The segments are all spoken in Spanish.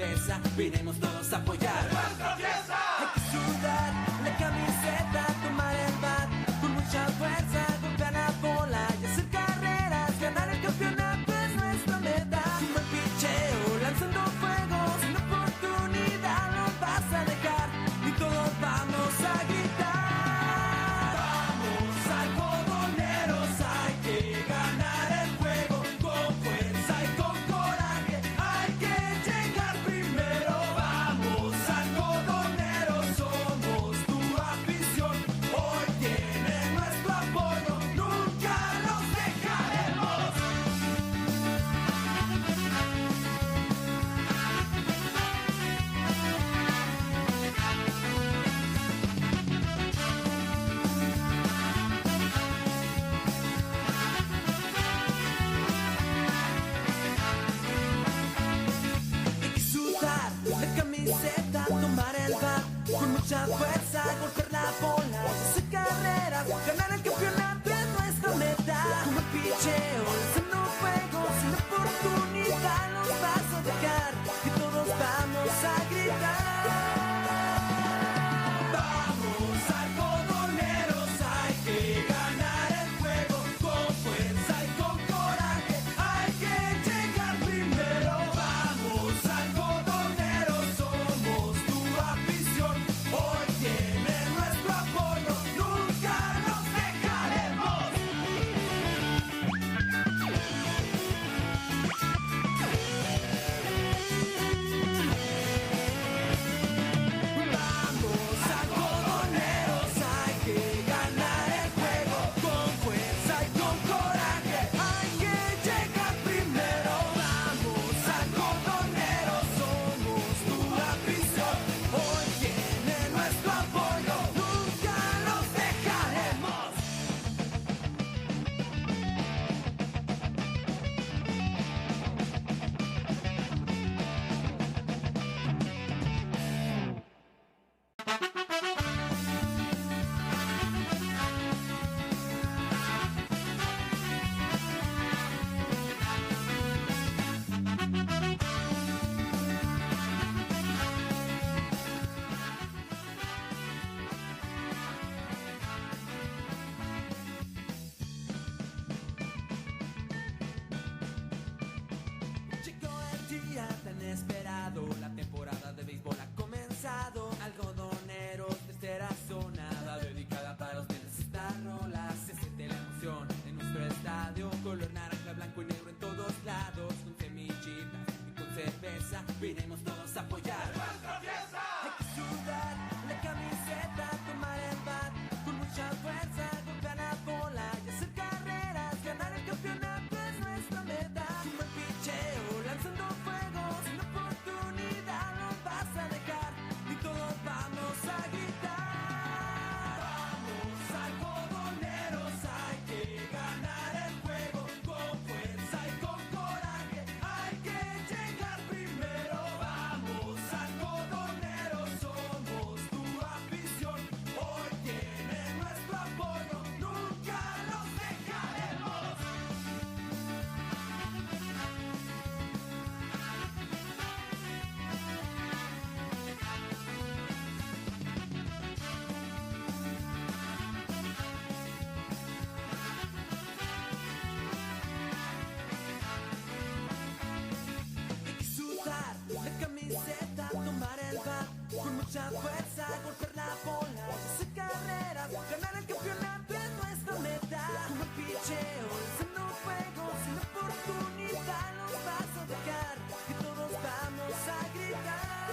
cerveza, vinimos todos a apoyar ¡Nuestra fiesta! Hay que sudar la camiseta, tomar el bat con mucha fuerza, golpear la bola y hacer carreras, ganar el campeonato es nuestra meta. Un buen picheo, lanzando fuego, sin oportunidad no vas a dejar, y todos vamos a gritar. Vamos, algodoneros, hay que ganar el juego con fuerza y con coraje, hay que llegar primero. Vamos, algodoneros, somos tu afición, hoy tienen nuestro apoyo, nunca los dejaremos. Hay que sudar la camiseta, tomar el bat con mucha fuerza, golpear la bola, hacer carreras, ganar el campeonato es nuestra meta. Como el picheo, lanzando fuego, sin oportunidad nos vas a dejar, y todos vamos a gritar. Vamos, algodoneros, hay que ganar el juego con fuerza y con coraje, hay que llegar primero. Vamos, algodoneros, somos tu afición, hoy tienen nuestro apoyo, nunca los dejaremos. Vamos, algodoneros, hay que ganar el juego con fuerza y con coraje, hay que llegar primero. Vamos, algodoneros, somos tu afición, hoy tienen nuestro apoyo, nunca los dejaremos. Llegó el día tan esperado, la temporada de béisbol ha comenzado. Algodoneros de esta sonada, dedicada para ustedes esta rola. Se siente la emoción en nuestro estadio, color naranja, blanco y negro en todos lados. Con semillitas y con cerveza, vinimos todos a apoyar ¡Nuestra fiesta! Hay que sudar la camiseta, tomar el bat con mucha fuerza, golpear la bola y hacer carreras, ganar el campeonato es nuestra meta. Un buen picheo, lanzando fuego, sin oportunidad no vas a dejar, y todos vamos a gritar. Vamos, algodoneros, hay que ganar el juego con fuerza y con coraje, hay que llegar primero. Vamos, algodoneros, somos tu afición, hoy tienen nuestro apoyo, nunca los dejaremos. Hay que sudar la camiseta, tomar el bat con mucha fuerza, golpear la bola, hacer carreras, ganar el campeonato es nuestra meta. Como el picheo, lanzando fuego, sin oportunidad nos vas a dejar, y todos vamos a gritar.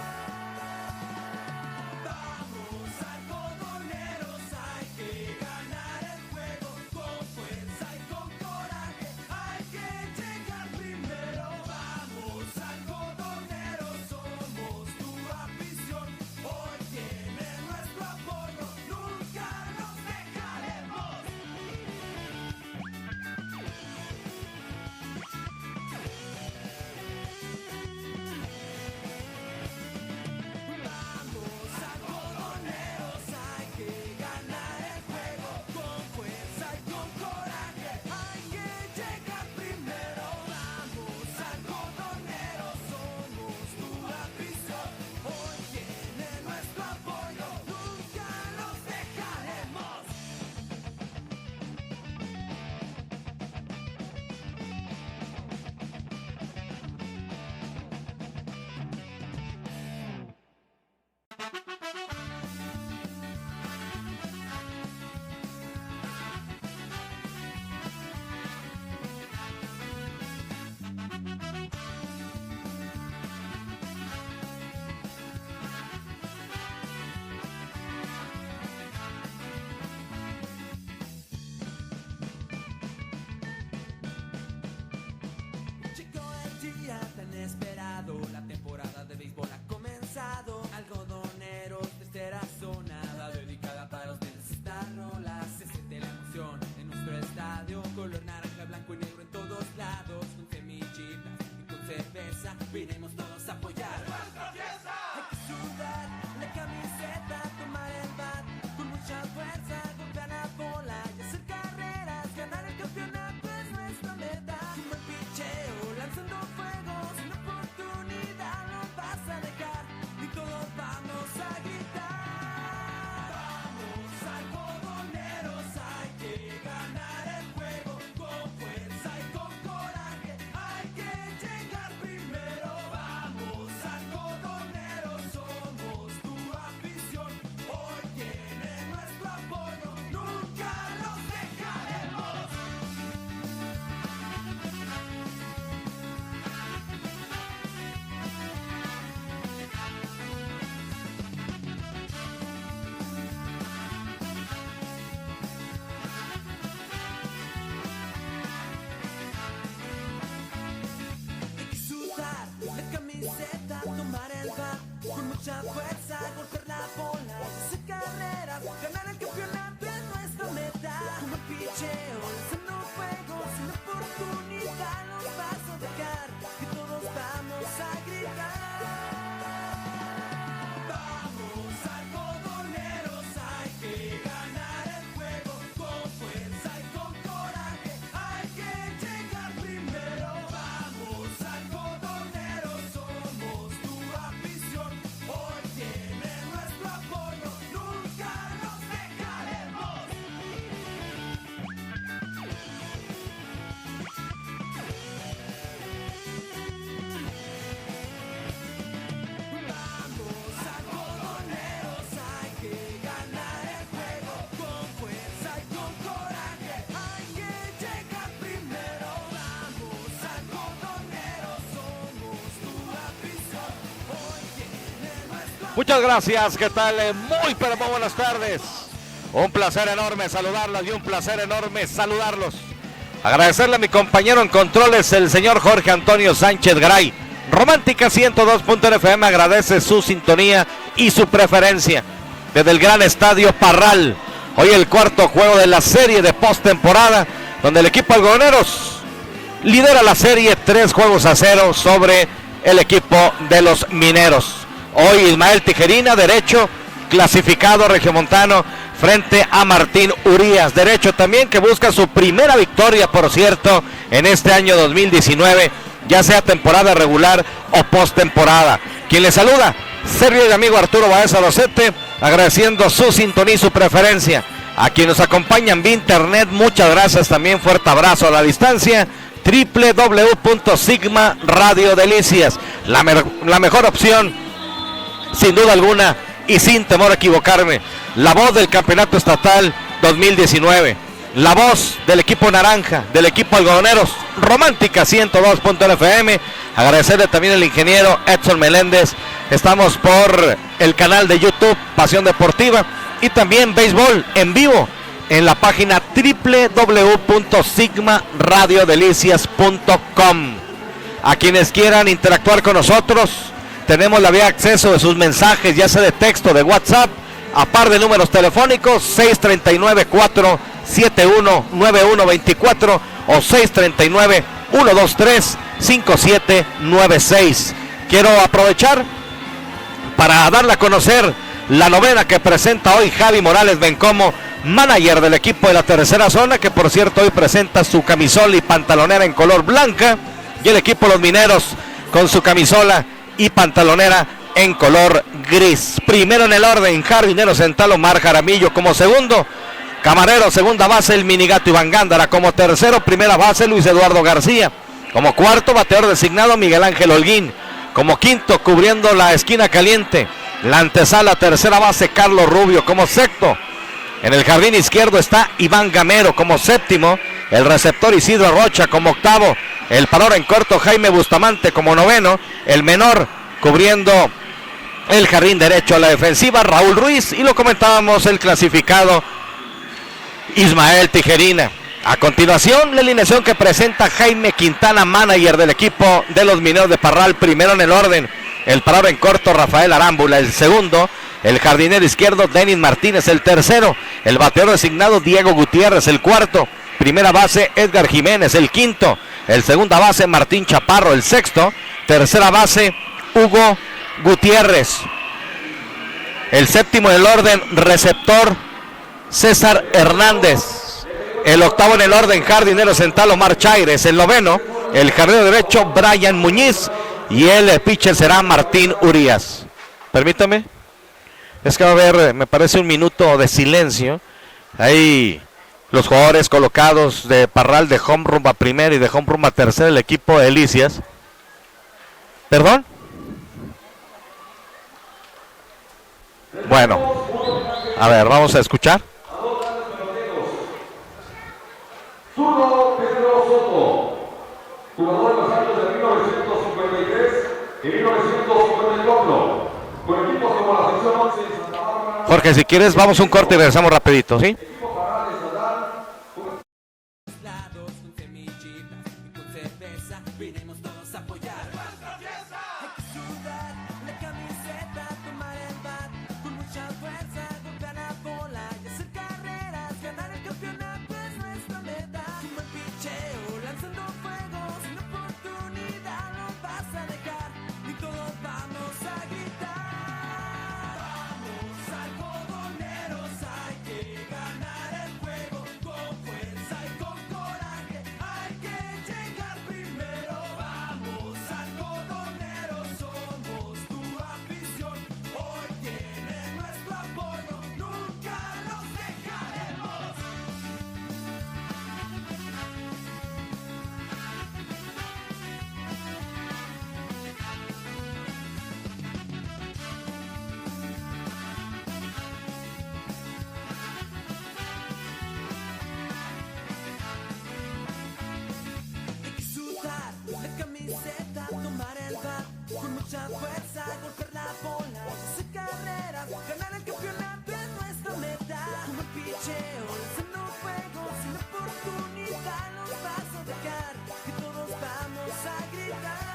Vamos, algodoneros, hay que ganar el juego con fuerza y con coraje, hay que llegar primero. Vamos, algodoneros, somos tu afición, hoy esperado, la temporada de béisbol ha comenzado. Algodoneros desde la zona, la dedicada para ustedes esta rola. Se siente la emoción en nuestro estadio, color naranja, blanco y negro en todos lados. Con semillitas y con cerveza, vinimos todos a apoyar nuestra fiesta. Hay que sudar la camiseta, tomar el bat con mucha fuerza, golpear la bola y hacer carreras. Ganar el campeonato es nuestra meta. Un buen picheo, lanzando fuego, sin oportunidad no vas a dejar, y todos vamos a gritar. Vamos algodoneros, hay que ganar el juego, con fuerza y con coraje, hay que llegar primero. Vamos algodoneros, somos tu afición, hoy tienen nuestro apoyo, nunca los dejaremos. Hay que sudar la camiseta, tomar el bat con mucha fuerza, golpear la bola, hacer carreras, ganar el campeonato es nuestra meta. Un buen picheo, lanzando fuego, sin oportunidad nos vas a dejar, y todos vamos a gritar. Vamos algodoneros, hay que ganar el juego, con fuerza y con coraje, hay que llegar primero. Vamos algodoneros, somos tu afición, hoy tienen nuestro apoyo, nunca los dejaremos. Vamos algodoneros, hay que ganar el juego, con fuerza y con coraje, hay que llegar primero. Vamos algodoneros, somos tu afición, hoy tienen nuestro. Muchas gracias, ¿qué tal? Muy pero muy buenas tardes. Un placer enorme saludarlas y un placer enorme saludarlos. Agradecerle a mi compañero en controles, el señor Jorge Antonio Sánchez Garay. Romántica 102.1 FM agradece su sintonía y su preferencia. Desde el gran estadio Parral, hoy el cuarto juego de la serie de postemporada, donde el equipo algodoneros lidera la serie 3-0 sobre el equipo de los mineros. Hoy Ismael Tijerina, derecho, clasificado regiomontano, frente a Martín Urías, derecho también, que busca su primera victoria, por cierto, en este año 2019, ya sea temporada regular o postemporada. Quien le saluda, servidor y amigo Arturo Baez Alocete, agradeciendo su sintonía y su preferencia. A quienes nos acompañan vía internet, muchas gracias también, fuerte abrazo a la distancia. www.sigma Radio Delicias, la mejor opción, sin duda alguna, y sin temor a equivocarme, la voz del campeonato estatal 2019, la voz del equipo naranja, del equipo algodoneros, Romántica 102.1 FM. Agradecerle también al ingeniero Edson Meléndez. Estamos por el canal de YouTube Pasión Deportiva y también béisbol en vivo en la página www.sigmaradiodelicias.com. A quienes quieran interactuar con nosotros, tenemos la vía de acceso de sus mensajes, ya sea de texto, de WhatsApp, a par de números telefónicos 639-471-9124 o 639-123-5796. Quiero aprovechar para darle a conocer la novena que presenta hoy Javi Morales Bencomo, manager del equipo de la tercera zona, que por cierto hoy presenta su camisola y pantalonera en color blanca, y el equipo de los mineros con su camisola y pantalonera en color gris. Primero en el orden, jardinero central Omar Jaramillo. Como segundo, camarero, segunda base el Minigato Iván Gándara. Como tercero, primera base Luis Eduardo García. Como cuarto, bateador designado Miguel Ángel Holguín. Como quinto, cubriendo la esquina caliente, la antesala, tercera base Carlos Rubio. Como sexto, en el jardín izquierdo está Iván Gamero. Como séptimo, el receptor Isidro Rocha. Como octavo, el parador en corto Jaime Bustamante. Como noveno, el menor cubriendo el jardín derecho a la defensiva Raúl Ruiz. Y lo comentábamos, el clasificado Ismael Tijerina. A continuación, la alineación que presenta Jaime Quintana, manager del equipo de los Mineros de Parral. Primero en el orden, el parador en corto, Rafael Arámbula. El segundo, el jardinero izquierdo, Denis Martínez. El tercero, el bateador designado, Diego Gutiérrez. El cuarto, primera base, Edgar Jiménez. El quinto, el segunda base, Martín Chaparro. El sexto, tercera base, Hugo Gutiérrez. El séptimo en el orden, receptor, César Hernández. El octavo en el orden, jardinero central, Omar Chaires. El noveno, el jardinero derecho, Brian Muñiz. Y el pitcher será Martín Urias. Permítame. Es que va a haber, me parece, un minuto de silencio. Ahí los jugadores colocados de Parral, de home run a primera y de home run a tercera, el equipo de Delicias. ¿Perdón? Bueno, a ver, vamos a escuchar. Zurdo Pedro Soto, jugador de los años de 1953 y 1954, con equipos como la sección 11 de Santa Bárbara. Jorge, si quieres, vamos a un corte y regresamos rapidito, ¿sí? lados con semillitas y con cerveza vinimos todos a apoyar nuestra fiesta. Hay que sudar la camiseta, tomar el bat con mucha fuerza, golpear la bola y hacer carreras. Ganar el campeonato es nuestra meta. Un buen picheo, lanzando fuego, sin oportunidad no vas a dejar y todos vamos a gritar. Vamos algodoneros, hay que ganar el juego con fuerza y con coraje. Hay que llegar primero. Vamos algodoneros, somos tu afición. Hoy tienen nuestro apoyo, nunca los dejaremos. Hay que sudar la camiseta, tomar el bat con mucha fuerza, golpear la bola, hacer carreras, ganar el campeonato es nuestra meta. Un buen picheo, lanzando fuego, sin oportunidad nos vas a dejar y todos vamos a gritar.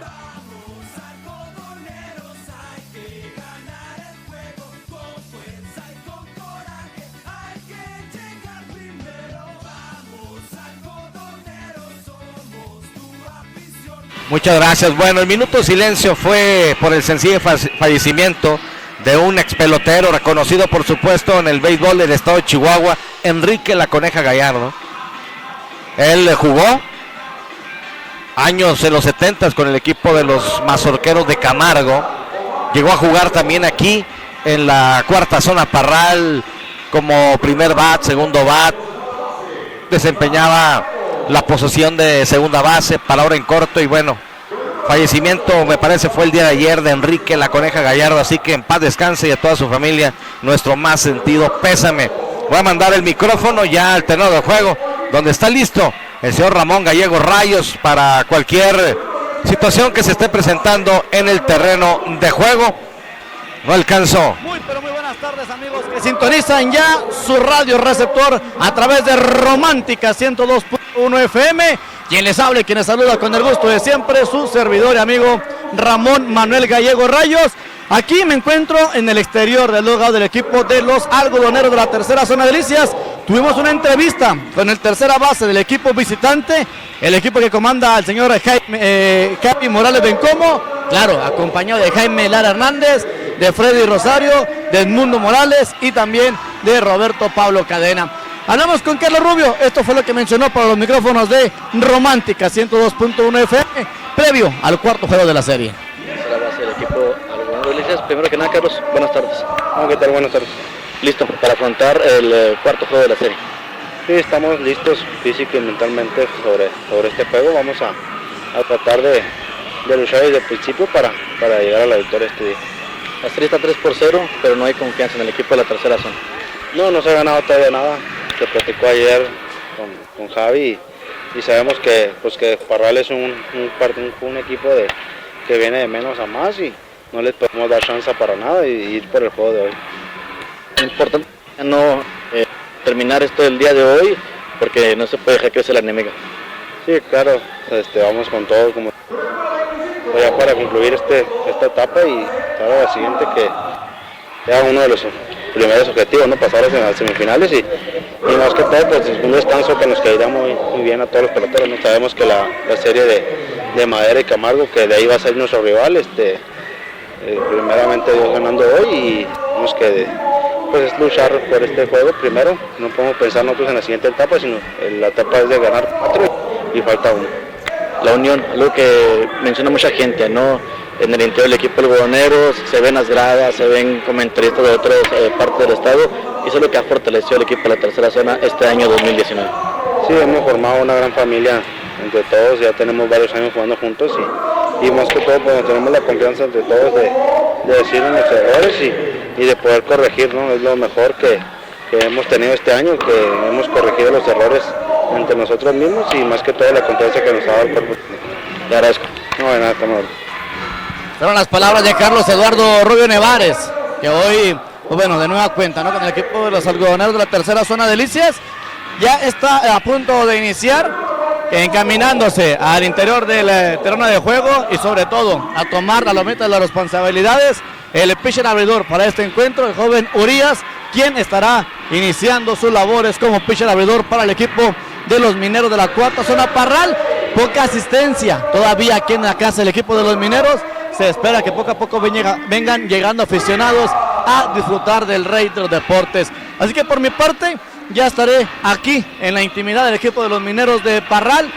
Vamos algodoneros, hay que ganar el juego con fuerza y con coraje. Hay que llegar primero. Vamos algodoneros, somos tu afición. Muchas gracias. Bueno, el minuto de silencio fue por el sencillo fallecimiento de un ex pelotero reconocido, por supuesto, en el béisbol del estado de Chihuahua, Enrique La Coneja Gallardo. Él jugó años en los 70 con el equipo de los Mazorqueros de Camargo. Llegó a jugar también aquí en la cuarta zona Parral como primer bat, segundo bat. Desempeñaba la posesión de segunda base, palabra en corto. Y bueno, fallecimiento me parece fue el día de ayer de Enrique La Coneja Gallardo, así que en paz descanse y a toda su familia nuestro más sentido pésame. Voy a mandar el micrófono ya al tenor del juego, donde está listo el señor Ramón Gallego Rayos para cualquier situación que se esté presentando en el terreno de juego. No alcanzó. Muy pero muy buenas tardes, amigos que sintonizan ya su radio receptor a través de Romántica 102.1 FM. Quien les habla y quien les saluda con el gusto de siempre, su servidor y amigo Ramón Manuel Gallego Rayos. Aquí me encuentro en el exterior del logout del equipo de los algodoneros de la tercera zona de Delicias. Tuvimos una entrevista con el tercera base del equipo visitante, el equipo que comanda el señor Jaime Morales Bencomo, claro, acompañado de Jaime Lara Hernández, de Freddy Rosario, de Edmundo Morales y también de Roberto Pablo Cadena. Hablamos con Carlos Rubio, esto fue lo que mencionó para los micrófonos de Romántica 102.1 FM, previo al cuarto juego de la serie. La base del equipo algodonero de Delicias. Primero que nada, Carlos, buenas tardes. ¿Qué tal? Buenas tardes. Listo para afrontar el cuarto juego de la serie. Sí, estamos listos físico y mentalmente sobre este juego. Vamos a tratar de luchar desde el principio para llegar a la victoria este día. La serie está 3-0, pero no hay confianza en el equipo de la tercera zona. No se ha ganado todavía nada. Se platicó ayer con Javi y sabemos que Parral es un equipo que viene de menos a más y no les podemos dar chance para nada y ir por el juego de hoy. Lo importante no terminar esto el día de hoy, porque no se puede dejar crecer la enemiga. Sí, claro, vamos con todo como ya para concluir esta etapa y para la siguiente que era uno de los primeros objetivos, ¿no? Pasar a las semifinales y más que todo pues un descanso que nos caerá muy bien a todos los peloteros, ¿no? Sabemos que la serie de Madera y Camargo, que de ahí va a ser nuestro rival, primeramente Dios ganando hoy y tenemos que pues es luchar por este juego primero, no podemos pensar nosotros en la siguiente etapa, sino la etapa es de ganar 4 y falta 1. La unión, algo que menciona mucha gente, ¿no? En el interior del equipo algodoneros se ven las gradas, se ven comentaristas de otras partes del estado y eso es lo que ha fortalecido el equipo de la tercera zona este año 2019. Sí, hemos formado una gran familia entre todos, ya tenemos varios años jugando juntos y más que todo pues tenemos la confianza entre todos de decir nuestros errores y de poder corregir, ¿no? Es lo mejor que hemos tenido este año, que hemos corregido los errores entre nosotros mismos y más que todo la confianza que nos ha dado el cuerpo. Le agradezco. No, de nada, estamos. Fueron las palabras de Carlos Eduardo Rubio Nevares, que hoy, pues bueno, de nueva cuenta, ¿no? Con el equipo de los algodoneros de la tercera zona de Delicias, ya está a punto de iniciar, encaminándose al interior del terreno de juego y sobre todo a tomar la lomita de las responsabilidades, el pitcher abridor para este encuentro, el joven Urias, quien estará iniciando sus labores como pitcher abridor para el equipo de los Mineros de la cuarta zona Parral. Poca asistencia todavía aquí en la casa del equipo de los Mineros. Se espera que poco a poco vengan llegando aficionados a disfrutar del rey de los deportes. Así que por mi parte ya estaré aquí en la intimidad del equipo de los Mineros de Parral,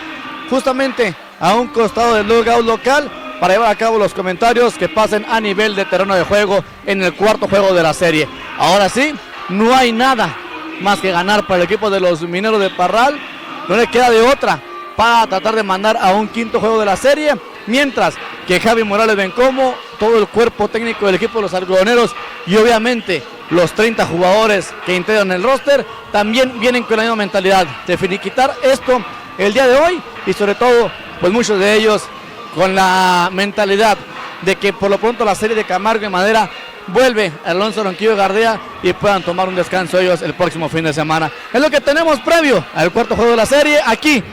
justamente a un costado del dugout local, para llevar a cabo los comentarios que pasen a nivel de terreno de juego en el cuarto juego de la serie. Ahora sí, no hay nada más que ganar para el equipo de los Mineros de Parral. No le queda de otra para tratar de mandar a un quinto juego de la serie, mientras que Javi Morales Bencomo, todo el cuerpo técnico del equipo de los algodoneros y obviamente los 30 jugadores que integran el roster también vienen con la misma mentalidad de finiquitar esto el día de hoy y sobre todo pues muchos de ellos con la mentalidad de que por lo pronto la serie de Camargo y Madera vuelve Alonso Ronquillo Gardea y puedan tomar un descanso ellos el próximo fin de semana. Es lo que tenemos previo al cuarto juego de la serie aquí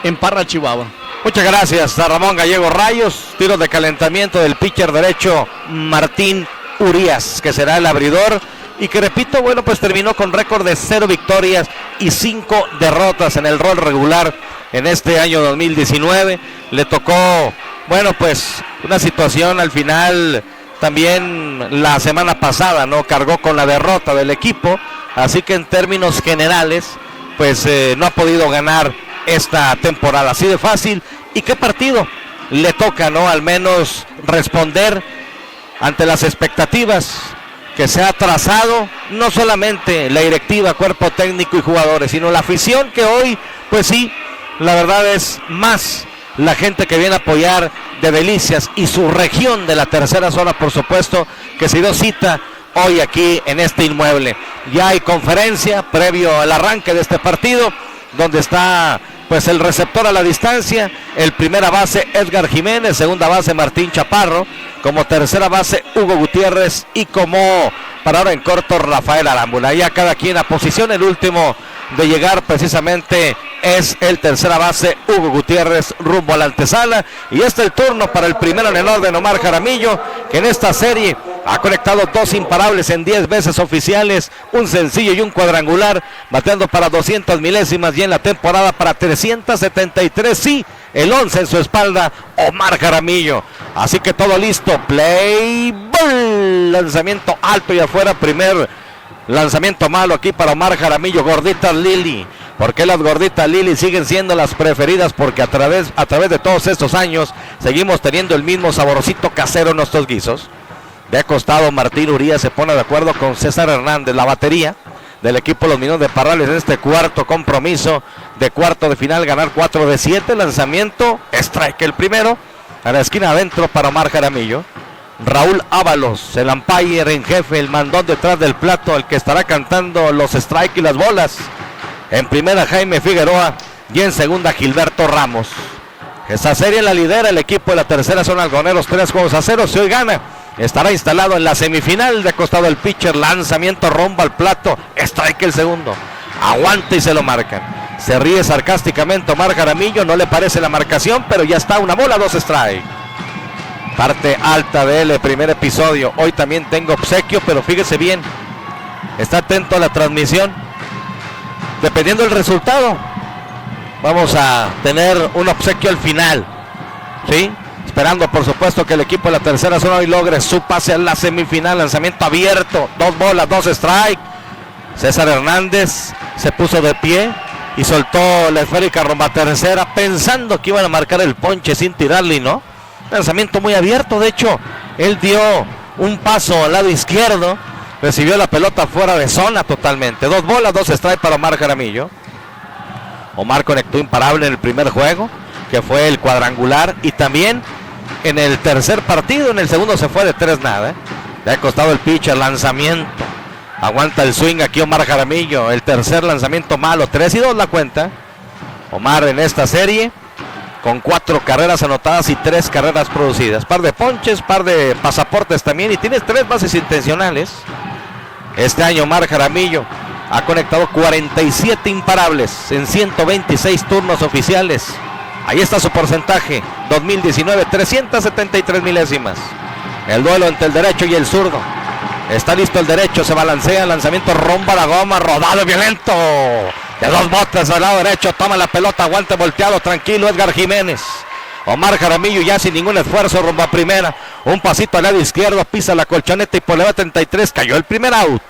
en Parral, Chihuahua. Muchas gracias a Ramón Gallego Rayos. Tiros de calentamiento del pitcher derecho Martín Urias, que será el abridor y que repito, bueno, pues terminó con récord de 0 victorias y 5 derrotas en el rol regular en este año 2019. Le tocó, bueno, pues una situación al final también la semana pasada, ¿no? Cargó con la derrota del equipo, así que en términos generales, pues no ha podido ganar esta temporada, así de fácil. ¿Y qué partido le toca, no? Al menos responder ante las expectativas que se ha trazado, no solamente la directiva, cuerpo técnico y jugadores, sino la afición que hoy, pues sí, la verdad es más la gente que viene a apoyar de Delicias y su región de la tercera zona, por supuesto, que se dio cita hoy aquí en este inmueble. Ya hay conferencia previo al arranque de este partido, donde está pues el receptor a la distancia, el primera base Edgar Jiménez, segunda base Martín Chaparro, como tercera base Hugo Gutiérrez y como parador en corto Rafael Arámbula. Ya cada quien a posición, el último de llegar precisamente es el tercera base Hugo Gutiérrez rumbo a la antesala, y este es el turno para el primero en el orden, Omar Jaramillo, que en esta serie ha conectado 2 imparables en 10 veces oficiales, un sencillo y un cuadrangular, bateando para 200 milésimas y en la temporada para 373, sí, el 11 en su espalda, Omar Jaramillo. Así que todo listo, play ball, lanzamiento alto y afuera, primer lanzamiento malo aquí para Omar Jaramillo. Gorditas Lili, porque las gorditas Lili siguen siendo las preferidas, porque a través de todos estos años seguimos teniendo el mismo saborcito casero en nuestros guisos. De acostado, Martín Urias se pone de acuerdo con César Hernández, la batería del equipo de los Mineros de Parrales en este cuarto compromiso de cuarto de final, ganar 4 de 7, lanzamiento, strike el primero, a la esquina adentro para Omar Jaramillo. Raúl Ábalos, el umpire en jefe, el mandón detrás del plato, el que estará cantando los strikes y las bolas. En primera Jaime Figueroa y en segunda Gilberto Ramos. Esta serie la lidera el equipo de la tercera zona algodoneros, 3-0. Si hoy gana, estará instalado en la semifinal. De costado el pitcher, lanzamiento rumbo al plato, strike el segundo. aguanta y se lo marcan. Se ríe sarcásticamente Omar Jaramillo, no le parece la marcación, pero ya está, una bola, 2 strike. Parte alta del primer episodio. Hoy también tengo obsequio, pero fíjese bien, está atento a la transmisión. Dependiendo del resultado, vamos a tener un obsequio al final, ¿sí? Esperando, por supuesto, que el equipo de la tercera zona hoy logre su pase a la semifinal. Lanzamiento abierto, 2 bolas, 2 strike. César Hernández se puso de pie y soltó la esférica rumba tercera, pensando que iban a marcar el ponche sin tirarle, y no. Lanzamiento muy abierto, de hecho, él dio un paso al lado izquierdo, recibió la pelota fuera de zona totalmente. 2 bolas, 2 strike para Omar Jaramillo. Omar conectó imparable en el primer juego, que fue el cuadrangular, y también en el tercer partido. En el segundo se fue de 3-0. Le ha costado el pitcher, lanzamiento. Aguanta el swing aquí Omar Jaramillo. El tercer lanzamiento malo, 3-2 la cuenta. Omar en esta serie con 4 carreras anotadas y 3 carreras producidas. Par de ponches, par de pasaportes también, y tiene 3 bases intencionales. Este año Omar Jaramillo ha conectado 47 imparables en 126 turnos oficiales. Ahí está su porcentaje, 2019, 373 milésimas. El duelo entre el derecho y el zurdo. Está listo el derecho, se balancea, lanzamiento rumbo a la goma, rodado violento. De 2 botes al lado derecho, toma la pelota, aguante volteado, tranquilo Edgar Jiménez. Omar Jaramillo ya sin ningún esfuerzo rumbo a primera. Un pasito al lado izquierdo, pisa la colchoneta y por el 33 cayó el primer out.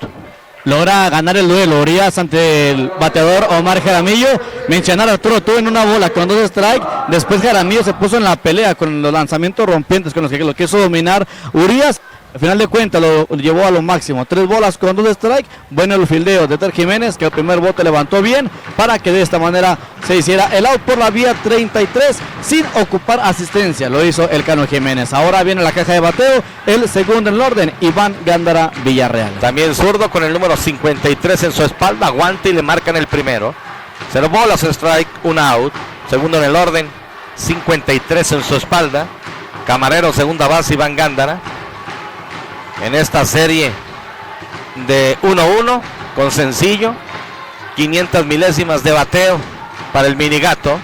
Logra ganar el duelo Urias ante el bateador Omar Jaramillo. Mencionar a Arturo tuvo en una bola con 2 strike. Después Jaramillo se puso en la pelea con los lanzamientos rompientes con los que lo quiso dominar Urias. Al final de cuentas lo llevó a lo máximo. 3 bolas con 2 strike. Bueno el fildeo de Ter Jiménez, que el primer bote levantó bien para que de esta manera se hiciera el out por la vía 33 sin ocupar asistencia. Lo hizo el Cano Jiménez. Ahora viene la caja de bateo, el segundo en el orden, Iván Gándara Villarreal. También zurdo con el número 53 en su espalda. Aguanta y le marcan el primero. 0 bolas, strike, 1 out. Segundo en el orden, 53 en su espalda. Camarero, segunda base, Iván Gándara. En esta serie de 1-1 con sencillo, 500 milésimas de bateo para el Minigato.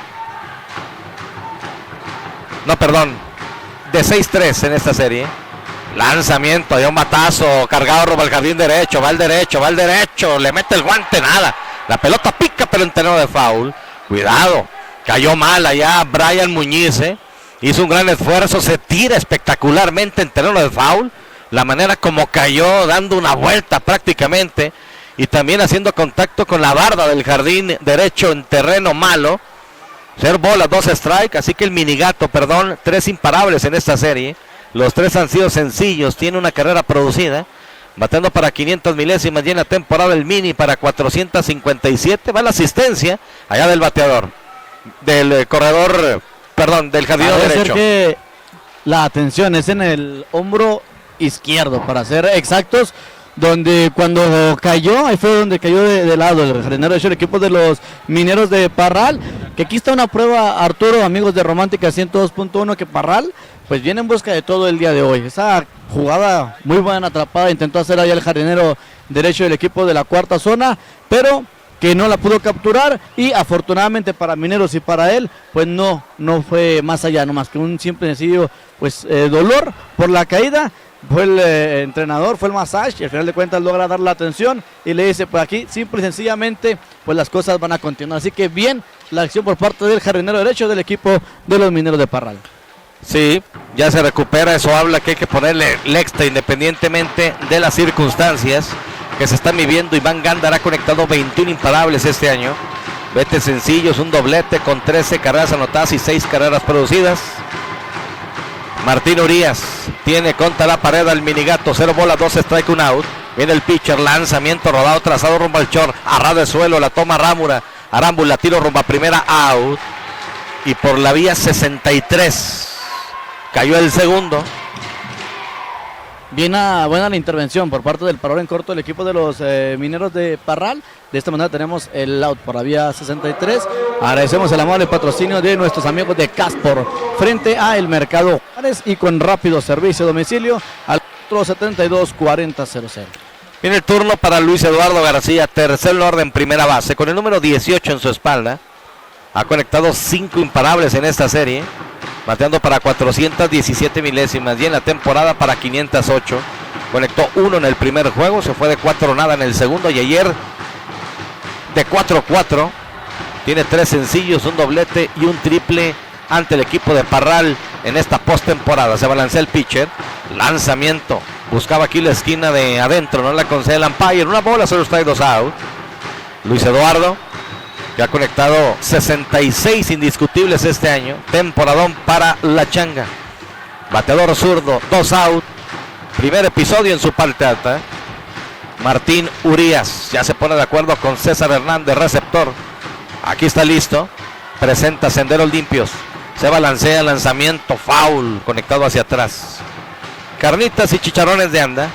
No, perdón, de 6-3 en esta serie. Lanzamiento de un batazo cargado rumbo al jardín derecho, va al derecho, le mete el guante, nada. La pelota pica pero en terreno de foul. Cuidado, cayó mal allá Brian Muñiz, hizo un gran esfuerzo, se tira espectacularmente en terreno de foul. La manera como cayó, dando una vuelta prácticamente, y también haciendo contacto con la barda del jardín derecho en terreno malo. 0 bolas, 2 strike, así que el Minigato, 3 imparables en esta serie. Los 3 han sido sencillos, tiene una carrera producida, bateando para 500 milésimas, y en la temporada el Mini para 457. Va la asistencia allá del bateador, del corredor, del jardinero derecho. Que la atención es en el hombro izquierdo, para ser exactos, donde cuando cayó, ahí fue donde cayó de lado el jardinero derecho, el equipo de los Mineros de Parral. Que aquí está una prueba, Arturo, amigos de Romántica 102.1, que Parral pues viene en busca de todo el día de hoy. Esa jugada muy buena atrapada intentó hacer allá el jardinero derecho del equipo de la cuarta zona, pero que no la pudo capturar, y afortunadamente para Mineros y para él, pues no fue más allá, no más que un simple sencillo dolor por la caída. Fue el entrenador, fue el masaje, y al final de cuentas logra dar la atención y le dice, pues aquí simple y sencillamente pues las cosas van a continuar. Así que bien la acción por parte del jardinero derecho del equipo de los Mineros de Parral. Sí, ya se recupera, eso habla que hay que ponerle el extra independientemente de las circunstancias que se están viviendo. Iván Gándara ha conectado 21 imparables este año. Vete sencillos, un doblete con 13 carreras anotadas y 6 carreras producidas. Martín Urias tiene contra la pared al Minigato. 0 bolas, 2 strike, 1 out. Viene el pitcher, lanzamiento rodado, trazado rumbo al short, a ras de suelo, la toma Arámbula, tiro rumbo a primera, out. Y por la vía 63 cayó el segundo. Buena la intervención por parte del parador en corto del equipo de los Mineros de Parral. De esta manera tenemos el out por la vía 63. Agradecemos el amable patrocinio de nuestros amigos de Caspor frente a el Mercado Juárez, y con rápido servicio a domicilio al 72 4000. Viene el turno para Luis Eduardo García, tercer orden, primera base, con el número 18 en su espalda. Ha conectado 5 imparables en esta serie, bateando para 417 milésimas y en la temporada para 508. Conectó 1 en el primer juego, se fue de 4-0 en el segundo y ayer de 4-4. Tiene 3 sencillos, un doblete y un triple ante el equipo de Parral en esta postemporada. Se balancea el pitcher, lanzamiento. Buscaba aquí la esquina de adentro, no la concede el umpire. Una bola, solo está 2 out. Luis Eduardo, que ha conectado 66 indiscutibles este año. Temporadón para la changa. Bateador zurdo, 2 out. Primer episodio en su parte alta. Martín Urías ya se pone de acuerdo con César Hernández, receptor. Aquí está listo. Presenta senderos limpios. Se balancea, lanzamiento, foul, conectado hacia atrás. Carnitas y chicharrones de anda.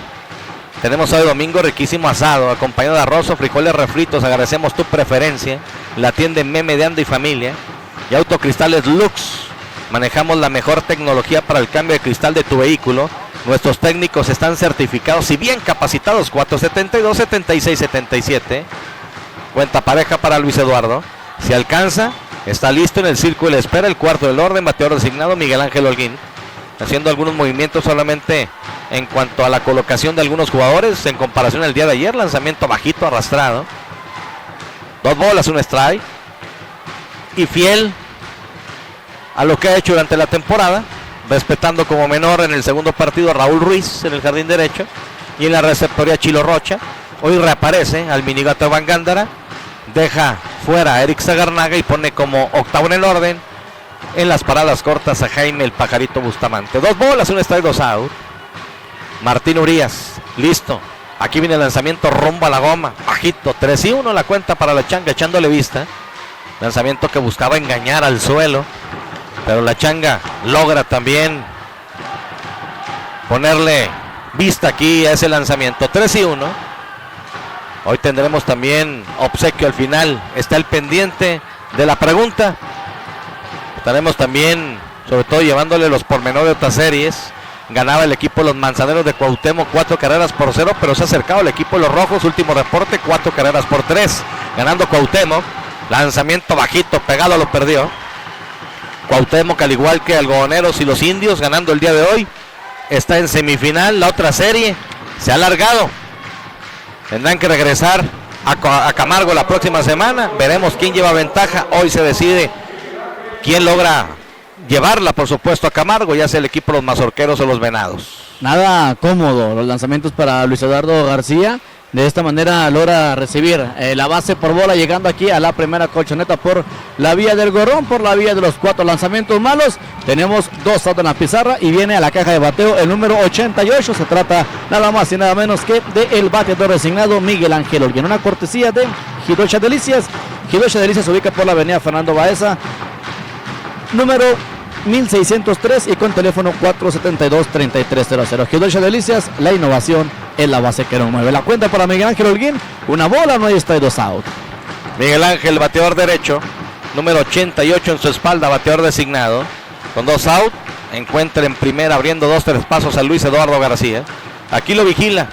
Tenemos hoy domingo riquísimo asado, acompañado de arroz o frijoles refritos. Agradecemos tu preferencia. La atiende Meme de Anda y Familia. Y Autocristales Lux. Manejamos la mejor tecnología para el cambio de cristal de tu vehículo. Nuestros técnicos están certificados y bien capacitados. 472-7677. Cuenta pareja para Luis Eduardo. Si alcanza, está listo en el círculo de espera. El cuarto del orden, bateador designado Miguel Ángel Holguín. Haciendo algunos movimientos solamente en cuanto a la colocación de algunos jugadores en comparación al día de ayer. Lanzamiento bajito, arrastrado. 2 bolas, 1 strike. Y fiel a lo que ha hecho durante la temporada, respetando como menor en el segundo partido a Raúl Ruiz en el jardín derecho y en la receptoría Chilo Rocha. Hoy reaparece al minigato Van Gándara, deja fuera a Eric Zagarnaga y pone como octavo en el orden en las paradas cortas a Jaime el Pajarito Bustamante. 2 bolas, 1 strike, 2 out. Martín Urías, listo. Aquí viene el lanzamiento rumbo a la goma, bajito, 3-1 la cuenta para la changa, echándole vista. Lanzamiento que buscaba engañar al suelo, pero la changa logra también ponerle vista aquí a ese lanzamiento. 3-1. Hoy tendremos también obsequio al final. Está el pendiente de la pregunta. Estaremos también, sobre todo, llevándole los pormenores de otras series. Ganaba el equipo de los Manzaneros de Cuauhtémoc 4-0, pero se ha acercado el equipo de los Rojos. Último reporte, 4-3. Ganando Cuauhtémoc. Lanzamiento bajito, pegado, lo perdió. Cuauhtémoc, al igual que Algodoneros y los Indios, ganando el día de hoy. Está en semifinal. La otra serie se ha alargado. Tendrán que regresar a Camargo la próxima semana. Veremos quién lleva ventaja. Hoy se decide quién logra llevarla, por supuesto, a Camargo, ya sea el equipo de los Mazorqueros o los Venados. Nada cómodo los lanzamientos para Luis Eduardo García. De esta manera logra recibir la base por bola, llegando aquí a la primera colchoneta por la vía del Gorrón, por la vía de los 4 lanzamientos malos. Tenemos 2 outs en la pizarra y viene a la caja de bateo el número 88. Se trata nada más y nada menos que del bateador designado Miguel Ángel Holguín. Una cortesía de Hirocha Delicias. Hirocha Delicias se ubica por la avenida Fernando Baeza, número 1603 y con teléfono 472-3300. Hirocha Delicias, la innovación en la base que no mueve. La cuenta para Miguel Ángel Holguín, una bola, no hay strike, 2 out. Miguel Ángel, bateador derecho, número 88 en su espalda, bateador designado, con 2 out. Encuentra en primera, abriendo 2-3 pasos a Luis Eduardo García. Aquí lo vigila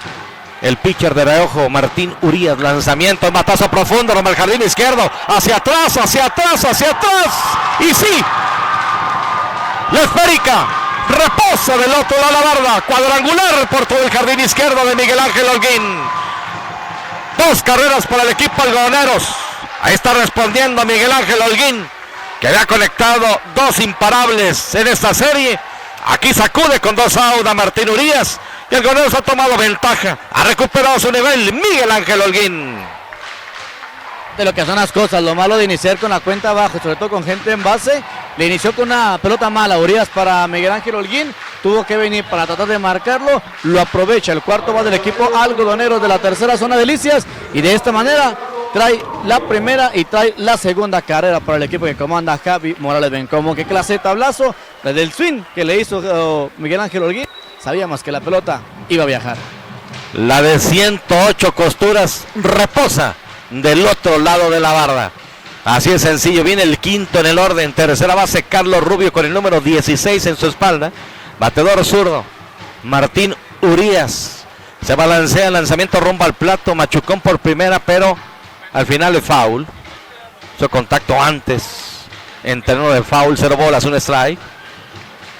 el pitcher de reojo, Martín Urías. Lanzamiento, matazo profundo, rumbo al jardín izquierdo, hacia atrás, y sí, la esférica reposa del otro lado de la barda, cuadrangular por todo el jardín izquierdo de Miguel Ángel Holguín. 2 carreras para el equipo Algodoneros. Ahí está respondiendo Miguel Ángel Holguín, que había conectado 2 imparables en esta serie. Aquí sacude con 2 outs a Martín Urías y Algodoneros ha tomado ventaja, ha recuperado su nivel Miguel Ángel Holguín. De lo que son las cosas, lo malo de iniciar con la cuenta abajo, sobre todo con gente en base. Le inició con una pelota mala, Urías para Miguel Ángel Holguín, tuvo que venir para tratar de marcarlo, lo aprovecha el cuarto va del equipo Algodoneros de la tercera zona Delicias, y de esta manera trae la primera y trae la segunda carrera para el equipo que comanda Javi Morales Bencomo. Qué clase de tablazo, desde el swing que le hizo Miguel Ángel Holguín, sabíamos que la pelota iba a viajar. La de 108 costuras reposa del otro lado de la barda. Así es sencillo, viene el quinto en el orden, tercera base Carlos Rubio con el número 16 en su espalda, bateador zurdo Martín Urías. Se balancea el lanzamiento rumbo al plato. Machucón por primera, pero al final es foul. Hizo contacto antes en terreno de foul. 0 bolas, 1 strike.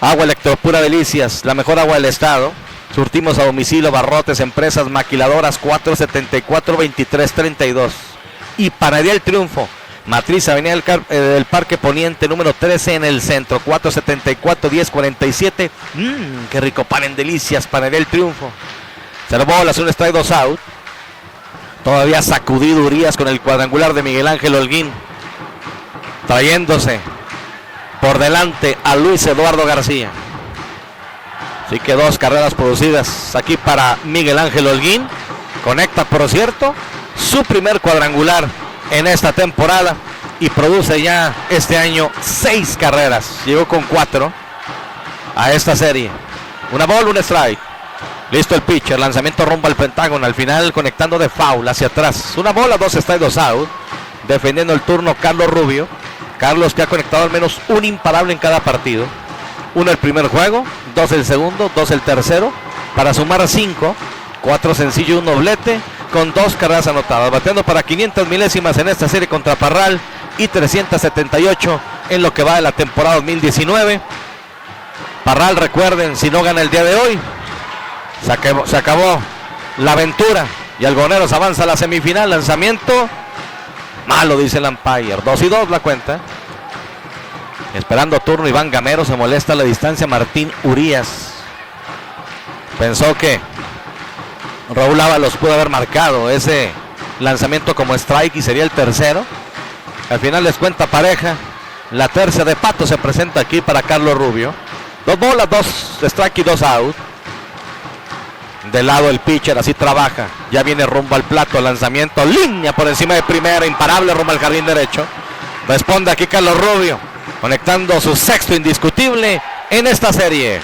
Agua Electropura Delicias, la mejor agua del estado. Surtimos a domicilio, barrotes, empresas, maquiladoras. 474-2332. Y Panadería El Triunfo, Matriz, Avenida del Parque Poniente, número 13 en el centro. 474-1047. Qué rico pan en Delicias, Panadería El Triunfo. 0 bolas, 1 strike, 2 out. Todavía sacudido Urias con el cuadrangular de Miguel Ángel Holguín, trayéndose por delante a Luis Eduardo García. Así que 2 carreras producidas aquí para Miguel Ángel Holguín. Conecta, por cierto, su primer cuadrangular en esta temporada y produce ya este año 6 carreras. Llegó con 4 a esta serie. 1 bola, 1 strike. Listo el pitcher, lanzamiento rumbo al Pentágono, al final conectando de foul hacia atrás. 1 bola, 2 strike, 2 out. Defendiendo el turno Carlos Rubio. Carlos, que ha conectado al menos un imparable en cada partido. 1 el primer juego, 2 el segundo, 2 el tercero, para sumar 5, 4 sencillos y un doblete, con 2 carreras anotadas, bateando para 500 milésimas en esta serie contra Parral y 378 en lo que va de la temporada 2019. Parral, recuerden, si no gana el día de hoy, se acabó la aventura y Algoneros avanza a la semifinal. Lanzamiento malo, dice el umpire. 2-2 la cuenta. Esperando turno Iván Gamero, se molesta a la distancia Martín Urias. Pensó que Raúl Ábalos pudo haber marcado ese lanzamiento como strike y sería el tercero. Al final les cuenta pareja. La tercia de Pato se presenta aquí para Carlos Rubio. 2 bolas, 2 strike y 2 out. De lado el pitcher, así trabaja. Ya viene rumbo al plato, lanzamiento, línea por encima de primera, imparable rumbo al jardín derecho. Responde aquí Carlos Rubio, conectando su sexto indiscutible en esta serie.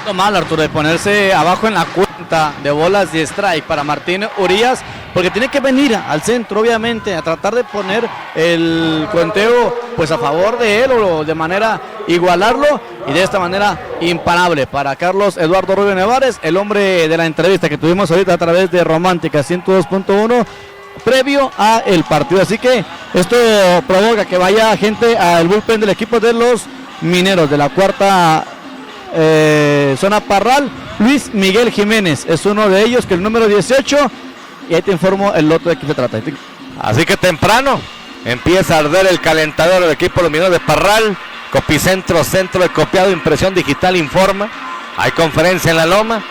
Lo mal, Arturo, de ponerse abajo en la cuenta de bolas de strike para Martín Urias, porque tiene que venir al centro, obviamente, a tratar de poner el conteo pues a favor de él o de manera igualarlo, y de esta manera imparable para Carlos Eduardo Rubio Nevares, el hombre de la entrevista que tuvimos ahorita a través de Romántica 102.1 previo a el partido. Así que esto provoca que vaya gente al bullpen del equipo de los Mineros de la cuarta zona Parral. Luis Miguel Jiménez es uno de ellos, que el número 18, y ahí te informo el lote de qué se trata. Así que temprano empieza a arder el calentador del equipo de los Mineros de Parral. Copicentro, centro de copiado, impresión digital informa. Hay conferencia en la loma.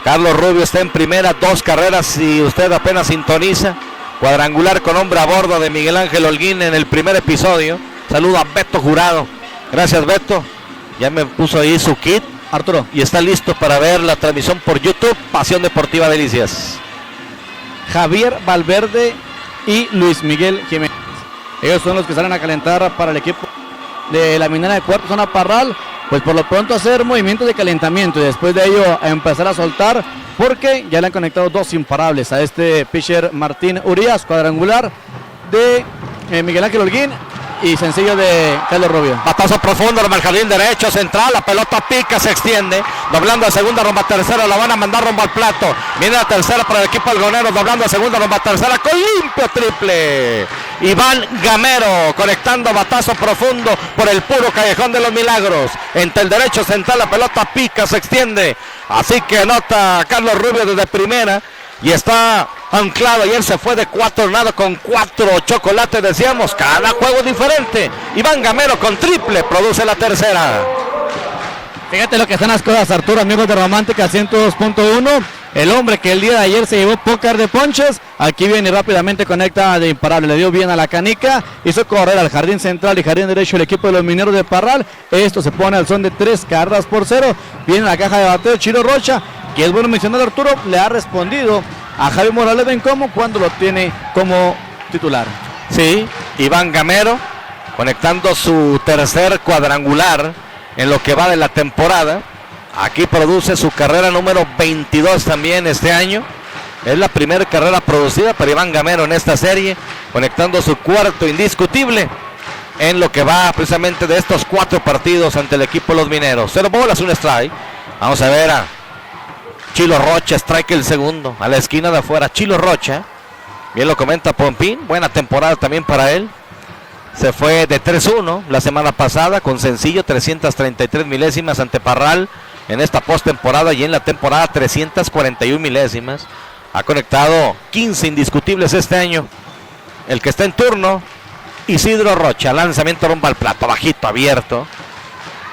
Carlos Rubio está en primera, 2 carreras si usted apenas sintoniza. Cuadrangular con hombre a bordo de Miguel Ángel Holguín en el primer episodio. Saludo a Beto Jurado. Gracias, Beto. Ya me puso ahí su kit, Arturo, y está listo para ver la transmisión por YouTube. Pasión Deportiva Delicias. Javier Valverde y Luis Miguel Jiménez. Ellos son los que salen a calentar para el equipo de la Minera de cuarta zona Parral. Pues por lo pronto hacer movimientos de calentamiento y después de ello a empezar a soltar, porque ya le han conectado 2 imparables a este pitcher Martín Urias, cuadrangular de Miguel Ángel Holguín y sencillo de Carlos Rubio. Batazo profundo, rumbo al jardín derecho, central, la pelota pica, se extiende, doblando a segunda, rumbo a tercera, la van a mandar rumbo al plato. Viene la tercera para el equipo algonero, doblando a segunda, rumbo a tercera, con limpio triple. Iván Gamero conectando batazo profundo por el puro callejón de los Milagros. Entre el derecho central, la pelota pica, se extiende. Así que anota Carlos Rubio desde primera y está anclado. Ayer se fue de 4-0 con 4 chocolates, decíamos, cada juego diferente. Iván Gamero con triple produce la tercera. Fíjate lo que están las cosas, Arturo, amigos de Romántica 102.1. El hombre que el día de ayer se llevó póker de ponches, aquí viene y rápidamente conecta de imparable, le dio bien a la canica, hizo correr al jardín central y jardín derecho el equipo de los Mineros de Parral. Esto se pone al son de 3-0. Viene la caja de bateo Chiro Rocha, que es bueno mencionar, Arturo, le ha respondido a Javi Morales Bencomo cuando lo tiene como titular. Sí, Iván Gamero conectando su tercer cuadrangular en lo que va de la temporada. Aquí produce su carrera número 22 también este año. Es la primera carrera producida para Iván Gamero en esta serie, conectando su cuarto indiscutible en lo que va precisamente de estos 4 partidos ante el equipo de los Mineros. 0 bolas, 1 strike. Vamos a ver a Chilo Rocha, strike el segundo, a la esquina de afuera. Chilo Rocha, bien lo comenta Pompín, buena temporada también para él. Se fue de 3-1 la semana pasada con sencillo, 333 milésimas ante Parral en esta postemporada, y en la temporada 341 milésimas. Ha conectado 15 indiscutibles este año. El que está en turno, Isidro Rocha, lanzamiento rumbo al plato, bajito, abierto.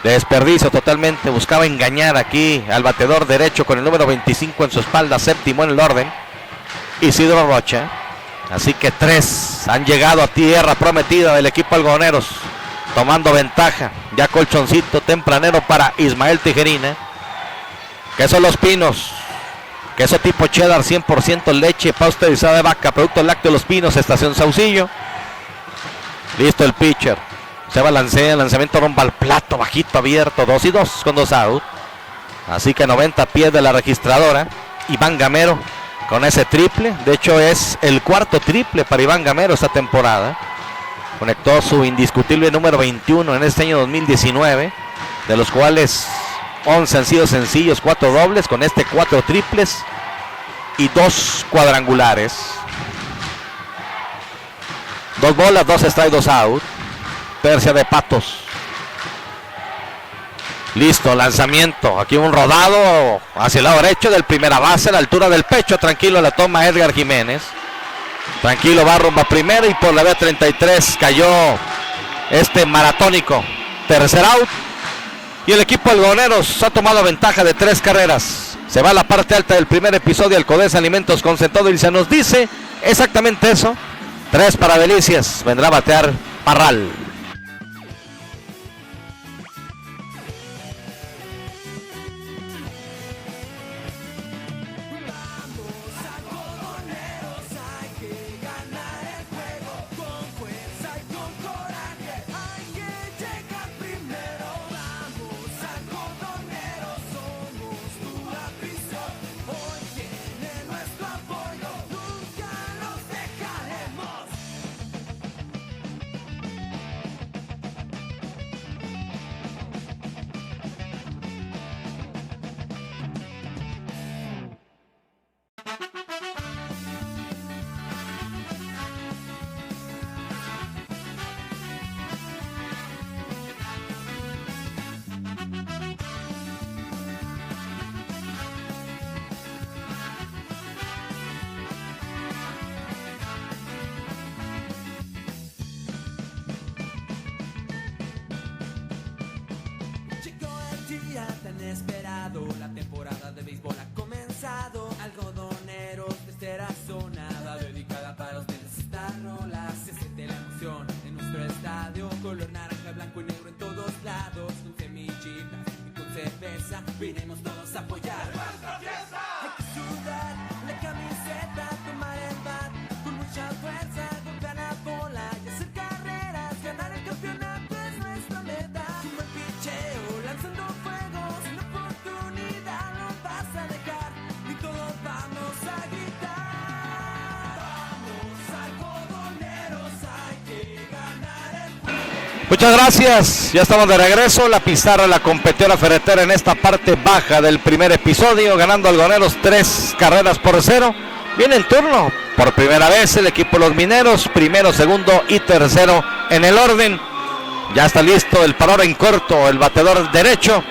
Desperdicio totalmente, buscaba engañar aquí al bateador derecho con el número 25 en su espalda, séptimo en el orden, Isidro Rocha. Así que 3 han llegado a tierra prometida del equipo algodoneros, tomando ventaja. Ya colchoncito tempranero para Ismael Tijerina. Queso Los Pinos, queso tipo cheddar 100% leche pasteurizada de vaca, producto lácteo Los Pinos, estación Saucillo. Listo el pitcher. Se balancea, lanzamiento rumbo al plato, bajito, abierto, 2-2 con 2 out. Así que 90 pies de la registradora. Iván Gamero con ese triple. De hecho es el cuarto triple para Iván Gamero esta temporada. Conectó su indiscutible número 21 en este año 2019. De los cuales 11 han sido sencillos, 4 dobles. Con este 4 triples y 2 cuadrangulares. 2 bolas, 2 strike, 2 out. Tercia de Patos. Listo, lanzamiento. Aquí un rodado hacia el lado derecho del primera base, a la altura del pecho. Tranquilo, la toma Edgar Jiménez. Tranquilo, va rumbo a primera y por la B33 cayó este maratónico. Tercer out. Y el equipo algodoneros ha tomado ventaja de 3 carreras. Se va a la parte alta del primer episodio al Codesa Alimentos Concentrado y se nos dice exactamente eso. 3 para Delicias. Vendrá a batear Parral. Tan esperado, la temporada de béisbol ha comenzado. Algodoneros desde la zona va dedicada para ustedes esta rola. Se siente la emoción en nuestro estadio, color naranja, blanco y negro en todos lados. Con semillitas y con cerveza, vinimos todos a apoyar nuestra fiesta. Hay que sudar la camiseta, tomar el bat con mucha fuerza, golpear la bola y hacer carreras. Ganar el campeonato es nuestra meta. Un buen picheo, lanzando fuego, sin oportunidad no vas a dejar, y todos vamos a gritar. Vamos algodoneros, hay que ganar el juego. Muchas gracias, ya estamos de regreso. La pizarra, la competidora ferretera en esta parte baja del primer episodio, ganando algodoneros 3 carreras por 0. Viene en turno por primera vez el equipo de los mineros, primero, segundo y tercero en el orden. Ya está listo el parador en corto, el bateador derecho,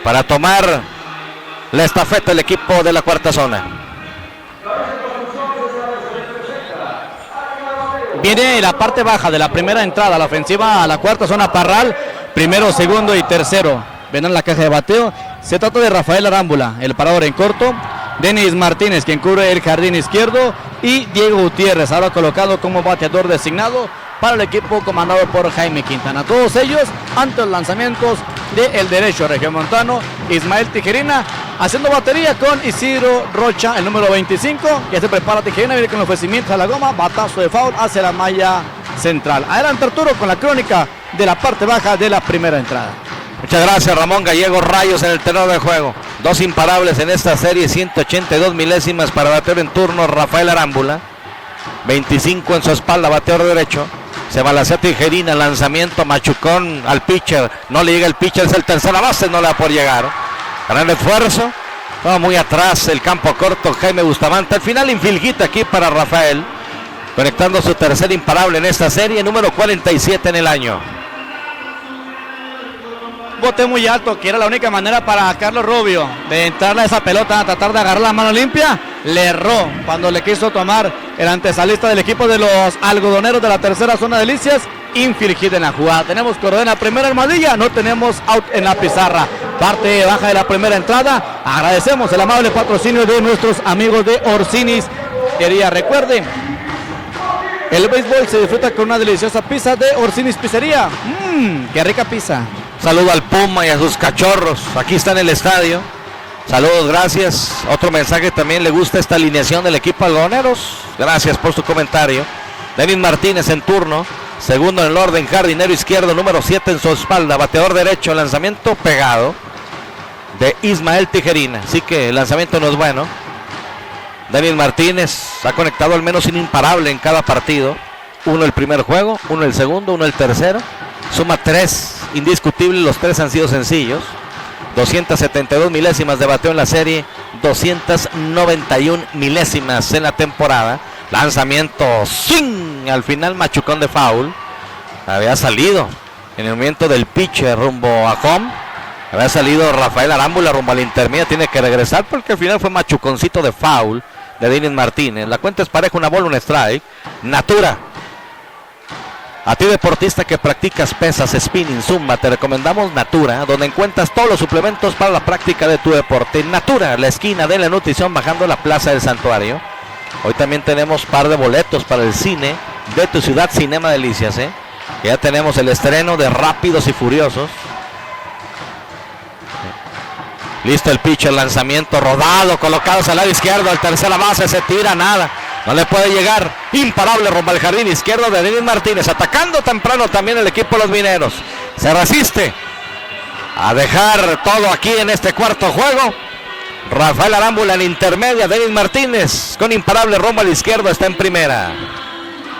para tomar la estafeta el equipo de la cuarta zona. Viene la parte baja de la primera entrada, la ofensiva a la cuarta zona Parral, primero, segundo y tercero. Ven en la caja de bateo. Se trata de Rafael Arámbula, el parador en corto. Denis Martínez, quien cubre el jardín izquierdo. Y Diego Gutiérrez, ahora colocado como bateador designado para el equipo comandado por Jaime Quintana. Todos ellos ante los lanzamientos del derecho regiomontano Ismael Tijerina, haciendo batería con Isidro Rocha, el número 25. Ya se prepara Tijerina, viene con ofrecimientos a la goma, batazo de foul hacia la malla central. Adelante Arturo con la crónica de la parte baja de la primera entrada. Muchas gracias, Ramón Gallego. Rayos en el terreno de juego. 2 imparables en esta serie, 182 milésimas para batear en turno Rafael Arámbula. 25 en su espalda, bateador derecho. Se balancea Tijerina, lanzamiento, machucón al pitcher. No le llega el pitcher, es el tercera base, no le va por llegar. Gran esfuerzo. Estaba muy atrás el campo corto Jaime Bustamante. Al final infield hit aquí para Rafael, conectando su tercer imparable en esta serie, número 47 en el año. Bote muy alto, que era la única manera para Carlos Rubio de entrarle a esa pelota, a tratar de agarrar la mano limpia. Le erró cuando le quiso tomar el antesalista del equipo de los algodoneros de la tercera zona de Delicias. Infield hit en la jugada. Tenemos corredor en la primera armadilla, no tenemos out en la pizarra. Parte baja de la primera entrada. Agradecemos el amable patrocinio de nuestros amigos de Orsini's Pizzería. Recuerden, el béisbol se disfruta con una deliciosa pizza de Orsini's Pizzería. ¡Qué rica pizza! Saludo al Puma y a sus cachorros. Aquí está en el estadio. Saludos, gracias. Otro mensaje, también le gusta esta alineación del equipo algodoneros. Gracias por su comentario. Denis Martínez en turno. Segundo en el orden, jardinero izquierdo, número 7 en su espalda. Bateador derecho, lanzamiento pegado de Ismael Tijerina. Así que el lanzamiento no es bueno. Denis Martínez ha conectado al menos un imparable en cada partido. Uno el primer juego, uno el segundo, uno el tercero. Suma 3 indiscutibles, los 3 han sido sencillos. 272 milésimas de bateo en la serie, 291 milésimas en la temporada. Lanzamiento ¡sin! Al final machucón de foul. Había salido en el movimiento del pitcher rumbo a home. Había salido Rafael Arámbula rumbo a la intermedia. Tiene que regresar porque al final fue machuconcito de foul de Denis Martínez. La cuenta es pareja, una bola, un strike. Natura. A ti, deportista que practicas pesas, spinning, zumba, te recomendamos Natura, donde encuentras todos los suplementos para la práctica de tu deporte. Natura, la esquina de la nutrición bajando la Plaza del Santuario. Hoy también tenemos par de boletos para el cine de tu ciudad, Cinema Delicias. Ya tenemos el estreno de Rápidos y Furiosos. Listo el pitch, el lanzamiento rodado, colocados al lado izquierdo, al tercera base, se tira, nada. No le puede llegar, imparable rumbo al jardín izquierdo de Denis Martínez, atacando temprano también el equipo de los Mineros. Se resiste a dejar todo aquí en este cuarto juego. Rafael Arámbula en intermedia, Denis Martínez con imparable rumbo al izquierdo, está en primera.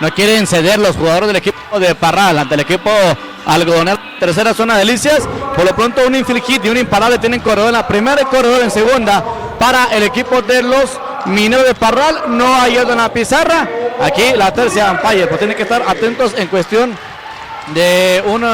No quieren ceder los jugadores del equipo de Parral ante el equipo algodonero, tercera zona de Delicias. Por lo pronto un infield hit y un imparable, tienen corredor en la primera y corredor en segunda para el equipo de los Mineros de Parral. No hay en la pizarra. Aquí la tercia umpire, pues tienen que estar atentos en cuestión de un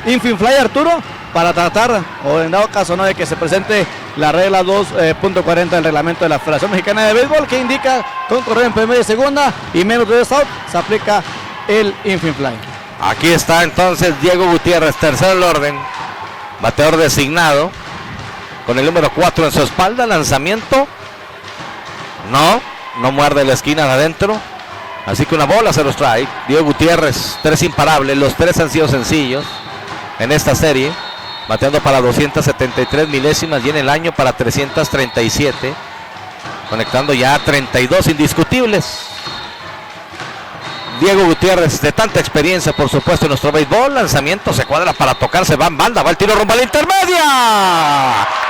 infield fly, Arturo, para tratar, o en dado caso no, de que se presente la regla 2.40 del reglamento de la Federación Mexicana de Béisbol, que indica con corredor en primera y segunda y menos de 2 out, se aplica el infield fly. Aquí está entonces Diego Gutiérrez, tercero del orden, bateador designado, con el número 4 en su espalda. Lanzamiento, no muerde la esquina de adentro, así que una bola, 0 strike. Diego Gutiérrez, 3 imparables, los 3 han sido sencillos en esta serie, bateando para 273 milésimas y en el año para 337, conectando ya 32 indiscutibles. Diego Gutiérrez, de tanta experiencia, por supuesto, en nuestro béisbol. Lanzamiento, se cuadra para tocarse, va en banda, va el tiro rumbo a la intermedia.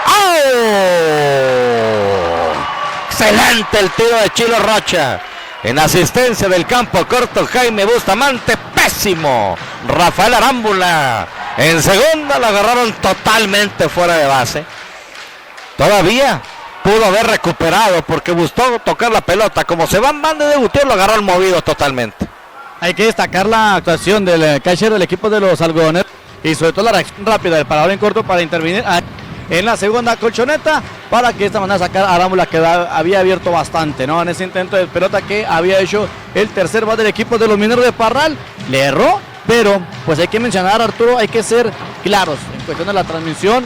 ¡Oh! Excelente el tiro de Chilo Rocha. En asistencia del campo corto, Jaime Bustamante, pésimo. Rafael Arámbula en segunda, la agarraron totalmente fuera de base. Todavía pudo haber recuperado porque buscó tocar la pelota. Como se va en banda de Gutiérrez, lo agarró movido totalmente. Hay que destacar la actuación del catcher del equipo de los algodoneros y sobre todo la reacción rápida del parador en corto para intervenir en la segunda colchoneta, para que de esta manera sacar a Arámbula, que había abierto bastante, ¿no? En ese intento de pelota que había hecho el tercer bate del equipo de los Mineros de Parral. Le erró, pero pues hay que mencionar, Arturo, hay que ser claros en cuestión de la transmisión.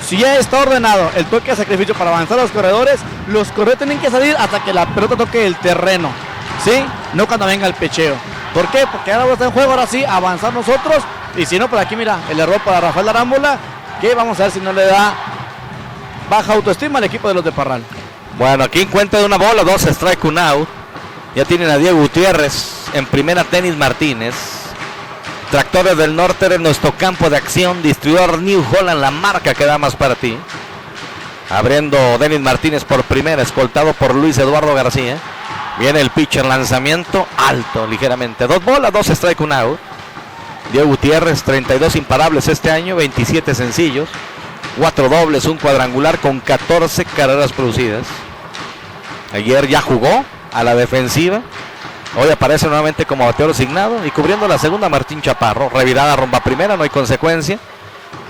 Si ya está ordenado el toque de sacrificio para avanzar a los corredores tienen que salir hasta que la pelota toque el terreno, ¿sí? No cuando venga el pecheo. ¿Por qué? Porque ahora está en juego, ahora sí, avanzar nosotros. Y si no, por aquí mira, el error para Rafael Arámbula, que vamos a ver si no le da baja autoestima al equipo de los de Parral. Bueno, aquí encuentra de una bola, 2 strike, 1 out. Ya tienen a Diego Gutiérrez en primera, Denis Martínez. Tractores del Norte en nuestro campo de acción, distribuidor New Holland, la marca que da más para ti. Abriendo Denis Martínez por primera, escoltado por Luis Eduardo García. Viene el pitcher, lanzamiento alto, ligeramente. 2 bolas, 2 strike, 1 out. Diego Gutiérrez, 32 imparables este año, 27 sencillos. 4 dobles, un cuadrangular con 14 carreras producidas. Ayer ya jugó a la defensiva. Hoy aparece nuevamente como bateador asignado y cubriendo la segunda Martín Chaparro. Revirada rumba primera, no hay consecuencia.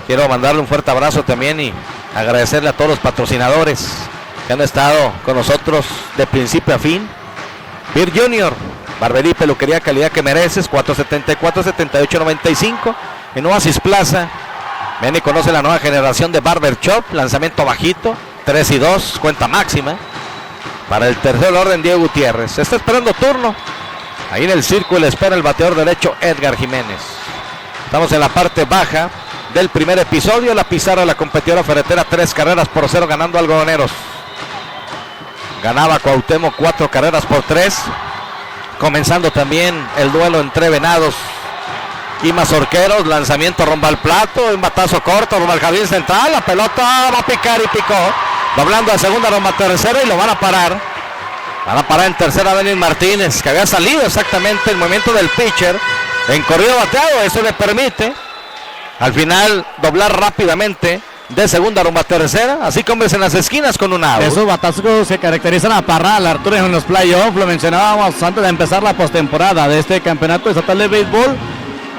Quiero mandarle un fuerte abrazo también y agradecerle a todos los patrocinadores que han estado con nosotros de principio a fin. Beer Junior, barbería y peluquería, calidad que mereces, 474-7895 en Oasis Plaza. Ven y conoce la nueva generación de Barber Shop, lanzamiento bajito, 3 y 2, cuenta máxima. Para el tercer orden, Diego Gutiérrez. Se está esperando turno. Ahí en el círculo espera el bateador derecho, Edgar Jiménez. Estamos en la parte baja del primer episodio. La pizarra de la competidora ferretera, 3-0 ganando Algodoneros. Ganaba Cuauhtémoc 4-3. Comenzando también el duelo entre Venados y Mazorqueros. Lanzamiento rumbo al plato, un batazo corto rumbo al jardín central. La pelota va a picar y picó. Doblando a segunda, rumbo a tercera y lo van a parar. Van a parar en tercera Denis Martínez, que había salido exactamente el movimiento del pitcher en corrido bateado. Eso le permite al final doblar rápidamente de segunda rumbo a tercera, así como en las esquinas con un out. Esos batazos que caracterizan a Parral, Arturo, en los playoffs. Lo mencionábamos antes de empezar la postemporada de este campeonato estatal de béisbol,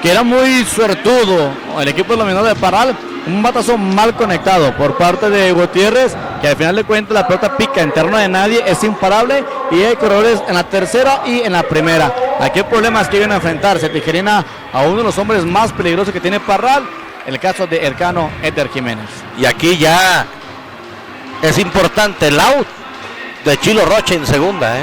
que era muy suertudo el equipo de los Mineros de Parral. Un batazo mal conectado por parte de Gutiérrez, que al final de cuentas la pelota pica en terreno de nadie, es imparable y hay corredores en la tercera y en la primera. Aquí hay problemas que vienen a enfrentarse Tijerina a uno de los hombres más peligrosos que tiene Parral, el caso de Elcano Edgar Jiménez. Y aquí ya es importante el out de Chilo Rocha en segunda,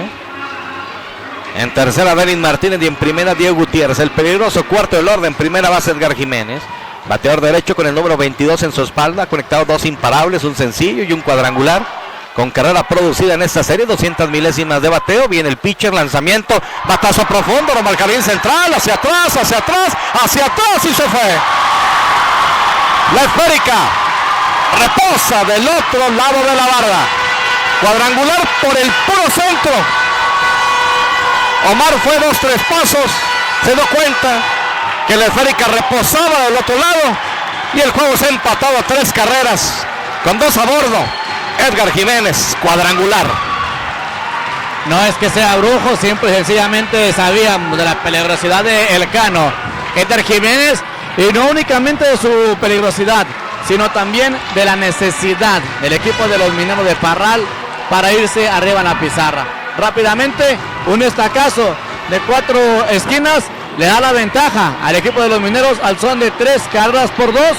En tercera Denis Martínez y en primera Diego Gutiérrez. El peligroso cuarto del orden, primera base Edgar Jiménez. Bateador derecho con el número 22 en su espalda, conectado 2 imparables, un sencillo y un cuadrangular. Con carrera producida en esta serie, 200 milésimas de bateo. Viene el pitcher, lanzamiento, batazo profundo, rumbo al jardín central, hacia atrás y se fue. La esférica reposa del otro lado de la barda. Cuadrangular por el puro centro. Omar fue 2-3 pasos, se dio cuenta que la esférica reposaba del otro lado y el juego se ha empatado a 3 carreras con 2 a bordo. Edgar Jiménez, cuadrangular. No es que sea brujo, simple y sencillamente sabíamos de la peligrosidad de Elcano Edgar Jiménez, y no únicamente de su peligrosidad, sino también de la necesidad del equipo de los Mineros de Parral para irse arriba en la pizarra. Rápidamente, un estacazo de 4 esquinas le da la ventaja al equipo de los Mineros al son de 3-2.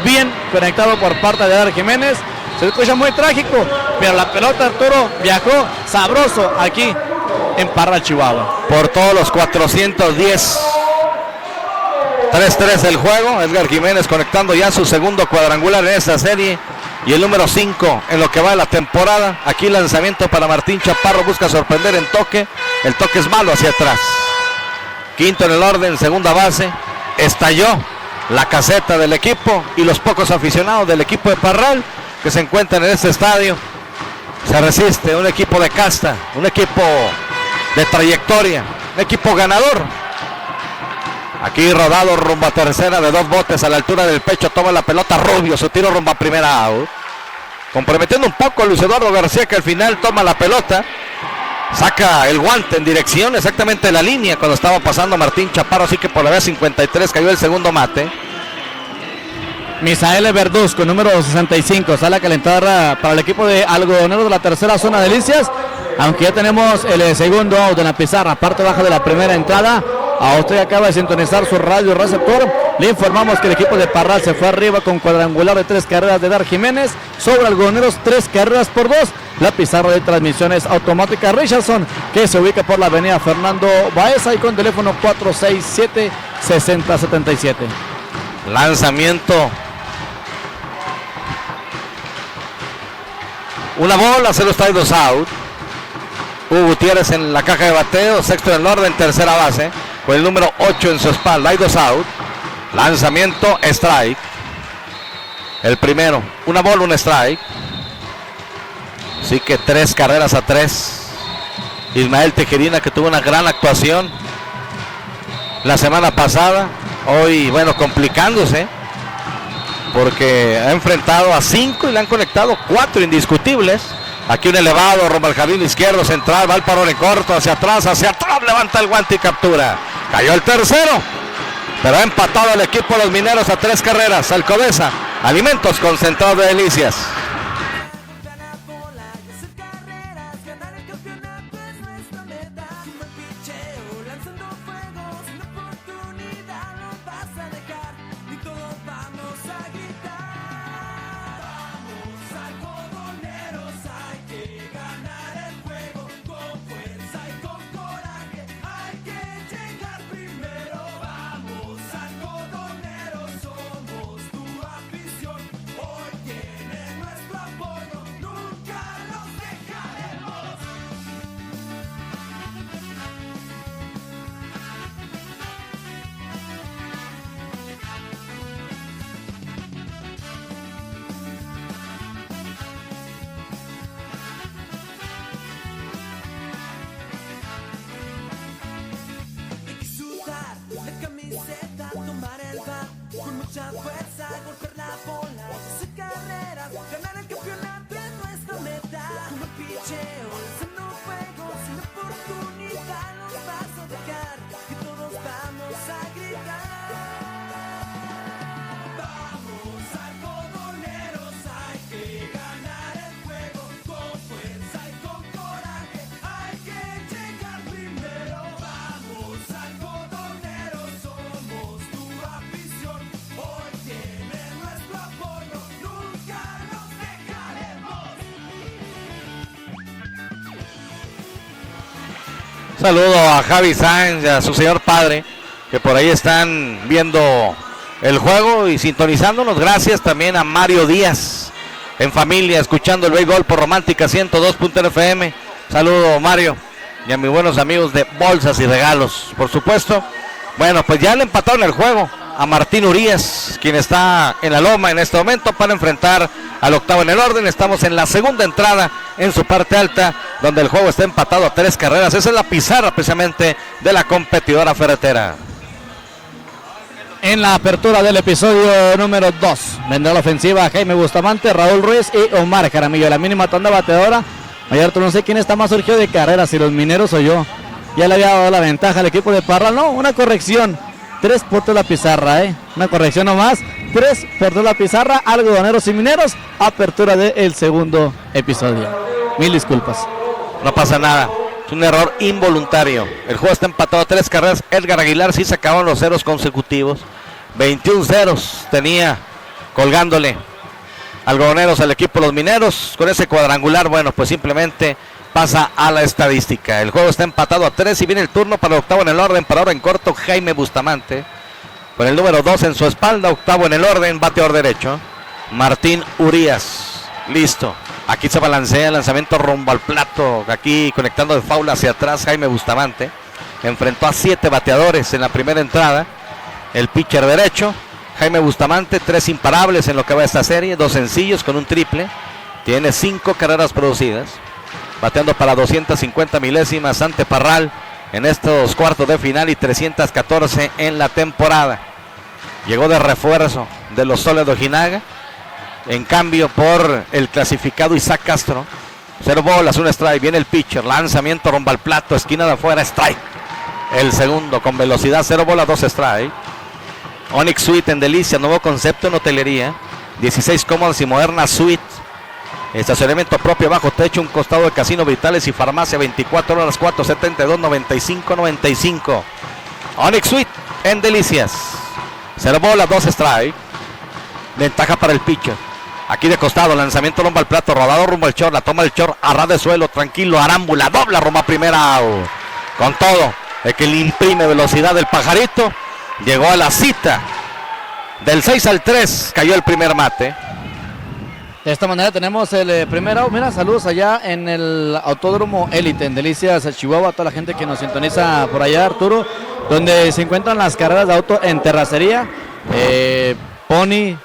Bien conectado por parte de Edgar Jiménez. Se escucha muy trágico, pero la pelota, Arturo, viajó sabroso aquí en Parral, Chihuahua. Por todos los 410. 3-3 el juego. Edgar Jiménez conectando ya su segundo cuadrangular en esta serie y el número 5 en lo que va de la temporada. Aquí lanzamiento para Martín Chaparro, busca sorprender en toque. El toque es malo hacia atrás. Quinto en el orden, segunda base. Estalló la caseta del equipo y los pocos aficionados del equipo de Parral que se encuentran en este estadio. Se resiste un equipo de casta, un equipo de trayectoria, un equipo ganador. Aquí rodado rumbo a tercera de 2 botes a la altura del pecho, toma la pelota Rubio, su tiro rumbo a primera out. Comprometiendo un poco a Luis Eduardo García, que al final toma la pelota, saca el guante en dirección exactamente de la línea cuando estaba pasando Martín Chaparro, así que por la vez 53 cayó el segundo mate. Misael Verduzco, número 65, sale a calentar para el equipo de Algodoneros de la tercera zona de Delicias, aunque ya tenemos el segundo out en la pizarra, parte baja de la primera entrada. A usted acaba de sintonizar su radio receptor. Le informamos que el equipo de Parral se fue arriba con cuadrangular de 3 carreras de Edgar Jiménez. Sobre Algodoneros 3-2. La pizarra de transmisiones automáticas Richardson, que se ubica por la avenida Fernando Baeza y con teléfono 467-6077. Lanzamiento. Una bola, 0 strike, 2 out. Hugo Gutiérrez en la caja de bateo, sexto en el orden, tercera base, con el número 8 en su espalda. Hay 2 out. Lanzamiento, strike. El primero, una bola, un strike. Así que 3 carreras a 3. Ismael Tijerina, que tuvo una gran actuación la semana pasada. Hoy, bueno, complicándose porque ha enfrentado a 5 y le han conectado 4 indiscutibles. Aquí un elevado rumbo al jardín izquierdo central, va el parón en corto, hacia atrás, levanta el guante y captura. Cayó el tercero, pero ha empatado el equipo de los Mineros a 3 carreras. Alcobesa, alimentos concentrados de Delicias. Mucha fuerza, golpear la bola, hacer carreras, ganar el campeonato es nuestra meta. Como el picheo, lanzando fuego, sin oportunidad nos vas a dejar, y todos vamos a gritar. Vamos algodoneros, hay que ganar el juego, con fuerza y con coraje, hay que llegar primero. Vamos algodoneros, somos tu afición. Hoy tiene nuestro apoyo, nunca nos dejaremos. Saludo a Javi Sáenz y a su señor padre, que por ahí están viendo el juego y sintonizándonos. Gracias también a Mario Díaz, en familia, escuchando el béisbol por Romántica 102.fm. Saludo, Mario, y a mis buenos amigos de Bolsas y Regalos, por supuesto. Bueno, pues ya le empataron el juego a Martín Urias, quien está en la loma en este momento para enfrentar al octavo en el orden. Estamos en la segunda entrada en su parte alta, donde el juego está empatado a 3 carreras. Esa es la pizarra precisamente de la competidora ferretera. En la apertura del episodio número 2, vendrá la ofensiva Jaime Bustamante, Raúl Ruiz y Omar Jaramillo. La mínima tanda bateadora. Mayarto, no sé quién está más surgido de carreras, si los Mineros o yo. Ya le había dado la ventaja al equipo de Parral. No, una corrección. 3 por 2 la pizarra, una corrección nomás. 3 por 2 la pizarra, algodoneros y Mineros. Apertura del segundo episodio. Mil disculpas. No pasa nada, es un error involuntario. El juego está empatado a 3 carreras. Edgar Aguilar sí sacaban los ceros consecutivos. 21 ceros tenía colgándole algodoneros al equipo de los Mineros. Con ese cuadrangular, bueno, pues simplemente pasa a la estadística. El juego está empatado a 3 y viene el turno para el octavo en el orden. Para ahora en corto, Jaime Bustamante, con el número 2 en su espalda. Octavo en el orden, bateador derecho, Martín Urias. Listo. Aquí se balancea el lanzamiento rumbo al plato. Aquí conectando de foul hacia atrás Jaime Bustamante. Enfrentó a 7 bateadores en la primera entrada. El pitcher derecho, Jaime Bustamante, 3 imparables en lo que va a esta serie. 2 sencillos con un triple. Tiene 5 carreras producidas. Bateando para 250 milésimas ante Parral en estos cuartos de final y 314 en la temporada. Llegó de refuerzo de los Soles de Ojinaga, en cambio por el clasificado Isaac Castro. 0 bolas, 1 strike. Viene el pitcher, lanzamiento rumbo al plato, esquina de afuera, strike. El segundo con velocidad, 0 bolas, 2 strike. Onyx Suite en Delicias, nuevo concepto en hotelería. 16 cómodas y modernas suite. Estacionamiento propio bajo techo, un costado de Casino Vitales y Farmacia, 24 horas, 472-95-95. Onyx Suite en Delicias. 0 bolas, 2 strike. Ventaja para el pitcher. Aquí de costado, lanzamiento rumbo al plato, rodado rumbo al short, la toma el short, a ras de suelo, tranquilo, arámbula, dobla rumbo a primera out. Con todo, el que le imprime velocidad del pajarito, llegó a la cita. Del 6 al 3, cayó el primer mate. De esta manera tenemos el primer out. Mira, saludos allá en el Autódromo Élite en Delicias, Chihuahua, a toda la gente que nos sintoniza por allá, Arturo, donde se encuentran las carreras de auto en terracería, pony,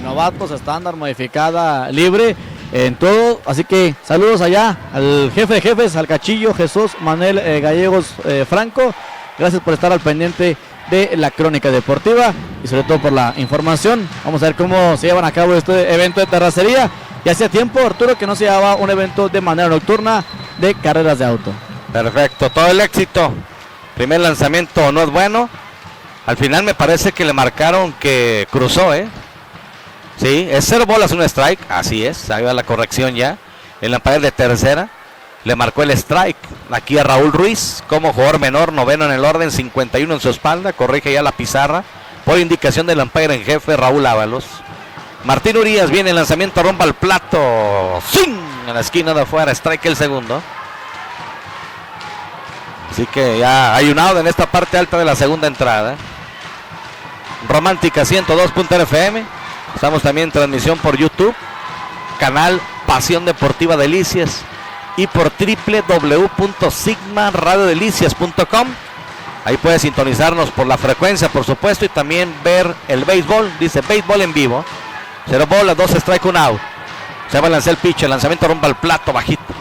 novatos, estándar, modificada, libre, en todo. Así que saludos allá al jefe de jefes, al Cachillo, Jesús Manuel Gallegos Franco. Gracias por estar al pendiente de la Crónica Deportiva y sobre todo por la información. Vamos a ver cómo se llevan a cabo este evento de terracería. Y hacía tiempo, Arturo, que no se llevaba un evento de manera nocturna de carreras de auto. Perfecto, todo el éxito. Primer lanzamiento no es bueno. Al final me parece que le marcaron que cruzó, Sí, es 0 bolas, 1 strike. Así es, ahí va la corrección ya. En la pared de tercera le marcó el strike aquí a Raúl Ruiz como jugador menor, noveno en el orden, 51 en su espalda. Corrige ya la pizarra por indicación del umpire en jefe Raúl Ábalos. Martín Urías viene el lanzamiento, rompa el plato. ¡Sin! En la esquina de afuera, strike el segundo. Así que ya hay un out en esta parte alta de la segunda entrada. Romántica 102.fm. Estamos también en transmisión por YouTube, canal Pasión Deportiva Delicias, y por www.sigmaradiodelicias.com. Ahí puedes sintonizarnos por la frecuencia, por supuesto, y también ver el béisbol. Dice béisbol en vivo. 0 bolas, 2 strike, 1 out. Se va a lanzar el pitch, el lanzamiento rompa el plato bajito.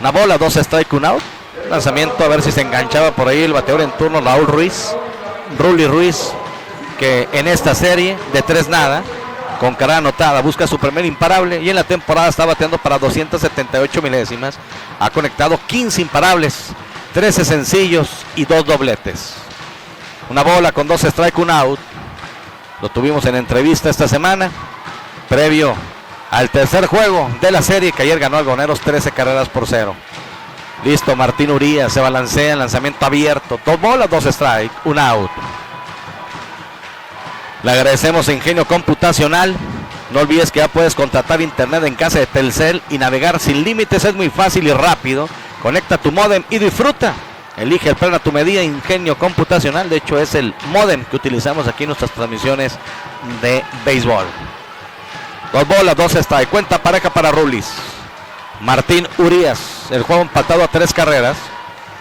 Una bola, 2 strike, 1 out. Lanzamiento a ver si se enganchaba por ahí el bateador en turno, Raúl Ruiz. Ruli Ruiz, que en esta serie de 3 nada, con carrera anotada, busca su primer imparable y en la temporada está bateando para 278 milésimas. Ha conectado 15 imparables, 13 sencillos y 2 dobletes. Una bola con 2 strike, 1 out. Lo tuvimos en entrevista esta semana, previo al tercer juego de la serie que ayer ganó Algoneros 13 carreras por 0. Listo, Martín Urías se balancea, lanzamiento abierto, 2 bolas, 2 strike, 1 out. Le agradecemos a Ingenio Computacional. No olvides que ya puedes contratar internet en casa de Telcel y navegar sin límites. Es muy fácil y rápido. Conecta tu módem y disfruta. Elige el plan a tu medida, Ingenio Computacional. De hecho, es el módem que utilizamos aquí en nuestras transmisiones de béisbol. 2 bolas, 2 strike. Cuenta pareja para Rulis. Martín Urías. El juego empatado a 3 carreras.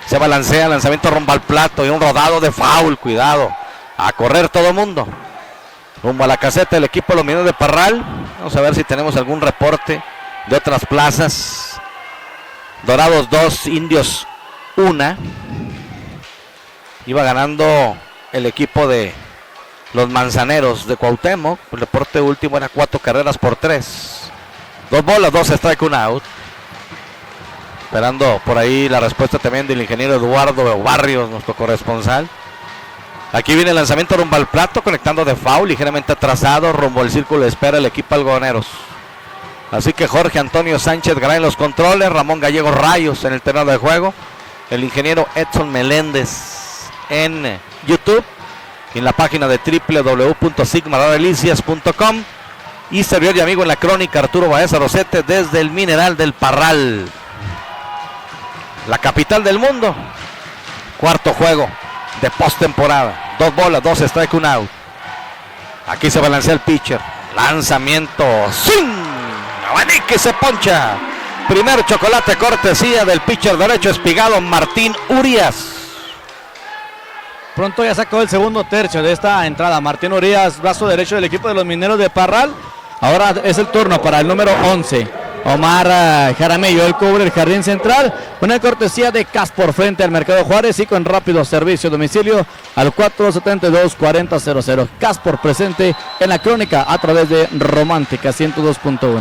Se balancea, lanzamiento rompa al plato y un rodado de foul. Cuidado. A correr todo mundo. Rumbo a la caseta del equipo Los Mineros de Parral. Vamos a ver si tenemos algún reporte de otras plazas. Dorados 2, Indios 1. Iba ganando el equipo de los Manzaneros de Cuauhtémoc. El reporte último era 4 carreras por 3. 2 bolas, 2 strike, 1 out. Esperando por ahí la respuesta también del ingeniero Eduardo Barrios, nuestro corresponsal. Aquí viene el lanzamiento rumbo al plato, conectando de foul, ligeramente atrasado, rumbo al círculo de espera el equipo Algodoneros. Así que Jorge Antonio Sánchez Garay en los controles, Ramón Gallego Rayos en el terreno de juego, el ingeniero Edson Meléndez en YouTube y en la página de www.sigmaradiodelicias.com, y servidor y amigo en la crónica Arturo Baeza Rosete desde el Mineral del Parral, la capital del mundo. Cuarto juego de postemporada. 2 bolas, 2 strike, 1 out. Aquí se balancea el pitcher. Lanzamiento. ¡Sin! Abanique se poncha. Primer chocolate cortesía del pitcher derecho espigado Martín Urías. Pronto ya sacó el segundo tercio de esta entrada. Martín Urías, brazo derecho del equipo de los Mineros de Parral. Ahora es el turno para el número 11. Omar Jaramillo, el cubre el jardín central. Una cortesía de CAS por frente al Mercado Juárez y con rápido servicio a domicilio al 472-4000. CAS por presente en la crónica a través de Romántica 102.1.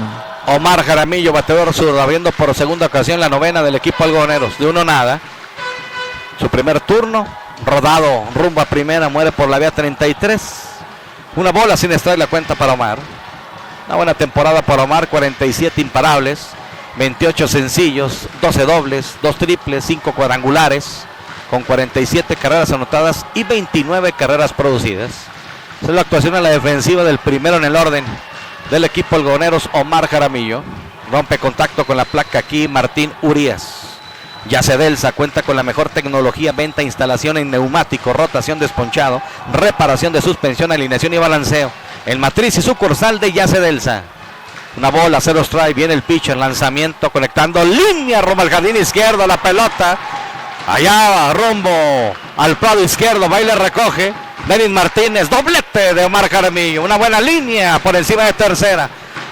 Omar Jaramillo, bateador sur, abriendo por segunda ocasión la novena del equipo Algodoneros. De 1 nada. Su primer turno, rodado rumbo a primera, muere por la vía 33. Una bola sin strike, la cuenta para Omar. Una buena temporada para Omar, 47 imparables, 28 sencillos, 12 dobles, 2 triples, 5 cuadrangulares, con 47 carreras anotadas y 29 carreras producidas. Esa es la actuación en la defensiva del primero en el orden del equipo Algodoneros, Omar Jaramillo. Rompe contacto con la placa aquí Martín Urías. Yacedelsa cuenta con la mejor tecnología, venta, instalación en neumático, rotación desponchado, reparación de suspensión, alineación y balanceo. El matriz y sucursal de Yacedelsa. Una bola, 0 strike, viene el pitcher, lanzamiento, conectando línea rumbo al jardín izquierdo, la pelota. Allá rumbo al prado izquierdo, va y le recoge Denis Martínez, doblete de Omar Jaramillo. Una buena línea por encima de tercera.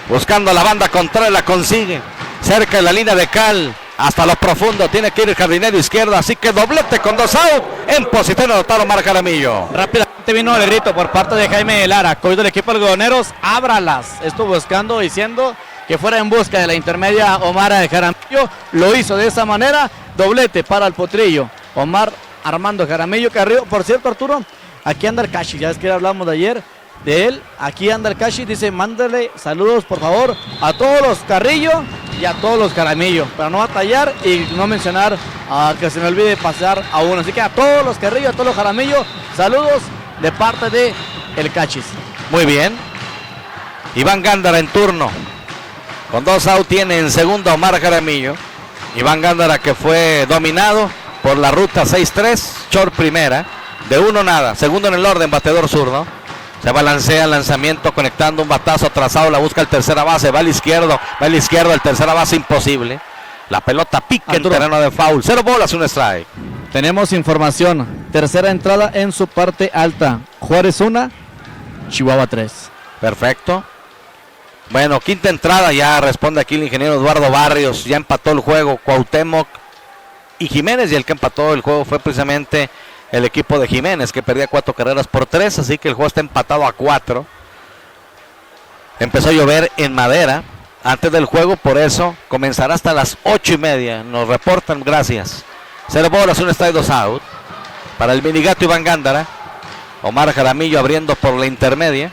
Buscando la banda contraria, la consigue. Cerca de la línea de cal. hasta lo profundo. Tiene que ir el jardinero izquierdo, así que doblete con 2 out. En posición anotado Omar Jaramillo. Rápidamente vino el grito por parte de Jaime Lara, coach del equipo de Algodoneros. Ábralas. Estuvo buscando, diciendo que fuera en busca de la intermedia Omar Jaramillo. Lo hizo de esa manera. Doblete para el potrillo. Omar Armando Jaramillo Carrillo. Por cierto, Arturo, aquí anda el Cashi. Ya es que hablamos de ayer de él. Aquí anda el Cashi. Dice, mándale saludos, por favor, a todos los Carrillo y a todos los Jaramillo. Para no batallar y no mencionar que se me olvide pasar a uno. Así que a todos los Carrillo, a todos los Jaramillo, saludos de parte de el Cachis. Muy bien. Iván Gándara en turno. Con 2 out tiene en segundo Omar Jaramillo. Iván Gándara, que fue dominado por la ruta 6-3, short primera, de 1 nada, segundo en el orden, bateador zurdo. Se balancea el lanzamiento, conectando un batazo atrasado, la busca el tercera base, va al izquierdo, el tercera base imposible. La pelota pica en terreno de foul, 0 bolas, 1 strike. Tenemos información, tercera entrada en su parte alta, Juárez 1, Chihuahua 3. Perfecto. Bueno, quinta entrada, ya responde aquí el ingeniero Eduardo Barrios, ya empató el juego Cuauhtémoc y Jiménez, y el que empató el juego fue precisamente el equipo de Jiménez, que perdía 4 carreras por 3, así que el juego está empatado a 4. Empezó a llover en Madera antes del juego, por eso comenzará hasta las 8:30, nos reportan, gracias. 0 bolas, 1 strike, 2 out. Para el minigato Iván Gándara, Omar Jaramillo abriendo por la intermedia.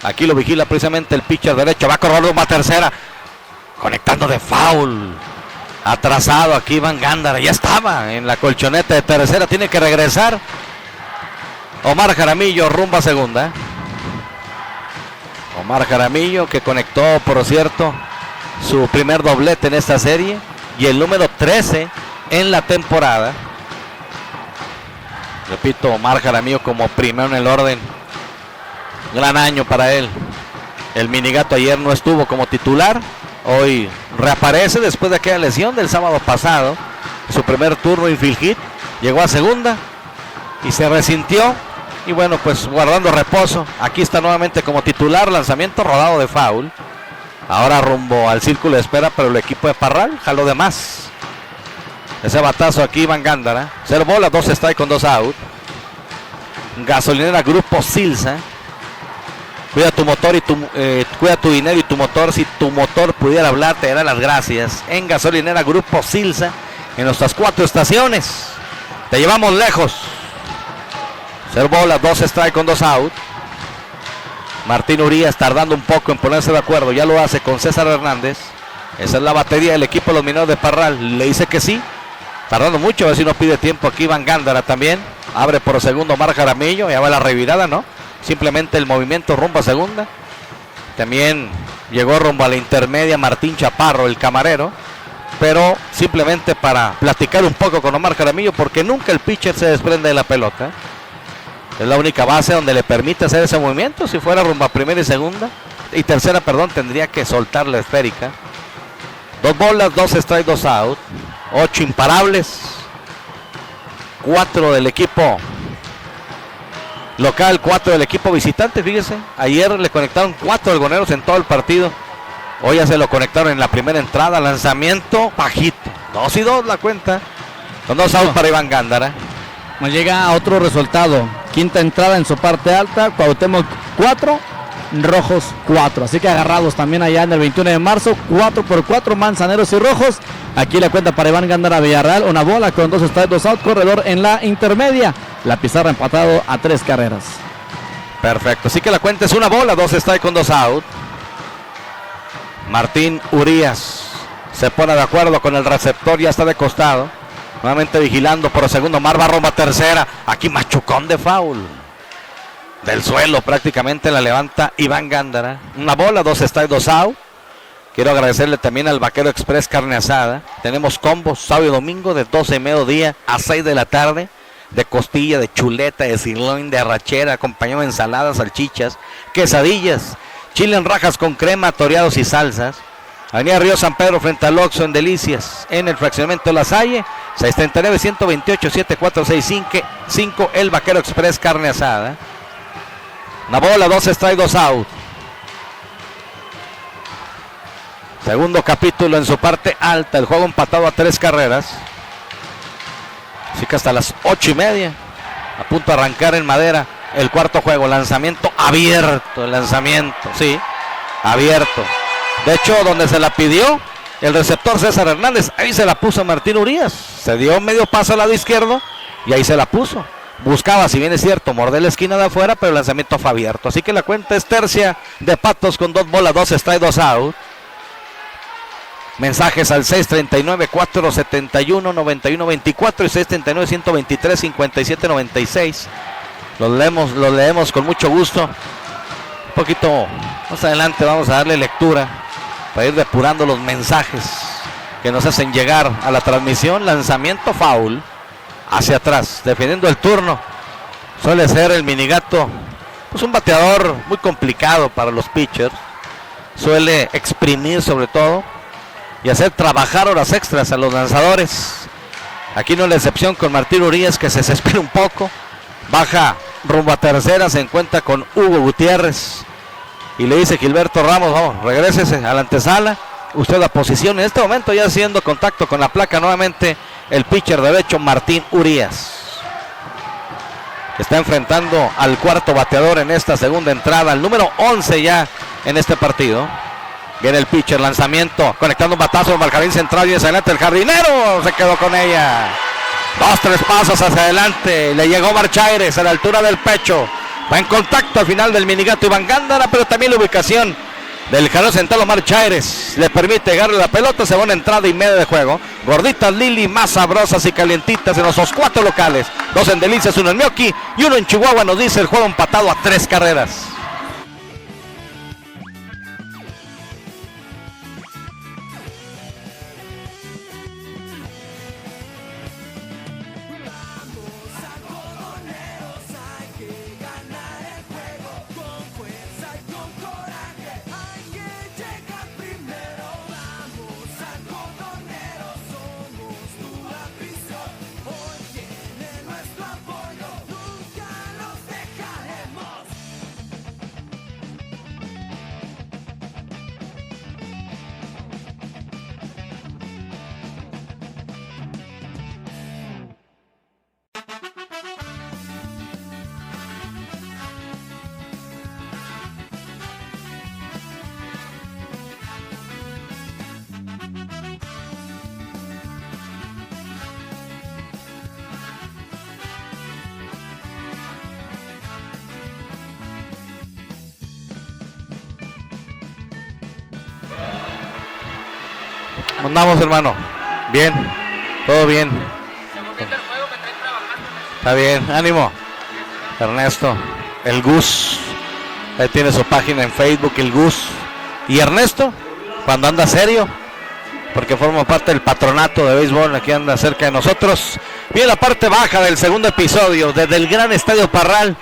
Aquí lo vigila precisamente el pitcher derecho. Va a correr rumbo a tercera. Conectando de foul. Atrasado aquí Iván Gándara. Ya estaba en la colchoneta de tercera. Tiene que regresar. Omar Jaramillo rumbo a segunda. Omar Jaramillo, que conectó, por cierto, su primer doblete en esta serie. Y el número 13 en la temporada. Repito, Omar Jaramillo como primero en el orden. Gran año para él. El minigato ayer no estuvo como titular. Hoy reaparece después de aquella lesión del sábado pasado. Su primer turno infield hit. Llegó a segunda y se resintió. Y bueno, pues guardando reposo. Aquí está nuevamente como titular. Lanzamiento rodado de foul. Ahora rumbo al círculo de espera, pero el equipo de Parral jaló de más. Ese batazo aquí Iván Gándara. 0 bolas, 2 strike con 2 out. Gasolinera Grupo Silsa. Cuida tu motor y cuida tu dinero y tu motor. Si tu motor pudiera hablar, te dará las gracias. En Gasolinera Grupo Silsa, en nuestras 4 estaciones. Te llevamos lejos. 0 bolas, 2 strike con 2 out. Martín Urias tardando un poco en ponerse de acuerdo. Ya lo hace con César Hernández. Esa es la batería del equipo de los Mineros de Parral. Le dice que sí. Tardando mucho, a ver si no pide tiempo aquí Iván Gándara también. Abre por segundo Omar Jaramillo. Ya va la revirada, ¿no? Simplemente el movimiento rumbo a segunda. También llegó rumbo a la intermedia Martín Chaparro, el camarero. Pero simplemente para platicar un poco con Omar Jaramillo, porque nunca el pitcher se desprende de la pelota. Es la única base donde le permite hacer ese movimiento. Si fuera rumbo a primera y segunda y tercera, perdón, tendría que soltar la esférica. 2 bolas, 2 strike, 2 out. 8 imparables. 4 del equipo local, 4 del equipo visitante. Fíjese, ayer le conectaron 4 algoneros en todo el partido. Hoy ya se lo conectaron en la primera entrada. Lanzamiento bajito. 2-2 la cuenta. Con 2 outs para Iván Gándara. Nos llega a otro resultado. Quinta entrada en su parte alta. Cuauhtémoc 4, Rojos 4. Así que agarrados también allá en el 21 de marzo. 4-4, Manzaneros y Rojos. Aquí la cuenta para Iván Gándara Villarreal. Una bola con 2 strikes, 2 out. Corredor en la intermedia. La pizarra empatado a 3 carreras. Perfecto. Así que la cuenta es 1 bola, 2 strikes con 2 out. Martín Urias se pone de acuerdo con el receptor. Ya está de costado. Nuevamente vigilando por el segundo. Omar va rumbo a tercera. Aquí machucón de foul. Del suelo prácticamente la levanta Iván Gándara. 1 bola, 2 strikes, 2 out. Quiero agradecerle también al Vaquero Express Carne Asada. Tenemos combos sábado y domingo de 12 de mediodía a 6 de la tarde. De costilla, de chuleta, de sirloin, de arrachera, acompañado de ensaladas, salchichas, quesadillas, chile en rajas con crema, toreados y salsas. Avenida Río San Pedro frente al Oxxo en Delicias, en el fraccionamiento La Salle, 639-128-7465, el Vaquero Express Carne Asada. 1 bola, 2 strikes, 2 out. Segundo capítulo en su parte alta, el juego empatado a 3 carreras. Así que hasta las 8:30, a punto de arrancar en madera el cuarto juego. Lanzamiento abierto, el lanzamiento, sí, abierto. De hecho, donde se la pidió el receptor César Hernández, ahí se la puso Martín Urías. Se dio medio paso al lado izquierdo y ahí se la puso. Buscaba, si bien es cierto, morder la esquina de afuera, pero el lanzamiento fue abierto. Así que la cuenta es tercia de Patos con 2 bolas, 2 strike, 2 out. Mensajes al 639-471-9124 y 639-123-5796. Los leemos con mucho gusto. Un poquito más adelante vamos a darle lectura para ir depurando los mensajes que nos hacen llegar a la transmisión. Lanzamiento foul hacia atrás, defendiendo el turno. Suele ser el Minigato, pues un bateador muy complicado para los pitchers. Suele exprimir sobre todo y hacer trabajar horas extras a los lanzadores. Aquí no es la excepción con Martín Urías, que se desespera un poco. Baja rumbo a tercera, se encuentra con Hugo Gutiérrez y le dice Gilberto Ramos, vamos, regrésese a la antesala, usted la posición. En este momento ya haciendo contacto con la placa nuevamente el pitcher derecho Martín Urías. Está enfrentando al cuarto bateador en esta segunda entrada, el número 11 ya en este partido. Viene el pitcher, lanzamiento, conectando un batazo al jardín central y hacia adelante el jardinero se quedó con ella. 2-3 pasos hacia adelante, le llegó Marchaires a la altura del pecho. Va en contacto al final del Minigato Iván Gándara, pero también la ubicación del jardín central Omar Chaires le permite llegarle la pelota. Segunda entrada y media de juego. Gorditas Lili, más sabrosas y calientitas en los 4 locales. 2 en Delicias, 1 en Mioki y 1 en Chihuahua. Nos dice el juego empatado a 3 carreras. Andamos, hermano. Bien, todo bien. Está bien, ánimo. Ernesto, el Gus. Ahí tiene su página en Facebook, el Gus. Y Ernesto, cuando anda serio, porque forma parte del patronato de béisbol, aquí anda cerca de nosotros. Bien, la parte baja del segundo episodio, desde el gran Estadio Parral.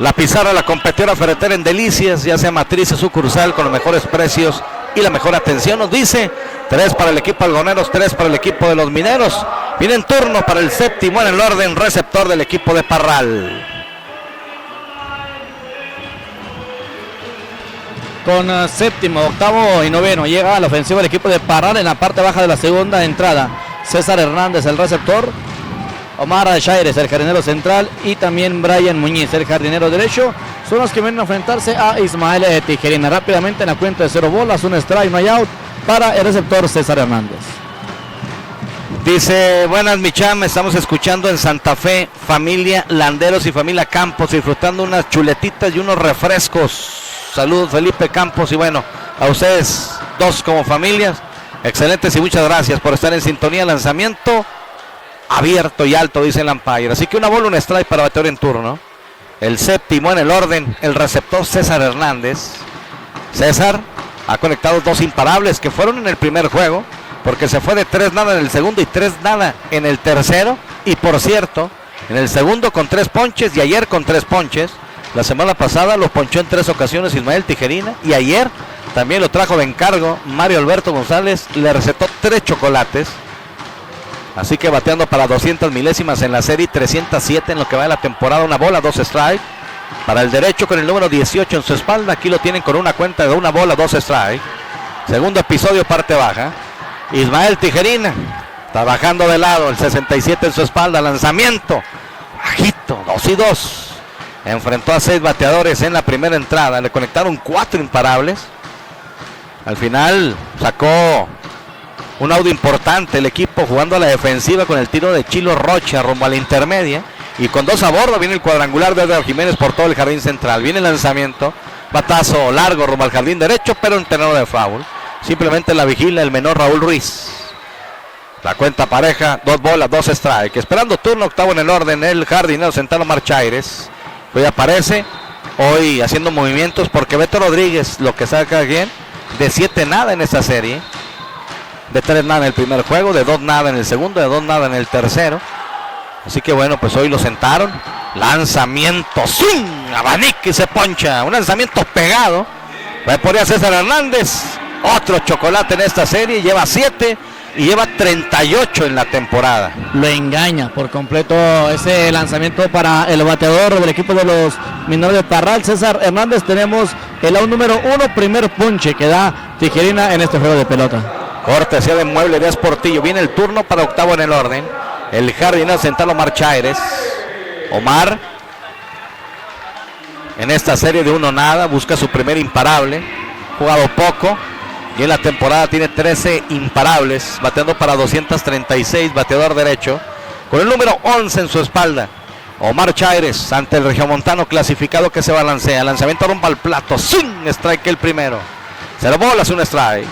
La pizarra, la competidora ferretera en Delicias, ya sea matriz o sucursal, con los mejores precios y la mejor atención. Nos dice 3 para el equipo algoneros, 3 para el equipo de los mineros. Viene en turno para el séptimo en el orden, receptor del equipo de Parral. Con séptimo, octavo y noveno llega a la ofensiva el equipo de Parral en la parte baja de la segunda entrada. César Hernández, el receptor. Omar Chaires, el jardinero central, y también Brian Muñiz, el jardinero derecho, son los que vienen a enfrentarse a Ismael Tijerina. Rápidamente en la cuenta de 0 bolas, 1 strike, no hay out para el receptor César Hernández. Dice, buenas Micham, estamos escuchando en Santa Fe, familia Landeros y familia Campos, disfrutando unas chuletitas y unos refrescos. Saludos Felipe Campos y bueno, a ustedes dos como familias, excelentes y muchas gracias por estar en sintonía. Lanzamiento abierto y alto, dice el umpire. Así que una bola, un strike para bateador en turno. El séptimo en el orden, el receptor César Hernández. César ha conectado 2 imparables que fueron en el primer juego, porque se fue de 3-0 en el segundo y 3-0 en el tercero. Y por cierto, en el segundo con 3 ponches y ayer con 3 ponches. La semana pasada lo ponchó en 3 ocasiones Ismael Tijerina y ayer también lo trajo de encargo Mario Alberto González, le recetó 3 chocolates. Así que bateando para 200 milésimas en la serie, 307 en lo que va de la temporada. Una bola, 2 strike. Para el derecho con el número 18 en su espalda. Aquí lo tienen con una cuenta de 1 bola, 2 strike. Segundo episodio, parte baja. Ismael Tijerina, trabajando de lado, el 67 en su espalda, lanzamiento, bajito, 2-2. Enfrentó a 6 bateadores en la primera entrada, le conectaron 4 imparables. Al final sacó un out importante el equipo jugando a la defensiva con el tiro de Chilo Rocha rumbo a la intermedia. Y con 2 a bordo viene el cuadrangular de Edgar Jiménez por todo el jardín central. Viene el lanzamiento, batazo largo rumbo al jardín derecho, pero en terreno de foul. Simplemente la vigila el menor Raúl Ruiz. La cuenta pareja, 2 bolas, 2 strikes. Esperando turno, octavo en el orden, el jardinero central Omar Chaires. Hoy aparece, hoy haciendo movimientos porque Beto Rodríguez, lo que saca bien, de 7 nada en esta serie. De 3 nada en el primer juego, de 2 nada en el segundo, de 2 nada en el tercero. Así que bueno, pues hoy lo sentaron. Lanzamiento, ¡swing! Abanique y se poncha. Un lanzamiento pegado. Va por ahí a César Hernández. Otro chocolate en esta serie, lleva 7 y lleva 38 en la temporada. Lo engaña por completo ese lanzamiento para el bateador del equipo de los Mineros de Parral, César Hernández. Tenemos el out número 1, primer ponche que da Tijerina en este juego de pelota. Cortesía de Mueble de Portillo. Viene el turno para octavo en el orden. El jardinero central Omar Chaires. Omar en esta serie de 1 nada busca su primer imparable. Jugado poco. Y en la temporada tiene 13 imparables, bateando para 236, bateador derecho, con el número 11 en su espalda. Omar Chaires ante el regiomontano clasificado que se balancea. Lanzamiento rumbo al plato, sin strike el primero. 0 bolas, 1 strike.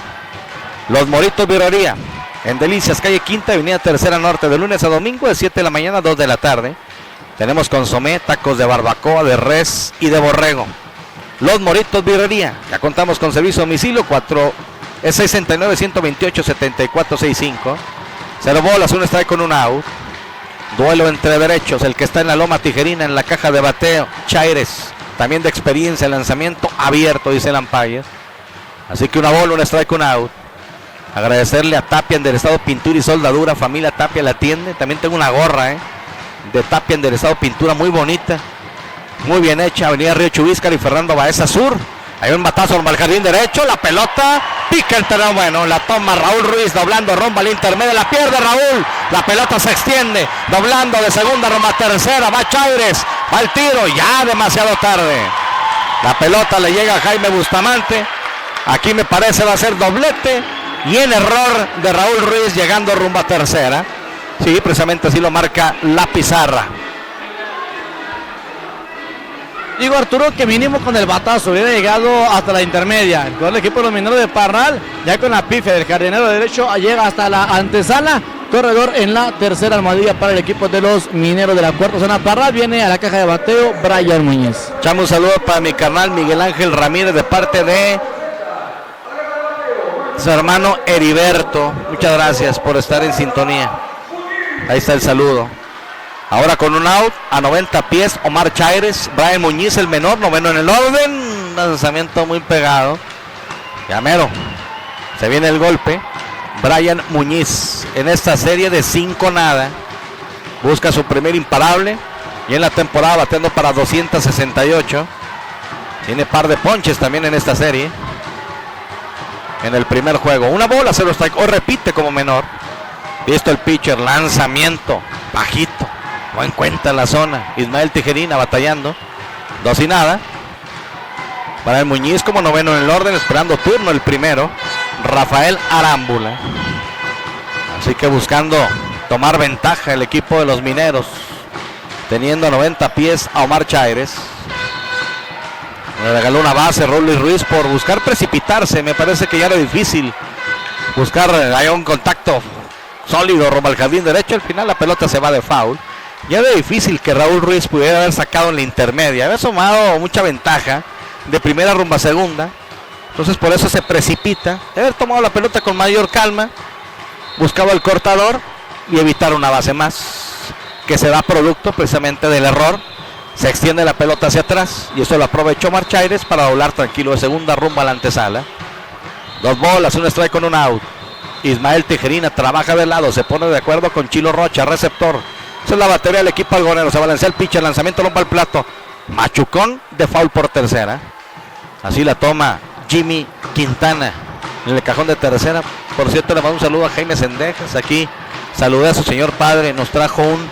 Los Moritos Birrería, en Delicias, calle Quinta, avenida Tercera Norte, de lunes a domingo, de 7 de la mañana a 2 de la tarde. Tenemos consomé, tacos de barbacoa, de res y de borrego. Los Moritos Birrería, ya contamos con servicio a domicilio, 69-128-7465. 0 bolas, 1 strike con un out. Duelo entre derechos, el que está en la loma Tijerina en la caja de bateo, Chaires, también de experiencia, lanzamiento abierto, dice el umpire. Así que 1 bola, 1 strike, 1 out. Agradecerle a Tapia Enderezado Pintura y Soldadura, familia Tapia la atiende. También tengo una gorra de Tapia Enderezado Pintura, muy bonita, muy bien hecha. Avenida Río Chubíscar y Fernando Baeza Sur. Hay un batazo rumbo al jardín derecho, la pelota pica el terreno, bueno, la toma Raúl Ruiz, doblando rumbo al intermedio, la pierde Raúl, la pelota se extiende, doblando de segunda rumbo a tercera, va Chaires, va el tiro, ya demasiado tarde. La pelota le llega a Jaime Bustamante, aquí me parece va a ser doblete, y en error de Raúl Ruiz llegando rumbo a tercera. Sí, precisamente así lo marca la pizarra. Digo Arturo que mínimo con el batazo hubiera llegado hasta la intermedia. El equipo de los Mineros de Parral, ya con la pifia del jardinero derecho, llega hasta la antesala. Corredor en la tercera almohadilla para el equipo de los Mineros de la cuarta zona. Parral viene a la caja de bateo Brian Muñiz. Echamos un saludo para mi carnal Miguel Ángel Ramírez de parte de su hermano Heriberto. Muchas gracias por estar en sintonía. Ahí está el saludo. Ahora con un out a 90 pies, Omar Chaires, Brian Muñiz el menor, noveno en el orden. Lanzamiento muy pegado. Ya mero. Se viene el golpe. Brian Muñiz en esta serie de 5 nada. Busca su primer imparable. Y en la temporada bateando para 268. Tiene par de ponches también en esta serie. En el primer juego. 1 bola, 0 strike. O repite como menor. Visto el pitcher, lanzamiento bajito. No encuentra la zona. Ismael Tijerina batallando. 2 y nada. Para el Muñiz como noveno en el orden, esperando turno el primero. Rafael Arámbula. Así que buscando tomar ventaja el equipo de los Mineros. Teniendo a 90 pies a Omar Chaires. Le regaló una base Raúl Ruiz por buscar precipitarse. Me parece que ya era difícil buscar hay un contacto sólido rumbo al jardín derecho. Al final la pelota se va de foul. Ya era difícil que Raúl Ruiz pudiera haber sacado en la intermedia. Había sumado mucha ventaja de primera rumbo a segunda. Entonces por eso se precipita. De haber tomado la pelota con mayor calma. Buscaba el cortador y evitar una base más. Que se da producto precisamente del error. Se extiende la pelota hacia atrás. Y eso lo aprovechó Omar Chaires para doblar tranquilo de segunda rumbo a la antesala. 2 bolas, 1 strike con un out. Ismael Tijerina trabaja de lado. Se pone de acuerdo con Chilo Rocha, receptor. Esa es la batería del equipo algonero. Se balancea el pitcher, lanzamiento rompa el plato. Machucón de foul por tercera. Así la toma Jimmy Quintana. en el cajón de tercera. Por cierto, le mando un saludo a Jaime Sendejas. Aquí saludé a su señor padre, nos trajo un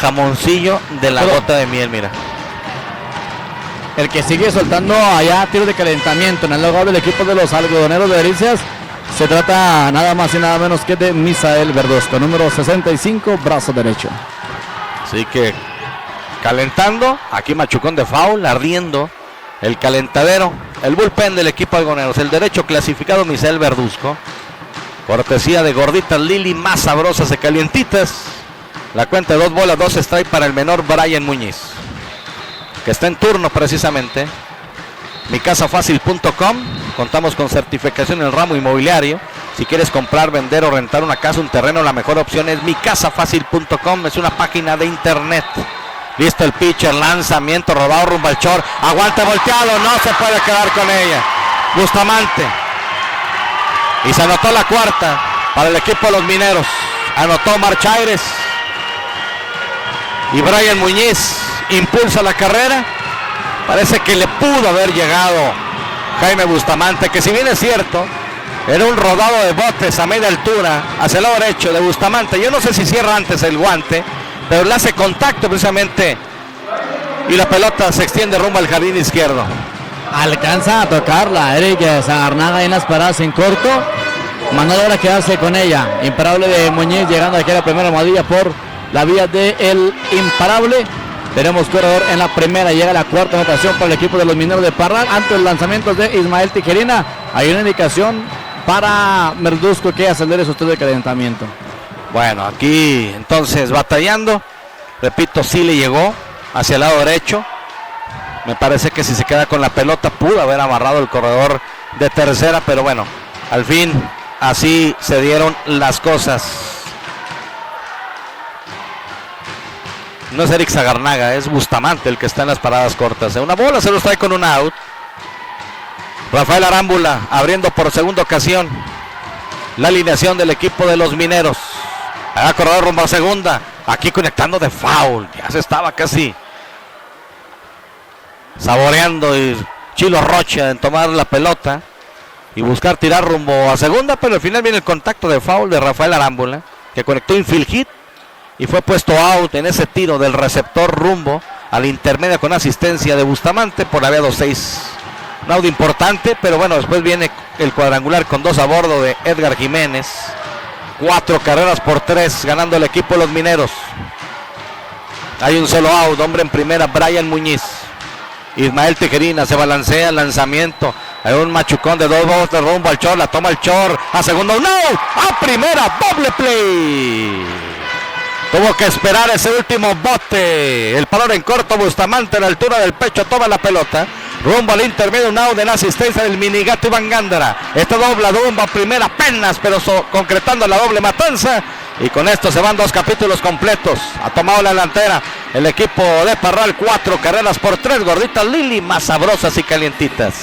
jamoncillo de la gota de miel, mira. El que sigue soltando allá tiro de calentamiento en el logo del equipo de los algodoneros de Delicias, se trata nada más y nada menos que de Misael Verduzco, número 65, brazo derecho. Así que calentando, aquí machucón de foul, ardiendo el calentadero, el bullpen del equipo algodoneros, el derecho clasificado Misael Verduzco, cortesía de gorditas Lili, más sabrosas y calientitas. La cuenta de 2 bolas, 2 strike para el menor Brian Muñiz, que está en turno precisamente. micasafacil.com, contamos con certificación en el ramo inmobiliario. Si quieres comprar, vender o rentar una casa, un terreno, la mejor opción es micasafacil.com, es una página de internet. Listo el pitcher, lanzamiento, rodado rumbo al short, aguanta volteado, no se puede quedar con ella. Bustamante. Y se anotó la cuarta para el equipo de los mineros. Anotó Marchaires. Y Brian Muñiz impulsa la carrera. Parece que le pudo haber llegado Jaime Bustamante, que si bien es cierto, era un rodado de botes a media altura hacia el lado derecho de Bustamante. Yo no sé si cierra antes el guante, pero le hace contacto precisamente y la pelota se extiende rumbo al jardín izquierdo. Alcanza a tocarla Eric Zagarnaga en las paradas en corto, no logra quedarse con ella. Imparable de Muñiz llegando aquí a la primera almohadilla por la vía del imparable. Tenemos corredor en la primera, llega la cuarta anotación para el equipo de los mineros de Parral. Antes los lanzamientos de Ismael Tijerina, hay una indicación para Verduzco que acelere su tiro de calentamiento. Bueno, aquí entonces batallando, repito, sí le llegó hacia el lado derecho. Me parece que si se queda con la pelota pudo haber amarrado el corredor de tercera, pero bueno, al fin así se dieron las cosas. No es Eric Zagarnaga, es Bustamante el que está en las paradas cortas. Una bola se los trae con un out. Rafael Arámbula abriendo por segunda ocasión la alineación del equipo de los mineros. Ha corredor rumbo a segunda. Aquí conectando de foul. Ya se estaba casi saboreando y Chilo Rocha en tomar la pelota y buscar tirar rumbo a segunda, pero al final viene el contacto de foul de Rafael Arámbula, que conectó infield hit y fue puesto out en ese tiro del receptor rumbo al intermedio con asistencia de Bustamante por la vía 2-6. Un out importante, pero bueno, después viene el cuadrangular con 2 a bordo de Edgar Jiménez. 4 carreras por 3 ganando el equipo de los mineros. Hay un solo out, hombre en primera, Brian Muñiz. Ismael Tijerina se balancea, lanzamiento. Hay un machucón de 2 bolas de rumbo al short, la toma el short, a segunda, no, a primera, doble play. Tuvo que esperar ese último bote. El valor en corto, Bustamante a la altura del pecho toma la pelota. Rumbo al intermedio, un out en asistencia del Minigato Iván Gándara. Este dobla rumbo a primera apenas, pero concretando la doble matanza. Y con esto se van 2 capítulos completos. Ha tomado la delantera el equipo de Parral. 4 carreras por 3. Gorditas Lili, más sabrosas y calientitas.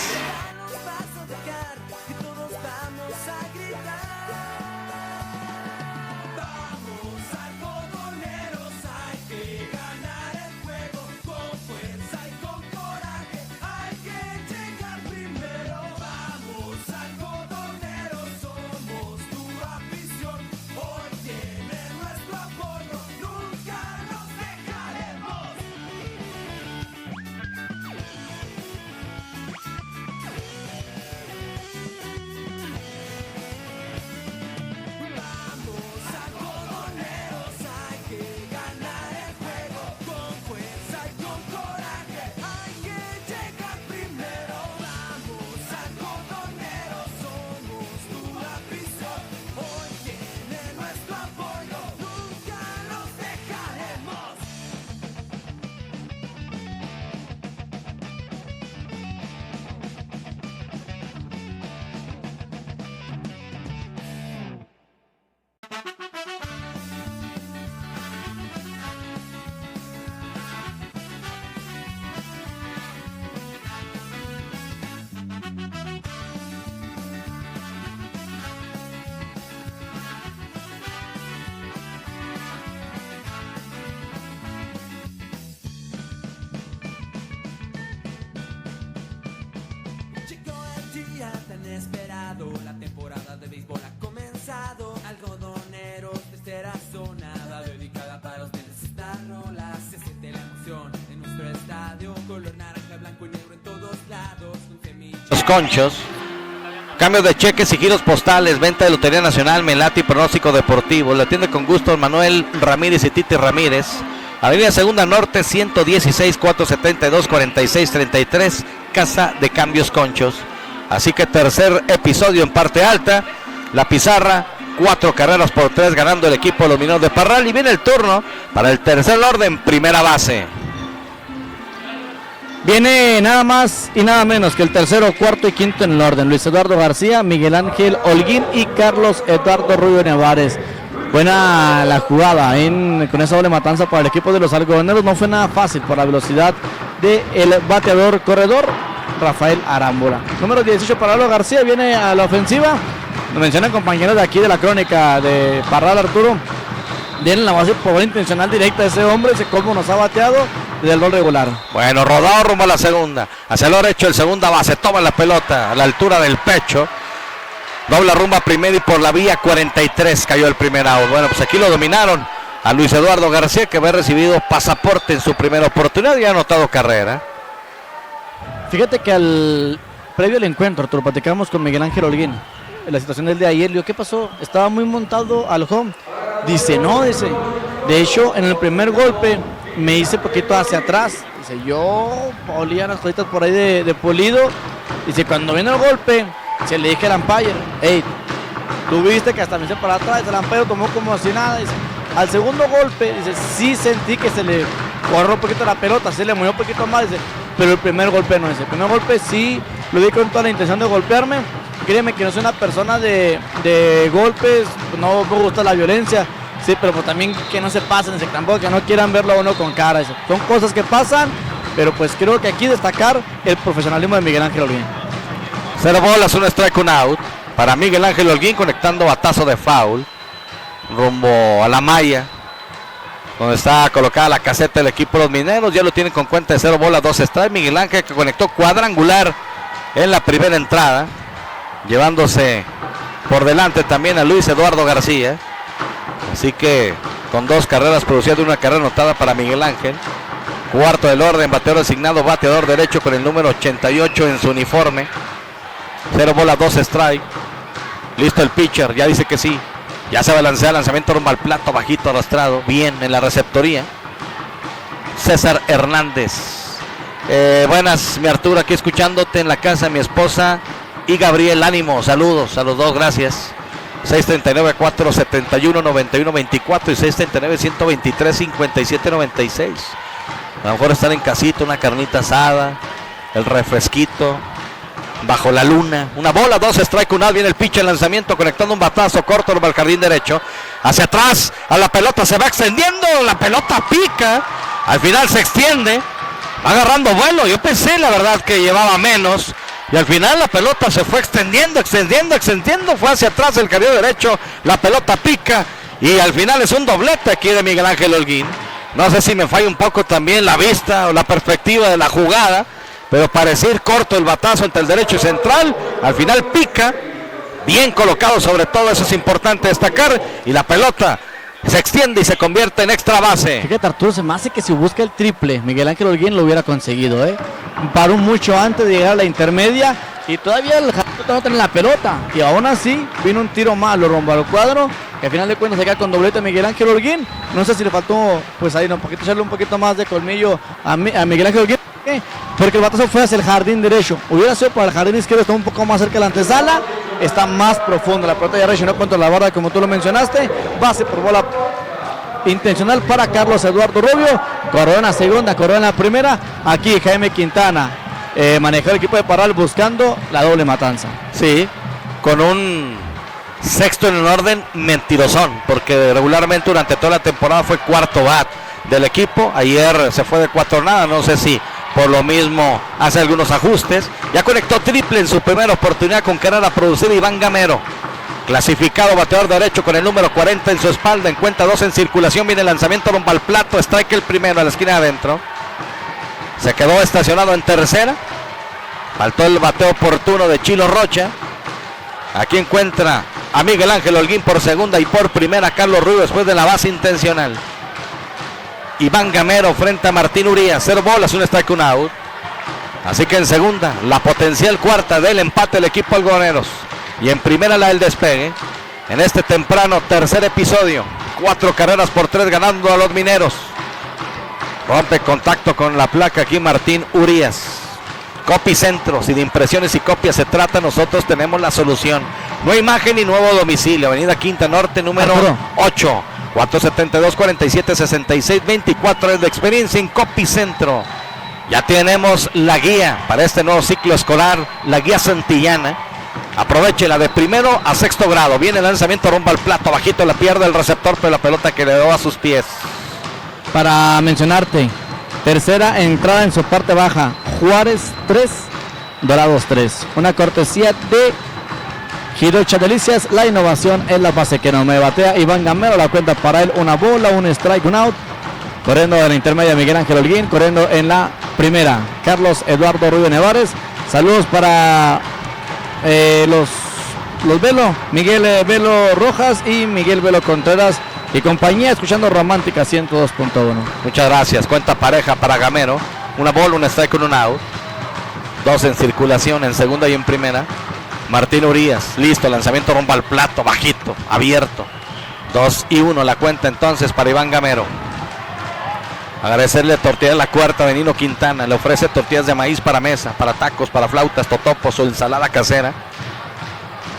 lado, la temporada de béisbol ha comenzado. Algodoneros, tercera zona, va dedicada para ustedes esta rola. Se siente la emoción en nuestro estadio, color naranja, blanco y negro en todos lados. Los conchos. Cambios de cheques y giros postales, venta de Lotería Nacional, Melati, pronóstico deportivo. Le atiende con gusto Manuel Ramírez y Titi Ramírez. Avenida Segunda Norte, 116, 472, 4633, Casa de Cambios Conchos. Así que tercer episodio en parte alta. La pizarra, 4 carreras por 3, ganando el equipo de los Mineros de Parral. Y viene el turno para el tercer orden, primera base. Viene nada más y nada menos que el tercero, cuarto y quinto en el orden. Luis Eduardo García, Miguel Ángel Holguín y Carlos Eduardo Rubio Nevares. Buena la jugada con esa doble matanza para el equipo de los algodoneros. No fue nada fácil por la velocidad del bateador corredor Rafael Arámbula. Número 18 para Lalo García, viene a la ofensiva. Nos mencionan compañeros de aquí de la crónica de Parral, Arturo. Viene la base por intencional directa de ese hombre, ese cómo nos ha bateado desde el gol regular. Bueno, rodado rumbo a la segunda. Hacia el derecho el segunda base, toma la pelota a la altura del pecho. Dobla rumba primera y por la vía 43 cayó el primer out. Bueno, pues aquí lo dominaron a Luis Eduardo García, que había recibido pasaporte en su primera oportunidad y ha anotado carrera. Fíjate que previo al encuentro, Arturo, platicamos con Miguel Ángel Holguín en la situación del de ayer. Le digo, ¿qué pasó? Estaba muy montado al home. Dice, no, dice. De hecho, en el primer golpe me hice poquito hacia atrás. Dice, yo olía unas cositas por ahí de pulido. Dice, cuando viene el golpe, se le dije al umpire, hey, tú viste que hasta me hice para atrás. El umpire tomó como si nada. Dice, al segundo golpe, dice, sí sentí que se le corrió un poquito la pelota, se le movió un poquito más, dice, pero el primer golpe no es. El primer golpe sí lo di con toda la intención de golpearme. Créeme que no soy una persona de golpes, no me gusta la violencia, sí, pero pues también que no se pasen, tampoco que no quieran verlo a uno con cara. Dice, son cosas que pasan, pero pues creo que aquí destacar el profesionalismo de Miguel Ángel Holguín. 0 bolas, 1 strike, 1 out para Miguel Ángel Holguín, conectando batazo de foul rumbo a la malla donde está colocada la caseta del equipo de los Mineros. Ya lo tienen con cuenta de 0 bolas, 2 strike. Miguel Ángel, que conectó cuadrangular en la primera entrada, llevándose por delante también a Luis Eduardo García. Así que con 2 carreras producidas, una carrera anotada para Miguel Ángel. Cuarto del orden, bateador designado, bateador derecho con el número 88 en su uniforme. 0 bolas, 2 strike. Listo el pitcher, ya dice que sí. Ya se balancea, lanzamiento rumbo al plato, bajito, arrastrado. Bien en la receptoría. César Hernández. Buenas, mi Arturo, aquí escuchándote en la casa de mi esposa y Gabriel. Ánimo, saludos a los dos, gracias. 639-471-9124 y 639-123-5796. A lo mejor están en casita, una carnita asada, el refresquito, bajo la luna. Una bola, 2 strike, 1 out. Viene el pitch, el lanzamiento, conectando un batazo corto al jardín derecho. Hacia atrás, a la pelota, se va extendiendo, la pelota pica. Al final se extiende, va agarrando vuelo. Yo pensé, la verdad, que llevaba menos. Y al final la pelota se fue extendiendo. Fue hacia atrás el jardín derecho. La pelota pica. Y al final es un doblete aquí de Miguel Ángel Holguín. No sé si me falla un poco también la vista o la perspectiva de la jugada, pero parecía ir corto el batazo entre el derecho y central. Al final pica, bien colocado sobre todo, eso es importante destacar. Y la pelota se extiende y se convierte en extra base. Fíjate, Arturo, se me hace que si busca el triple, Miguel Ángel Holguín lo hubiera conseguido, Paró mucho antes de llegar a la intermedia y todavía el Jalisco no tiene la pelota. Y aún así vino un tiro malo rumbo al cuadro, que al final de cuentas se queda con doblete Miguel Ángel Holguín. No sé si le faltó, pues ahí echarle un poquito más de colmillo a Miguel Ángel Holguín, porque el batazo fue hacia el jardín derecho. Hubiera sido para el jardín izquierdo, está un poco más cerca de la antesala, está más profundo. La pelota ya reaccionó contra la barra, como tú lo mencionaste. Base por bola intencional para Carlos Eduardo Rubio. Corona segunda, corona primera. Aquí Jaime Quintana manejó el equipo de Parral buscando la doble matanza. Sí, con un sexto en un orden mentirosón, porque regularmente durante toda la temporada fue cuarto bat del equipo. Ayer se fue de 4-0, no sé si por lo mismo hace algunos ajustes. Ya conectó triple en su primera oportunidad con carrera producida Iván Gamero. Clasificado bateador derecho con el número 40 en su espalda. En cuenta 2 en circulación. Viene el lanzamiento rumbo al plato. Strike el primero a la esquina adentro. Se quedó estacionado en tercera. Faltó el bateo oportuno de Chilo Rocha. Aquí encuentra a Miguel Ángel Holguín por segunda y por primera Carlos Rubio después de la base intencional. Iván Gamero frente a Martín Urías. 0 bolas, un strike, un out. Así que en segunda, la potencial cuarta del empate el equipo algodoneros. Y en primera la del despegue. En este temprano tercer episodio. 4 carreras por 3 ganando a los mineros. Rompe contacto con la placa aquí Martín Urías. Copy Centro, si de impresiones y copias se trata, nosotros tenemos la solución. Nueva imagen y nuevo domicilio. Avenida Quinta Norte, número 8. 472-47-66-24 es de experiencia en Copy Centro. Ya tenemos la guía para este nuevo ciclo escolar, la guía santillana. Aprovechela de primero a sexto grado. Viene el lanzamiento rumbo al plato, bajito la pierde el receptor, pero la pelota que le dio a sus pies. Para mencionarte, tercera entrada en su parte baja, Juárez 3, Dorados 3. Una cortesía de Girocha Delicias, la innovación es la base que no me batea. Iván Gamero, la cuenta para él, una bola, un strike, un out. Corriendo de la intermedia Miguel Ángel Holguín, corriendo en la primera Carlos Eduardo Rubio Nevares. Saludos para los Velo, Miguel Velo Rojas y Miguel Velo Contreras y compañía, escuchando Romántica 102.1. Muchas gracias. Cuenta pareja para Gamero. Una bola, un strike con un out. 2 en circulación en segunda y en primera. Martín Urías, listo, lanzamiento rumbo al plato, bajito, abierto. 2-1 la cuenta entonces para Iván Gamero. Agradecerle tortillas La Cuarta de Nino Quintana. Le ofrece tortillas de maíz para mesa, para tacos, para flautas, totopos o ensalada casera.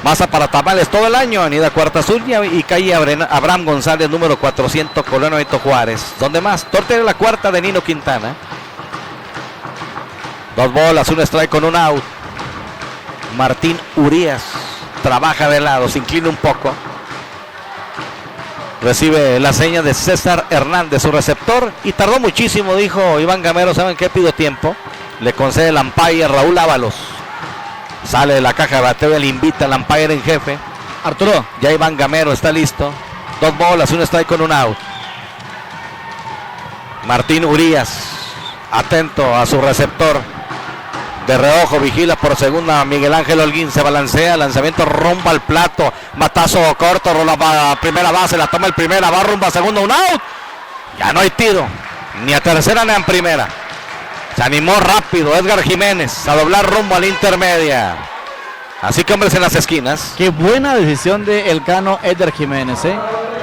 Masa para tamales todo el año. Avenida Cuarta Sur y calle Abraham González, número 400, Colonia Benito Juárez. ¿Dónde más? Tortillas La Cuarta de Nino Quintana. 2 bolas, un strike con un out. Martín Urías trabaja de lado, se inclina un poco. Recibe la seña de César Hernández, su receptor, y tardó muchísimo, dijo Iván Gamero. ¿Saben qué? Pido tiempo. Le concede el umpire Raúl Ábalos. Sale de la caja de bateo, le invita al umpire en jefe. Arturo, ya Iván Gamero está listo. 2 bolas, un strike con un out. Martín Urías, atento a su receptor. De reojo, vigila por segunda Miguel Ángel Holguín, se balancea, lanzamiento rumbo al plato, batazo corto, rola a primera base, la toma el primera, va rumbo a segunda, un out. Ya no hay tiro, ni a tercera ni a primera. Se animó rápido Edgar Jiménez a doblar rumbo a la intermedia. Así que hombres en las esquinas. Qué buena decisión de el cano Edgar Jiménez,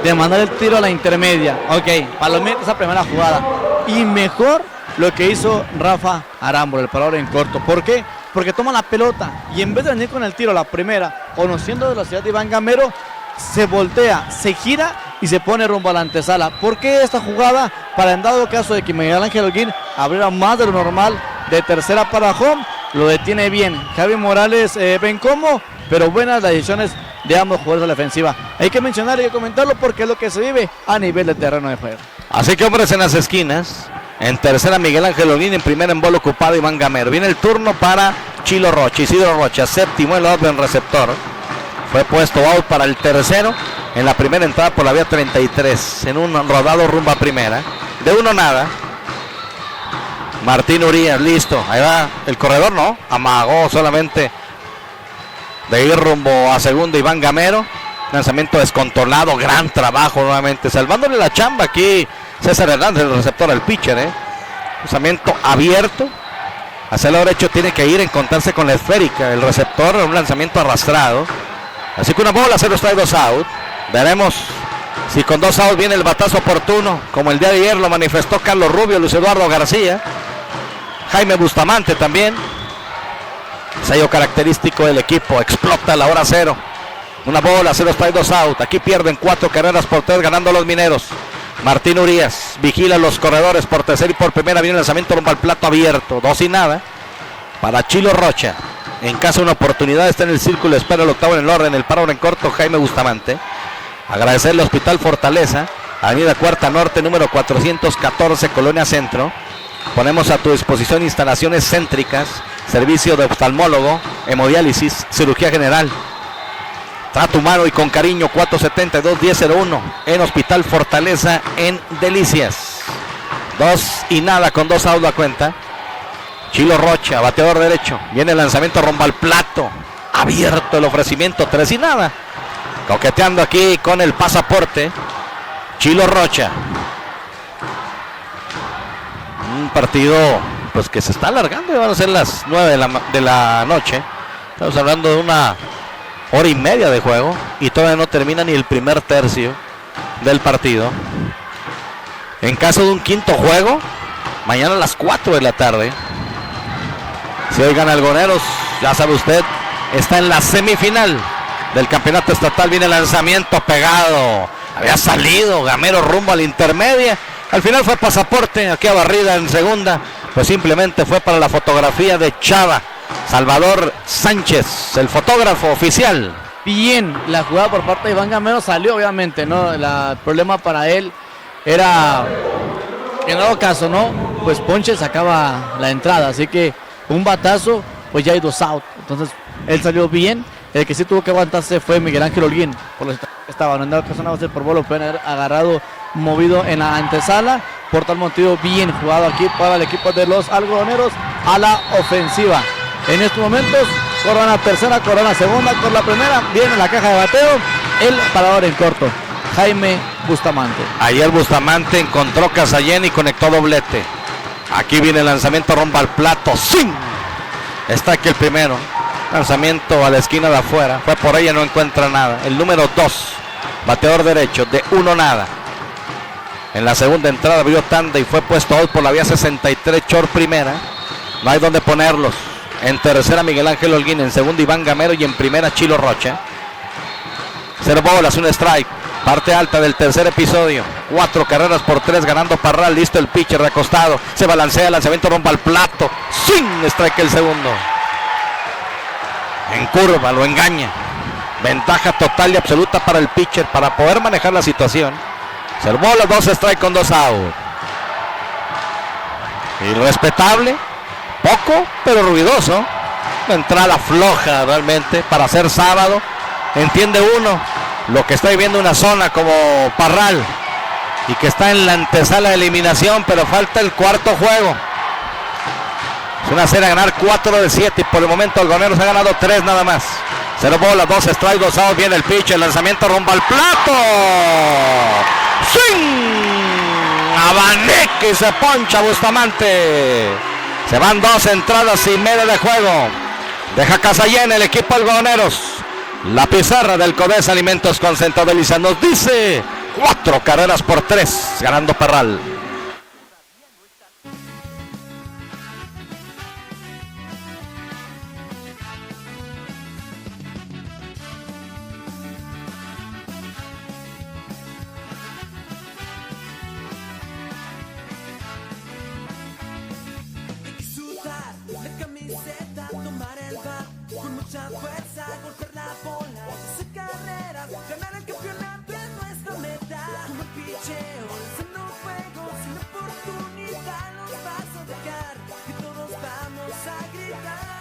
de mandar el tiro a la intermedia. Ok, palomita esa primera jugada. Y mejor lo que hizo Rafa Arámbula, el parador en corto. ¿Por qué? Porque toma la pelota y en vez de venir con el tiro a la primera, conociendo de la ciudad de Iván Gamero, se voltea, se gira y se pone rumbo a la antesala. ¿Por qué esta jugada? Para en dado caso de que Miguel Ángel Holguín abriera más de lo normal de tercera para home, lo detiene bien. Javi Morales ven cómo, pero buenas las decisiones de ambos jugadores de la defensiva. Hay que mencionar y comentarlo porque es lo que se vive a nivel de terreno de juego. Así que hombres en las esquinas. En tercera Miguel Ángel Holguín, en primera en bola ocupado Iván Gamero. Viene el turno para Chilo Rocha, Isidro Rocha, séptimo el orden receptor. Fue puesto out para el tercero en la primera entrada por la vía 33. En un rodado rumbo a primera. De uno nada. Martín Urías, listo. Ahí va el corredor, ¿no? Amagó solamente de ir rumbo a segunda Iván Gamero. Lanzamiento descontrolado, gran trabajo nuevamente. Salvándole la chamba aquí César Hernández, el receptor al pitcher. Lanzamiento abierto. Hacia el lado derecho tiene que ir a encontrarse con la esférica. El receptor, un lanzamiento arrastrado. Así que una bola, 0 strike, 2 out. Veremos si con 2 outs viene el batazo oportuno, como el día de ayer lo manifestó Carlos Rubio, Luis Eduardo García, Jaime Bustamante también. Sello característico del equipo, explota la hora 0. Una bola, 0 strike, 2 out. Aquí pierden 4 carreras por 3 ganando los mineros. Martín Urías vigila los corredores por tercera y por primera. Viene el lanzamiento rumbo al plato abierto. 2 y nada para Chilo Rocha. En caso de una oportunidad está en el círculo. Espera el octavo en el orden. El paro en corto Jaime Bustamante. Agradecerle al Hospital Fortaleza. Avenida Cuarta Norte, número 414, Colonia Centro. Ponemos a tu disposición instalaciones céntricas. Servicio de oftalmólogo, hemodiálisis, cirugía general. Trato humano y con cariño. 472-1001 en Hospital Fortaleza en Delicias. 2 y nada con 2 outs la cuenta. Chilo Rocha, bateador derecho. Viene el lanzamiento rumbo al plato. abierto el ofrecimiento, 3 y nada. Coqueteando aquí con el pasaporte, Chilo Rocha. Un partido pues que se está alargando, van a ser las 9 de la noche. Estamos hablando de 1 hora y media de juego y todavía no termina ni el primer tercio del partido. En caso de un quinto juego, mañana a las 4 de la tarde, si hoy gana Algoneros, ya sabe usted, está en la semifinal del campeonato estatal. Viene el lanzamiento pegado, había salido Gamero rumbo a la intermedia, al final fue pasaporte, aquí a barrida en segunda, pues simplemente fue para la fotografía de Chava. Salvador Sánchez, el fotógrafo oficial. Bien, la jugada por parte de Iván Gamero salió, obviamente, ¿no? El problema para él era, en dado caso, ¿no? Pues Ponche sacaba la entrada, así que un batazo, pues ya hay 2 out. Entonces, él salió bien. El que sí tuvo que aguantarse fue Miguel Ángel Holguín, por lo que estaba, en dado caso no va a ser por bola, pueden haber agarrado, movido en la antesala. Por tal motivo, bien jugado aquí para el equipo de los algodoneros a la ofensiva. En estos momentos, corona tercera, corona segunda, por la primera, viene la caja de bateo, el parador en corto, Jaime Bustamante. Ayer Bustamante encontró Casallén y conectó doblete. Aquí viene el lanzamiento rumbo al plato, ¡sí! Está aquí el primero, lanzamiento a la esquina de afuera, fue por ella, no encuentra nada. El número 2, bateador derecho, de 1 nada. En la segunda entrada abrió tanda y fue puesto out por la vía 63, short primera. No hay donde ponerlos. En tercera Miguel Ángel Holguín, en segunda Iván Gamero y en primera Chilo Rocha. 0 bolas, 1 strike. Parte alta del tercer episodio. 4 carreras por 3 ganando Parral. Listo el pitcher recostado. Se balancea, lanzamiento rumbo al plato. Sin strike el segundo. En curva, lo engaña. Ventaja total y absoluta para el pitcher para poder manejar la situación. 0 bolas, 2 strike con 2 out. Irrespetable. Poco, pero ruidoso. Una entrada floja realmente para ser sábado. Entiende uno lo que está viviendo una zona como Parral y que está en la antesala de eliminación, pero falta el cuarto juego. Es una serie a ganar 4 de 7 y por el momento Algoneros ha ganado 3 nada más. 0 bolas, 2 strikes, 2 outs. Viene el pitch, el lanzamiento rumbo al plato. ¡Swing! Abaneque y se poncha Bustamante. Se van 2 entradas y media de juego. Deja Casallén el equipo Algodoneros. La pizarra del Codesa Alimentos con Centro Delicia nos dice 4 carreras por 3 ganando Parral. La camiseta, tomar el bat con mucha fuerza, golpear la bola, hacer carreras, ganar el campeonato es nuestra meta. Como el picheo, lanzando fuego, sin oportunidad nos vas a dejar y todos vamos a gritar.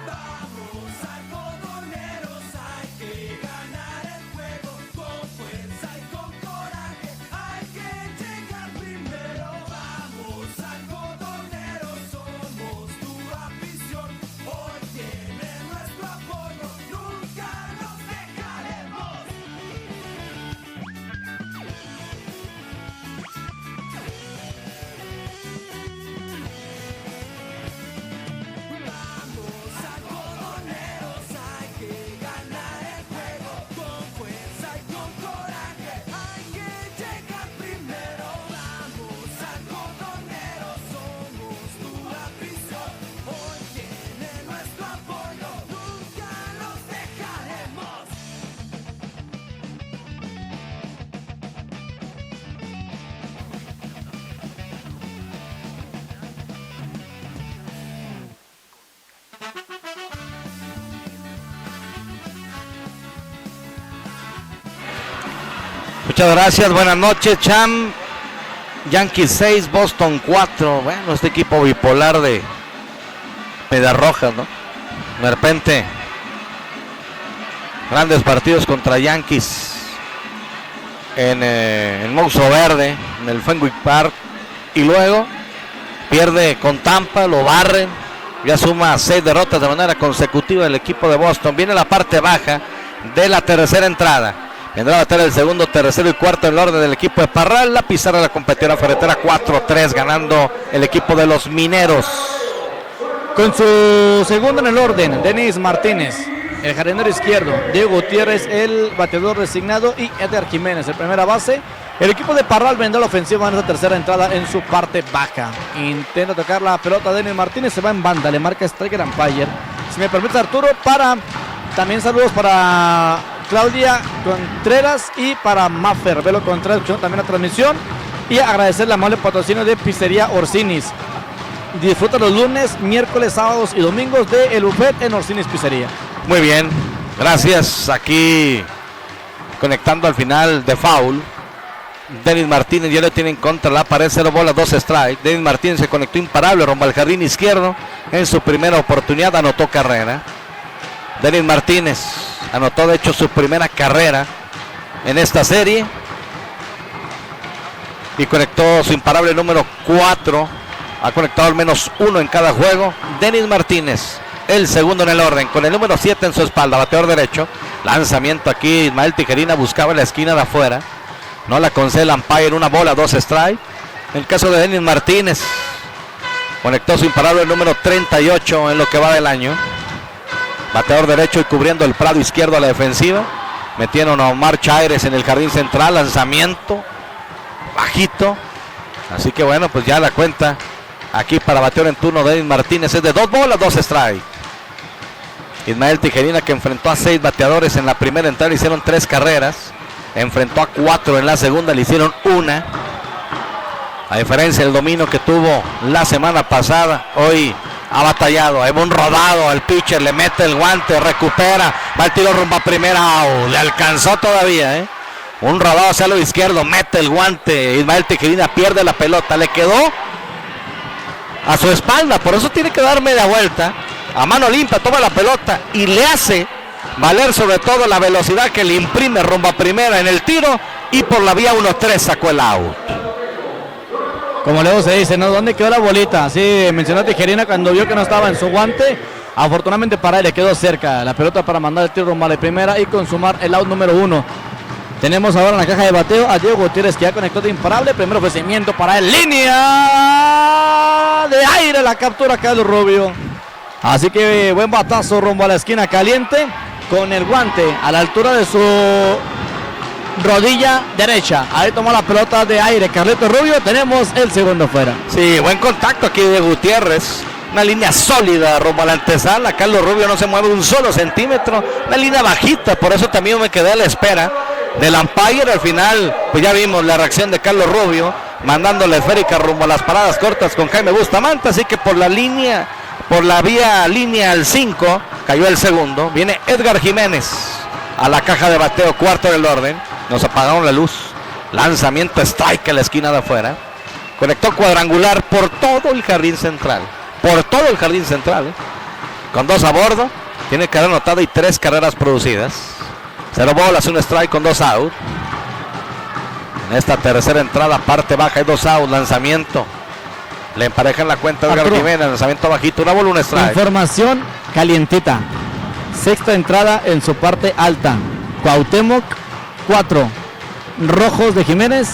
Vamos algodoneros, hay que ganar el juego con fuerza y con coraje, hay que llegar primero. Vamos algodoneros, somos tu afición, hoy tiene nuestro apoyo, nunca nos dejaremos. Vamos algodoneros, hay que ganar el juego con fuerza y con coraje, hay que llegar primero. Vamos algodoneros, somos tu afición, hoy tiene nuestro apoyo, nunca nos dejaremos. Muchas gracias, buenas noches, Cham. Yankees 6, Boston 4. Bueno, este equipo bipolar de Medias Rojas, ¿no? De repente, grandes partidos contra Yankees en Mouso Verde, en el Fenway Park, y luego pierde con Tampa, lo barren, Ya suma 6 derrotas de manera consecutiva el equipo de Boston. Viene la parte baja de la tercera entrada. Vendrá a bater el segundo, tercero y cuarto en el orden del equipo de Parral. La pizarra de la competidora ferretera 4-3 ganando el equipo de los Mineros. Con su segundo en el orden, Denis Martínez, el jardinero izquierdo, Diego Gutiérrez, el bateador designado, y Edgar Jiménez, el primera base. El equipo de Parral vendrá la ofensiva en esta tercera entrada en su parte baja. Intenta tocar la pelota Denis Martínez, se va en banda, le marca Striker Umpire. Si me permite, Arturo, también saludos para Claudia Contreras y para Maffer Velo Contreras, que también la transmisión. Y agradecer el amable patrocinio de Pizzería Orsinis. Disfruta los lunes, miércoles, sábados y domingos de el buffet en Orsinis Pizzería. Muy bien, gracias. Aquí conectando al final de foul. Denis Martínez ya lo tiene en contra la pared, 0 bolas, 2 strikes. Denis Martínez se conectó imparable rumbo al jardín izquierdo. En su primera oportunidad anotó carrera. Denis Martínez anotó de hecho su primera carrera en esta serie. Y conectó su imparable número 4. Ha conectado al menos 1 en cada juego. Denis Martínez, el segundo en el orden, con el número 7 en su espalda, bateador derecho. Lanzamiento aquí, Ismael Tijerina buscaba en la esquina de afuera. No la concede el umpire, 1 bola, 2 strike. En el caso de Denis Martínez, conectó su imparable número 38 en lo que va del año. Bateador derecho y cubriendo el prado izquierdo a la defensiva. Metieron a Omar Chaires en el jardín central, lanzamiento bajito. Así que bueno, pues ya la cuenta aquí para bateador en turno de Denis Martínez es de 2 bolas, 2 strike. Ismael Tijerina, que enfrentó a 6 bateadores en la primera entrada, hicieron 3 carreras. Enfrentó a 4 en la segunda, le hicieron 1. A diferencia del dominio que tuvo la semana pasada, hoy ha batallado. Hay un rodado al pitcher, le mete el guante, recupera, va el tiro rumbo a primera, le alcanzó todavía, un rodado hacia lo izquierdo, mete el guante. Ismael Tijerina pierde la pelota, le quedó a su espalda, por eso tiene que dar media vuelta. A mano limpia toma la pelota y le hace valer sobre todo la velocidad que le imprime rumbo a primera en el tiro, y por la vía 1-3 sacó el out. Como luego se dice, ¿no? ¿Dónde quedó la bolita? Así mencionó Tijerina cuando vio que no estaba en su guante. Afortunadamente para él le quedó cerca la pelota para mandar el tiro rumbo a la primera y consumar el out número 1. Tenemos ahora en la caja de bateo a Diego Gutiérrez, que ya conectó de imparable. Primer ofrecimiento para él. Línea de aire, la captura Carlos Rubio. Así que buen batazo rumbo a la esquina caliente, con el guante a la altura de su rodilla derecha. Ahí tomó la pelota de aire Carlitos Rubio. Tenemos el segundo fuera. Sí, buen contacto aquí de Gutiérrez. Una línea sólida rumbo a la antesala. Carlos Rubio no se mueve un solo centímetro. Una línea bajita, por eso también me quedé a la espera del umpire. Al final, pues ya vimos la reacción de Carlos Rubio, mandándole esférica rumbo a las paradas cortas con Jaime Bustamante. Así que por la línea, por la vía línea al 5, cayó el segundo. Viene Edgar Jiménez a la caja de bateo, cuarto del orden. Nos apagaron la luz. Lanzamiento strike a la esquina de afuera. Conectó cuadrangular por todo el jardín central. Por todo el jardín central. Con 2 a bordo. Tiene carrera anotada y 3 carreras producidas. 0 bolas, 1 strike con 2 out. En esta tercera entrada, parte baja y 2 out. Lanzamiento. Le emparejan la cuenta a Edgar Jiménez. Lanzamiento bajito. 1 bola, 1 strike. Información calientita. Sexta entrada en su parte alta. Cuauhtémoc 4. Rojos de Jiménez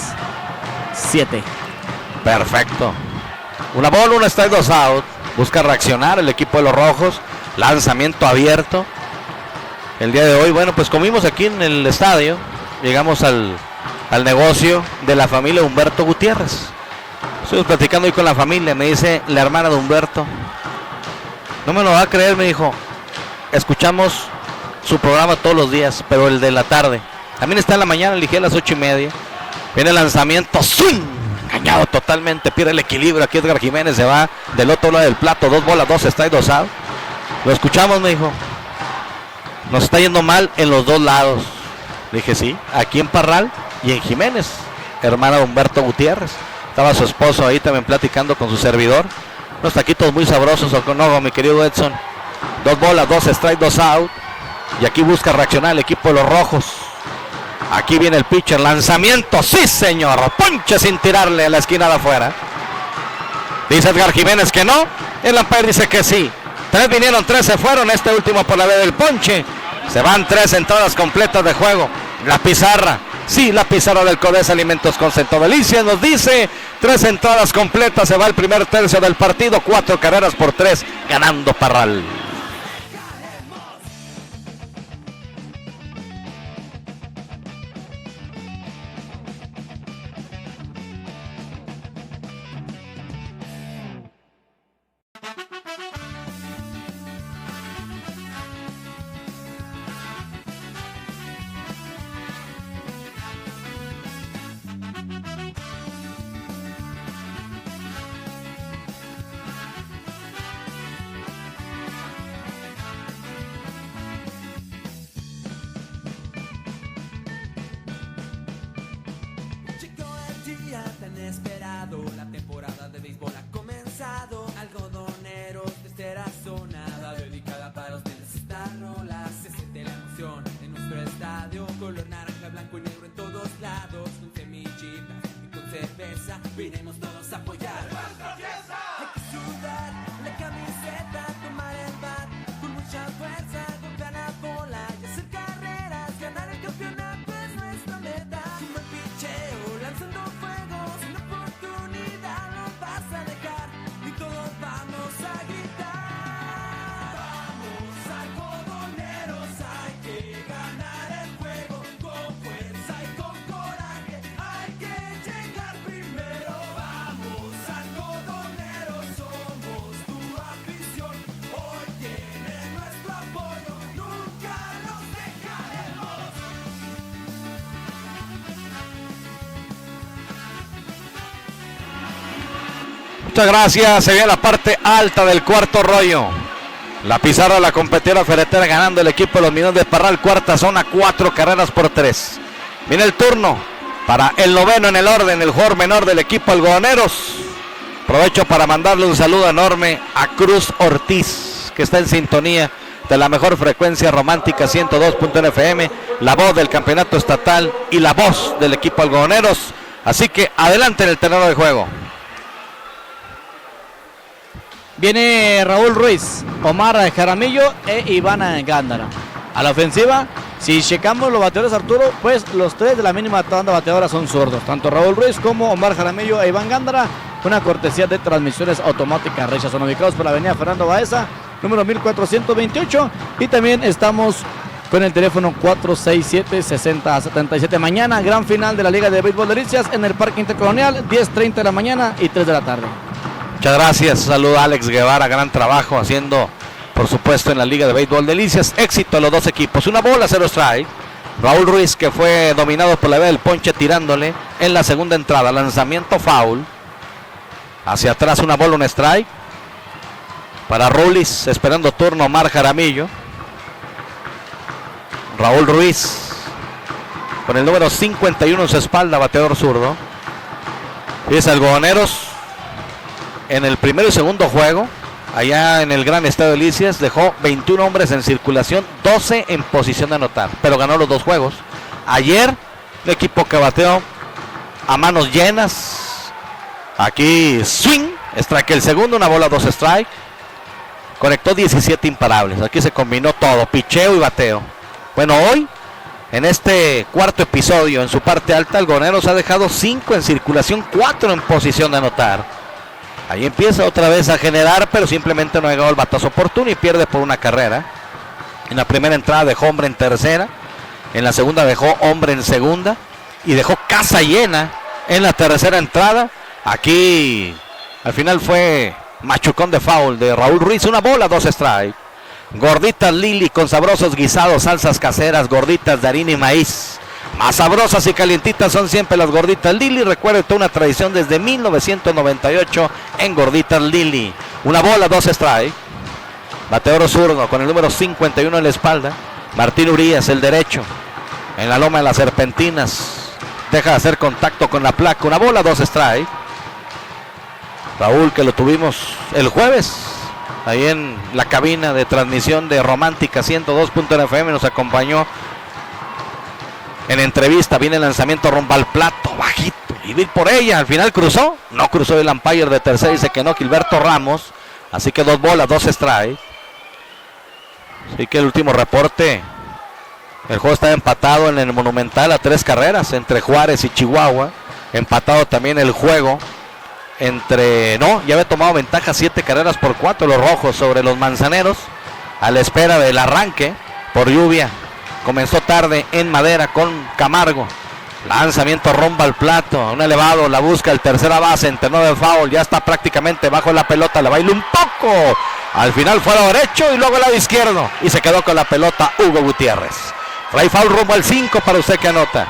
7. Perfecto. 1 bola, 1 strike, 2 out. Busca reaccionar el equipo de los Rojos. Lanzamiento abierto. El día de hoy, bueno, pues comimos aquí en el estadio. Llegamos al negocio de la familia Humberto Gutiérrez. Estuvimos platicando hoy con la familia. Me dice la hermana de Humberto: no me lo va a creer, me dijo, escuchamos su programa todos los días, pero el de la tarde también está en la mañana. Le dije a las 8:30. Viene el lanzamiento, ¡swing! Engañado totalmente, pierde el equilibrio. Aquí Edgar Jiménez se va del otro lado del plato. 2 bolas, 2 strike, 2 out. Lo escuchamos, me dijo. Nos está yendo mal en los 2 lados. Le dije, sí, aquí en Parral y en Jiménez, hermana de Humberto Gutiérrez. Estaba su esposo ahí también platicando con su servidor. Unos taquitos muy sabrosos, ¿o no, mi querido Edson? 2 bolas, 2 strike, 2 out. Y aquí busca reaccionar el equipo de los Rojos. Aquí viene el pitcher, lanzamiento, sí señor, ponche sin tirarle a la esquina de afuera. Dice Edgar Jiménez que no, El umpire dice que sí. 3 vinieron, 3 se fueron. Este último por la vía del ponche. Se van 3 entradas completas de juego. La pizarra. Sí, la pizarra del Codesa Alimentos con Centro Delicias nos dice 3 entradas completas. Se va el primer tercio del partido. 4 carreras por 3. Ganando Parral. Llegó el día tan esperado, la temporada de béisbol ha comenzado. Algodoneros desde la zona, dedicada para ustedes esta rola. Se siente la emoción en nuestro estadio, color naranja, blanco y negro en todos lados. Con semillitas y con cerveza, vinimos todos a apoyar. Hay que sudar la camiseta, tomar el bat con mucha fuerza, golpear la bola y hacer carreras. Ganar el campeonato es nuestra meta. Un buen picheo, lanzando fuego, sin oportunidad no vas a dejar, y todos vamos a gritar. Vamos algodoneros, hay que ganar el juego, con fuerza y con coraje, hay que llegar primero. Vamos algodoneros, somos tu afición, hoy tienen nuestro apoyo, nunca los dejaremos. Muchas gracias. Se viene la parte alta del cuarto rollo. La pizarra de la competidora ferretera ganando el equipo de los Mineros de Parral. Cuarta zona, 4 carreras por 3. Viene el turno para el noveno en el orden, el jugador menor del equipo Algodoneros. Aprovecho para mandarle un saludo enorme a Cruz Ortiz, que está en sintonía de la mejor frecuencia romántica 102.1 FM, la voz del campeonato estatal y la voz del equipo Algodoneros. Así que adelante en el terreno de juego. Viene Raúl Ruiz, Omar Jaramillo e Iván Gándara. A la ofensiva, si checamos los bateadores, Arturo, pues los 3 de la mínima tanda bateadora son zurdos. Tanto Raúl Ruiz como Omar Jaramillo e Iván Gándara. Una cortesía de Transmisiones Automáticas Recha. Son ubicados por la avenida Fernando Baeza, número 1428. Y también estamos con el teléfono 467-6077. Mañana, gran final de la Liga de Béisbol Delicias en el Parque Intercolonial, 10:30 de la mañana y 3 de la tarde. Muchas gracias, saluda a Alex Guevara, gran trabajo haciendo, por supuesto, en la Liga de Béisbol Delicias. Éxito a los dos equipos, 1 bola, 0 strike. Raúl Ruiz, que fue dominado por la vía del ponche, tirándole en la segunda entrada, lanzamiento foul. Hacia atrás, 1 bola, 1 strike. Para Rulis, esperando turno Omar Jaramillo. Raúl Ruiz, con el número 51 en su espalda, bateador zurdo. Fíjense, Algodoneros en el primero y segundo juego, allá en el gran estadio de Delicias, dejó 21 hombres en circulación, 12 en posición de anotar, pero ganó los 2 juegos. Ayer, el equipo que bateó a manos llenas, aquí swing, strike el segundo, 1 bola, 2 strike, conectó 17 imparables. Aquí se combinó todo, picheo y bateo. Bueno, hoy, en este cuarto episodio, en su parte alta, Algodoneros ha dejado 5 en circulación, 4 en posición de anotar. Ahí empieza otra vez a generar, pero simplemente no ha llegado el batazo oportuno y pierde por 1 carrera. En la primera entrada dejó hombre en tercera, en la segunda dejó hombre en segunda y dejó casa llena en la tercera entrada. Aquí al final fue machucón de foul de Raúl Ruiz, 1 bola, 2 strike. Gorditas Lili con sabrosos guisados, salsas caseras, gorditas de harina y maíz. Más sabrosas y calientitas son siempre las gorditas Lili. Recuerde, toda una tradición desde 1998 en Gorditas Lili. 1 bola, 2 strike. Bateador zurdo con el número 51 en la espalda. Martín Urias, el derecho, en la loma de las Serpentinas. Deja de hacer contacto con la placa. 1 bola, 2 strike. Raúl, que lo tuvimos el jueves ahí en la cabina de transmisión de Romántica 102.1 FM, nos acompañó en entrevista. Viene el lanzamiento rumbo al plato, bajito, y ir por ella. Al final cruzó, no cruzó el umpire de tercera, dice que no, Gilberto Ramos. Así que 2 bolas, 2 strikes. Así que el último reporte, el juego está empatado en el Monumental a 3 carreras entre Juárez y Chihuahua. Empatado también el juego entre, ya había tomado ventaja 7 carreras por 4 los rojos sobre los manzaneros, a la espera del arranque por lluvia. Comenzó tarde en Madera con Camargo. Lanzamiento rumbo al plato, un elevado, la busca el tercera base, entrenó de foul, ya está prácticamente bajo la pelota, le baila un poco. Al final fue al derecho y luego al lado izquierdo y se quedó con la pelota Hugo Gutiérrez. Trae foul rumbo al 5 para usted que anota.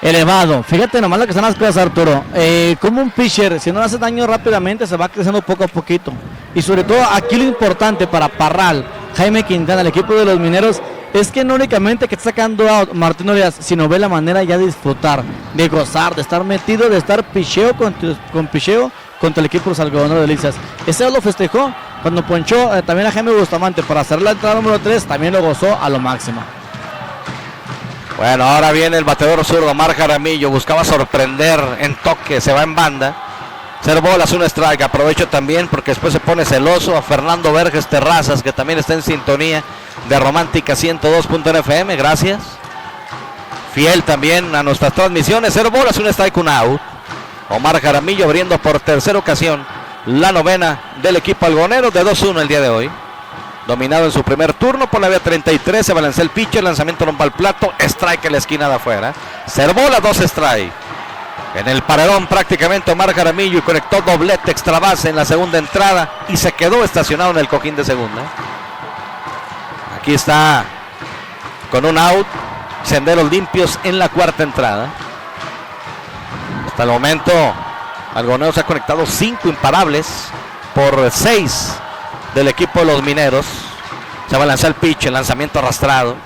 Elevado, fíjate nomás lo que son las cosas, Arturo. Como un pitcher, si no le hace daño rápidamente, se va creciendo poco a poquito. Y sobre todo aquí lo importante para Parral, Jaime Quintana, el equipo de los Mineros, es que no únicamente que está sacando a Martín Urias, sino ve la manera ya de disfrutar, de gozar, de estar metido, de estar picheo con picheo contra el equipo de los Algodoneros de Delicias. Ese lo festejó cuando ponchó también a Jaime Bustamante para hacer la entrada número 3, también lo gozó a lo máximo. Bueno, ahora viene el bateador zurdo Omar Jaramillo, buscaba sorprender en toque, se va en banda. 0 bolas, 1 strike. Aprovecho también porque después se pone celoso a Fernando Verges Terrazas, que también está en sintonía de Romántica 102.fm. Gracias. Fiel también a nuestras transmisiones. 0 bolas, 1 strike, 1 out. Omar Jaramillo abriendo por tercera ocasión la novena del equipo algonero de 2-1 el día de hoy. Dominado en su primer turno por la vía 33. Se balancea el pitcher, lanzamiento rompa al plato. Strike en la esquina de afuera. 0 bolas, 2 strike. En el paredón prácticamente Omar Jaramillo y conectó doblete extra base en la segunda entrada y se quedó estacionado en el cojín de segunda. Aquí está con un out, senderos limpios en la cuarta entrada. Hasta el momento Algodoneros ha conectado 5 imparables por 6 del equipo de los Mineros. Se va a lanzar el pitch, el lanzamiento arrastrado.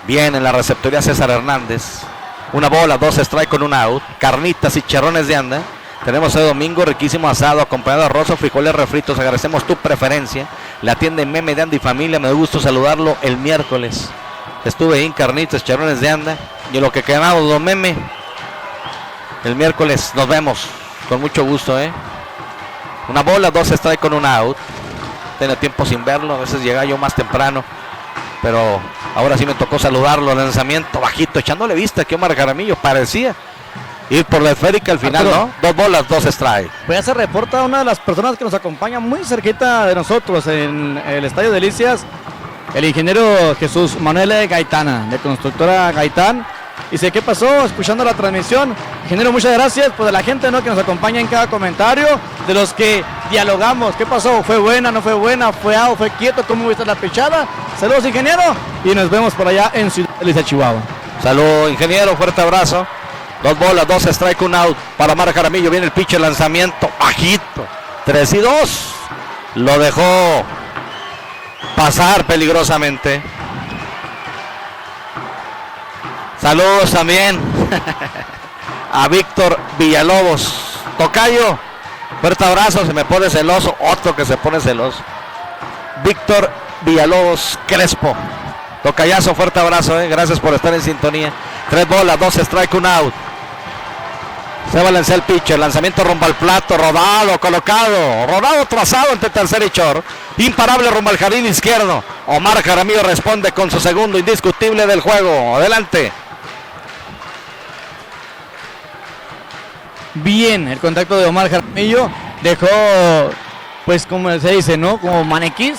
Bien en la receptoría César Hernández. 1 bola, 2 strike con un out. Carnitas y charrones de anda. Tenemos el domingo riquísimo asado acompañado de arroz o frijoles refritos. Agradecemos tu preferencia. La tienda en Meme de Andy Familia. Me da gusto saludarlo el miércoles. Estuve ahí en Carnitas, charrones de anda. Y en lo que quedamos, don Meme, el miércoles nos vemos. Con mucho gusto, 1 bola, 2 strike con un out. Tenía tiempo sin verlo. A veces llegaba yo más temprano. Pero ahora sí me tocó saludarlo. Lanzamiento bajito, echándole vista que Omar Jaramillo parecía ir por la esférica al final, ¿no? 2 bolas, 2 strike. Pues ya se reporta una de las personas que nos acompaña muy cerquita de nosotros en el Estadio Delicias, el ingeniero Jesús Manuel Gaitana, de Constructora Gaitán. Dice, ¿qué pasó? Escuchando la transmisión. Ingeniero, muchas gracias por la gente, ¿no?, que nos acompaña en cada comentario, de los que dialogamos. ¿Qué pasó? ¿Fue buena? ¿No fue buena? ¿Fue out? ¿Fue quieto? ¿Cómo viste la pichada? Saludos, ingeniero, y nos vemos por allá en Ciudad Delicias, Chihuahua. Saludos, ingeniero, fuerte abrazo. 2 bolas, 2 strike, 1 out para Omar Jaramillo. Viene el pitch, el lanzamiento bajito. 3-2. Lo dejó pasar peligrosamente. Saludos también a Víctor Villalobos. Tocayo, fuerte abrazo. Se me pone celoso. Otro que se pone celoso. Víctor Villalobos Crespo. Tocayazo, fuerte abrazo. Gracias por estar en sintonía. 3 bolas, 2 strike, 1 out. Se balancea el pitcher. Lanzamiento rumbo al plato. Rodado, colocado. Rodado, trazado entre tercer y short. Imparable rumbo al jardín izquierdo. Omar Jaramillo responde con su segundo indiscutible del juego. Adelante. Bien, el contacto de Omar Jaramillo dejó, pues como se dice, ¿no?, como maniquís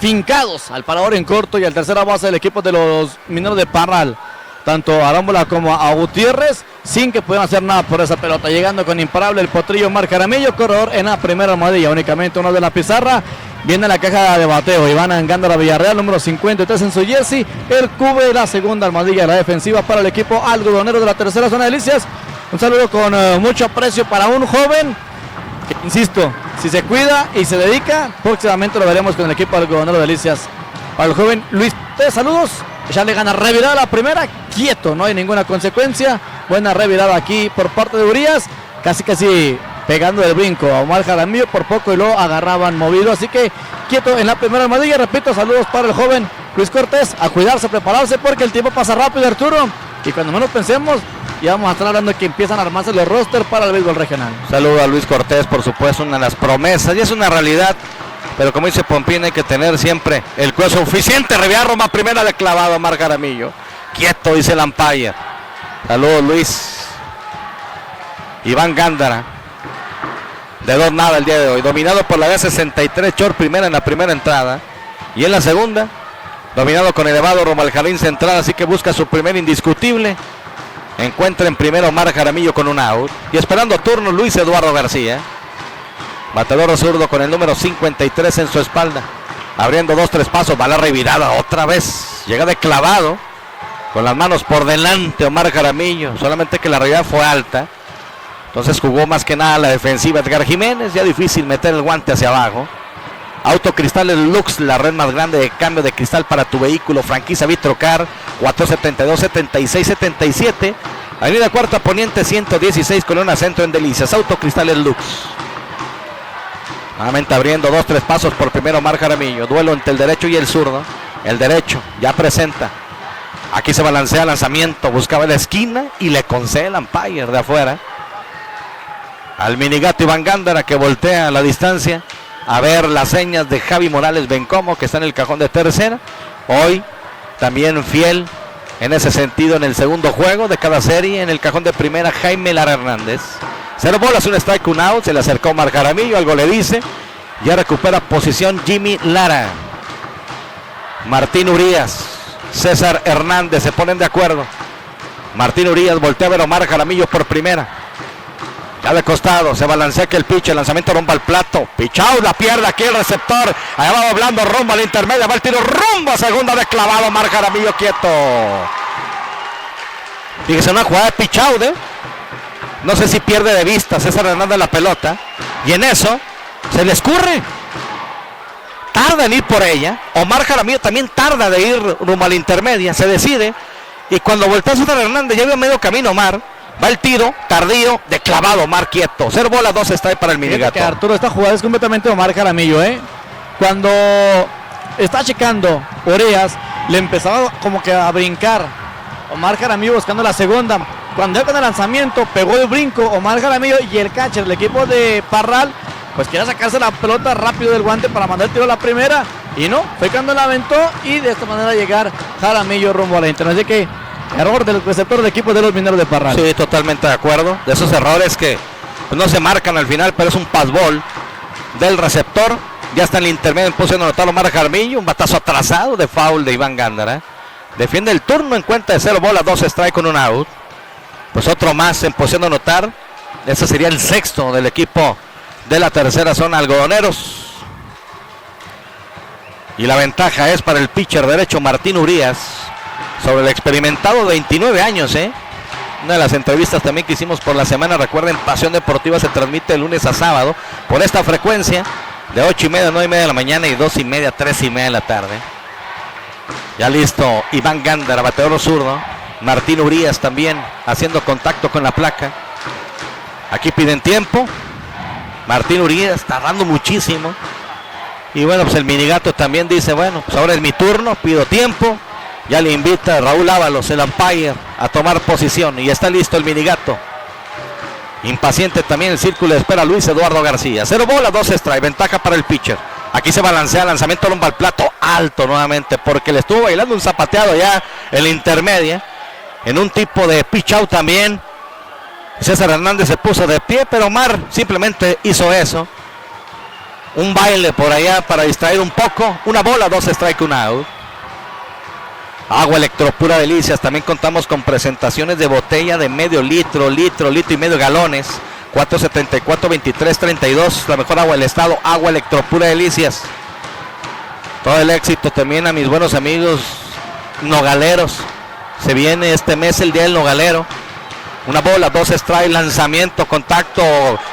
fincados al parador en corto y al tercera base del equipo de los Mineros de Parral, tanto a Arámbula como a Gutiérrez, sin que puedan hacer nada por esa pelota. Llegando con imparable el potrillo Omar Jaramillo, corredor en la primera almohadilla, únicamente uno de la pizarra. Viene la caja de bateo, Iván Angándara Villarreal, número 53 en su jersey. Él cubre la segunda almohadilla de la defensiva para el equipo algodonero de la tercera zona de Delicias. Un saludo con mucho aprecio para un joven que, insisto, si se cuida y se dedica, próximamente lo veremos con el equipo algodonero de Delicias. Para el joven Luis T, saludos. Ya le gana revirada la primera, quieto, no hay ninguna consecuencia. Buena revirada aquí por parte de Urias, casi pegando el brinco a Omar Jaramillo, por poco y lo agarraban movido, así que quieto en la primera almohadilla. Repito, saludos para el joven Luis Cortés, a cuidarse, a prepararse, porque el tiempo pasa rápido, Arturo, y cuando menos pensemos y vamos a estar hablando de que empiezan a armarse los rosters para el béisbol regional. Saludo a Luis Cortés, por supuesto, una de las promesas, y es una realidad, pero como dice Pompín, hay que tener siempre el cuello suficiente. Revía Roma, primera de clavado, Omar Jaramillo. Quieto, dice el umpire. Saludos, Luis. Iván Gándara, de 2-0 el día de hoy, dominado por la B63, short primera en la primera entrada, y en la segunda, dominado con elevado rumbo al jardín central, así que busca su primer indiscutible. Encuentra en primero Omar Jaramillo con un out, y esperando turno Luis Eduardo García, bateador zurdo con el número 53 en su espalda, abriendo 2-3 pasos, va la revirada otra vez, llega de clavado, con las manos por delante Omar Jaramillo, solamente que la revirada fue alta. Entonces jugó más que nada la defensiva Edgar Jiménez, ya difícil meter el guante hacia abajo. Autocristales Lux, la red más grande de cambio de cristal para tu vehículo, franquicia Vitrocar, 472-7677, Avenida Cuarta Poniente 116, Colonia Centro en Delicias. Autocristales Lux. Nuevamente abriendo 2-3 pasos por primero Omar Jaramillo, duelo entre el derecho y el zurdo. El derecho ya presenta. Aquí se balancea lanzamiento, buscaba la esquina y le concede el umpire de afuera al minigato Iván Gándara, que voltea a la distancia a ver las señas de Javi Morales Bencomo, que está en el cajón de tercera. Hoy también fiel en ese sentido en el segundo juego de cada serie. En el cajón de primera Jaime Lara Hernández. 0 bolas, un strike, un out. Se le acercó Omar Jaramillo, algo le dice. Ya recupera posición Jimmy Lara. Martín Urías, César Hernández se ponen de acuerdo. Martín Urías voltea a ver a Omar Jaramillo por primera. Ya de costado, se balancea que el pitch, el lanzamiento rumbo al plato. Pichao, la pierde aquí el receptor. Allá va doblando rumbo a la intermedia, va el tiro rumbo a segunda de clavado. Omar Jaramillo quieto. Fíjese, una jugada de Pichao, no sé si pierde de vista César Hernández la pelota. Y en eso, se le escurre. Tarda en ir por ella. Omar Jaramillo también tarda de ir rumbo a la intermedia. Se decide. Y cuando voltea César Hernández, ya vio medio camino Omar. Va el tiro, tardío, de clavado, Omar quieto. 0 bolas, 2 strike para el minigato. Arturo, esta jugada es completamente Omar Jaramillo, Cuando está checando Oreas, le empezaba como que a brincar Omar Jaramillo buscando la segunda. Cuando ya con el lanzamiento, pegó el brinco Omar Jaramillo y el catcher, el equipo de Parral, pues quería sacarse la pelota rápido del guante para mandar el tiro a la primera. Y no, fue cuando la aventó y de esta manera llegar Jaramillo rumbo a la internet. Así que error del receptor del equipo de los Mineros de Parral. Sí, totalmente de acuerdo. De esos errores que pues, no se marcan al final, pero es un passball del receptor. Ya está en el intermedio en posición de anotar Omar Jaramillo. Un batazo atrasado de foul de Iván Gándara. Defiende el turno en cuenta de 0 bolas, 2 strike con un out. Pues otro más en posición de anotar. Ese sería el sexto del equipo de la tercera zona, Algodoneros. Y la ventaja es para el pitcher derecho Martín Urías sobre el experimentado, 29 años, Una de las entrevistas también que hicimos por la semana, recuerden, Pasión Deportiva se transmite de lunes a sábado por esta frecuencia de 8:30 a 9:30 de la mañana y 2:30 a 3:30 de la tarde. Ya listo Iván Gándara, bateador zurdo. Martín Urías también haciendo contacto con la placa. Aquí piden tiempo. Martín Urías tardando muchísimo. Y bueno, pues el minigato también dice, bueno, pues ahora es mi turno, pido tiempo. Ya le invita a Raúl Ábalos, el umpire, a tomar posición. Y está listo el minigato. Impaciente también el círculo de espera Luis Eduardo García. 0 bolas, 2 strike, ventaja para el pitcher. Aquí se balancea, lanzamiento rumbo al plato alto nuevamente, porque le estuvo bailando un zapateado ya en la intermedia. En un tipo de pitch out también. César Hernández se puso de pie, pero Omar simplemente hizo eso. Un baile por allá para distraer un poco. 1 bola, 2 strike, 1 out. Agua Electropura Delicias. También contamos con presentaciones de botella de medio litro, litro y medio galones. 474-2332. La mejor agua del estado. Agua Electropura Delicias. Todo el éxito también a mis buenos amigos nogaleros. Se viene este mes el día del nogalero. 1 bola, 2 strike, lanzamiento, contacto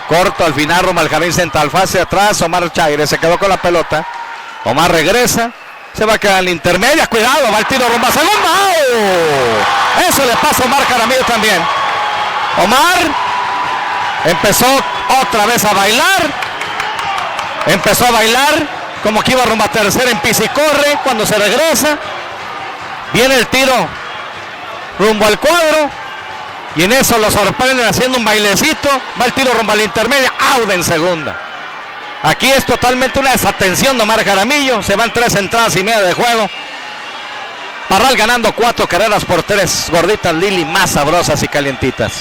corto al final, rumbo al jardín central, fase atrás, Omar Chaire se quedó con la pelota. Omar regresa, se va a quedar en la intermedia, cuidado, va el tiro rumbo a segunda. ¡Oh! Eso le pasa a Omar Jaramillo también. Omar empezó otra vez a bailar. Empezó a bailar como que iba rumbo a tercera, empieza y corre. Cuando se regresa, viene el tiro rumbo al cuadro. Y en eso lo sorprenden haciendo un bailecito. Va el tiro rumbo a la intermedia. Out en segunda. Aquí es totalmente una desatención de Omar Jaramillo. Se van 3 entradas y media de juego. Parral ganando 4 carreras por 3. Gorditas Lili más sabrosas y calientitas.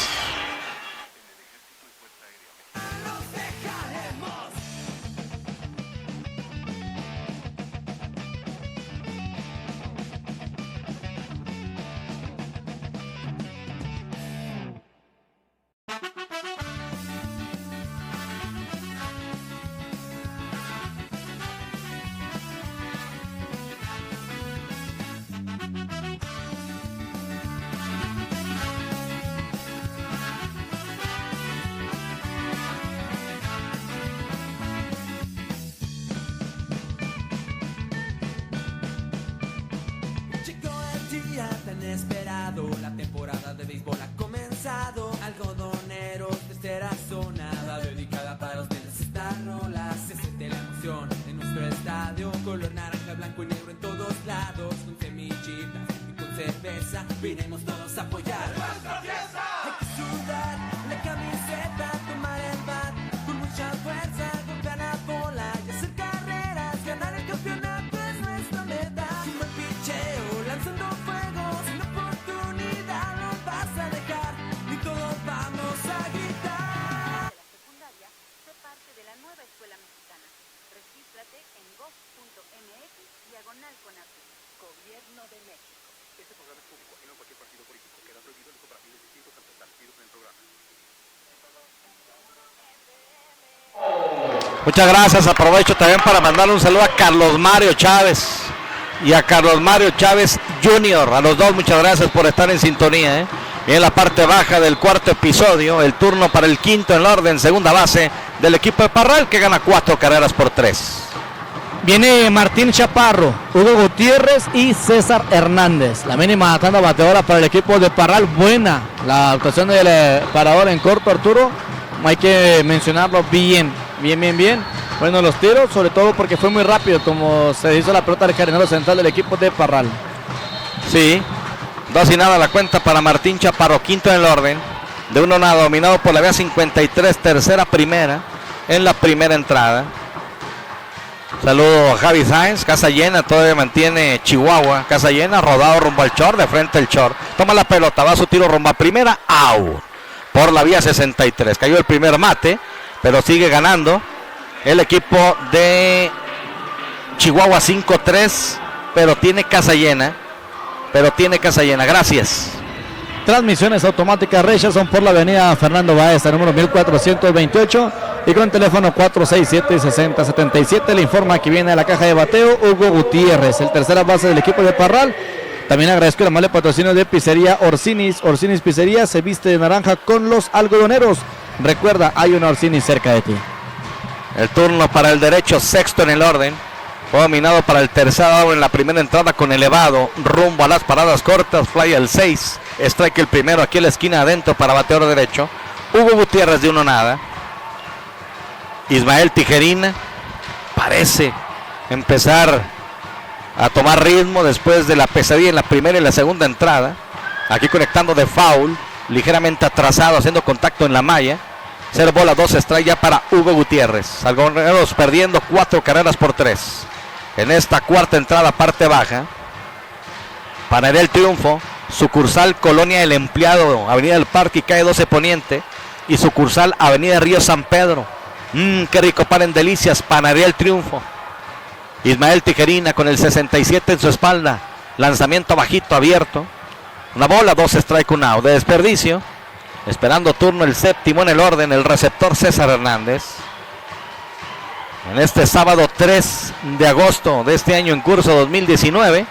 Llegó el día tan esperado, la temporada de béisbol ha comenzado. Algodoneros de esta zona va dedicada para ustedes esta rola. Se siente la emoción en nuestro estadio, color naranja, blanco y negro en todos lados. Con semillitas y con cerveza, vinimos todos a apoyar nuestra fiesta. Hay que sudar la camiseta, tomar el bat con mucha fuerza, golpear la bola y hacer carreras. Ganar el campeonato es nuestra meta. Un buen picheo, lanzando fuego, sin oportunidad no vas a dejar, y todos vamos a gritar. La secundaria, sé parte de la nueva escuela mexicana. Regístrate en gov.mx/CONAPI. Gobierno de México. Este programa es público, ajeno a cualquier partido político. Queda prohibido el uso para fines distintos al establecidos en el programa. Muchas gracias. Aprovecho también para mandarle un saludo a Carlos Mario Chávez y a Carlos Mario Chávez Jr. A los dos, muchas gracias por estar en sintonía. Y en la parte baja del cuarto episodio, el turno para el quinto en la orden, segunda base del equipo de Parral, que gana 4 carreras por 3. Viene Martín Chaparro, Hugo Gutiérrez y César Hernández. La mínima tanda bateadora para el equipo de Parral. Buena la actuación del parador en corto, Arturo. Hay que mencionarlo bien. Bueno, los tiros, sobre todo porque fue muy rápido como se hizo la pelota del jardinero central del equipo de Parral. Sí, 2 y nada la cuenta para Martín Chaparro, quinto en el orden. De 1 nada, dominado por la vía 53, tercera primera, en la primera entrada. Saludo a Javi Sáenz, casa llena, todavía mantiene Chihuahua, casa llena, rodado rumbo al short, de frente al short. Toma la pelota, va a su tiro rumbo a primera, out. Por la vía 63, cayó el primer mate, pero sigue ganando el equipo de Chihuahua 5-3, pero tiene casa llena, gracias. Transmisiones automáticas Richardson por la avenida Fernando Baez, número 1428, y con teléfono 467-6077. Le informa que viene a la caja de bateo Hugo Gutiérrez, el tercera base del equipo de Parral. También agradezco el amable patrocinio de Pizzería Orsinis. Orsinis Pizzería se viste de naranja con los algodoneros. Recuerda, hay una Orsinis cerca de ti. El turno para el derecho, sexto en el orden. Fue dominado para el tercer out en la primera entrada con elevado rumbo a las paradas cortas. Fly el 6. Strike el primero aquí en la esquina adentro para bateador derecho. Hugo Gutiérrez de 1 nada. Ismael Tijerina parece empezar a tomar ritmo después de la pesadilla en la primera y la segunda entrada. Aquí conectando de foul, ligeramente atrasado, haciendo contacto en la malla. 0 bola, 2 strike ya para Hugo Gutiérrez. Algodoneros perdiendo 4 carreras por 3. En esta cuarta entrada, parte baja. Panadería El Triunfo, sucursal Colonia El Empleado, Avenida del Parque y calle 12 Poniente. Y sucursal Avenida Río San Pedro. Qué rico pan en delicias, Panadería El Triunfo. Ismael Tijerina con el 67 en su espalda. Lanzamiento bajito, abierto. Una bola, 2 strike, 1 out. De desperdicio. Esperando turno el séptimo en el orden, el receptor César Hernández. En este sábado 3 de agosto de este año en curso 2019.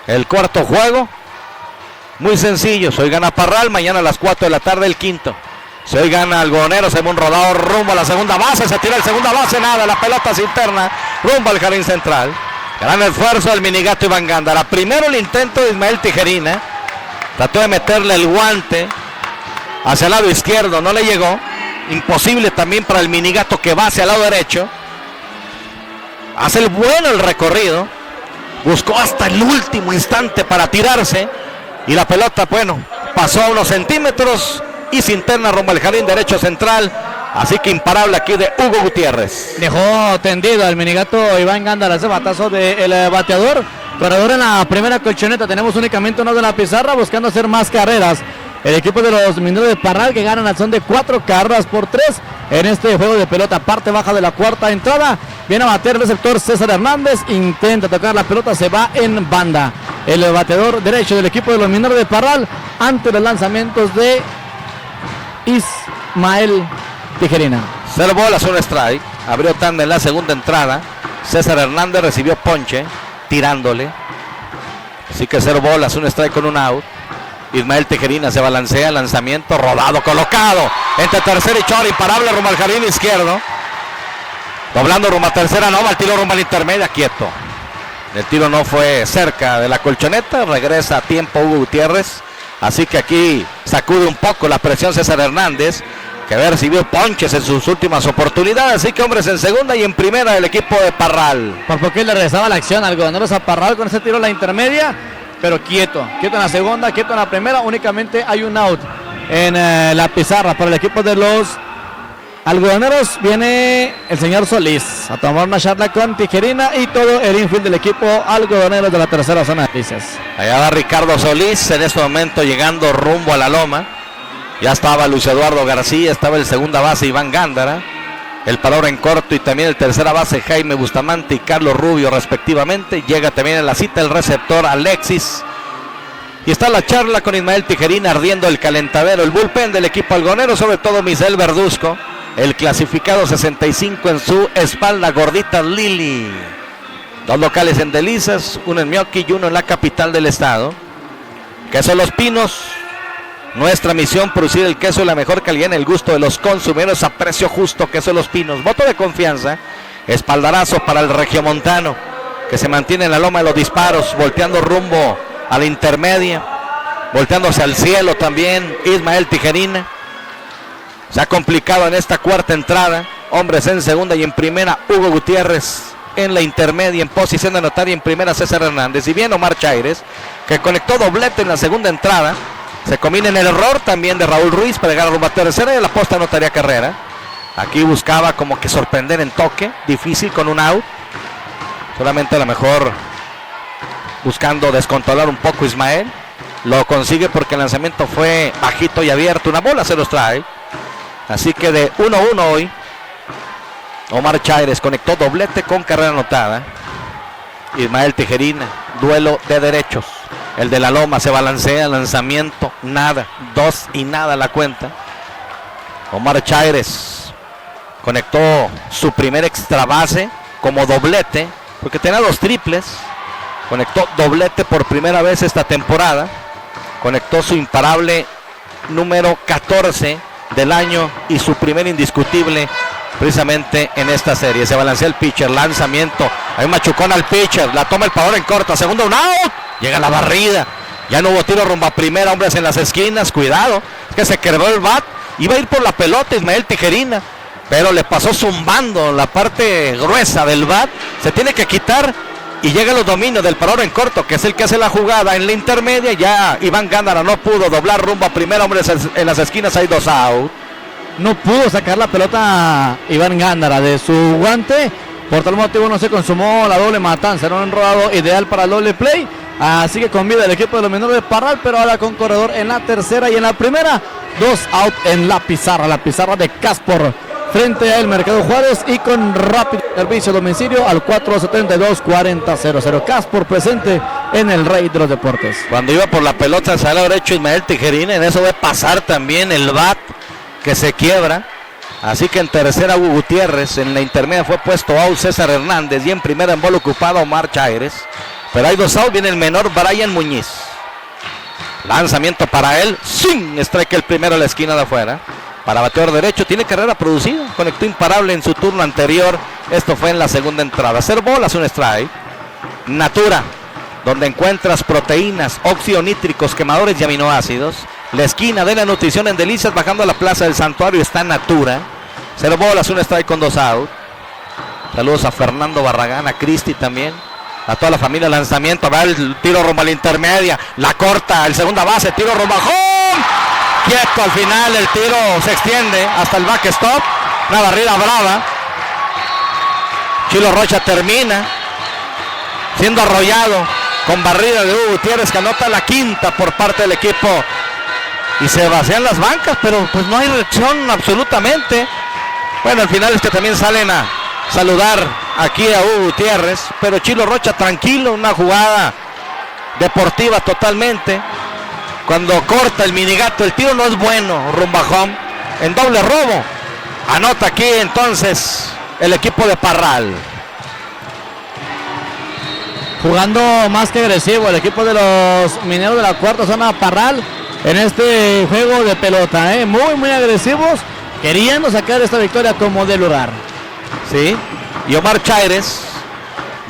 El cuarto juego. Muy sencillo. Hoy gana Parral, mañana a las 4 de la tarde el quinto. Si hoy gana Algodonero, se ve un rodado rumbo a la segunda base, se tira el segunda base, nada, la pelota se interna, rumbo al jardín central. Gran esfuerzo del Minigato Iván Gándara. Primero el intento de Ismael Tijerina, trató de meterle el guante hacia el lado izquierdo, no le llegó. Imposible también para el Minigato, que va hacia el lado derecho. Hace el bueno el recorrido, buscó hasta el último instante para tirarse, y la pelota, bueno, pasó a unos centímetros y se interna rumbo al jardín derecho central. Así que imparable aquí de Hugo Gutiérrez. Dejó tendido al minigato Iván Gándara ese batazo del bateador. Corredor en la primera colchoneta. Tenemos únicamente uno de la pizarra buscando hacer más carreras. El equipo de los Mineros de Parral que ganan al son de 4 carreras por 3 en este juego de pelota. Parte baja de la cuarta entrada. Viene a bater el receptor César Hernández. Intenta tocar la pelota. Se va en banda. El bateador derecho del equipo de los Mineros de Parral ante los lanzamientos de Ismael Tijerina. 0 bolas, 1 strike. Abrió tanda en la segunda entrada. César Hernández recibió ponche tirándole. Así que 0 bolas, 1 strike con un out. Ismael Tijerina se balancea, lanzamiento rodado, colocado entre tercera y short, imparable rumbo al jardín izquierdo. Doblando rumbo a tercera, no va el tiro rumbo a la intermedia, quieto. El tiro no fue cerca de la colchoneta, regresa a tiempo Hugo Gutiérrez. Así que aquí sacude un poco la presión César Hernández, que había recibido ponches en sus últimas oportunidades. Así que hombres en segunda y en primera del equipo de Parral. Por poco le regresaba la acción al Algodoneros a Parral con ese tiro a la intermedia, pero quieto en la segunda, quieto en la primera. Únicamente hay un out en la pizarra para el equipo de los Algodoneros. Viene el señor Solís a tomar una charla con Tijerina y todo el infield del equipo Algodoneros de la tercera zona de Noticias. Allá va Ricardo Solís en este momento llegando rumbo a la loma. Ya estaba Luis Eduardo García, estaba el segunda base Iván Gándara, el parador en corto y también el tercera base Jaime Bustamante y Carlos Rubio respectivamente. Llega también en la cita el receptor Alexis. Y está la charla con Ismael Tijerina, ardiendo el calentadero, el bullpen del equipo algonero, sobre todo Misael Verduzco, el clasificado 65 en su espalda, gordita Lili. 2 locales en Delicias, uno en Mioqui y uno en la capital del estado. Queso Los Pinos. Nuestra misión, producir el queso de la mejor calidad en el gusto de los consumidores a precio justo. Queso Los Pinos, voto de confianza, espaldarazo para el regiomontano, que se mantiene en la loma de los disparos, volteando rumbo a la intermedia, volteándose al cielo también, Ismael Tijerina. Se ha complicado en esta cuarta entrada, hombres en segunda y en primera, Hugo Gutiérrez en la intermedia, en posición de anotar y en primera César Hernández. Y bien Omar Chaires, que conectó doblete en la segunda entrada. Se combina en el error también de Raúl Ruiz para llegar a rumbo a tercera y la posta anotaría carrera. Aquí buscaba como que sorprender en toque, difícil con un out. Solamente a lo mejor buscando descontrolar un poco Ismael. Lo consigue porque el lanzamiento fue bajito y abierto. Una bola se los trae. Así que de 1-1 hoy. Omar Chaires conectó doblete con carrera anotada. Ismael Tijerina, duelo de derechos. El de la loma se balancea, lanzamiento, nada, 2 y nada la cuenta. Omar Chaires conectó su primer extra base como doblete, porque tenía 2 triples. Conectó doblete por primera vez esta temporada. Conectó su imparable número 14 del año y su primer indiscutible precisamente en esta serie. Se balancea el pitcher, lanzamiento, hay un machucón al pitcher, la toma el parador en corta, segundo, un out. Llega la barrida, ya no hubo tiro rumbo a primera, hombres en las esquinas, cuidado, es que se quebró el bat, iba a ir por la pelota Ismael Tijerina, pero le pasó zumbando la parte gruesa del bat, se tiene que quitar y llega los dominios del parador en corto, que es el que hace la jugada en la intermedia. Ya Iván Gándara no pudo doblar rumbo a primera, hombres en las esquinas, hay 2 out. No pudo sacar la pelota Iván Gándara de su guante, por tal motivo no se consumó la doble matanza, era un enrodado ideal para el doble play. Así que con vida el equipo de los Mineros de Parral, pero ahora con corredor en la tercera y en la primera. 2 out en la pizarra de Caspor frente a el Mercado Juárez y con rápido servicio a domicilio al 472-4000. Caspor presente en el Rey de los Deportes. Cuando iba por la pelota sale derecho Ismael Tijerina, en eso debe pasar también el bat que se quiebra. Así que en tercera Hugo Gutiérrez, en la intermedia fue puesto out César Hernández y en primera en bola ocupada Omar Chaires. Pero hay 2 out, viene el menor Brian Muñiz. Lanzamiento para él, sin strike el primero a la esquina de afuera. Para bateador derecho, tiene carrera producida, conectó imparable en su turno anterior. Esto fue en la segunda entrada. 0 bolas, un strike. Natura, donde encuentras proteínas, óxido nítricos, quemadores y aminoácidos. La esquina de la nutrición en Delicias, bajando a la plaza del Santuario, está Natura. 0 bolas, un strike con 2 out. Saludos a Fernando Barragán, a Cristi también. A toda la familia, lanzamiento, va el tiro rumbo a la intermedia, la corta, el segunda base, tiro rumbo a home quieto al final, el tiro se extiende hasta el backstop, una barrida brava. Chilo Rocha termina siendo arrollado con barrida de Hugo Gutiérrez, que anota la quinta por parte del equipo. Y se vacían las bancas, pero pues no hay reacción absolutamente. Bueno, al final también salen a saludar aquí a Hugo Gutiérrez, pero Chilo Rocha tranquilo, una jugada deportiva totalmente. Cuando corta el minigato, el tiro no es bueno, Rumbajón, en doble robo. Anota aquí entonces el equipo de Parral. Jugando más que agresivo el equipo de los Mineros de la cuarta zona Parral en este juego de pelota, muy agresivos, queriendo sacar esta victoria como de lugar. Sí, y Omar Chaires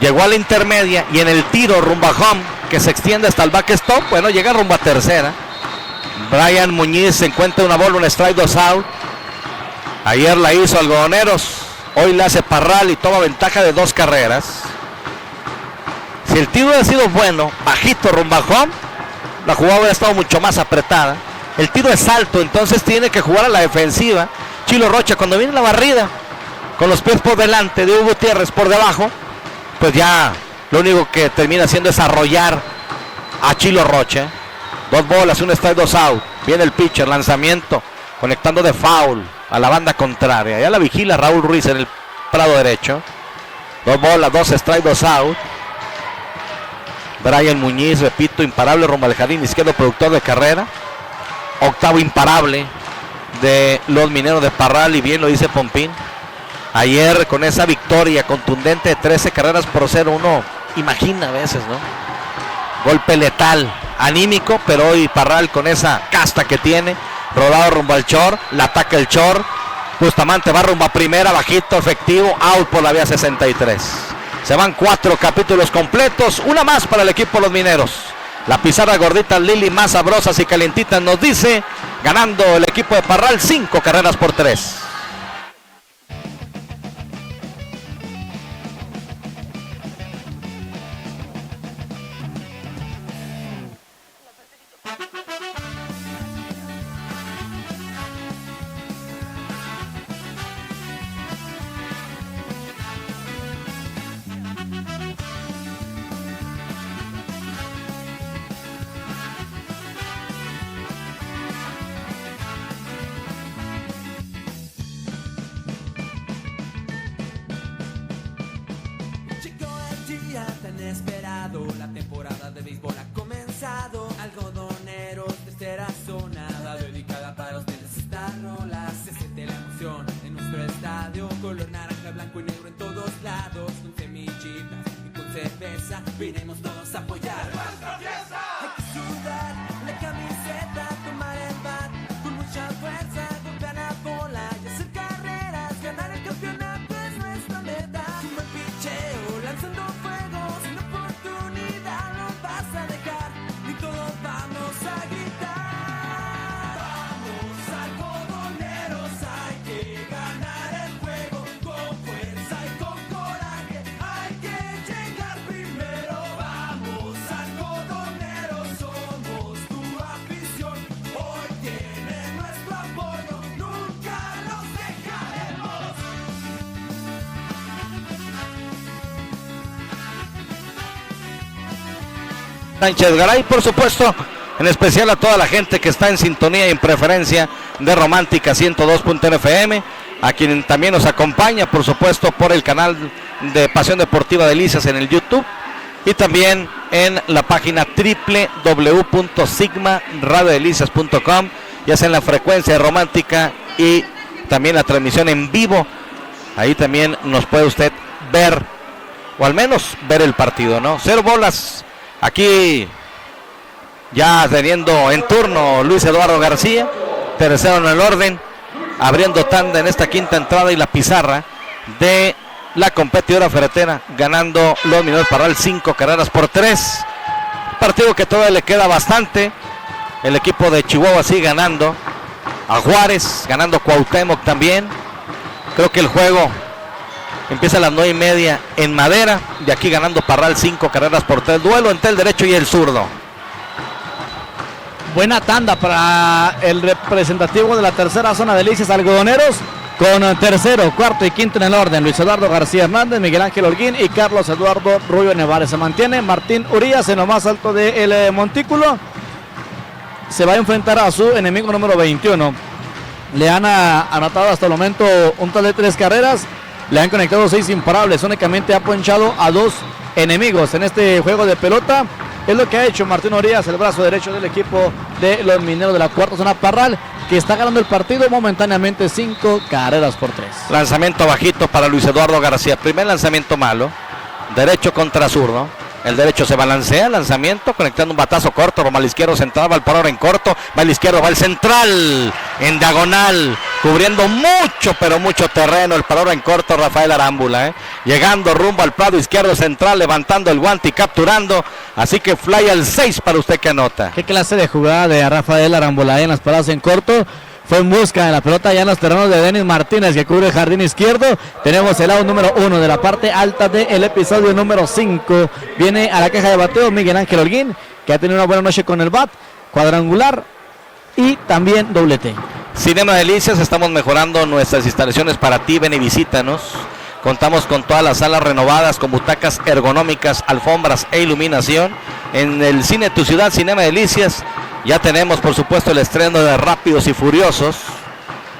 llegó a la intermedia y en el tiro Rumbajón, que se extiende hasta el backstop, bueno, llega rumbo a tercera. Brian Muñiz se encuentra una bola, un strike, 2 out. Ayer la hizo Algodoneros, hoy la hace Parral y toma ventaja de 2 carreras. Si el tiro hubiera sido bueno, bajito Rumbajón, la jugada hubiera estado mucho más apretada. El tiro es alto, entonces tiene que jugar a la defensiva. Chilo Rocha, cuando viene la barrida, con los pies por delante de Hugo Gutiérrez por debajo, pues ya lo único que termina haciendo es arrollar a Chilo Rocha. 2 bolas, un strike, 2 out. Viene el pitcher, lanzamiento, conectando de foul a la banda contraria. Ya la vigila Raúl Ruiz en el prado derecho. 2 bolas, 2 strike, 2 out. Brian Muñiz, repito, imparable rumbo al jardín izquierdo, productor de carrera. Octavo imparable de los Mineros de Parral, y bien lo dice Pompín. Ayer con esa victoria contundente de 13 carreras por 0, uno imagina a veces, ¿no? Golpe letal, anímico, pero hoy Parral con esa casta que tiene, rodado rumbo al short, la ataca el short. Bustamante va rumbo a primera, bajito, efectivo, out por la vía 63. Se van 4 capítulos completos, una más para el equipo de los Mineros. La pizarra gordita Lili, más sabrosas y calientitas, nos dice, ganando el equipo de Parral 5 carreras por 3. Tan esperado, la temporada de béisbol ha comenzado. Algodoneros, tercera zona, va dedicada para ustedes esta rola. Se siente la emoción en nuestro estadio, color naranja, blanco y negro en todos lados. Con semillitas y con cerveza, vinimos todos a apoyar nuestra fiesta. Hay que sudar la camiseta, tomar el bat con mucha fuerza, golpear la bola y hacer carreras. Ganar el campeonato es nuestra meta. Un buen picheo, lanzando fuego, sin oportunidad no vas a dejar, y todos vamos a gritar. Vamos algodoneros, hay que ganar el juego, con fuerza y con coraje, hay que llegar primero. Vamos algodoneros, somos tu afición, hoy tienen nuestro apoyo, nunca los dejaremos. Sánchez Garay, por supuesto, en especial a toda la gente que está en sintonía y en preferencia de Romántica 102.1 FM, a quien también nos acompaña, por supuesto, por el canal de Pasión Deportiva Delicias en el YouTube, y también en la página www.sigmaradiodelicias.com, ya sea en la frecuencia de Romántica y también la transmisión en vivo. Ahí también nos puede usted ver, o al menos ver el partido, ¿no? 0 bolas. Aquí ya teniendo en turno Luis Eduardo García, tercero en el orden, abriendo tanda en esta quinta entrada, y la pizarra de la competidora ferretera, ganando los Mineros Parral 5 carreras por 3. Partido que todavía le queda bastante. El equipo de Chihuahua sigue ganando a Juárez, ganando Cuauhtémoc también. Creo que el juego empieza a las 9:30 en Madera, de aquí ganando Parral 5 carreras por 3. Duelo entre el derecho y el zurdo. Buena tanda para el representativo de la tercera zona de Delicias Algodoneros, con tercero, cuarto y quinto en el orden. Luis Eduardo García Hernández, Miguel Ángel Holguín y Carlos Eduardo Rubio Nevares. Se mantiene Martín Urías en lo más alto del montículo. Se va a enfrentar a su enemigo número 21. Le han anotado hasta el momento un total de 3 carreras. Le han conectado 6 imparables. Únicamente ha ponchado a 2 enemigos en este juego de pelota. Es lo que ha hecho Martín Urías, el brazo derecho del equipo de los Mineros de la cuarta zona Parral, que está ganando el partido momentáneamente 5 carreras por 3. Lanzamiento bajito para Luis Eduardo García. Primer lanzamiento malo. Derecho contra zurdo. El derecho se balancea, lanzamiento, conectando un batazo corto, Roma al izquierdo, central, va el parador en corto, va al izquierdo, va el central, en diagonal, cubriendo mucho, pero mucho terreno, el parador en corto, Rafael Arámbula, llegando rumbo al prado izquierdo central, levantando el guante y capturando, así que fly al 6 para usted que anota. ¿Qué clase de jugada de Rafael Arámbula en las paradas en corto? Fue en busca de la pelota ya en los terrenos de Denis Martínez, que cubre el jardín izquierdo. Tenemos el lado número 1 de la parte alta del episodio número 5. Viene a la caja de bateo Miguel Ángel Holguín, que ha tenido una buena noche con el bat, cuadrangular y también doblete. Cinema Delicias, estamos mejorando nuestras instalaciones para ti, ven y visítanos. Contamos con todas las salas renovadas, con butacas ergonómicas, alfombras e iluminación. En el cine Tu Ciudad, Cinema Delicias, ya tenemos por supuesto el estreno de Rápidos y Furiosos.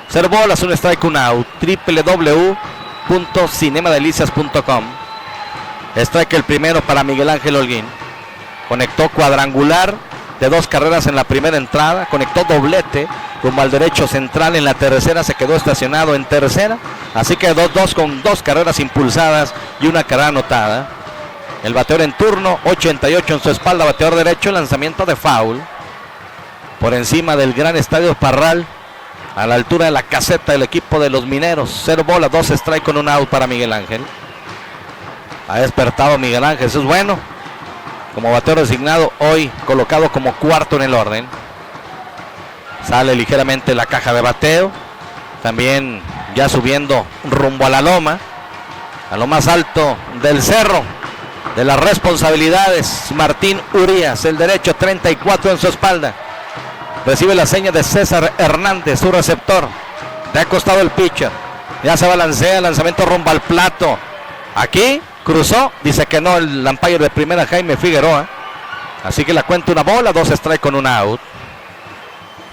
0 bolas, un strike, un out. www.cinemadelicias.com. Strike el primero para Miguel Ángel Holguín. Conectó cuadrangular de 2 carreras en la primera entrada. Conectó doblete rumbo al derecho central en la tercera. Se quedó estacionado en tercera. Así que 2-2 con 2 carreras impulsadas y una carrera anotada. El bateador en turno, 88 en su espalda, bateador derecho, lanzamiento de foul. Por encima del gran estadio Parral, a la altura de la caseta del equipo de los Mineros. 0 bolas, 2 strike con un out para Miguel Ángel. Ha despertado Miguel Ángel, eso es bueno. Como bateador designado, hoy colocado como cuarto en el orden. Sale ligeramente la caja de bateo. También ya subiendo rumbo a la loma. A lo más alto del cerro de las responsabilidades, Martín Urías, el derecho, 34 en su espalda. Recibe la seña de César Hernández, su receptor. Le ha costado el pitcher. Ya se balancea, lanzamiento rumbo al plato. Aquí cruzó, dice que no el umpire de primera, Jaime Figueroa. Así que la cuenta 1 bola, 2 strike con un out.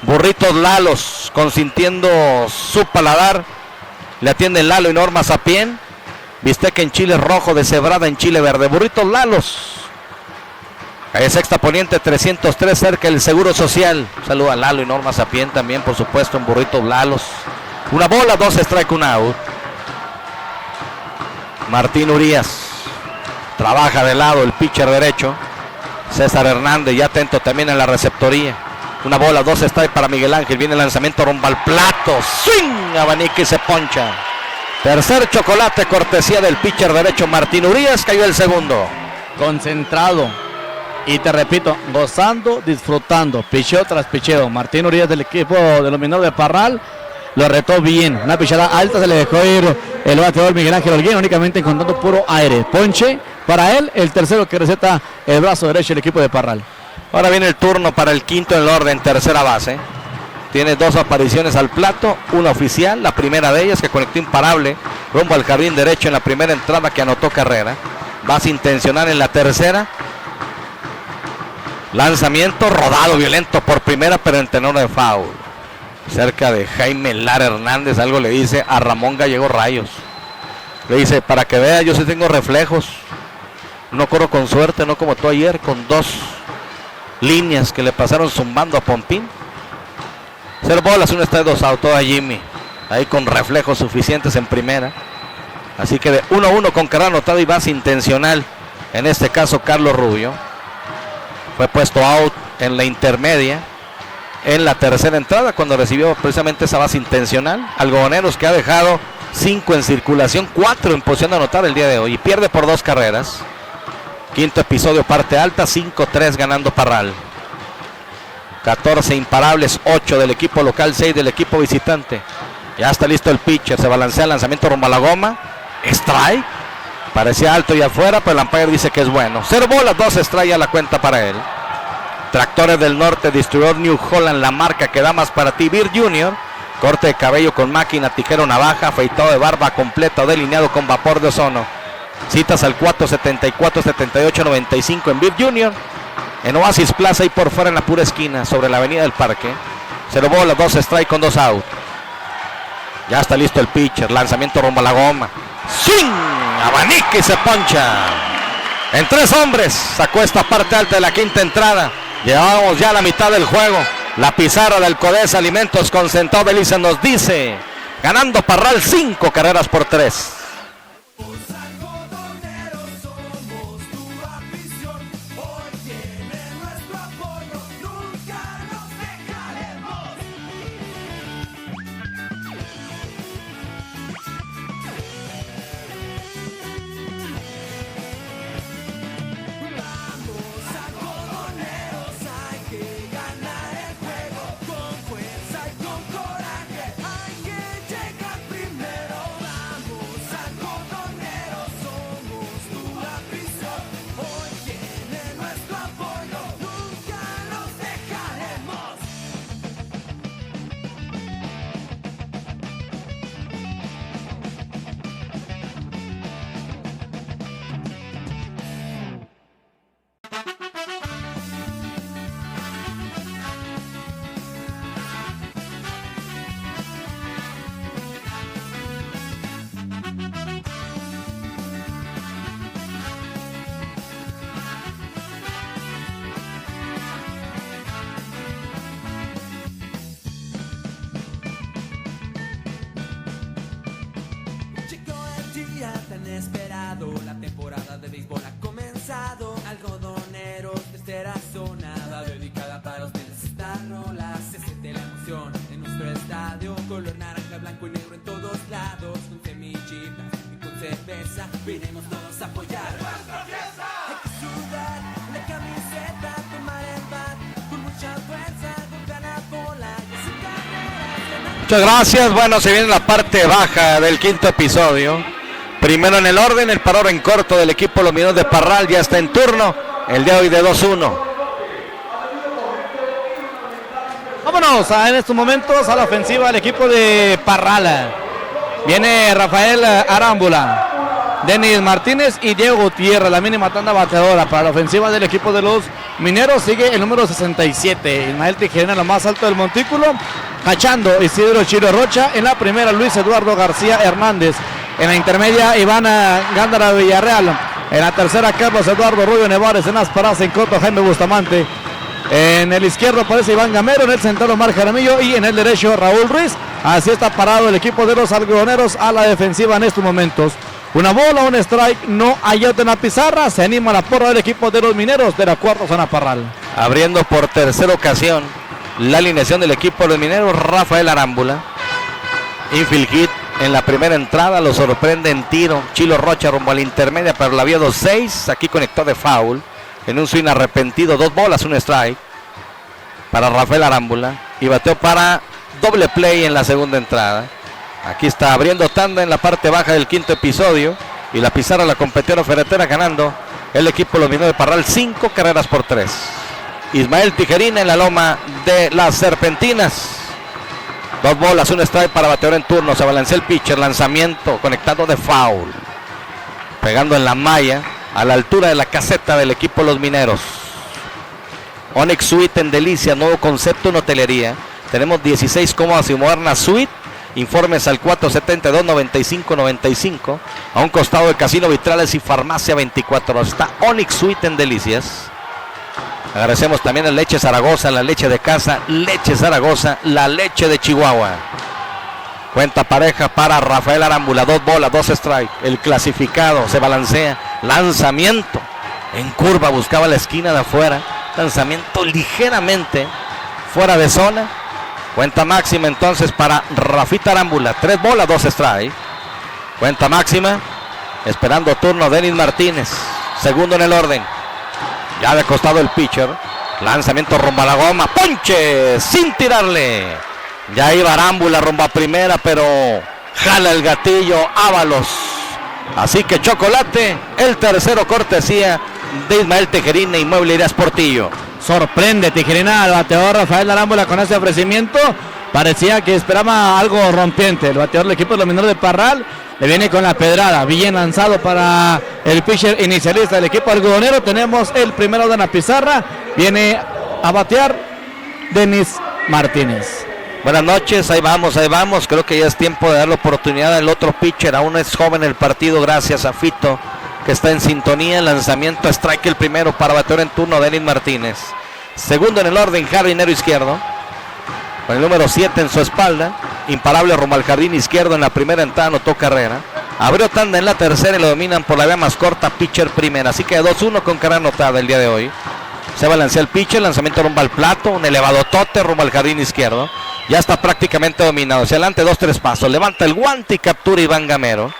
Burritos Lalos, consintiendo su paladar. Le atienden Lalo y Norma Sapien. Bistec en chile rojo, deshebrada en chile verde. Burritos Lalos. Calle Sexta Poniente 303, cerca del Seguro Social. Saluda a Lalo y Norma Sapien también, por supuesto, en Burritos Lalos. 1 bola, 2 strike, 1 out. Martín Urías trabaja de lado el pitcher derecho. César Hernández ya atento también en la receptoría. 1 bola, 2 strike para Miguel Ángel. Viene el lanzamiento rumbo al plato. Swing, abanica y se poncha. Tercer chocolate, cortesía del pitcher derecho Martín Urías. Cayó el segundo. Concentrado. Y te repito, gozando, disfrutando, picheo tras picheo. Martín Urías del equipo de los Mineros de Parral lo retó bien. Una pichada alta se le dejó ir el bateador Miguel Ángel Holguín, únicamente encontrando puro aire. Ponche para él, el tercero que receta el brazo derecho del equipo de Parral. Ahora viene el turno para el quinto en el orden, tercera base. Tiene 2 apariciones al plato, una oficial, la primera de ellas que conectó imparable rumbo al jardín derecho en la primera entrada que anotó carrera. Base intencional en la tercera. Lanzamiento rodado violento por primera, pero en tenor de foul. Cerca de Jaime Lara Hernández, algo le dice a Ramón Gallego Rayos. Le dice, para que vea, yo sí tengo reflejos. No corro con suerte, no como tú ayer, con 2 líneas que le pasaron zumbando a Pompín. 0 bolas, 1 strike, 2 out, a Jimmy. Ahí con reflejos suficientes en primera. Así que de 1-1 con carrera anotada y base intencional. En este caso, Carlos Rubio. Fue puesto out en la intermedia, en la tercera entrada, cuando recibió precisamente esa base intencional. Algodoneros que ha dejado 5 en circulación, 4 en posición de anotar el día de hoy. Y pierde por 2 carreras. Quinto episodio, parte alta, 5-3 ganando Parral. 14 imparables, 8 del equipo local, 6 del equipo visitante. Ya está listo el pitcher, se balancea el lanzamiento rumbo a la goma. Strike. Parecía alto y afuera, pero el umpire dice que es bueno. 0 bolas, 2 strike a la cuenta para él. Tractores del Norte, distribuidor New Holland, la marca que da más para ti. Beer Junior, corte de cabello con máquina, tijera o navaja, afeitado de barba completa o delineado con vapor de ozono. Citas al 474-7895 en Beer Junior. En Oasis Plaza y por fuera en la pura esquina, sobre la avenida del Parque. 0 bolas, 2 strike con 2 out. Ya está listo el pitcher, lanzamiento rumbo a la goma. ¡Swing! Abanica y se poncha. En 3 hombres, sacó esta parte alta de la quinta entrada. Llevamos ya la mitad del juego. La pizarra del Codesa Alimentos con Centavo Belice nos dice, ganando Parral 5 carreras por 3. Tan esperado, la temporada de béisbol ha comenzado. Algodoneros de esta zona va dedicada para ustedes esta rola. Se siente la emoción en nuestro estadio, color naranja, blanco y negro en todos lados. Con semillitas y con cerveza, vinimos todos a apoyar nuestra fiesta. Hay que sudar la camiseta, tomar el bat con mucha fuerza, golpear la bola y hacer carreras. Muchas gracias. Bueno, se viene la parte baja del quinto episodio. Primero en el orden, el paror en corto del equipo Los Mineros de Parral ya está en turno. El de hoy de 2-1. Vámonos en estos momentos a la ofensiva del equipo de Parral. Viene Rafael Arámbula, Denis Martínez y Diego Gutiérrez. La mínima tanda bateadora para la ofensiva del equipo de los Mineros. Sigue el número 67, Ismael Tijerina, lo más alto del montículo. Cachando Isidro Chiro Rocha. En la primera, Luis Eduardo García Hernández. En la intermedia, Ivana Gándara Villarreal. En la tercera, Carlos Eduardo Rubio Nevares. En las paradas en corto, Jaime Bustamante. En el izquierdo aparece Iván Gamero. En el centro, Omar Jaramillo. Y en el derecho, Raúl Ruiz. Así está parado el equipo de los algodoneros a la defensiva en estos momentos. Una bola, un strike. No hay out en la pizarra. Se anima la porra del equipo de los Mineros de la cuarta zona Parral. Abriendo por tercera ocasión la alineación del equipo de los Mineros, Rafael Arámbula. Infield hit en la primera entrada, lo sorprende en tiro Chilo Rocha rumbo a la intermedia, pero la vía 2-6, aquí conectó de foul, en un swing arrepentido, 2 bolas, un strike para Rafael Arámbula, y bateó para doble play en la segunda entrada. Aquí está abriendo tanda en la parte baja del quinto episodio, y la pizarra la competidora ferretera ganando el equipo de los Mineros de Parral 5 carreras por 3. Ismael Tijerina en la loma de las Serpentinas. 2 bolas, un strike para bateador en turno. Se balancea el pitcher, lanzamiento conectado de foul, pegando en la malla a la altura de la caseta del equipo de los Mineros. Onyx Suite en Delicia, nuevo concepto en hotelería. Tenemos 16 cómodas y modernas suite. Informes al 472-9595. A un costado de Casino Vitrales y Farmacia 24. Está Onyx Suite en Delicias. Agradecemos también a Leche Zaragoza, la leche de casa, Leche Zaragoza, la leche de Chihuahua. Cuenta pareja para Rafael Arámbula, 2 bolas, 2 strike. El clasificado se balancea, lanzamiento en curva, buscaba la esquina de afuera, lanzamiento ligeramente fuera de zona. Cuenta máxima entonces para Rafita Arámbula, 3 bolas, 2 strike. Cuenta máxima, esperando turno Denis Martínez, segundo en el orden. Ya de costado el pitcher, lanzamiento rumbo a la goma, ponche sin tirarle. Ya iba Arámbula rumbo a primera, pero jala el gatillo Ábalos. Así que chocolate, el tercero cortesía de Ismael Tejerina, Inmueble Irías Portillo. Sorprende Tijerina al bateador Rafael Arámbula con ese ofrecimiento. Parecía que esperaba algo rompiente. El bateador del equipo de los Mineros de Parral le viene con la pedrada. Bien lanzado para el pitcher inicialista del equipo algodonero. Tenemos el primero de la pizarra. Viene a batear Denis Martínez. Buenas noches, ahí vamos. Creo que ya es tiempo de dar la oportunidad al otro pitcher. Aún es joven el partido, gracias a Fito, que está en sintonía. El lanzamiento, strike el primero para bateador en turno, Denis Martínez. Segundo en el orden, jardinero izquierdo, con el número 7 en su espalda. Imparable rumbo al jardín izquierdo. En la primera entrada anotó carrera. Abrió tanda en la tercera y lo dominan por la vía más corta, pitcher primera. Así que 2-1 con carrera anotada el día de hoy. Se balancea el pitcher, lanzamiento rumbo al plato, un elevado tote rumbo al jardín izquierdo. Ya está prácticamente dominado. Hacia adelante 2-3 pasos. Levanta el guante y captura Iván Gamero.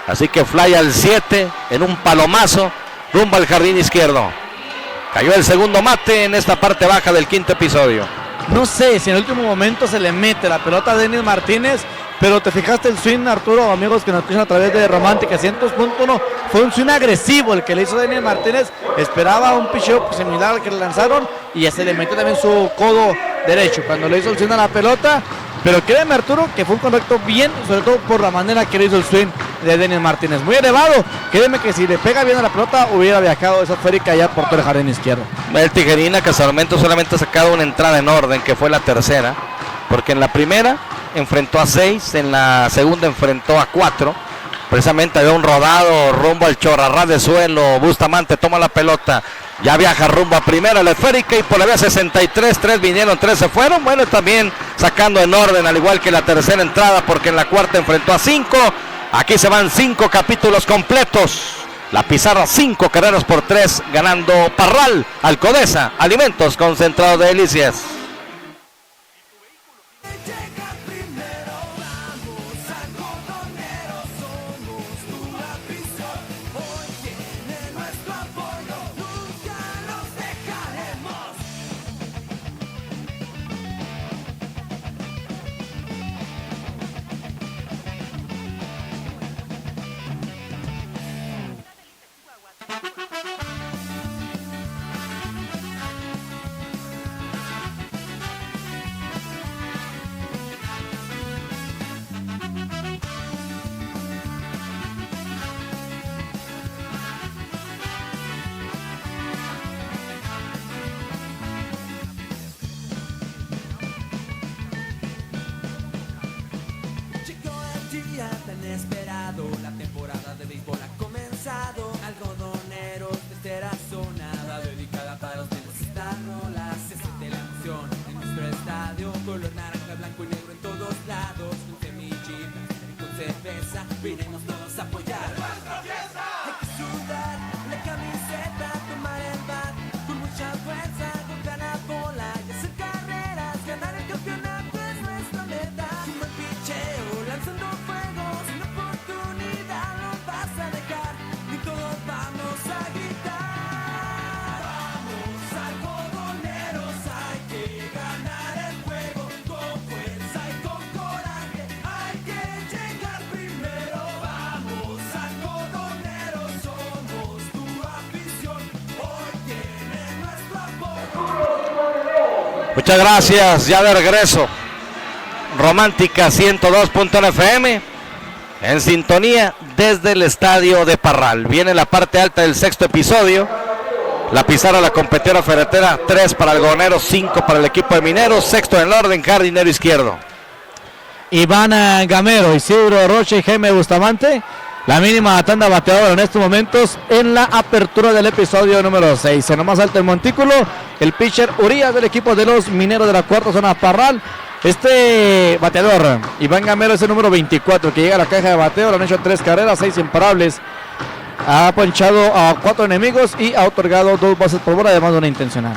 Así que fly al 7 en un palomazo rumbo al jardín izquierdo. Cayó el segundo mate en esta parte baja del quinto episodio. No sé si en el último momento se le mete la pelota a Denis Martínez, pero te fijaste el swing, Arturo, amigos que nos escuchan a través de Romántica 100.1, fue un swing agresivo el que le hizo Denis Martínez. Esperaba un picheo similar al que le lanzaron y ya se le metió también su codo derecho cuando le hizo el swing a la pelota. Pero créeme, Arturo, que fue un correcto bien, sobre todo por la manera que le hizo el swing de Denis Martínez. Muy elevado. Créeme que si le pega bien a la pelota, hubiera viajado esa esférica allá por todo el jardín izquierdo. El Tijerina casualmente solamente ha sacado una entrada en orden, que fue la tercera, porque en la primera enfrentó a 6, en la segunda enfrentó a 4. Precisamente había un rodado rumbo al chorrarrás de suelo. Bustamante toma la pelota. Ya viaja rumbo a primera, la esférica, y por la vía 63, 3 vinieron, 3 se fueron. Bueno, también sacando en orden, al igual que la tercera entrada, porque en la cuarta enfrentó a 5. Aquí se van 5 capítulos completos. La pizarra 5 carreras por 3, ganando Parral, Alcodesa, Alimentos Concentrados de Delicias. Tan esperado, la temporada de béisbol ha comenzado. Algodoneros desde la zona va dedicada para ustedes esta rola. Se siente la emoción en nuestro estadio, color naranja, blanco y negro en todos lados. Con semillitas y con cerveza, vinimos todos a apoyar nuestra fiesta. Hay que sudar la camiseta, tomar el bat con mucha fuerza, golpear la bola y hacer carreras. Ganar el campeonato es nuestra meta. Un buen picheo, lanzando fuego, sin oportunidad no vas a dejar, ni todos vamos a gritar. Vamos algodoneros, hay que ganar el juego, con fuerza y con coraje, hay que llegar primero. Vamos algodoneros, somos tu afición, hoy tiene nuestro apoyo. Muchas gracias, ya de regreso. Romántica 102.1 FM, en sintonía desde el estadio de Parral. Viene la parte alta del sexto episodio. La pizarra, la competidora ferretera, 3 para Algodoneros, 5 para el equipo de Mineros. Sexto en el orden, jardinero izquierdo. Iván Gamero, Isidro Rocha y Jaime Bustamante. La mínima tanda bateadora en estos momentos en la apertura del episodio número 6. En lo más alto del montículo, el pitcher Urias del equipo de los Mineros de la cuarta zona Parral. Este bateador, Iván Gamero, es el número 24 que llega a la caja de bateo. Le han hecho 3 carreras, 6 imparables. Ha ponchado a 4 enemigos y ha otorgado 2 bases por bola, además de una intencional.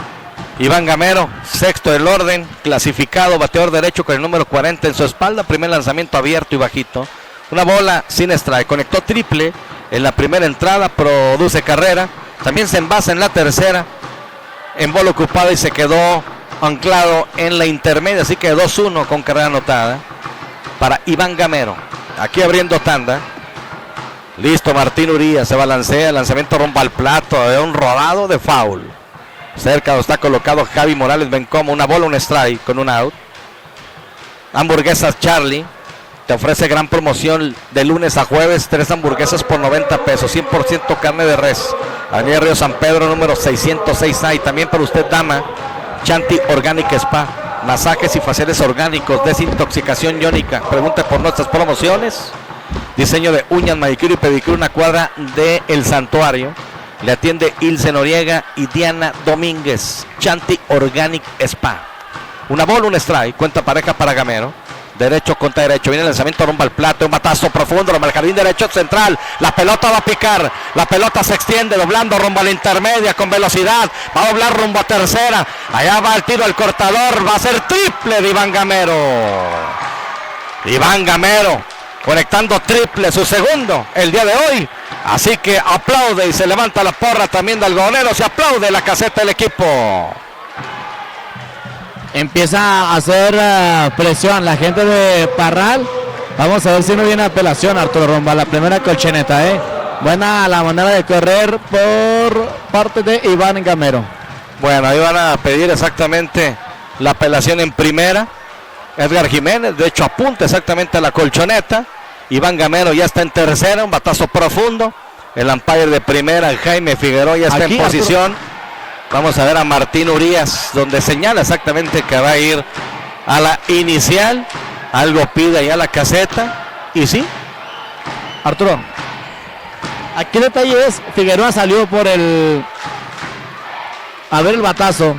Iván Gamero, sexto del orden, clasificado, bateador derecho con el número 40 en su espalda. Primer lanzamiento abierto y bajito. Una bola sin strike. Conectó triple en la primera entrada, produce carrera. También se envasa en la tercera, en bola ocupada, y se quedó anclado en la intermedia. Así que 2-1 con carrera anotada para Iván Gamero. Aquí abriendo tanda. Listo, Martín Urías se balancea, el lanzamiento rumbo al plato, de un rodado de foul. Cerca está colocado Javi Morales Bencomo. Una bola, un strike con un out. Hamburguesas Charlie. Te ofrece gran promoción de lunes a jueves. 3 hamburguesas por 90 pesos. 100% carne de res. Avenida Río San Pedro, número 606A. Y también para usted, dama, Chanti Organic Spa. Masajes y faciales orgánicos. Desintoxicación iónica. Pregunte por nuestras promociones. Diseño de uñas, manicure y pedicure. Una cuadra de El Santuario. Le atiende Ilse Noriega y Diana Domínguez. Chanti Organic Spa. Una bola, un strike. Cuenta pareja para Gamero. Derecho contra derecho. Viene el lanzamiento rumbo al plato. Un batazo profundo. Rumbo al jardín derecho central. La pelota va a picar. La pelota se extiende doblando rumbo a la intermedia con velocidad. Va a doblar rumbo a tercera. Allá va el tiro al cortador. Va a ser triple de Iván Gamero. Iván Gamero conectando triple, su segundo el día de hoy. Así que aplaude y se levanta la porra también de Algodoneros. Se aplaude la caseta del equipo. Empieza a hacer presión la gente de Parral. Vamos a ver si no viene apelación, Arturo Romba. La primera colchoneta, buena la manera de correr por parte de Iván Gamero. Bueno, ahí van a pedir exactamente la apelación en primera. Edgar Jiménez, de hecho, apunta exactamente a la colchoneta. Iván Gamero ya está en tercera, un batazo profundo. El umpire de primera, Jaime Figueroa, ya está aquí, en posición. Vamos a ver a Martín Urias, donde señala exactamente que va a ir a la inicial. Algo pide allá la caseta. Y sí, Arturo, aquí el detalle es, Figueroa salió por el... A ver el batazo.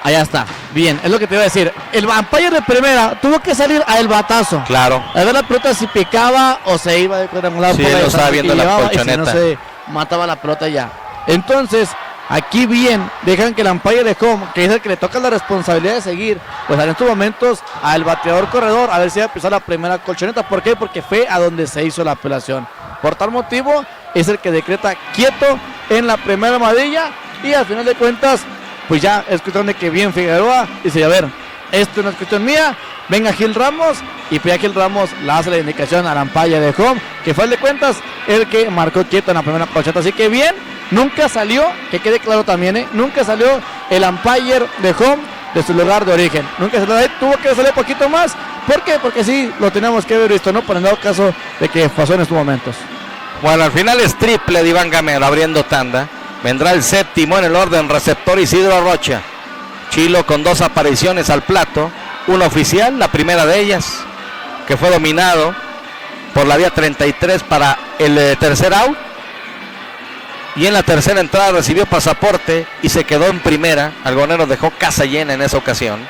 Allá está, bien, es lo que te iba a decir. El umpire de primera tuvo que salir a el batazo. Claro. A ver la pelota si picaba o se iba de cuadrangular. Sí, él lo estaba viendo la colchoneta. Y si no se mataba la pelota ya. Entonces, aquí bien, dejan que el umpire de home, que es el que le toca la responsabilidad de seguir, pues en estos momentos al bateador corredor, a ver si va a pisar la primera colchoneta. ¿Por qué? Porque fue a donde se hizo la apelación. Por tal motivo, es el que decreta quieto en la primera amarilla y al final de cuentas, pues ya es cuestión de que bien Figueroa dice, a ver, esto no es cuestión mía, venga Gil Ramos, y pues ya Gil Ramos le hace la indicación al umpire de home, que fue al de cuentas el que marcó quieto en la primera colchoneta. Así que bien, nunca salió, que quede claro también, nunca salió el umpire de home de su lugar de origen. Nunca salió de ahí, tuvo que salir poquito más. ¿Por qué? Porque sí, lo teníamos que haber visto, ¿no? Por el dado caso de que pasó en estos momentos. bueno, al final es triple de Iván Gamero abriendo tanda. Vendrá el séptimo en el orden receptor, Isidro Rocha. Chilo con 2 apariciones al plato, una oficial, la primera de ellas, que fue dominado por la vía 33 para el tercer out. Y en la tercera entrada recibió pasaporte y se quedó en primera. Algodoneros dejó casa llena en esa ocasión.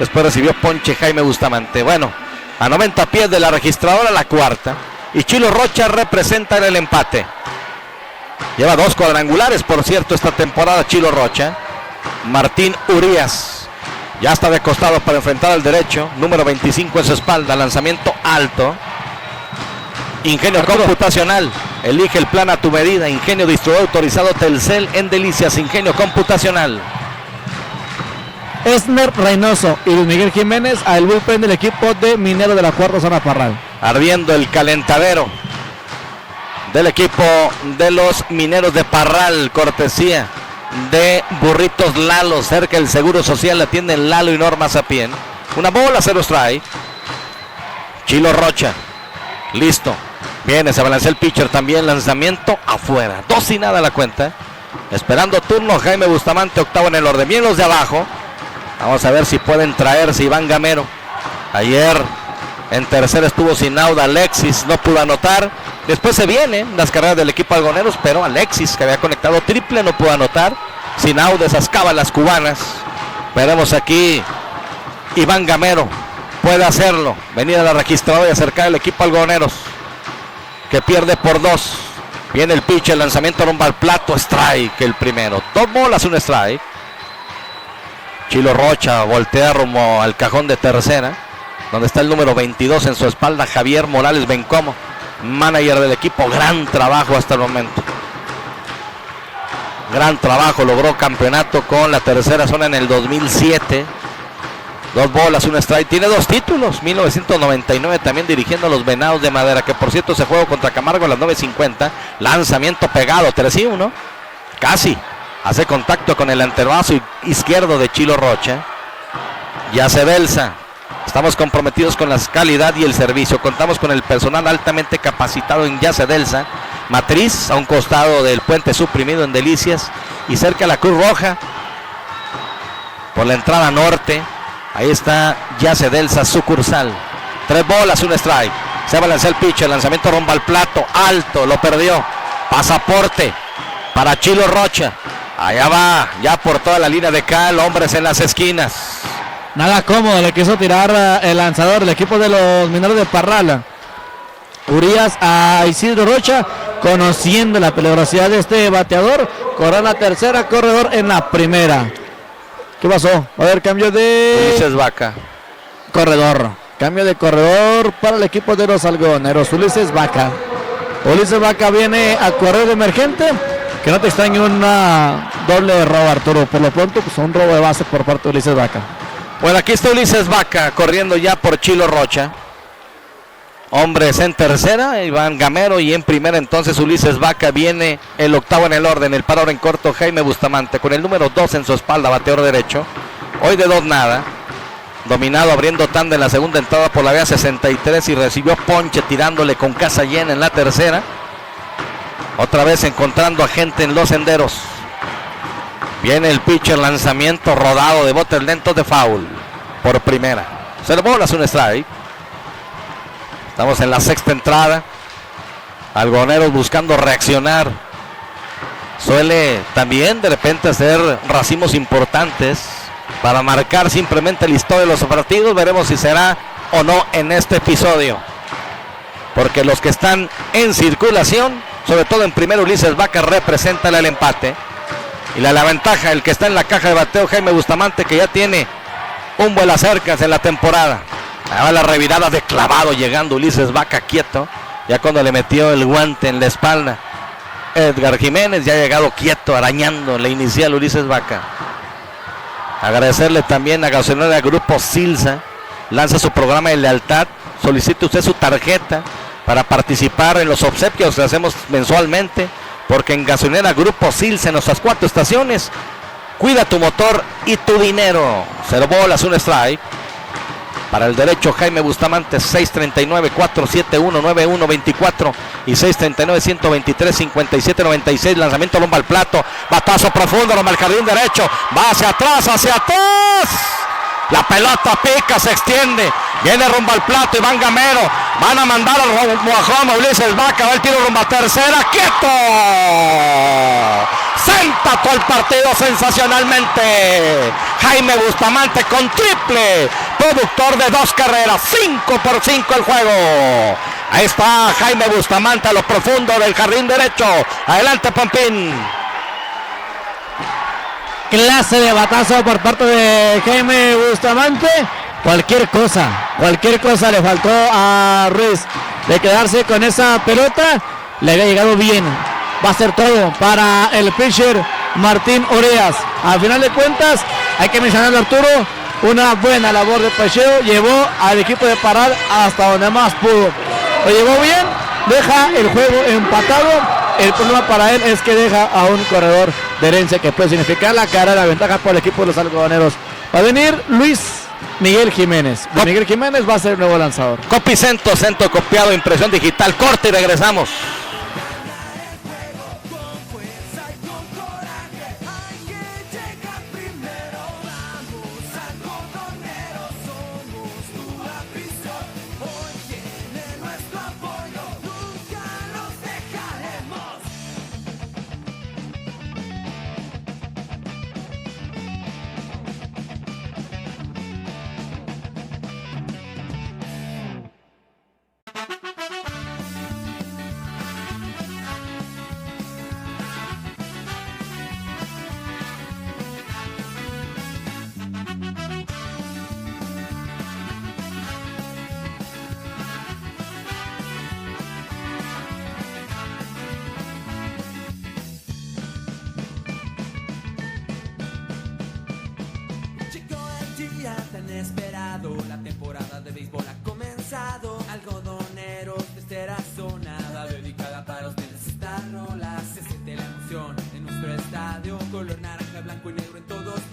Después recibió ponche Jaime Bustamante. Bueno, a 90 pies de la registradora, la cuarta. Y Chilo Rocha representa en el empate. Lleva 2 cuadrangulares, por cierto, esta temporada Chilo Rocha. Martín Urias ya está de costado para enfrentar al derecho. Número 25 en su espalda, lanzamiento alto. Ingenio Arturo computacional, elige el plan a tu medida. Ingenio distribuidor autorizado Telcel en Delicias. Ingenio computacional. Esmer Reynoso y Luis Miguel Jiménez al bullpen del equipo de Minero de la Cuarta Zona Parral. Ardiendo el calentadero del equipo de los Mineros de Parral, cortesía de Burritos Lalo, cerca del Seguro Social, la atienden Lalo y Norma Sapien. Una bola, 0 strike. Chilo Rocha, listo. Viene, se balancea el pitcher también, lanzamiento afuera. 2-0 la cuenta. Esperando turno Jaime Bustamante, octavo en el orden. Bien los de abajo. Vamos a ver si pueden traerse Iván Gamero. Ayer en tercera estuvo sin out Alexis, no pudo anotar. Después se vienen las carreras del equipo Algodoneros, pero Alexis, que había conectado triple, no pudo anotar. Sin out de esas cábalas cubanas. Veremos aquí Iván Gamero puede hacerlo. Venir a la registradora y acercar al equipo Algodoneros, que pierde por 2. Viene el pitch, el lanzamiento rumbo al plato, strike el primero. 2 bolas, un strike. Chilo Rocha voltea rumbo al cajón de tercera, donde está el número 22 en su espalda, Javier Morales Bencomo, manager del equipo. Gran trabajo hasta el momento. Gran trabajo, logró campeonato con la tercera zona en el 2007. 2 bolas, un strike. Tiene 2 títulos. 1999 también dirigiendo a los Venados de Madera, que por cierto se juega contra Camargo a las 9:50. Lanzamiento pegado, 3-1. Casi Hace contacto con el antebrazo izquierdo de Chilo Rocha. Ya se Belsa. Estamos comprometidos con la calidad y el servicio. Contamos con el personal altamente capacitado en Yace Delsa. Matriz, a un costado del puente suprimido en Delicias. Y cerca de la Cruz Roja. Por la entrada norte. Ahí está Yace Delsa, sucursal. 3 bolas, un strike. Se balancea el pitch. El lanzamiento rumbo al plato. Alto, lo perdió. Pasaporte para Chilo Rocha. Allá va, ya por toda la línea de cal. Hombres en las esquinas. Nada cómodo, le quiso tirar el lanzador del equipo de los Mineros de Parral. Urias a Isidro Rocha, conociendo la peligrosidad de este bateador. Corre la tercera, corredor en la primera. ¿Qué pasó? A ver, cambio de... Ulises Vaca. Corredor. Cambio de corredor para el equipo de los algodoneros. Ulises Vaca. Ulises Vaca viene a correr de emergente. Que no te extrañe una doble robo, Arturo. Por lo pronto, pues un robo de base por parte de Ulises Vaca. Bueno, aquí está Ulises Vaca corriendo ya por Chilo Rocha. Hombres en tercera, Iván Gamero, y en primera entonces Ulises Vaca. Viene el octavo en el orden, el parador en corto, Jaime Bustamante, con el número 2 en su espalda, bateador derecho. Hoy de 2 nada. Dominado abriendo tanda en la segunda entrada por la vía 63 y recibió ponche tirándole con casa llena en la tercera. Otra vez encontrando a gente en los senderos. Viene el pitcher, lanzamiento rodado de botes lentos de foul por primera. 0 bolas, un strike. Estamos en la sexta entrada. Algodoneros buscando reaccionar. Suele también de repente hacer racimos importantes para marcar simplemente el historia de los partidos. Veremos si será o no en este episodio. Porque los que están en circulación, sobre todo en primero Ulises Vaca, representan el empate. Y la ventaja, el que está en la caja de bateo, Jaime Bustamante, que ya tiene un vuelo cerca en la temporada. Ahora la revirada de clavado, llegando Ulises Vaca quieto. Ya cuando le metió el guante en la espalda Edgar Jiménez, ya ha llegado quieto, arañando la inicial Ulises Vaca. Agradecerle también a Gasolinera Grupo Silsa. Lanza su programa de lealtad. Solicite usted su tarjeta para participar en los obsequios que hacemos mensualmente. Porque en Gasolinera Grupo Silsa, en nuestras 4 estaciones, cuida tu motor y tu dinero. 0 bolas, un strike. Para el derecho, Jaime Bustamante, 639-471-9124 y 639-123-5796. Lanzamiento rumbo al plato. Batazo profundo, rumbo al jardín derecho. Va hacia atrás, hacia atrás. La pelota pica, se extiende. Viene rumbo al plato Iván Gamero. Van a mandar al Guajón a Ulises Vaca. Va el tiro rumbo a tercera. ¡Quieto! Se empató el partido sensacionalmente. Jaime Bustamante con triple. Productor de 2 carreras. 5-por-5 el juego. Ahí está Jaime Bustamante a lo profundo del jardín derecho. Adelante, Pompín. Clase de batazo por parte de Jaime Bustamante. Cualquier cosa le faltó a Ruiz de quedarse con esa pelota. Le había llegado bien. Va a ser todo para el pitcher Martín Urias. Al final de cuentas, hay que mencionarlo, Arturo, una buena labor de pacheo. Llevó al equipo de Parral hasta donde más pudo. Lo llevó bien, deja el juego empatado. El problema para él es que deja a un corredor de herencia que puede significar la cara de la ventaja por el equipo de los algodoneros. Va a venir Luis Miguel Jiménez. Miguel Jiménez va a ser el nuevo lanzador. Copicento, centro copiado, impresión digital, corte y regresamos. Tan esperado, la temporada de béisbol ha comenzado. Algodoneros desde la zona, dedicada para ustedes esta rola. Se siente la emoción en nuestro estadio, color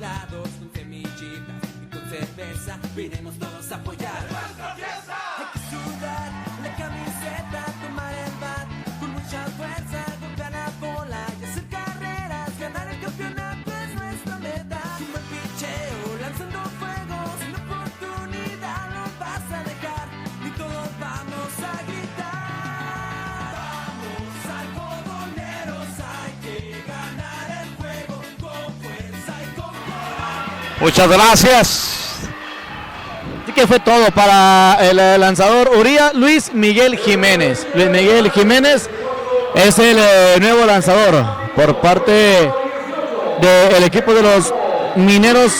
helados con semillitas y con cerveza. Vinimos todos a apoyar. Hay que sudar la camiseta, tomar el bat con mucha fuerza, golpear la bola y hacer carreras. Ganar el campeonato es nuestra meta. Un buen picheo, lanzando fuego, sin oportunidad no vas a dejar, ni todos vamos a gritar. Vamos algodoneros, hay que ganar el juego con fuerza y con coraje. Muchas gracias. Así que fue todo para el lanzador Uría, Luis Miguel Jiménez. Luis Miguel Jiménez es el nuevo lanzador por parte del equipo de los Mineros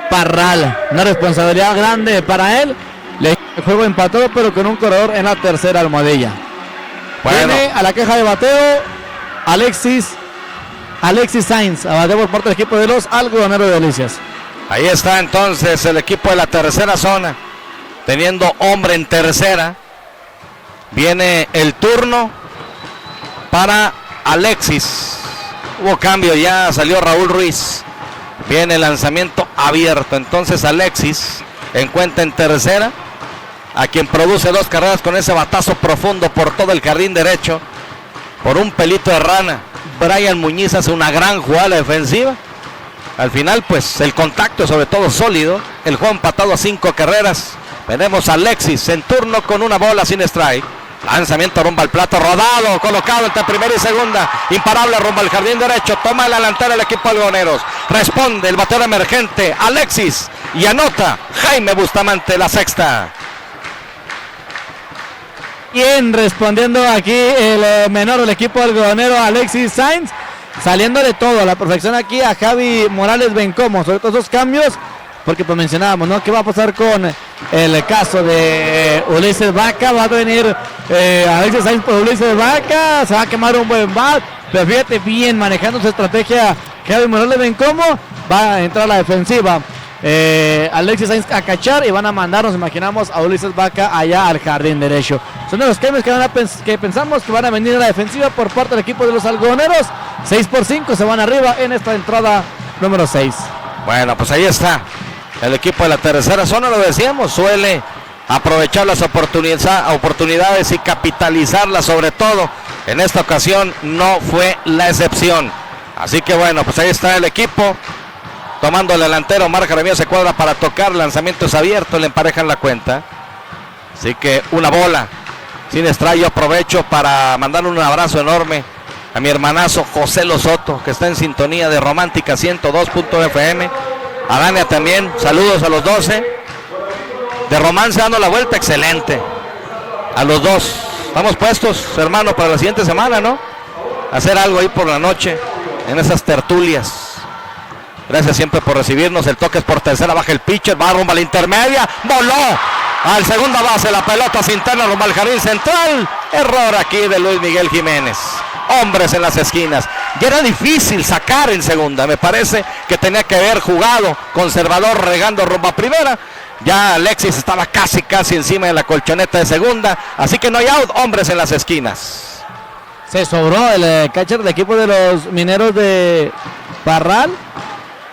Parral. Una responsabilidad grande para él. Le juego empatado, pero con un corredor en la tercera almohadilla. Bueno. Viene a la caja de bateo Alexis Sainz, a bateo por parte del equipo de los Algodoneros de Delicias. Ahí está entonces el equipo de la tercera zona, teniendo hombre en tercera. Viene el turno para Alexis. Hubo cambio, ya salió Raúl Ruiz. Viene el lanzamiento abierto. Entonces Alexis encuentra en tercera a quien produce 2 carreras con ese batazo profundo por todo el jardín derecho. Por un pelito de rana, Brian Muñiz hace una gran jugada defensiva. Al final, pues, el contacto, sobre todo sólido. El juego empatado a 5 carreras. Veremos a Alexis en turno con una bola sin strike. Lanzamiento rumbo al plato, rodado, colocado entre primera y segunda. Imparable rumbo al jardín derecho. Toma la delantera el equipo algodoneros. Responde el bateador emergente, Alexis. Y anota Jaime Bustamante, la sexta. Bien, respondiendo aquí el menor del equipo algodonero, Alexis Sainz. Saliendo de todo, a la perfección aquí a Javi Morales Bencomo, sobre todos esos cambios, porque pues mencionábamos, ¿no? ¿Qué va a pasar con el caso de Ulises Vaca? Va a venir Alexis Sainz por Ulises Vaca, se va a quemar un buen bat, pero fíjate bien, manejando su estrategia Javi Morales Bencomo, va a entrar a la defensiva. Alexis Sainz a cachar y van a mandar, nos imaginamos, a Ulises Vaca allá al jardín derecho. Son de los cambios que pensamos que van a venir a la defensiva por parte del equipo de los algodoneros. 6-5 se van arriba en esta entrada número 6. Bueno, pues ahí está. El equipo de la tercera zona, lo decíamos, suele aprovechar las oportunidades y capitalizarlas, sobre todo. En esta ocasión no fue la excepción. Así que bueno, pues ahí está el equipo. Tomando el delantero, Omar Jaramillo se cuadra para tocar, lanzamiento es abierto, le emparejan la cuenta. Así que una bola sin strike. Aprovecho para mandar un abrazo enorme a mi hermanazo José Losoto, que está en sintonía de Romántica 102.fm. A Dania también, saludos a los 12. De Romance dando la vuelta, excelente. A los dos. Estamos puestos, hermano, para la siguiente semana, ¿no? Hacer algo ahí por la noche, en esas tertulias. Gracias siempre por recibirnos. El toque es por tercera, baja el pitcher, va rumbo a la intermedia, voló al segunda base, la pelota se interna rumbo al jardín central. Error aquí de Luis Miguel Jiménez. Hombres en las esquinas. Ya era difícil sacar en segunda. Me parece que tenía que haber jugado conservador, regando rumbo a primera. Ya Alexis estaba casi encima de la colchoneta de segunda. Así que no hay out, hombres en las esquinas. Se sobró el catcher del equipo de los Mineros de Parral.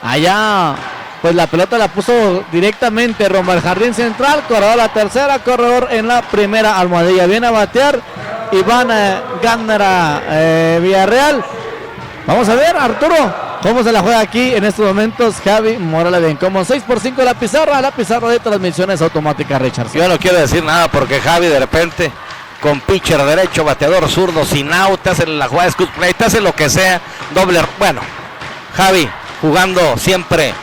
Allá, pues la pelota la puso directamente rumbo al jardín central. Corredor a la tercera, corredor en la primera almohadilla. Viene a batear Iván Gándara Villarreal. Vamos a ver, Arturo, cómo se la juega aquí en estos momentos Javi Morales Bencomo. 6-5 la pizarra de transmisiones automáticas, Richard. Yo no quiero decir nada porque Javi de repente con pitcher derecho, bateador zurdo, sin out, te hace la jugada de scoop play, te hace lo que sea, doble. Bueno, Javi jugando siempre,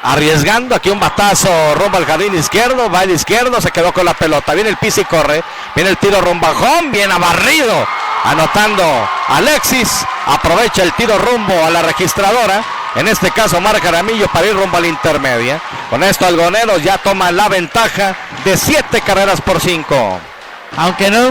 arriesgando. Aquí un batazo rumbo al jardín izquierdo, va al izquierdo, se quedó con la pelota. Viene el pis y corre, viene el tiro rumbo a home, bien abarrido, anotando Alexis. Aprovecha el tiro rumbo a la registradora, en este caso Omar Jaramillo, para ir rumbo a la intermedia. Con esto algodoneros ya toma la ventaja de 7 carreras por 5. Aunque no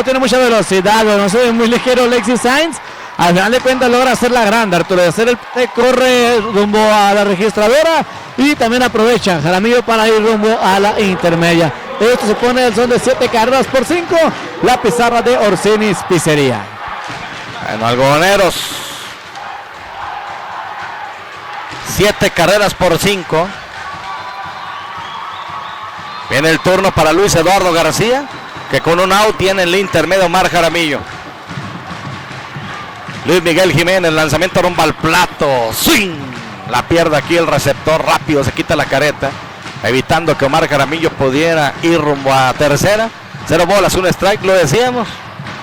tiene mucha velocidad, no se ve muy ligero Alexis Sainz. Al final de cuentas logra hacer la grande, Arturo, de hacer el corre rumbo a la registradora y también aprovecha Jaramillo para ir rumbo a la intermedia. Esto se pone el son de 7 carreras por 5, la pizarra de Orsinis Pizzería. Bueno, algodoneros 7 carreras por 5. Viene el turno para Luis Eduardo García, que con un out tiene el intermedio Omar Jaramillo. Luis Miguel Jiménez, lanzamiento rumbo al plato. ¡Swing! La pierde aquí el receptor, rápido se quita la careta, evitando que Omar Jaramillo pudiera ir rumbo a tercera. 0 bolas, 1 strike, lo decíamos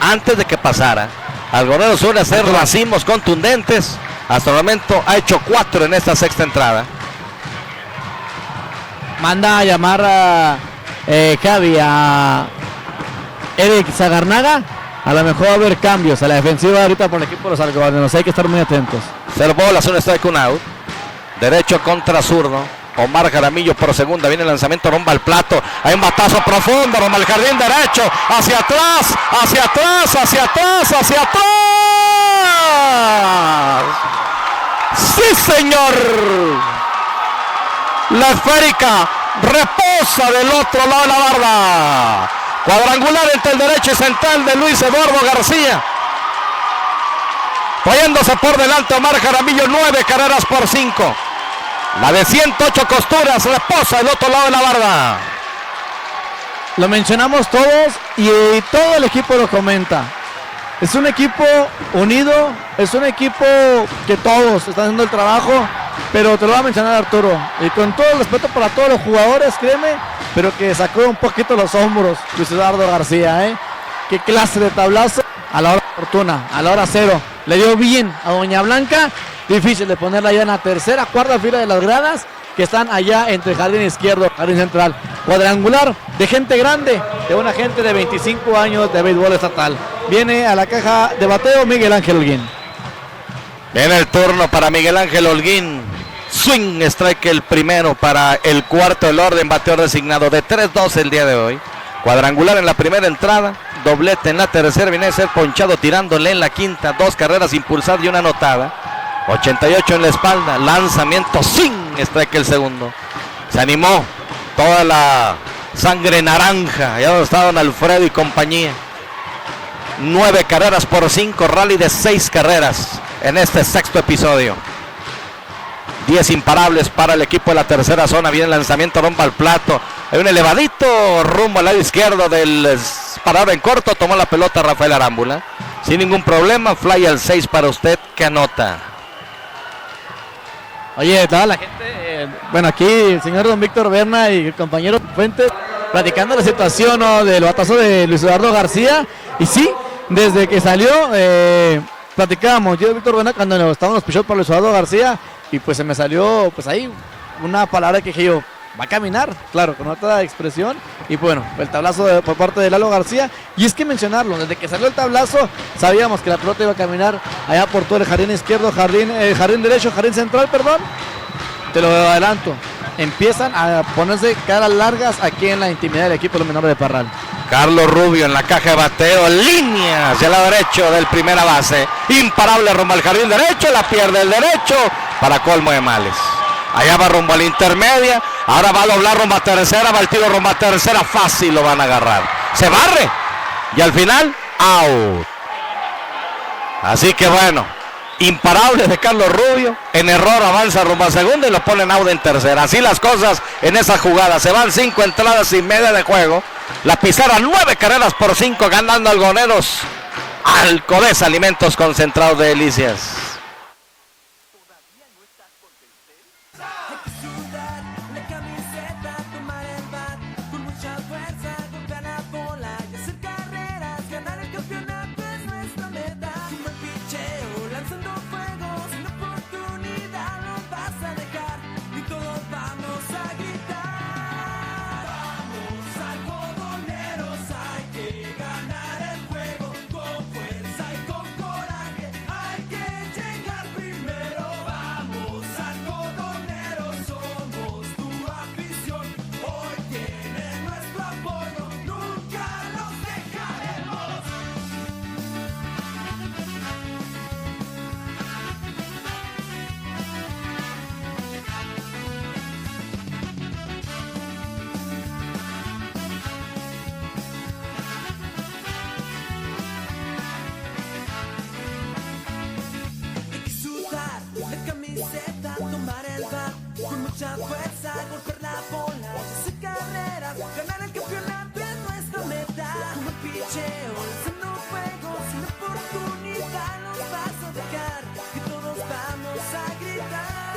antes de que pasara. Algonero suele hacer racimos contundentes. Hasta el momento ha hecho 4 en esta sexta entrada. Manda a llamar a Javi, a Eric Zagarnaga. A lo mejor va a haber cambios a la defensiva ahorita por el equipo de los algodoneros. Hay que estar muy atentos. 0 bolas, 1 strike, 1 out. Derecho contra zurdo. Omar Jaramillo por segunda. Viene el lanzamiento rumbo al plato. Hay un batazo profundo rumbo al jardín derecho. Hacia atrás, hacia atrás, hacia atrás, hacia atrás. ¡Sí, señor! La esférica reposa del otro lado de la barda. Cuadrangular entre el derecho y central de Luis Eduardo García. Poniéndose por delante Omar Jaramillo, 9 carreras por 5. La de 108 costuras reposa del otro lado de la barda. Lo mencionamos todos y todo el equipo lo comenta. Es un equipo unido, es un equipo que todos están haciendo el trabajo, pero te lo va a mencionar Arturo. Y con todo el respeto para todos los jugadores, créeme, pero que sacó un poquito los hombros Luis Eduardo García, ¿eh? Qué clase de tablazo a la hora oportuna, a la hora 0. Le dio bien a Doña Blanca, difícil de ponerla ya en la tercera, cuarta fila de las gradas, que están allá entre jardín izquierdo, jardín central. Cuadrangular de gente grande, de una gente de 25 años de béisbol estatal. Viene a la caja de bateo Miguel Ángel Holguín. Viene el turno para Miguel Ángel Holguín. Swing, strike el primero para el cuarto del orden, bateador designado de 3-2 el día de hoy. Cuadrangular en la primera entrada, doblete en la tercera, viene a ser ponchado tirándole en la quinta, 2 carreras impulsadas y 1 anotada. 88 en la espalda, lanzamiento, swing, strike el segundo. Se animó toda la sangre naranja, allá donde está don Alfredo y compañía. 9 carreras por 5, rally de 6 carreras en este sexto episodio. 10 imparables para el equipo de la tercera zona. Viene el lanzamiento rumbo al plato. Hay un elevadito rumbo al lado izquierdo del parador en corto. Tomó la pelota Rafael Arámbula sin ningún problema. Fly al 6 para usted, que anota. Oye, toda la gente, bueno, aquí el señor don Víctor Berna y el compañero Fuentes platicando la situación, ¿no?, del batazo de Luis Eduardo García. Y sí, desde que salió, platicábamos yo y Víctor Berna cuando estábamos pichando por Luis Eduardo García, y pues se me salió pues ahí una palabra que dije yo, va a caminar, claro, con otra expresión. Y bueno, el tablazo por parte de Lalo García. Y es que mencionarlo, desde que salió el tablazo sabíamos que la pelota iba a caminar allá por todo el jardín izquierdo, jardín derecho, jardín central, perdón. Te lo adelanto, empiezan a ponerse caras largas aquí en la intimidad del equipo de los menores de Parral. Carlos Rubio en la caja de bateo, línea hacia el lado derecho del primera base, imparable rumbo al jardín derecho, la pierde el derecho para colmo de males. Allá va rumbo a la intermedia, ahora va a doblar rumbo a tercera, va el tiro rumbo a tercera, fácil lo van a agarrar. Se barre y al final, out. Así que bueno, imparable de Carlos Rubio, en error avanza rumbo a segunda y lo ponen out en tercera. Así las cosas en esa jugada, se van 5 entradas y media de juego. La pizarra 9 carreras por 5, ganando Algoneros al Codesa Alimentos Concentrados de Delicias. Hay que sudar la camiseta, tomar el bat con mucha fuerza, golpear la bola y hacer carreras. Ganar el campeonato es nuestra meta. Un buen picheo, lanzando fuego, sin oportunidad no vas a dejar. Y todos vamos a gritar. Vamos algodoneros, hay que ganar el juego con fuerza y con coraje. Hay que llegar primero. Vamos algodoneros, somos tu afición. mucha fuerza, golpear la bola y hacer carreras. Ganar el campeonato es nuestra meta. Como el picheo, lanzando fuego, sin oportunidad nos vas a dejar. Y todos vamos a gritar.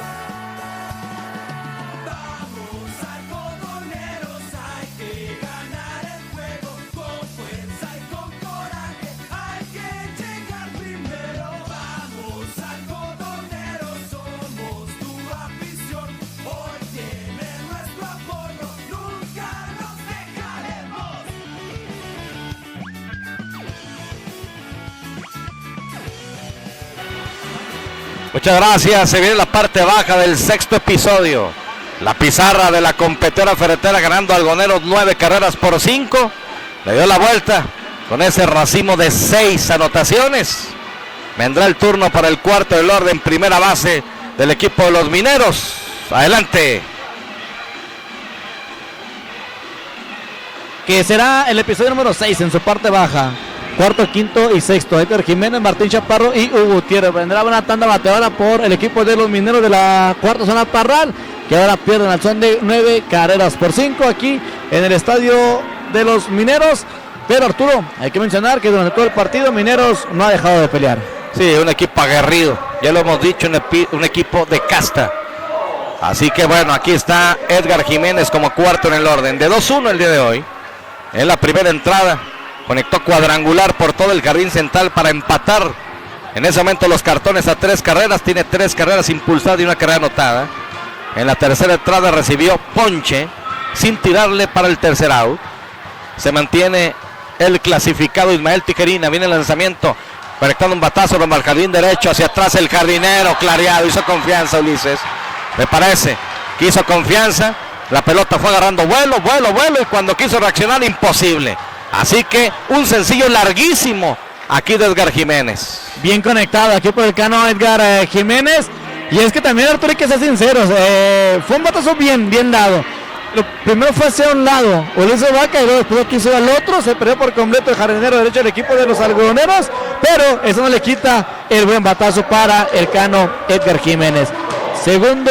Vamos, algodoneros, hay que ganar el juego con fuerza y con coraje. Hay que llegar primero. Vamos, algodoneros, somos tu afición. Hoy tienen nuestro apoyo, nunca nos dejaremos. Muchas gracias, se viene la parte baja del sexto episodio. La pizarra de la competidora ferretera ganando Algoneros 9 carreras por 5. Le dio la vuelta con ese racimo de 6 anotaciones. Vendrá el turno para el cuarto del orden, primera base del equipo de los Mineros. Adelante. Que será el episodio número 6 en su parte baja. Cuarto, quinto y sexto. Edgar Jiménez, Martín Chaparro y Hugo Gutiérrez. Vendrá una tanda bateadora por el equipo de los Mineros de la cuarta zona parral, que ahora pierden al son de 9 carreras por 5 aquí en el estadio de los Mineros. Pero Arturo, hay que mencionar que durante todo el partido Mineros no ha dejado de pelear. Sí, un equipo aguerrido, ya lo hemos dicho, un equipo de casta. Así que bueno, aquí está Edgar Jiménez como cuarto en el orden. De 2-1 el día de hoy. En la primera entrada conectó cuadrangular por todo el jardín central para empatar en ese momento los cartones a 3 carreras. Tiene 3 carreras impulsadas y una carrera anotada. En la tercera entrada recibió ponche sin tirarle para el tercer out. Se mantiene el clasificado Ismael Tijerina. Viene el lanzamiento, conectando un batazo rumbo al jardín derecho, hacia atrás el jardinero clareado. Hizo confianza Ulises, me parece que hizo confianza. La pelota fue agarrando vuelo y cuando quiso reaccionar, imposible. Así que un sencillo larguísimo aquí de Edgar Jiménez. Bien conectado aquí por el cano Edgar Jiménez. Y es que también, Arturo, hay que ser sinceros, fue un batazo bien dado. Lo primero fue hacia un lado, Ulises Vaca, y luego después quiso al otro, se perdió por completo el jardinero derecho del equipo de los algodoneros, pero eso no le quita el buen batazo para el cano Edgar Jiménez. Segundo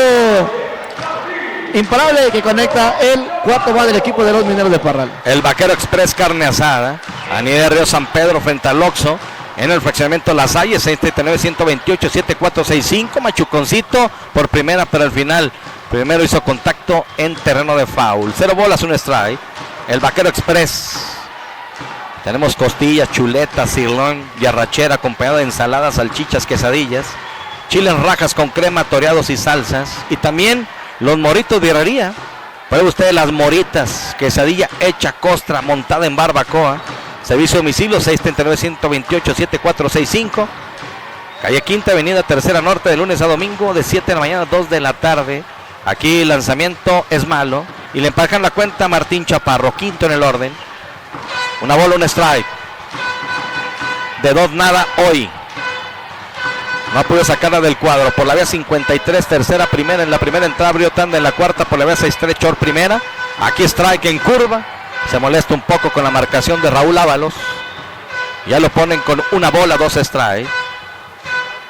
imparable que conecta el cuarto va del equipo de los Mineros de Parral. El Vaquero Express carne asada, Avenida Río San Pedro frente al Oxxo, en el fraccionamiento Las Hayes, 639-128-7465, Machuconcito por primera, pero al final primero hizo contacto en terreno de foul. 0 bolas, 1 strike. El Vaquero Express. Tenemos costillas, chuletas, sirloin y arrachera acompañado de ensaladas, salchichas, quesadillas, chile en rajas con crema, toreados y salsas. Y también los moritos de herrería. Pruebe usted las moritas, quesadilla hecha costra, montada en barbacoa. Servicio de domicilio 639-128-7465. Calle Quinta, Avenida Tercera Norte, de lunes a domingo, de 7 de la mañana a 2 de la tarde. Aquí el lanzamiento es malo y le empajan la cuenta a Martín Chaparro, quinto en el orden. Una bola, un strike. De 2 nada hoy. No pudo sacarla del cuadro. Por la vía 53, tercera, primera. En la primera entrada abrió tanda, en la cuarta por la vía 63, short primera. Aquí strike en curva. Se molesta un poco con la marcación de Raúl Ábalos. Ya lo ponen con una bola, 2 strike.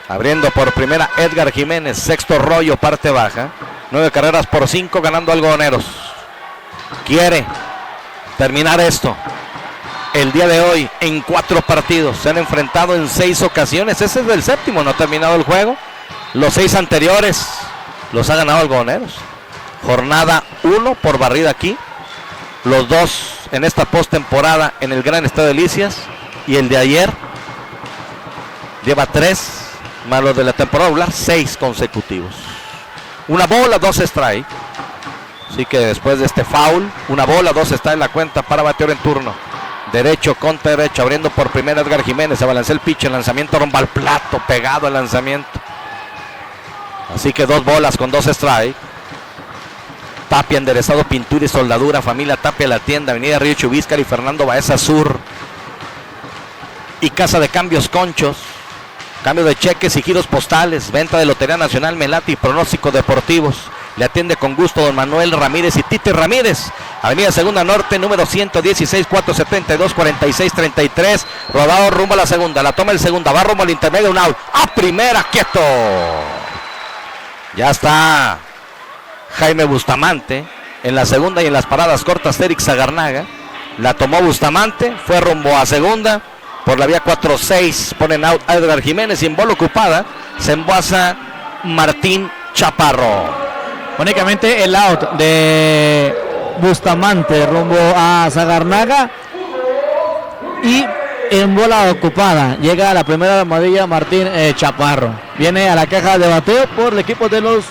Abriendo por primera Edgar Jiménez, sexto rollo, parte baja. 9 carreras por 5, ganando Algodoneros. Quiere terminar esto el día de hoy en 4 partidos. Se han enfrentado en 6 ocasiones. Ese es el séptimo, no ha terminado el juego. Los 6 anteriores los ha ganado Algodoneros. Jornada 1 por barrida aquí. Los 2 en esta postemporada en el Gran Estadio Delicias. Y el de ayer lleva 3, más los de la temporada regular, 6 consecutivos. Una bola, 2 strike. Así que después de este foul, una bola, 2 está en la cuenta para bateador en turno. Derecho contra derecho, abriendo por primera Edgar Jiménez. Se balancea el pitch, el lanzamiento rumbo al plato, pegado al lanzamiento. Así que 2 bolas con 2 strike. Tapia, enderezado, pintura y soldadura. Familia Tapia, la tienda, Avenida Río Chubíscar y Fernando Baeza Sur. Y Casa de Cambios Conchos. Cambio de cheques y giros postales. Venta de Lotería Nacional, Melati y pronósticos deportivos. Le atiende con gusto don Manuel Ramírez y Tite Ramírez. Avenida Segunda Norte, número 116, 472, 4633. Rodado rumbo a la segunda. La toma el segunda. Va rumbo al intermedio. Un out. A primera, quieto. Ya está Jaime Bustamante. En la segunda y en las paradas cortas, Eric Zagarnaga. La tomó Bustamante, fue rumbo a segunda. Por la vía 4-6 ponen out a Edgar Jiménez y en bola ocupada se emboza Martín Chaparro. Únicamente el out de Bustamante rumbo a Zagarnaga. Y en bola ocupada llega a la primera almohadilla Martín Chaparro. Viene a la caja de bateo por el equipo de los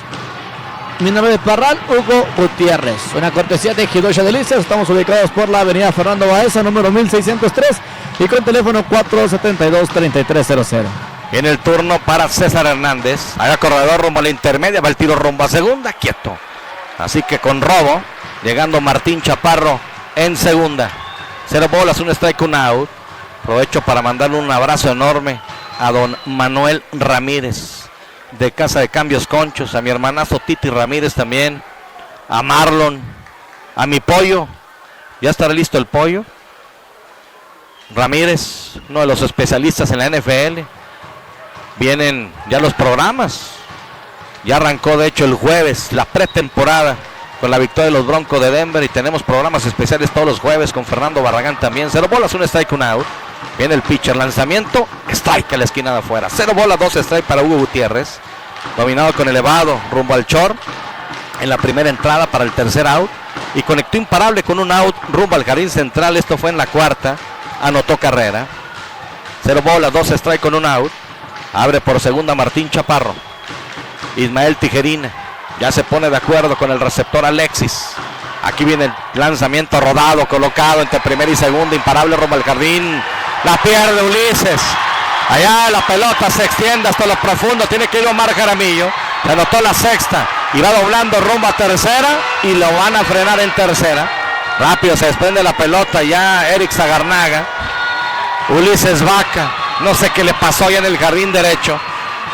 Mineros de Parral, Hugo Gutiérrez. Una cortesía de Hidrocha Delicias. Estamos ubicados por la avenida Fernando Baeza, número 1603 y con teléfono 472-3300. En el turno para César Hernández. Haga corredor rumbo a la intermedia, va el tiro rumbo a segunda, quieto. Así que con robo, llegando Martín Chaparro en segunda. 0 bolas, 1 strike, 1 out. Aprovecho para mandarle un abrazo enorme a don Manuel Ramírez de Casa de Cambios Conchos, a mi hermanazo Titi Ramírez también, a Marlon, a mi pollo. Ya estará listo el pollo Ramírez, uno de los especialistas en la NFL. Vienen ya los programas. Ya arrancó de hecho el jueves la pretemporada con la victoria de los Broncos de Denver y tenemos programas especiales todos los jueves con Fernando Barragán también. 0 bolas, 1 strike, 1 out. Viene el pitcher, lanzamiento, strike a la esquina de afuera. 0 bolas, 2 strike para Hugo Gutiérrez. Dominado con elevado rumbo al short en la primera entrada para el tercer out. Y conectó imparable con un out rumbo al jardín central. Esto fue en la cuarta. Anotó carrera. 0 bolas, 2 strike con un out. Abre por segunda Martín Chaparro. Ismael Tijerina ya se pone de acuerdo con el receptor Alexis. Aquí viene el lanzamiento rodado, colocado entre primera y segunda, imparable rumbo al jardín. La pierde Ulises. Allá la pelota se extiende hasta lo profundo. Tiene que ir Omar Jaramillo. Se anotó la sexta y va doblando rumbo a tercera y lo van a frenar en tercera. Rápido se desprende la pelota ya Eric Zagarnaga. Ulises Vaca. No sé qué le pasó allá en el jardín derecho.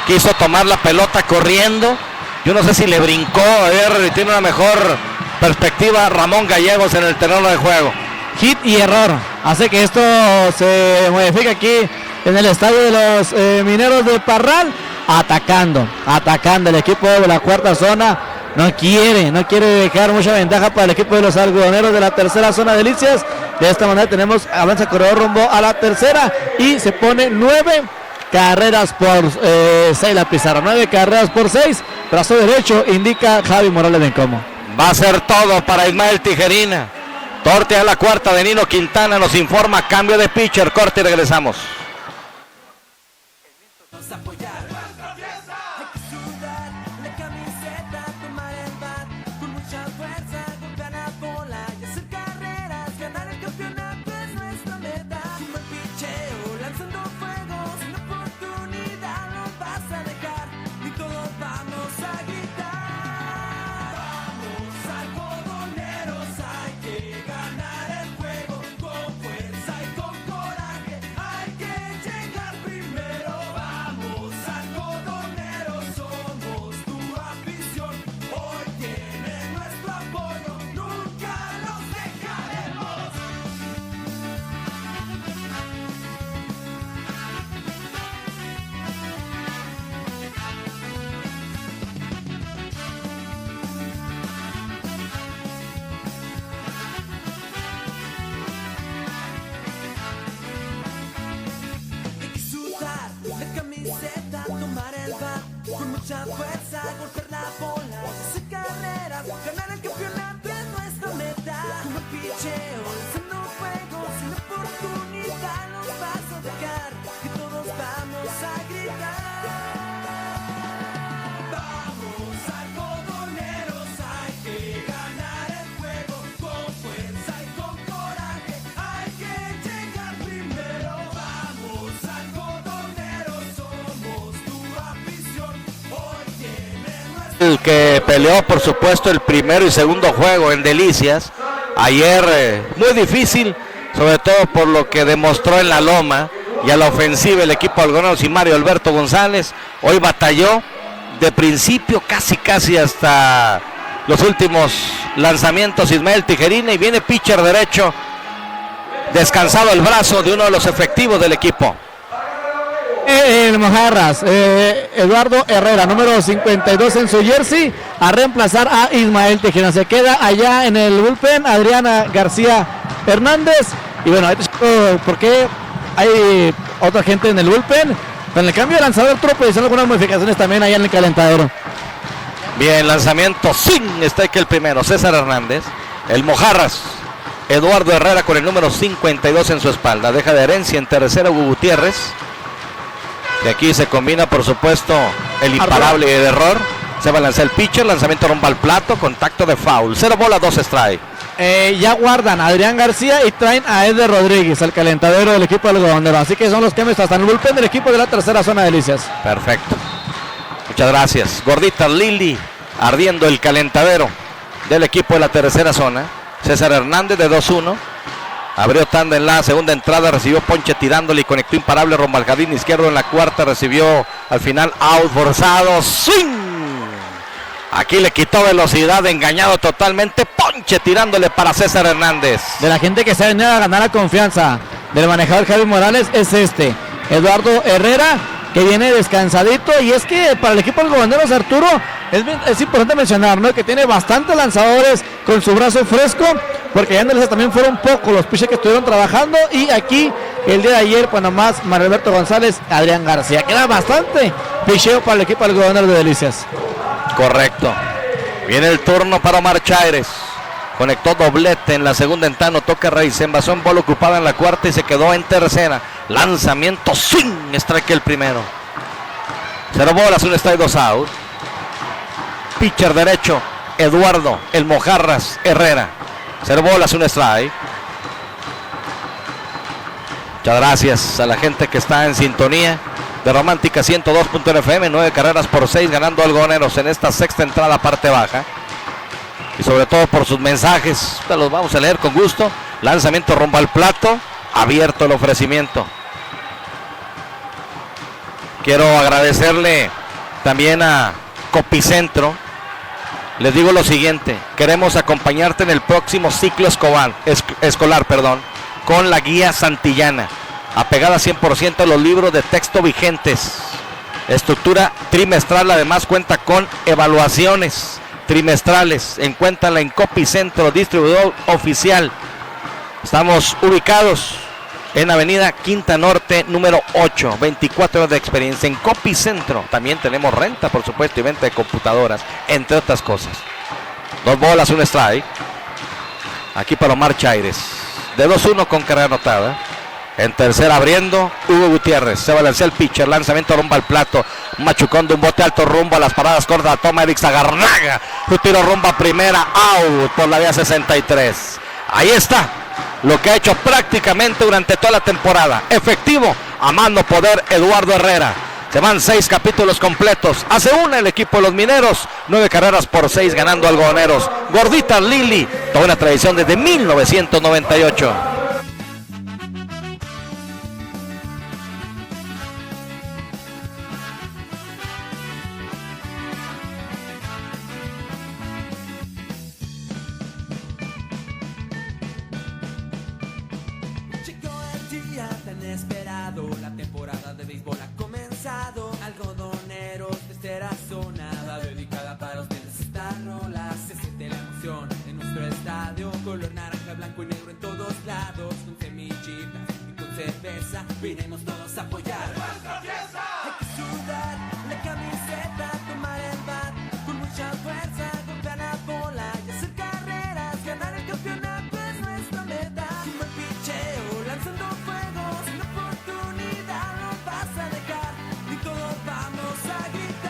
Quiso tomar la pelota corriendo. Yo no sé si le brincó. Tiene una mejor perspectiva Ramón Gallegos en el terreno de juego. Hit y error. Hace que esto se modifique aquí en el estadio de los Mineros de Parral. Atacando el equipo de la cuarta zona. No quiere dejar mucha ventaja para el equipo de los algodoneros de la tercera zona de Delicias. De esta manera tenemos avanza corredor rumbo a la tercera y se pone 9 carreras por 6 la pizarra. 9 carreras por 6. Brazo derecho indica Javi Morales Bencomo. Va a ser todo para Ismael Tijerina. Torte a la cuarta de Nino Quintana. Nos informa cambio de pitcher. Corte y regresamos. Mucha fuerza, golpear la bola, hacer carreras, ganar el campeonato es nuestra meta. Como el picheo, lanzando fuego, sin oportunidad nos vas a dejar, que todos vamos a gritar. Vamos algodoneros, hay que ganar el juego, con fuerza y con coraje, hay que llegar primero. Vamos algodoneros, somos tu afición. El que peleó por supuesto el primero y segundo juego en Delicias ayer, muy difícil, sobre todo por lo que demostró en la loma y a la ofensiva el equipo algodoneros y Mario Alberto González. Hoy batalló de principio casi hasta los últimos lanzamientos Ismael Tijerina y viene pitcher derecho, descansado el brazo de uno de los efectivos del equipo. el Mojarras, Eduardo Herrera, número 52 en su jersey, a reemplazar a Ismael Tejera. Se queda allá en el bullpen Adriana García Hernández. Y bueno, ¿por qué hay otra gente en el bullpen? Con el cambio de lanzador, Arturo, pues hicieron algunas modificaciones también allá en el calentador. Bien, lanzamiento sin strike el primero, César Hernández. El Mojarras, Eduardo Herrera con el número 52 en su espalda. Deja de herencia en tercera Hugo Gutiérrez. Y aquí se combina, por supuesto, el imparable de error. Se va a lanzar el pitcher, lanzamiento rumbo al plato, contacto de foul. 0 bolas, 2 strike. Ya guardan a Adrián García y traen a Eder Rodríguez, el calentadero del equipo del Algodonero. Así que son los cambios hasta en el bullpen del equipo de la tercera zona de Delicias. Perfecto. Muchas gracias. Gordita Lili ardiendo el calentadero del equipo de la tercera zona. César Hernández de 2-1. Abrió tanda en la segunda entrada, recibió ponche tirándole y conectó imparable rumbo al jardín izquierdo. En la cuarta recibió al final out forzado. ¡Swing! Aquí le quitó velocidad, engañado totalmente. Ponche tirándole para César Hernández. De la gente que se ha venido a ganar la confianza del manejador Javi Morales es Eduardo Herrera, que viene descansadito. Y es que para el equipo de los Algodoneros, Arturo, es importante mencionar, ¿no?, que tiene bastantes lanzadores con su brazo fresco, porque ya en el también fueron pocos los pitchers que estuvieron trabajando. Y aquí el día de ayer, pues nomás Mario Alberto González, Adrián García. Queda bastante picheo para el equipo del Algodoneros de Delicias. Correcto. Viene el turno para Omar Chaires. Conectó doblete en la segunda entrada, toca raíz, se envasó en bola ocupada en la cuarta y se quedó en tercera. Lanzamiento swing, strike el primero. 0 bolas, 1 strike, 2 out. Pitcher derecho, Eduardo el Mojarras Herrera. 0 bolas, 1 strike. Muchas gracias a la gente que está en sintonía de Romántica 102.1 FM. 9 carreras por 6 ganando Algodoneros en esta sexta entrada, parte baja. Y sobre todo por sus mensajes, los vamos a leer con gusto. Lanzamiento rumbo al plato, abierto el ofrecimiento. Quiero agradecerle también a Copicentro. Les digo lo siguiente: queremos acompañarte en el próximo ciclo escolar, con la guía Santillana, apegada 100% a los libros de texto vigentes. Estructura trimestral, además cuenta con evaluaciones trimestrales. Encuéntrala en Copicentro, distribuidor oficial. Estamos ubicados en Avenida Quinta Norte, número 8. 24 horas de experiencia en Copicentro. También tenemos renta, por supuesto, y venta de computadoras, entre otras cosas. 2 bolas, 1 strike. Aquí para Omar Chaires. De 2-1 con carrera anotada. En tercera abriendo, Hugo Gutiérrez. Se balancea el pitcher, lanzamiento rumbo al plato. Machucón de un bote alto rumbo a las paradas cortas. Toma Eric Zagarnaga. Un tiro rumbo a primera, out por la vía 63. Ahí está lo que ha hecho prácticamente durante toda la temporada. Efectivo, a mano poder, Eduardo Herrera. Se van 6 capítulos completos. Hace una el equipo de los Mineros. 9 carreras por 6 ganando Algodoneros. Gordita Lili, toda una tradición desde 1998. La temporada de béisbol ha comenzado. Algodoneros de tercera zona va dedicada para ustedes esta rola. Se siente la emoción en nuestro estadio. Color naranja, blanco y negro en todos lados. Con semillitas y con cerveza vinimos todos a apoyar nuestra fiesta. Hay que sudar la camiseta, tomar el bat con mucha fuerza, golpear la bola y hacer carreras. Ganar el campeonato es nuestra meta. Un buen picheo, lanzando fuego, sin oportunidad no vas a dejar, y todos vamos a gritar.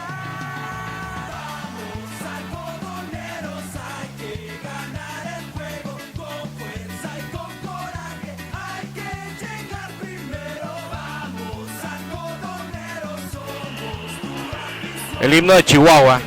Vamos algodoneros, hay que ganar el juego, con fuerza y con coraje, hay que llegar primero. Vamos algodoneros, somos tu afición. El himno de Chihuahua.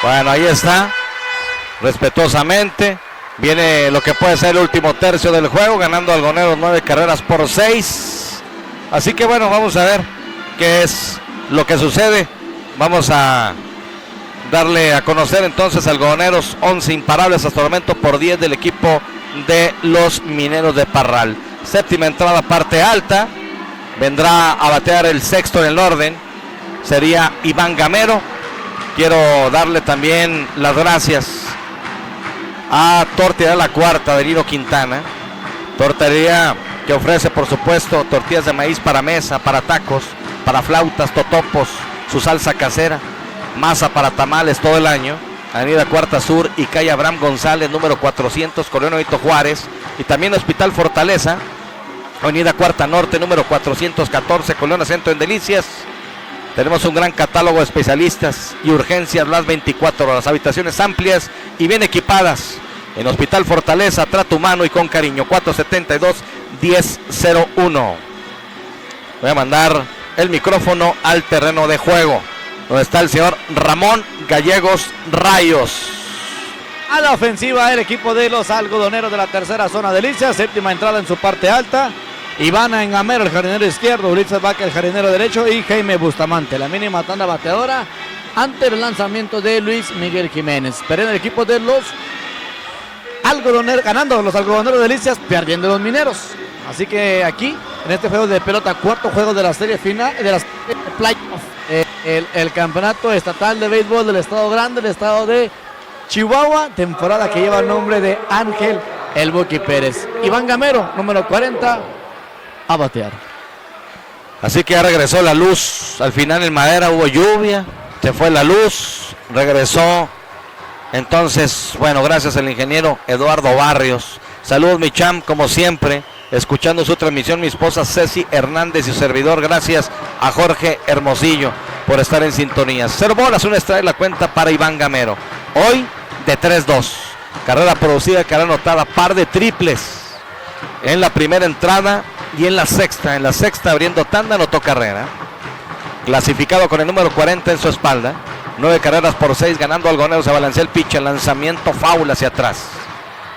Bueno, ahí está. Respetuosamente. Viene lo que puede ser el último tercio del juego, ganando Algoneros 9 carreras por 6. Así que bueno, vamos a ver qué es lo que sucede. Vamos a darle a conocer entonces Algodoneros 11 imparables hasta el momento por 10 del equipo de los Mineros de Parral. Séptima entrada, parte alta. Vendrá a batear el sexto en el orden. Sería Iván Gamero. Quiero darle también las gracias a Tortillería La Cuarta de Nino Quintana. Tortillería que ofrece, por supuesto, tortillas de maíz para mesa, para tacos, para flautas, totopos, su salsa casera, masa para tamales todo el año. Avenida Cuarta Sur y calle Abraham González, número 400, Colonia Benito Juárez. Y también Hospital Fortaleza, Avenida Cuarta Norte, número 414, Colonia Centro en Delicias. Tenemos un gran catálogo de especialistas y urgencias las 24 horas. Habitaciones amplias y bien equipadas. En Hospital Fortaleza, trato humano y con cariño. 472-1001. Voy a mandar el micrófono al terreno de juego, donde está el señor Ramón Gallegos Rayos. A la ofensiva el equipo de los Algodoneros de la tercera zona de Delicias. Séptima entrada en su parte alta. Iván Gamero, el jardinero izquierdo, Ulises Vaca, el jardinero derecho, y Jaime Bustamante. La mínima tanda bateadora ante el lanzamiento de Luis Miguel Jiménez. Pero en el equipo de los Algodoneros, ganando los Algodoneros de Delicias, perdiendo los Mineros. Así que aquí, en este juego de pelota, cuarto juego de la serie final, de las playoffs, el campeonato estatal de béisbol del Estado Grande, del Estado de Chihuahua, temporada que lleva el nombre de Ángel El Buki Pérez. Iván Gamero, número 40, a batear. Así que ya regresó la luz. Al final en Madera hubo lluvia, se fue la luz, regresó. Entonces, bueno, gracias al ingeniero Eduardo Barrios. Saludos, mi cham, como siempre, escuchando su transmisión, mi esposa Ceci Hernández y su servidor. Gracias a Jorge Hermosillo por estar en sintonía. 0 bolas, un strike la cuenta para Iván Gamero. Hoy de 3-2. Carrera producida, carrera anotada, par de triples en la primera entrada y en la sexta. En la sexta, abriendo tanda, anotó carrera. Clasificado con el número 40 en su espalda. 9 carreras por 6, ganando Algodoneros. Se balancea el pitch, lanzamiento foul hacia atrás.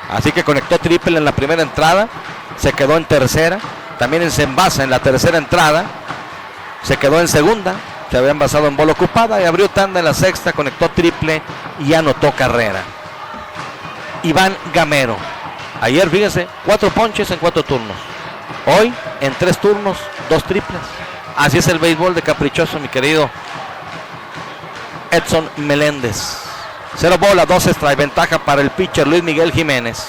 Así que conectó triple en la primera entrada. Se quedó en tercera. También se envasa en la tercera entrada. Se quedó en segunda. Se había envasado en bola ocupada y abrió tanda en la sexta. Conectó triple y anotó carrera. Iván Gamero. Ayer, fíjense, 4 ponches en 4 turnos. Hoy, en 3 turnos, 2 triples. Así es el béisbol de caprichoso, mi querido Edson Meléndez. 0 bola, 2 strike, ventaja para el pitcher Luis Miguel Jiménez.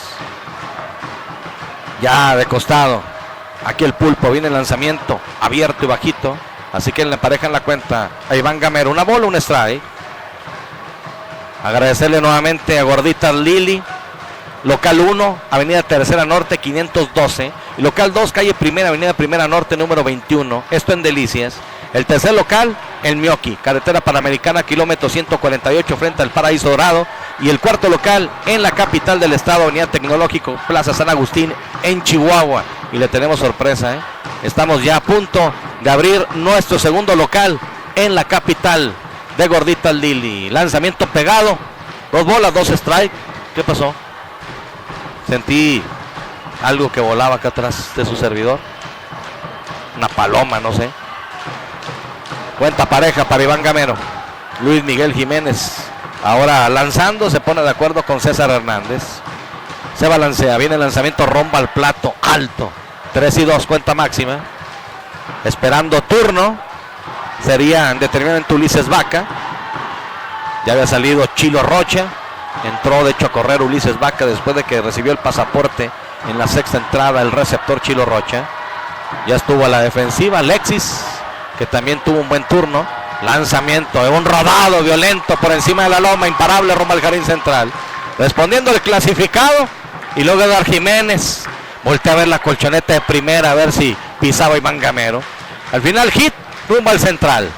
Ya de costado. Aquí el pulpo, viene el lanzamiento abierto y bajito. Así que le emparejan la cuenta a Iván Gamero. 1 bola, 1 strike. Agradecerle nuevamente a Gorditas Lili. Local 1, Avenida Tercera Norte, 512. Y local 2, calle Primera, Avenida Primera Norte, número 21. Esto en Delicias. El tercer local, en Mioqui, carretera Panamericana, kilómetro 148, frente al Paraíso Dorado. Y el cuarto local, en la capital del estado, Avenida Tecnológico, Plaza San Agustín, en Chihuahua. Y le tenemos sorpresa, ¿eh? Estamos ya a punto de abrir nuestro segundo local en la capital de Gorditas Lili. Lanzamiento pegado, 2 bolas, 2 strike. ¿Qué pasó? Sentí algo que volaba acá atrás de su servidor. Una paloma, no sé. Cuenta pareja para Iván Gamero. Luis Miguel Jiménez ahora lanzando, se pone de acuerdo con César Hernández. Se balancea, viene el lanzamiento, romba al plato, alto. 3-2, cuenta máxima. Esperando turno. Sería determinante Ulises Vaca. Ya había salido Chilo Rocha. Entró de hecho a correr Ulises Vaca después de que recibió el pasaporte en la sexta entrada el receptor Chilo Rocha. Ya estuvo a la defensiva Alexis, que también tuvo un buen turno. Lanzamiento, un rodado violento por encima de la loma, imparable rumbo al jardín central. Respondiendo el clasificado y luego Eduardo Jiménez. Voltea a ver la colchoneta de primera a ver si pisaba Iván Gamero. Al final hit rumbo al central.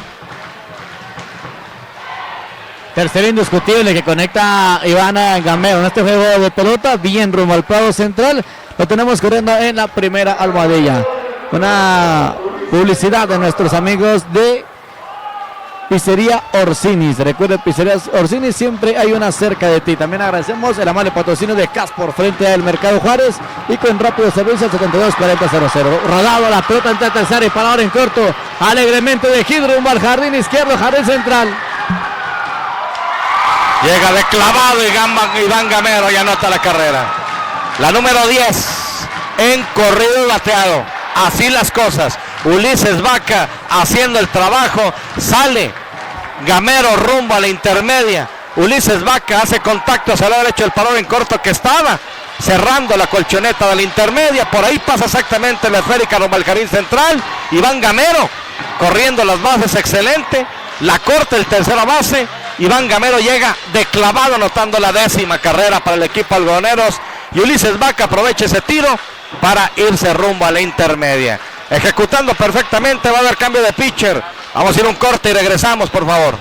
Tercero indiscutible que conecta a Iván Gamero en este juego de pelota, bien rumbo al prado central. Lo tenemos corriendo en la primera almohadilla. Una publicidad de nuestros amigos de Pizzería Orsinis. Recuerda, Pizzería Orsinis, siempre hay una cerca de ti. También agradecemos el amable patrocinio de Caspor frente al Mercado Juárez y con rápido servicio al 72-40-00. Rodado la pelota entre tercera y parador en corto. Alegremente de Gil rumbo al jardín izquierdo, jardín central. Llega de clavado Iván Gamero y anota la carrera. La número 10 en corrido y bateado. Así las cosas. Ulises Vaca haciendo el trabajo. Sale Gamero rumbo a la intermedia. Ulises Vaca hace contacto hacia el lado derecho del parador en corto que estaba cerrando la colchoneta de la intermedia. Por ahí pasa exactamente la esférica rumbo al jardín central. Iván Gamero corriendo las bases, excelente. La corta el tercera base. Iván Gamero llega de clavado anotando la 10ª carrera para el equipo algodoneros. Y Ulises Vaca aprovecha ese tiro para irse rumbo a la intermedia. Ejecutando perfectamente, va a haber cambio de pitcher. Vamos a ir un corte y regresamos, por favor.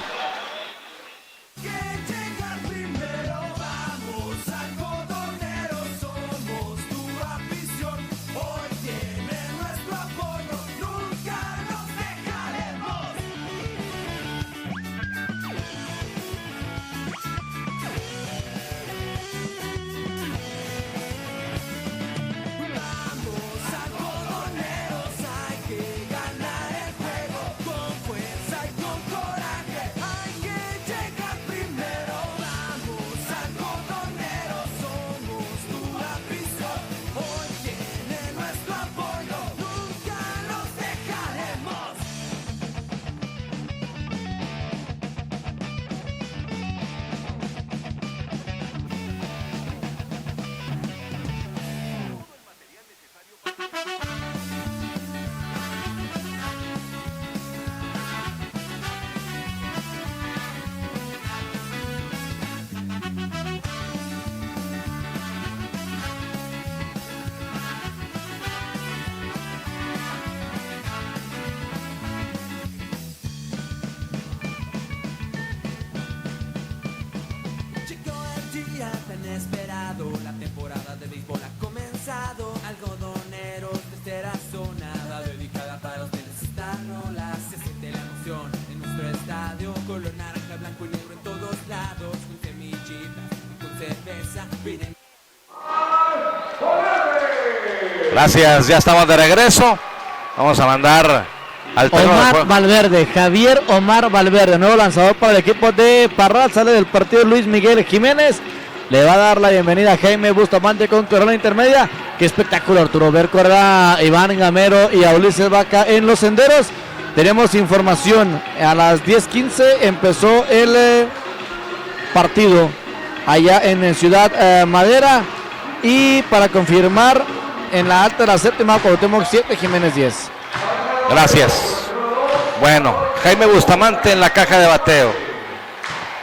Esperado, la temporada de béisbol ha comenzado. Algodoneros de esta zona va dedicada para los que necesitan rolas. Se siente la emoción en nuestro estadio, color naranja, blanco y negro en todos lados, con semillitas y con cerveza. Miren. Gracias, ya estamos de regreso. Vamos a mandar al Omar Valverde, Javier Omar Valverde, nuevo lanzador para el equipo de Parral. Sale del partido Luis Miguel Jiménez. Le va a dar la bienvenida a Jaime Bustamante con corona intermedia. Qué espectáculo, Arturo, ver correr a Iván Gamero y a Ulises Vaca en los senderos. Tenemos información, a las 10:15 empezó el partido allá en Ciudad Madera. Y para confirmar, en la alta de la séptima, Cuauhtémoc 7, Jiménez 10. Gracias. Bueno, Jaime Bustamante en la caja de bateo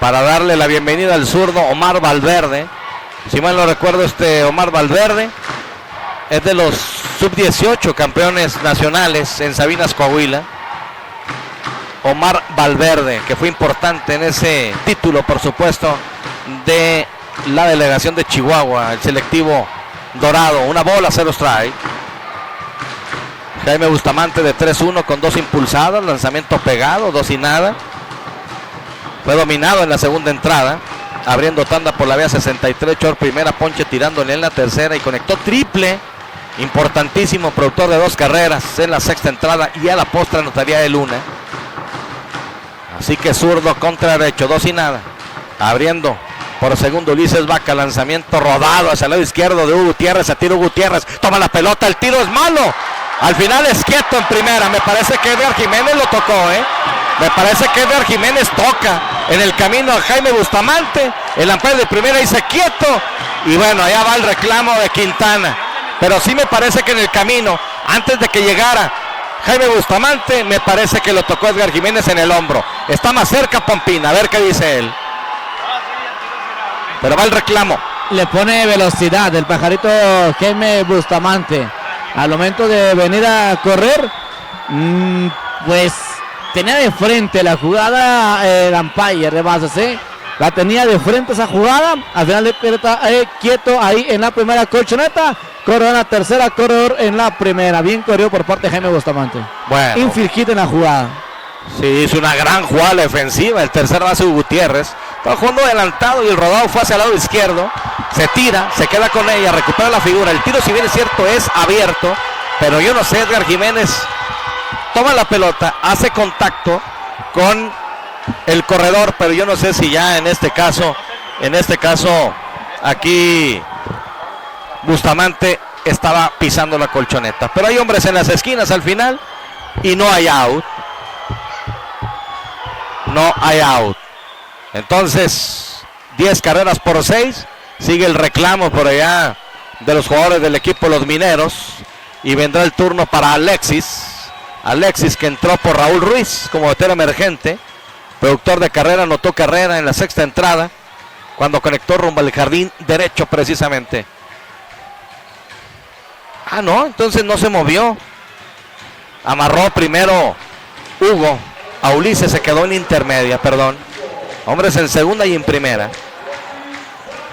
para darle la bienvenida al zurdo Omar Valverde. Si mal no recuerdo, Omar Valverde es de los sub-18 campeones nacionales en Sabinas, Coahuila. Omar Valverde, que fue importante en ese título, por supuesto, de la delegación de Chihuahua, el selectivo dorado. Una bola, 0 strike. Jaime Bustamante de 3-1 con 2 impulsadas, lanzamiento pegado, 2 y nada. Fue dominado en la segunda entrada, abriendo tanda por la vía 63, short primera, ponche tirándole en la tercera y conectó triple. Importantísimo, productor de 2 carreras en la sexta entrada y a la postre anotaría el 1. Así que zurdo contra derecho, 2 y nada. Abriendo por segundo Ulises Vaca, lanzamiento rodado hacia el lado izquierdo de Hugo Gutiérrez, a tiro Gutiérrez, toma la pelota, el tiro es malo. Al final es quieto en primera, me parece que Edgar Jiménez lo tocó, Me parece que Edgar Jiménez toca en el camino a Jaime Bustamante. El umpire de primera dice quieto. Y bueno, allá va el reclamo de Quintana. Pero sí me parece que en el camino, antes de que llegara Jaime Bustamante, me parece que lo tocó Edgar Jiménez en el hombro. Está más cerca Pompina, a ver qué dice él. Pero va el reclamo. Le pone velocidad el pajarito Jaime Bustamante. Al momento de venir a correr, pues tenía de frente la jugada el umpire de bases, La tenía de frente esa jugada. Al final de pelota quieto ahí en la primera colchoneta. Corre en la tercera, corredor en la primera. Bien corrió por parte de Jaime Bustamante. Bueno. Infield hit en la jugada. Sí, hizo una gran jugada defensiva. El tercer base Gutiérrez. Estaba jugando adelantado y el rodado fue hacia el lado izquierdo. Se tira, se queda con ella, recupera la figura. El tiro, si bien es cierto, es abierto. Pero yo no sé, Edgar Jiménez toma la pelota, hace contacto con el corredor. Pero yo no sé si ya en este caso, aquí Bustamante estaba pisando la colchoneta. Pero hay hombres en las esquinas al final y no hay out. No hay out. Entonces, 10 carreras por 6. Sigue el reclamo por allá de los jugadores del equipo Los Mineros. Y vendrá el turno para Alexis. Alexis, que entró por Raúl Ruiz como vetero emergente. Productor de carrera, anotó carrera en la sexta entrada, cuando conectó rumbo al jardín derecho precisamente. Ah, no, entonces no se movió. Amarró primero Hugo. A Ulises se quedó en intermedia, perdón. Hombres en segunda y en primera.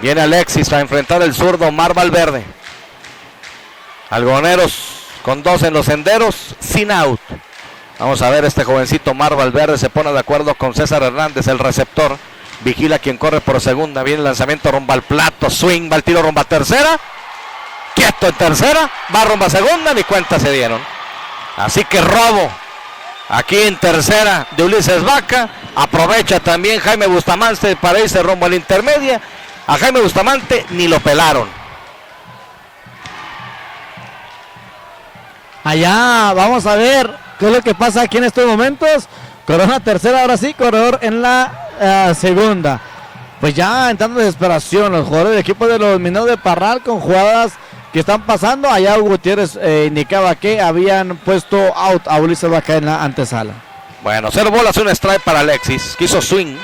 Viene Alexis a enfrentar el zurdo Omar Valverde. Algodoneros con 2 en los senderos, sin out. Vamos a ver, este jovencito Omar Valverde se pone de acuerdo con César Hernández, el receptor. Vigila quien corre por segunda. Viene el lanzamiento rumbo al plato. Swing, va el tiro rumbo a tercera. Quieto en tercera. Va rumbo a segunda. Ni cuenta se dieron. Así que robo aquí en tercera de Ulises Vaca. Aprovecha también Jaime Bustamante para irse rumbo a la intermedia. A Jaime Bustamante ni lo pelaron. Allá vamos a ver qué es lo que pasa aquí en estos momentos. Corona tercera, ahora sí, corredor en la segunda. Pues ya entrando en desesperación los jugadores del equipo de los Mineros de Parral con jugadas que están pasando. Allá Hugo Gutiérrez indicaba que habían puesto out a Ulises Vaca en la antesala. Bueno, 0 bolas, un strike para Alexis. Quiso swing.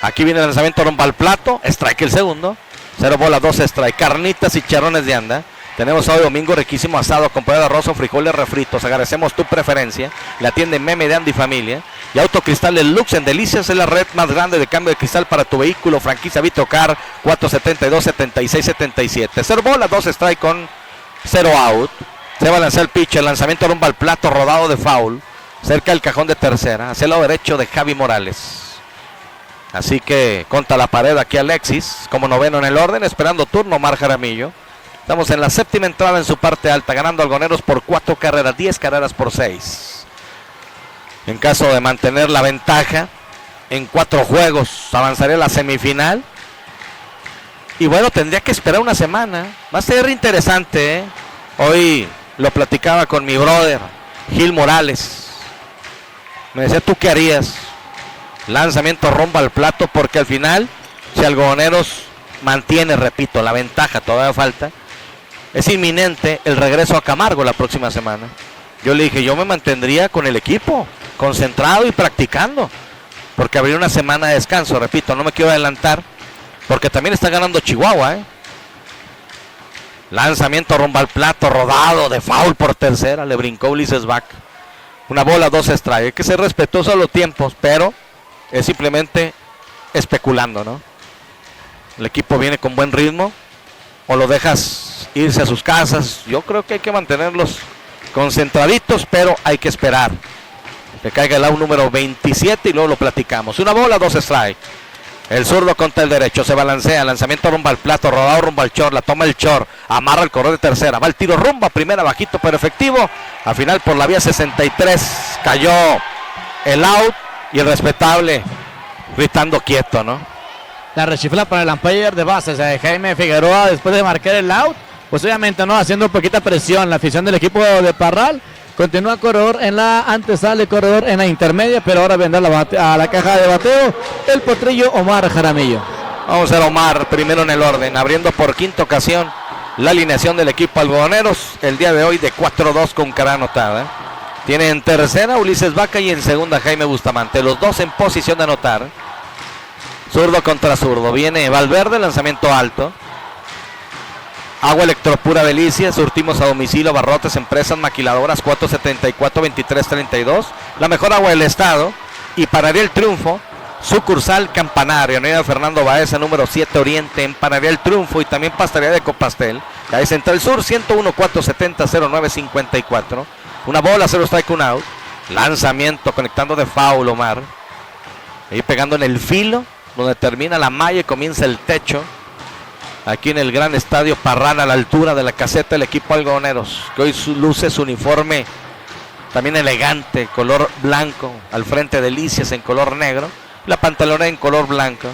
Aquí viene el lanzamiento rumbo al plato. Strike el segundo. 0 bolas, 2 strike. Carnitas y charrones de anda. Tenemos hoy domingo riquísimo asado, acompañado de arroz o frijoles refritos. Agradecemos tu preferencia. La atiende Meme de Andy Familia. Y Autocristal Lux en Delicias es la red más grande de cambio de cristal para tu vehículo. Franquicia Vitocar 472-7677. 0 bolas, 2 strike con 0 out. Se va a lanzar el pitch. El lanzamiento rumbo al plato rodado de foul. Cerca del cajón de tercera. Hacia el lado derecho de Javi Morales. Así que contra la pared aquí Alexis. Como noveno en el orden. Esperando turno Omar Jaramillo. Estamos en la séptima entrada en su parte alta, ganando Algoneros por 4 carreras, 10 carreras por 6. En caso de mantener la ventaja, en 4 juegos avanzaría a la semifinal. Y bueno, tendría que esperar una semana. Va a ser interesante, ¿eh? Hoy lo platicaba con mi brother, Gil Morales. Me decía, ¿tú qué harías? Lanzamiento rumbo al plato, porque al final, si Algodoneros mantiene, repito, la ventaja, todavía falta. Es inminente el regreso a Camargo la próxima semana. Yo le dije, yo me mantendría con el equipo, concentrado y practicando, porque habría una semana de descanso, repito, no me quiero adelantar, porque también está ganando Chihuahua, ¿eh? Lanzamiento rumbo al plato, rodado de foul por tercera, le brincó Ulises Vaca. 1 bola, 2 strike. Hay que ser respetuoso a los tiempos, pero es simplemente especulando, ¿no? El equipo viene con buen ritmo, o lo dejas irse a sus casas. Yo creo que hay que mantenerlos concentraditos, pero hay que esperar que caiga el out número 27 y luego lo platicamos. 1 bola, 2 strike. El zurdo contra el derecho, se balancea, lanzamiento rumbo al plato, rodado rumbo al short, la toma el short, amarra el corredor de tercera, va el tiro rumbo a primera, bajito pero efectivo. Al final por la vía 63 cayó el out y el respetable gritando quieto, ¿no? La rechifla para el umpire de bases, Jaime Figueroa, después de marcar el out, pues obviamente no haciendo poquita presión. La afición del equipo de Parral continúa corredor en la antesala y corredor en la intermedia, pero ahora vendrá a la caja de bateo el potrillo Omar Jaramillo. Vamos a ver Omar primero en el orden, abriendo por quinta ocasión la alineación del equipo Algodoneros el día de hoy de 4-2 con cara anotada. Tiene en tercera Ulises Vaca y en segunda Jaime Bustamante, los dos en posición de anotar. Zurdo contra zurdo, viene Valverde, lanzamiento alto. Agua Electropura Delicia, surtimos a domicilio, barrotes, empresas, maquiladoras, 474-2332, la mejor agua del estado. Y pararía el triunfo, sucursal Campanario, Avenida Fernando Baeza, número 7 Oriente, en Panadería El Triunfo, y también Pastelería de Copastel, ahí Central Sur, 101-470-0954. 1 bola, 0 strike, 1 out. Lanzamiento conectando de foul Omar. Ahí pegando en el filo, donde termina la malla y comienza el techo. Aquí en el gran estadio Parral, a la altura de la caseta del equipo algodoneros, que hoy luce su uniforme también elegante, color blanco. Al frente Delicias en color negro, la pantaloneta en color blanco.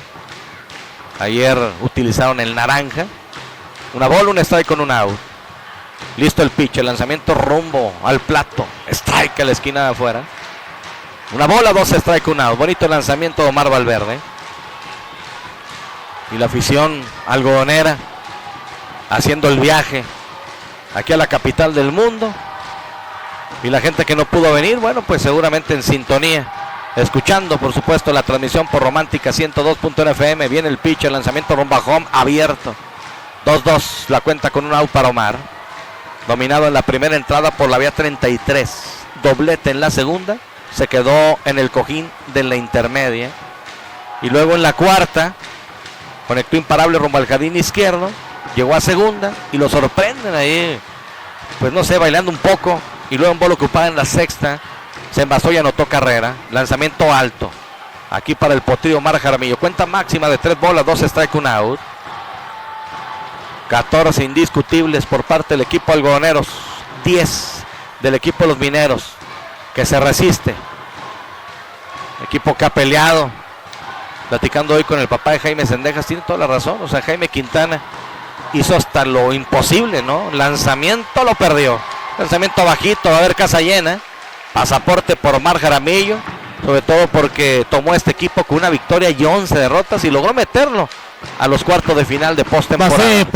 Ayer utilizaron el naranja. Una bola, un strike con un out. Listo el pitch, el lanzamiento rumbo al plato. Strike a la esquina de afuera. Una bola, 2 strike, un out. Bonito lanzamiento de Omar Valverde. Y la afición algodonera haciendo el viaje aquí a la capital del mundo. Y la gente que no pudo venir, bueno, pues seguramente en sintonía, escuchando por supuesto la transmisión por Romántica 102.1 FM. Viene el pitch, el lanzamiento rumbo a home, abierto. 2-2, la cuenta con un out para Omar. Dominado en la primera entrada por la vía 33. Doblete en la segunda. Se quedó en el cojín de la intermedia. Y luego en la cuarta conectó imparable rumbo al jardín izquierdo. Llegó a segunda y lo sorprenden ahí, pues no sé, bailando un poco. Y luego en bola ocupada en la sexta se envasó y anotó carrera. Lanzamiento alto. Aquí para el potrillo Omar Jaramillo. Cuenta máxima de 3 bolas, 2 strike, 1 out. 14 indiscutibles por parte del equipo algodoneros. 10 del equipo de los mineros, que se resiste. Equipo que ha peleado. Platicando hoy con el papá de Jaime Cendejas, tiene toda la razón. O sea, Jaime Quintana hizo hasta lo imposible, ¿no? Lanzamiento lo perdió. Lanzamiento bajito, va a haber casa llena. Pasaporte por Omar Jaramillo. Sobre todo porque tomó este equipo con una victoria y 11 derrotas y logró meterlo a los cuartos de final de postemporada. Sí,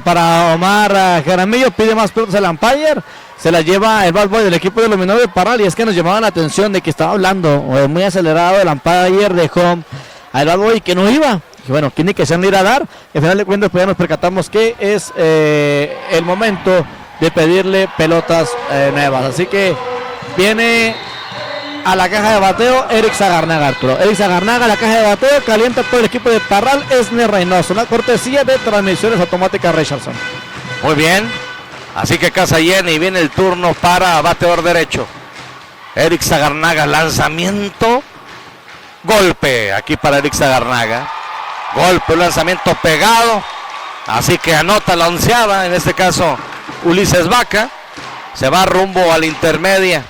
para Omar Jaramillo, pide más pelotas el umpire. Se la lleva el bad boy del equipo de los mineros de Parral. Y es que nos llamaba la atención de que estaba hablando muy acelerado el umpire de home al bad boy, que no iba. Y bueno, tiene que ser ir a dar. Al final de cuentas, pues ya nos percatamos que es el momento de pedirle pelotas nuevas. Así que viene a la caja de bateo Eric Zagarnaga, Arturo. Eric Zagarnaga a la caja de bateo, calienta todo el equipo de Parral. Esner Reynoso, una cortesía de Transmisiones Automáticas Richardson. Muy bien, así que casa llena y viene el turno para bateador derecho. Eric Zagarnaga, lanzamiento, golpe aquí para Eric Zagarnaga. Golpe, un lanzamiento pegado, así que anota la onceava, en este caso Ulises Vaca. Se va rumbo a la intermedia,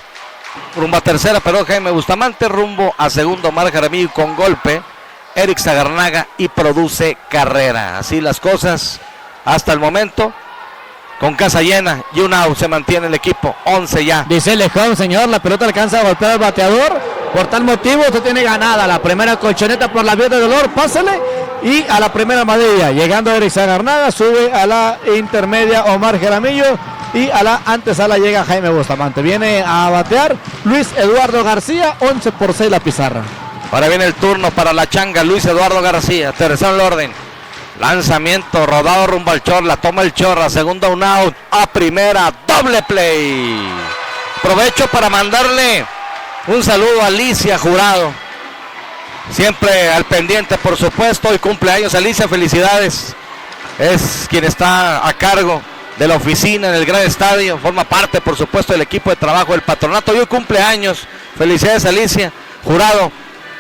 rumbo a tercera, pero Jaime Bustamante, rumbo a segundo Omar Jaramillo con golpe Eric Zagarnaga y produce carrera. Así las cosas hasta el momento, con casa llena y un out se mantiene el equipo, 11 ya. Dice Lejón, señor, la pelota alcanza a golpear al bateador, por tal motivo usted tiene ganada la primera colchoneta por la vía de dolor, pásale. Y a la primera madilla, llegando Eric Zagarnaga, sube a la intermedia Omar Jaramillo. Y a la antesala llega Jaime Bustamante. Viene a batear Luis Eduardo García, 11-6 la pizarra. Ahora viene el turno para la changa, Luis Eduardo García, tercero en el orden. Lanzamiento rodado rumbo al short, la toma el short, a segunda un out, a primera doble play. Aprovecho para mandarle un saludo a Alicia Jurado, siempre al pendiente por supuesto. Hoy cumpleaños Alicia, felicidades. Es quien está a cargo de la oficina en el gran estadio, forma parte por supuesto del equipo de trabajo del patronato y hoy cumpleaños. Felicidades Alicia Jurado.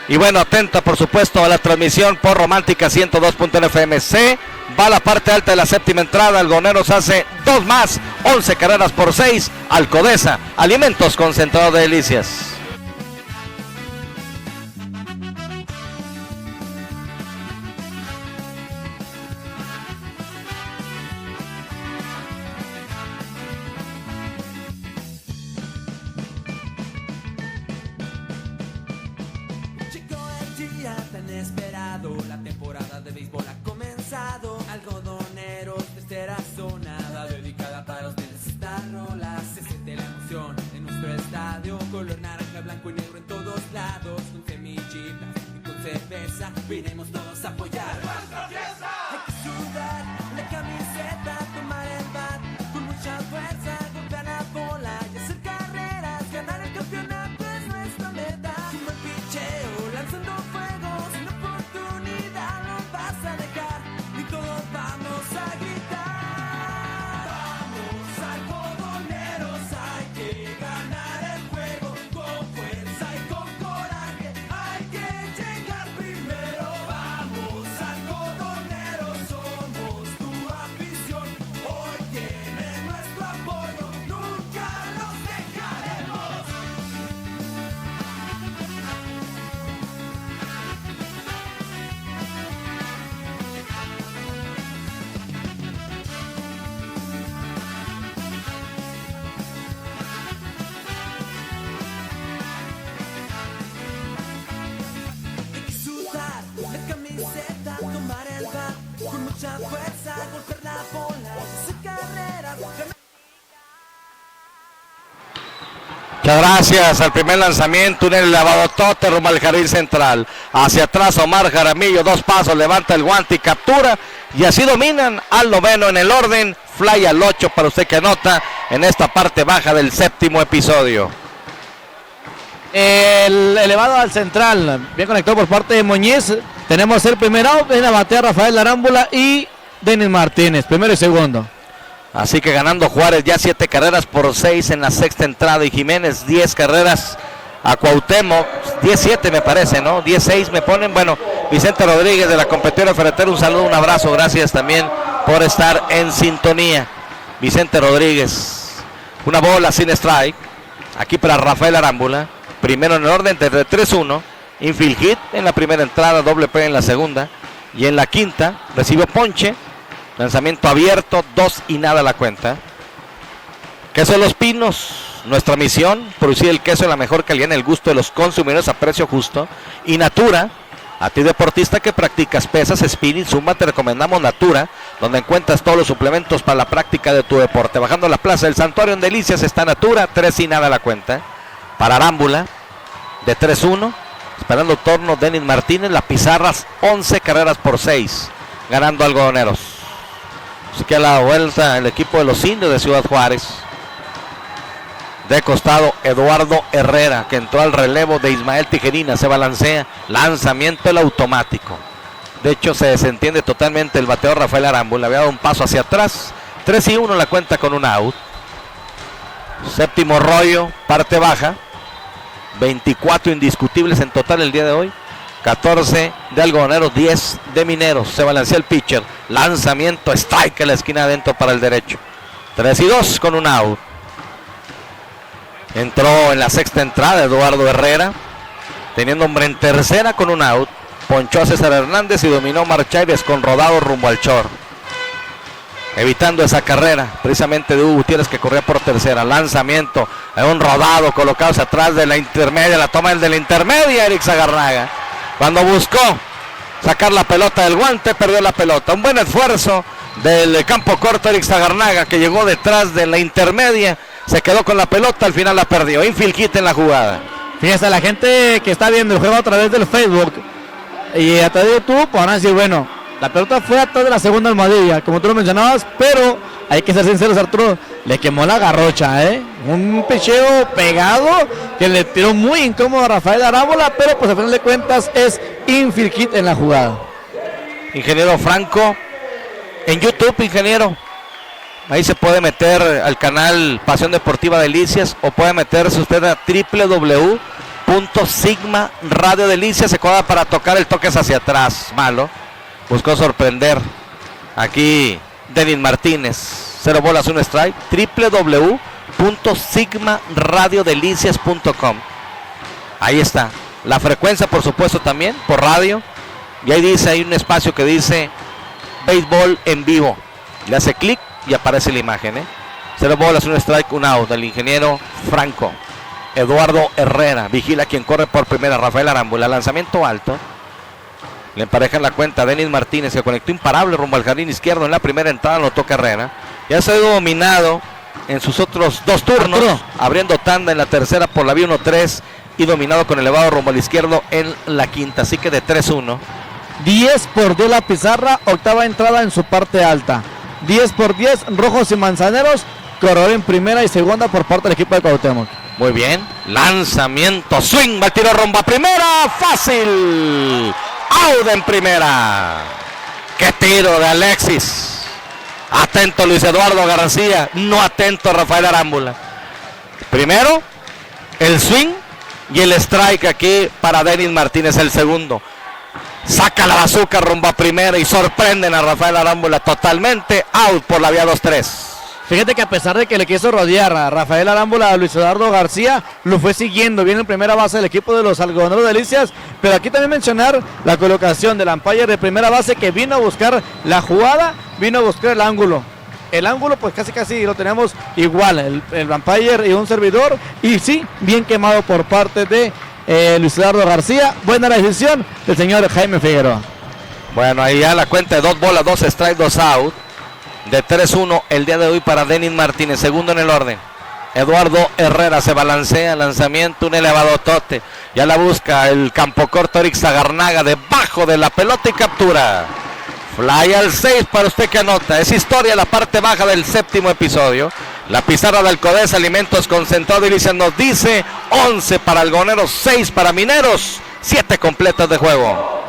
Y bueno, atenta por supuesto a la transmisión por Romántica 102.1 FM. Se va a la parte alta de la séptima entrada. Algodoneros hace 2 más, 11 carreras por 6. Alcodesa, alimentos concentrados de delicias. Tan esperado, la temporada de béisbol ha comenzado. Algodoneros, tercera zona, nada dedicada para ustedes esta rola. Se siente la emoción en nuestro estadio, color naranja, blanco y negro en todos lados, con semillitas y con cerveza, vinimos todos a apoyar. Hay que sudar la camiseta, tomar el bat con mucha fuerza, golpear la bola y hacer carreras, ganar el campeonato es nuestra meta. Un buen picheo, lanzando fuego, sin oportunidad no vas a dejar, y todos vamos a gritar. Vamos algodoneros, hay que ganar el juego con Muchas gracias. Al primer lanzamiento, un elevado-tote rumbo al jardín central. Hacia atrás Omar Jaramillo, 2 pasos, levanta el guante y captura. Y así dominan al noveno en el orden. Fly al 8 para usted que anota en esta parte baja del 7º episodio. El elevado al central, bien conectado por parte de Muñiz. Tenemos el primer out, en la batea Rafael Arámbula y Denis Martínez, primero y segundo. Así que ganando Juárez ya 7 carreras por 6 en la sexta entrada y Jiménez 10 carreras a Cuauhtémoc, 17 me parece, ¿no? 16 me ponen. Bueno, Vicente Rodríguez de la competidora Ferretera, un saludo, un abrazo, gracias también por estar en sintonía. Vicente Rodríguez, una bola sin strike, aquí para Rafael Arámbula, primero en el orden desde 3-1, infield hit en la primera entrada, doble play en la segunda, y en la quinta recibió ponche. Lanzamiento abierto, 2 y nada la cuenta. Queso Los Pinos, nuestra misión, producir el queso de la mejor calidad en el gusto de los consumidores a precio justo. Y Natura, a ti deportista que practicas pesas, spinning, zumba, te recomendamos Natura, donde encuentras todos los suplementos para la práctica de tu deporte. Bajando la plaza del Santuario en Delicias está Natura, 3 y nada la cuenta. Para Arámbula, de 3-1, esperando turno Denis Martínez, las pizarras 11 carreras por 6, ganando Algodoneros. Así que a la vuelta el equipo de los Indios de Ciudad Juárez. De costado Eduardo Herrera, que entró al relevo de Ismael Tijerina, se balancea, lanzamiento el automático. De hecho se desentiende totalmente el bateador Rafael Arámbula, había dado un paso hacia atrás. 3-1 la cuenta con un out. Séptimo rollo, parte baja. 24 indiscutibles en total el día de hoy. 14 de Algodoneros, 10 de Mineros. Se balancea el pitcher. Lanzamiento, strike en la esquina adentro para el derecho. 3-2 con un out. Entró en la sexta entrada Eduardo Herrera, teniendo hombre en tercera con un out. Ponchó a César Hernández y dominó Mark Chávez con rodado rumbo al short, evitando esa carrera precisamente de Hugo Gutiérrez, que corría por tercera. Lanzamiento, un rodado colocado hacia atrás de la intermedia, la toma el de la intermedia Eric Zagarnaga. Cuando buscó sacar la pelota del guante, perdió la pelota. Un buen esfuerzo del campo corto Eric Zagarnaga, que llegó detrás de la intermedia, se quedó con la pelota, al final la perdió. Infield hit en la jugada. Fíjese, la gente que está viendo el juego a través del Facebook y a través de YouTube podrán decir, bueno, la pelota fue atrás de la segunda almohadilla, como tú lo mencionabas, pero hay que ser sinceros, Arturo, le quemó la garrocha, un picheo pegado que le tiró muy incómodo a Rafael Arámbula, pero pues al final de cuentas es infield hit en la jugada. Ingeniero Franco, en YouTube, ingeniero, ahí se puede meter al canal Pasión Deportiva Delicias, o puede meterse usted a www.sigma Radio Delicias. Se coda para tocar el toque hacia atrás, malo. Buscó sorprender aquí Denis Martínez. 0 bolas, 1 strike. www.sigmaradiodelicias.com. Ahí está. La frecuencia, por supuesto, también por radio. Y ahí dice, hay un espacio que dice béisbol en vivo. Le hace clic y aparece la imagen. 0 bolas, 1 strike, 1 out. Del ingeniero Franco. Eduardo Herrera vigila quien corre por primera, Rafael Arámbula. Lanzamiento alto. Le emparejan la cuenta a Denis Martínez, que conectó imparable rumbo al jardín izquierdo en la primera entrada, anotó carrera. Ya se ha ido dominado en sus otros 2 turnos, abriendo tanda en la tercera por la vía 1-3 y dominado con elevado rumbo al izquierdo en la quinta. Así que de 3-1. 10 por 10 la pizarra, octava entrada en su parte alta. 10 por 10, Rojos y Manzaneros, corredor en primera y segunda por parte del equipo de Cuauhtémoc. Muy bien, lanzamiento, swing, va el tiro rumbo a primera, fácil. Out en primera. Qué tiro de Alexis. Atento Luis Eduardo García, no atento Rafael Arámbula. Primero, el swing y el strike aquí para Denis Martínez, el segundo. Saca la bazooka rumbo a primera y sorprenden a Rafael Arámbula totalmente. Out por la vía 2-3. Fíjate que a pesar de que le quiso rodear a Rafael Arámbula, a Luis Eduardo García, lo fue siguiendo bien en primera base del equipo de los Algodoneros Delicias. Pero aquí también mencionar la colocación del umpire de primera base, que vino a buscar la jugada, vino a buscar el ángulo. El ángulo pues casi lo tenemos igual, el umpire y un servidor. Y sí, bien quemado por parte de Luis Eduardo García. Buena la decisión del señor Jaime Figueroa. Bueno, ahí ya la cuenta de 2 bolas, 2 strikes, 2 out. De 3-1 el día de hoy para Denis Martínez, segundo en el orden. Eduardo Herrera se balancea, lanzamiento, un elevado tote. Ya la busca el campo corto Eric Zagarnaga debajo de la pelota y captura. Fly al 6 para usted que anota. Es historia la parte baja del séptimo episodio. La pizarra de Alcodes Alimentos Concentrado Ilicia nos dice 11 para Algoneros, 6 para Mineros, 7 completas de juego.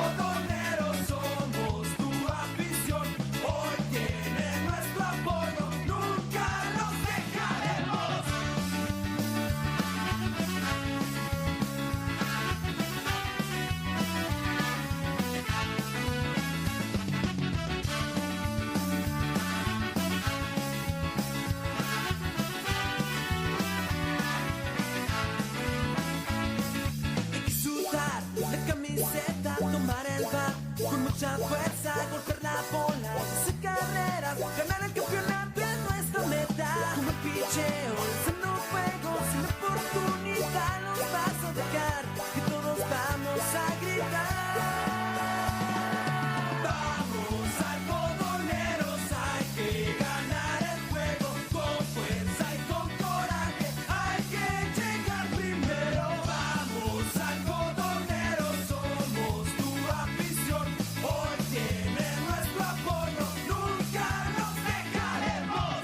Mucha fuerza, golpear la bola, hacer carreras, ganar el campeonato es nuestra meta. Como picheo, lanzando fuego, sin oportunidad nos vas a dejar, que todos vamos a gritar. Vamos, algodoneros, hay que ganar el juego con fuerza y con coraje, hay que llegar primero. Vamos, algodoneros, somos tu afición. Hoy tiene nuestro apoyo, nunca nos dejaremos.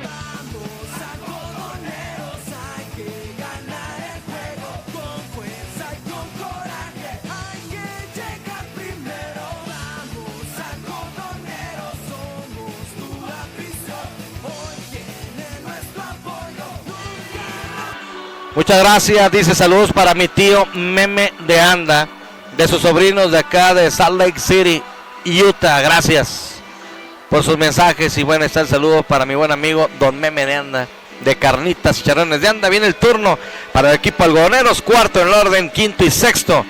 Vamos, algodoneros, hay que ganar el juego con fuerza y con coraje, hay que llegar primero. Vamos, algodoneros, somos tu afición. Hoy tiene nuestro apoyo, Muchas gracias, dice saludos para mi tío Meme de Anda, de sus sobrinos de acá de Salt Lake City, Utah. Gracias por sus mensajes y bueno, está el saludo para mi buen amigo Don Meme de Anda, de Carnitas y Charrones de Anda. Viene el turno para el equipo Algodoneros, cuarto en el orden, quinto y sexto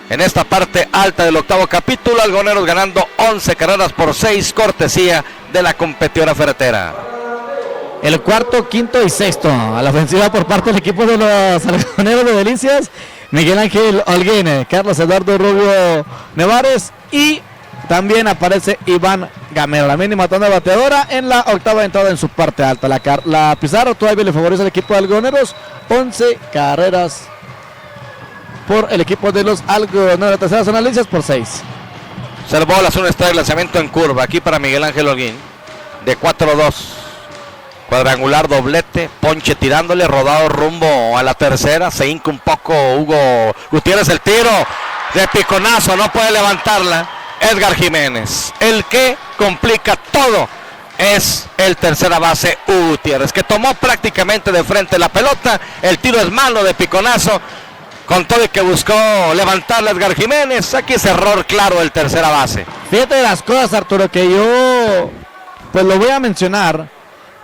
en esta parte alta del octavo capítulo. Algodoneros ganando 11 carreras por 6, cortesía de la competidora ferretera. El cuarto, quinto y sexto a la ofensiva por parte del equipo de los Algodoneros de Delicias. Miguel Ángel Holguín, Carlos Eduardo Rubio Nevares y también aparece Iván Gamero. La mínima tanda bateadora en la octava entrada en su parte alta. La pizarra todavía le favorece al equipo de Algodoneros. 11 carreras por el equipo de los Algodoneros. La tercera son las Delicias por 6. Servolas, un strike, lanzamiento en curva aquí para Miguel Ángel Holguín, de 4-2. Cuadrangular, doblete, ponche tirándole, rodado rumbo a la tercera. Se hinca un poco Hugo Gutiérrez, el tiro de piconazo, no puede levantarla Edgar Jiménez. El que complica todo es el tercera base Hugo Gutiérrez, que tomó prácticamente de frente la pelota. El tiro es malo de piconazo, con todo y que buscó levantarla Edgar Jiménez. Aquí es error claro del tercera base. Fíjate de las cosas, Arturo, que yo pues lo voy a mencionar.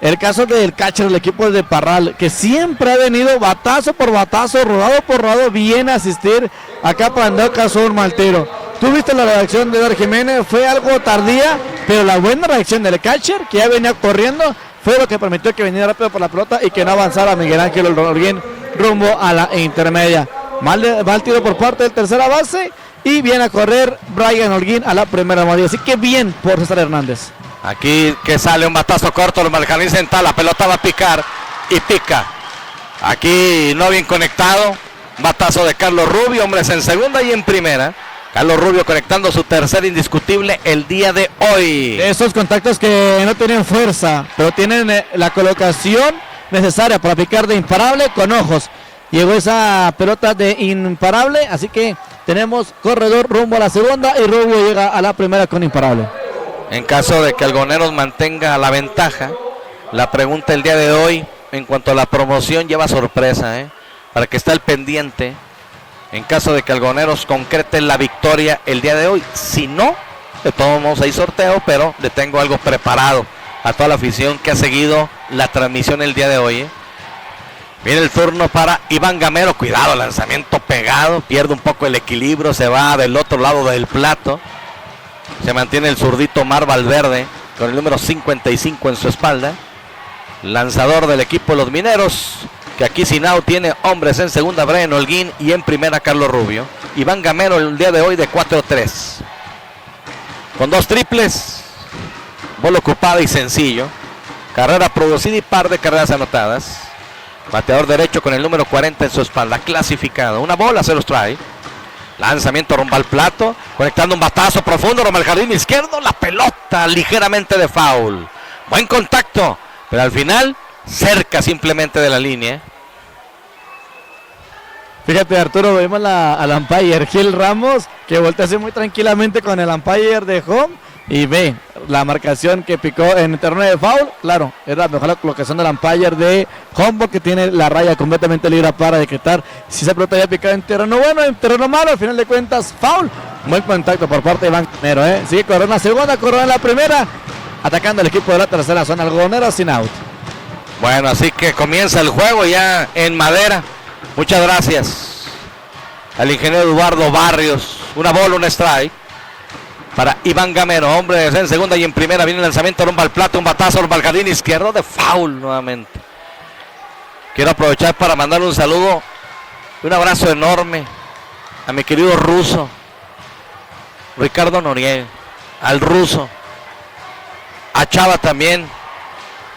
El caso del catcher del equipo de Parral, que siempre ha venido batazo por batazo, rodado por rodado, bien a asistir acá para andar caso un mal tiro. Tú viste la reacción de Edgar Jiménez, fue algo tardía, pero la buena reacción del catcher, que ya venía corriendo, fue lo que permitió que viniera rápido por la pelota y que no avanzara Miguel Ángel Holguín rumbo a la intermedia. Mal tiro por parte del tercera base y viene a correr Brian Holguín a la primera movida. Así que bien por César Hernández. Aquí que sale un batazo corto, el Marcanín Central, la pelota va a picar y pica. Aquí no bien conectado, batazo de Carlos Rubio, hombres en segunda y en primera. Carlos Rubio conectando su tercer indiscutible el día de hoy. Esos contactos que no tienen fuerza, pero tienen la colocación necesaria para picar de imparable con ojos. Llegó esa pelota de imparable, así que tenemos corredor rumbo a la segunda y Rubio llega a la primera con imparable. En caso de que Algodoneros mantenga la ventaja, la pregunta el día de hoy en cuanto a la promoción lleva sorpresa, para que esté al pendiente. En caso de que Algodoneros concrete la victoria el día de hoy, si no, de todos modos hay sorteo, pero le tengo algo preparado a toda la afición que ha seguido la transmisión el día de hoy. Viene el turno para Iván Gamero, cuidado, lanzamiento pegado, pierde un poco el equilibrio, se va del otro lado del plato. Se mantiene el zurdito Omar Valverde con el número 55 en su espalda. Lanzador del equipo de los Mineros, que aquí Sinao tiene hombres en segunda, Brian Holguín, y en primera Carlos Rubio. Iván Gamero el día de hoy de 4-3. Con 2 triples, bola ocupada y sencillo. Carrera producida y par de carreras anotadas. Bateador derecho con el número 40 en su espalda, clasificado. Una bola, 0 strike. Lanzamiento rumbo al plato, conectando un batazo profundo rumbo al jardín izquierdo. La pelota ligeramente de foul. Buen contacto, pero al final cerca simplemente de la línea. Fíjate, Arturo, vemos al umpire Gil Ramos, que voltea así muy tranquilamente con el umpire de home y ve la marcación que picó en el terreno de foul. Claro, era la mejor colocación del umpire de home, porque tiene la raya completamente libre para decretar si esa pelota había picado en terreno bueno, en terreno malo. Al final de cuentas, foul. Buen contacto por parte de Iván Gamero, Sigue corriendo la segunda, corriendo la primera, atacando el equipo de la tercera zona, algodonero sin out. Bueno, así que comienza el juego ya en madera. Muchas gracias al ingeniero Eduardo Barrios. Una bola, un strike para Iván Gamero. Hombre en segunda y en primera. Viene el lanzamiento rumbo al plato, un batazo rumbo al jardín izquierdo de foul nuevamente. Quiero aprovechar para mandar un saludo, un abrazo enorme a mi querido ruso Ricardo Noriega, al ruso, a Chava también,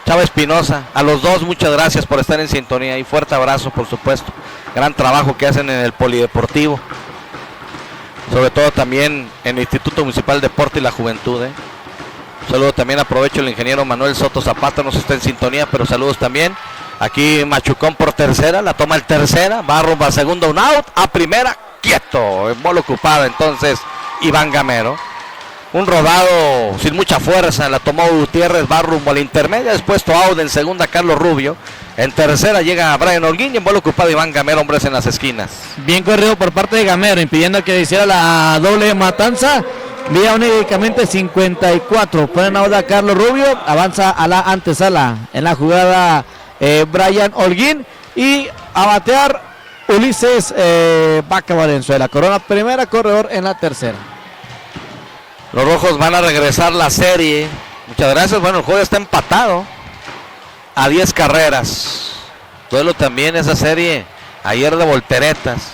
Chava Espinosa, a los dos muchas gracias por estar en sintonía y fuerte abrazo, por supuesto. Gran trabajo que hacen en el Polideportivo, sobre todo también en el Instituto Municipal de Deporte y la Juventud. Saludos también, aprovecho, el ingeniero Manuel Soto Zapata nos está en sintonía, pero saludos también. Aquí Machucón por tercera, la toma el tercera, va rumbo a segunda, un out, a primera, quieto, en bola ocupada entonces Iván Gamero. Un rodado sin mucha fuerza, la tomó Gutiérrez, va rumbo a la intermedia, después out en segunda Carlos Rubio, en tercera llega Brian Holguín y en bola ocupada Iván Gamero, hombres en las esquinas. Bien corrido por parte de Gamero, impidiendo que hiciera la doble matanza. Vía únicamente 54, ponen ahora a Carlos Rubio, avanza a la antesala en la jugada Brian Holguín y a batear Ulises Vaca Valenzuela. Corona primera, corredor en la tercera. Los rojos van a regresar la serie. Muchas gracias. Bueno, el juego está empatado a 10 carreras. Duelo también esa serie ayer de volteretas.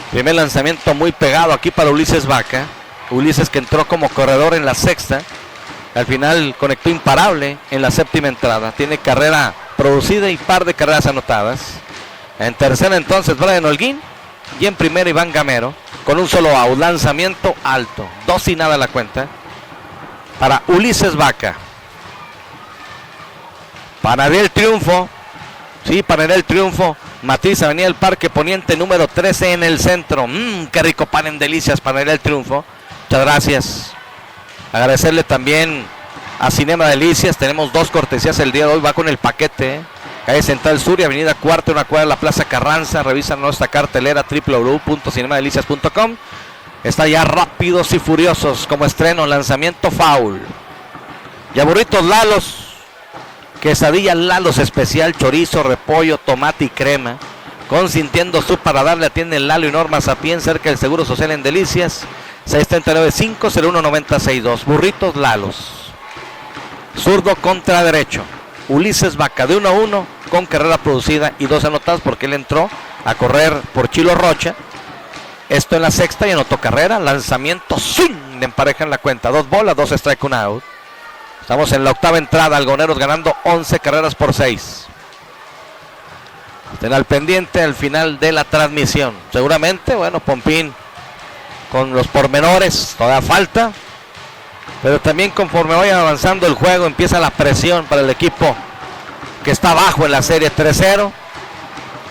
Primer lanzamiento muy pegado aquí para Ulises Vaca. Ulises, que entró como corredor en la sexta. Al final conectó imparable en la séptima entrada. Tiene carrera producida y par de carreras anotadas. En tercera entonces Brian Holguín. Y en primera Iván Gamero. Con un solo out, lanzamiento alto, 2-0 la cuenta para Ulises Vaca. Panadería El Triunfo, sí, Panadería El Triunfo, Matriz, Avenida del Parque Poniente, número 13 en el centro. Qué rico pan en delicias, Panadería El Triunfo. Muchas gracias. Agradecerle también a Cinema Delicias, tenemos 2 cortesías el día de hoy, va con el paquete. Calle Central Sur y Avenida Cuarta, una cuadra de la Plaza Carranza. Revisa nuestra cartelera www.cinemadelicia.com. Está ya Rápidos y Furiosos como estreno, lanzamiento foul. Ya burritos Lalos, quesadilla Lalos especial, chorizo, repollo, tomate y crema. Consintiendo su paladar, le atiende Lalo y Norma Sapien, cerca del Seguro Social en Delicias. 639-501-9062. Burritos Lalos. Zurdo contra derecho. Ulises Vaca de 1-1 con carrera producida y 2 anotadas porque él entró a correr por Chilo Rocha. Esto en la sexta y anotó carrera. Lanzamiento swing de empareja en la cuenta. 2 bolas, 2 strike, 1 out. Estamos en la octava entrada. Algoneros ganando 11 carreras por 6. Estén al pendiente al final de la transmisión. Seguramente, bueno, Pompín con los pormenores. Todavía falta. Pero también conforme vaya avanzando el juego empieza la presión para el equipo que está abajo en la serie 3-0.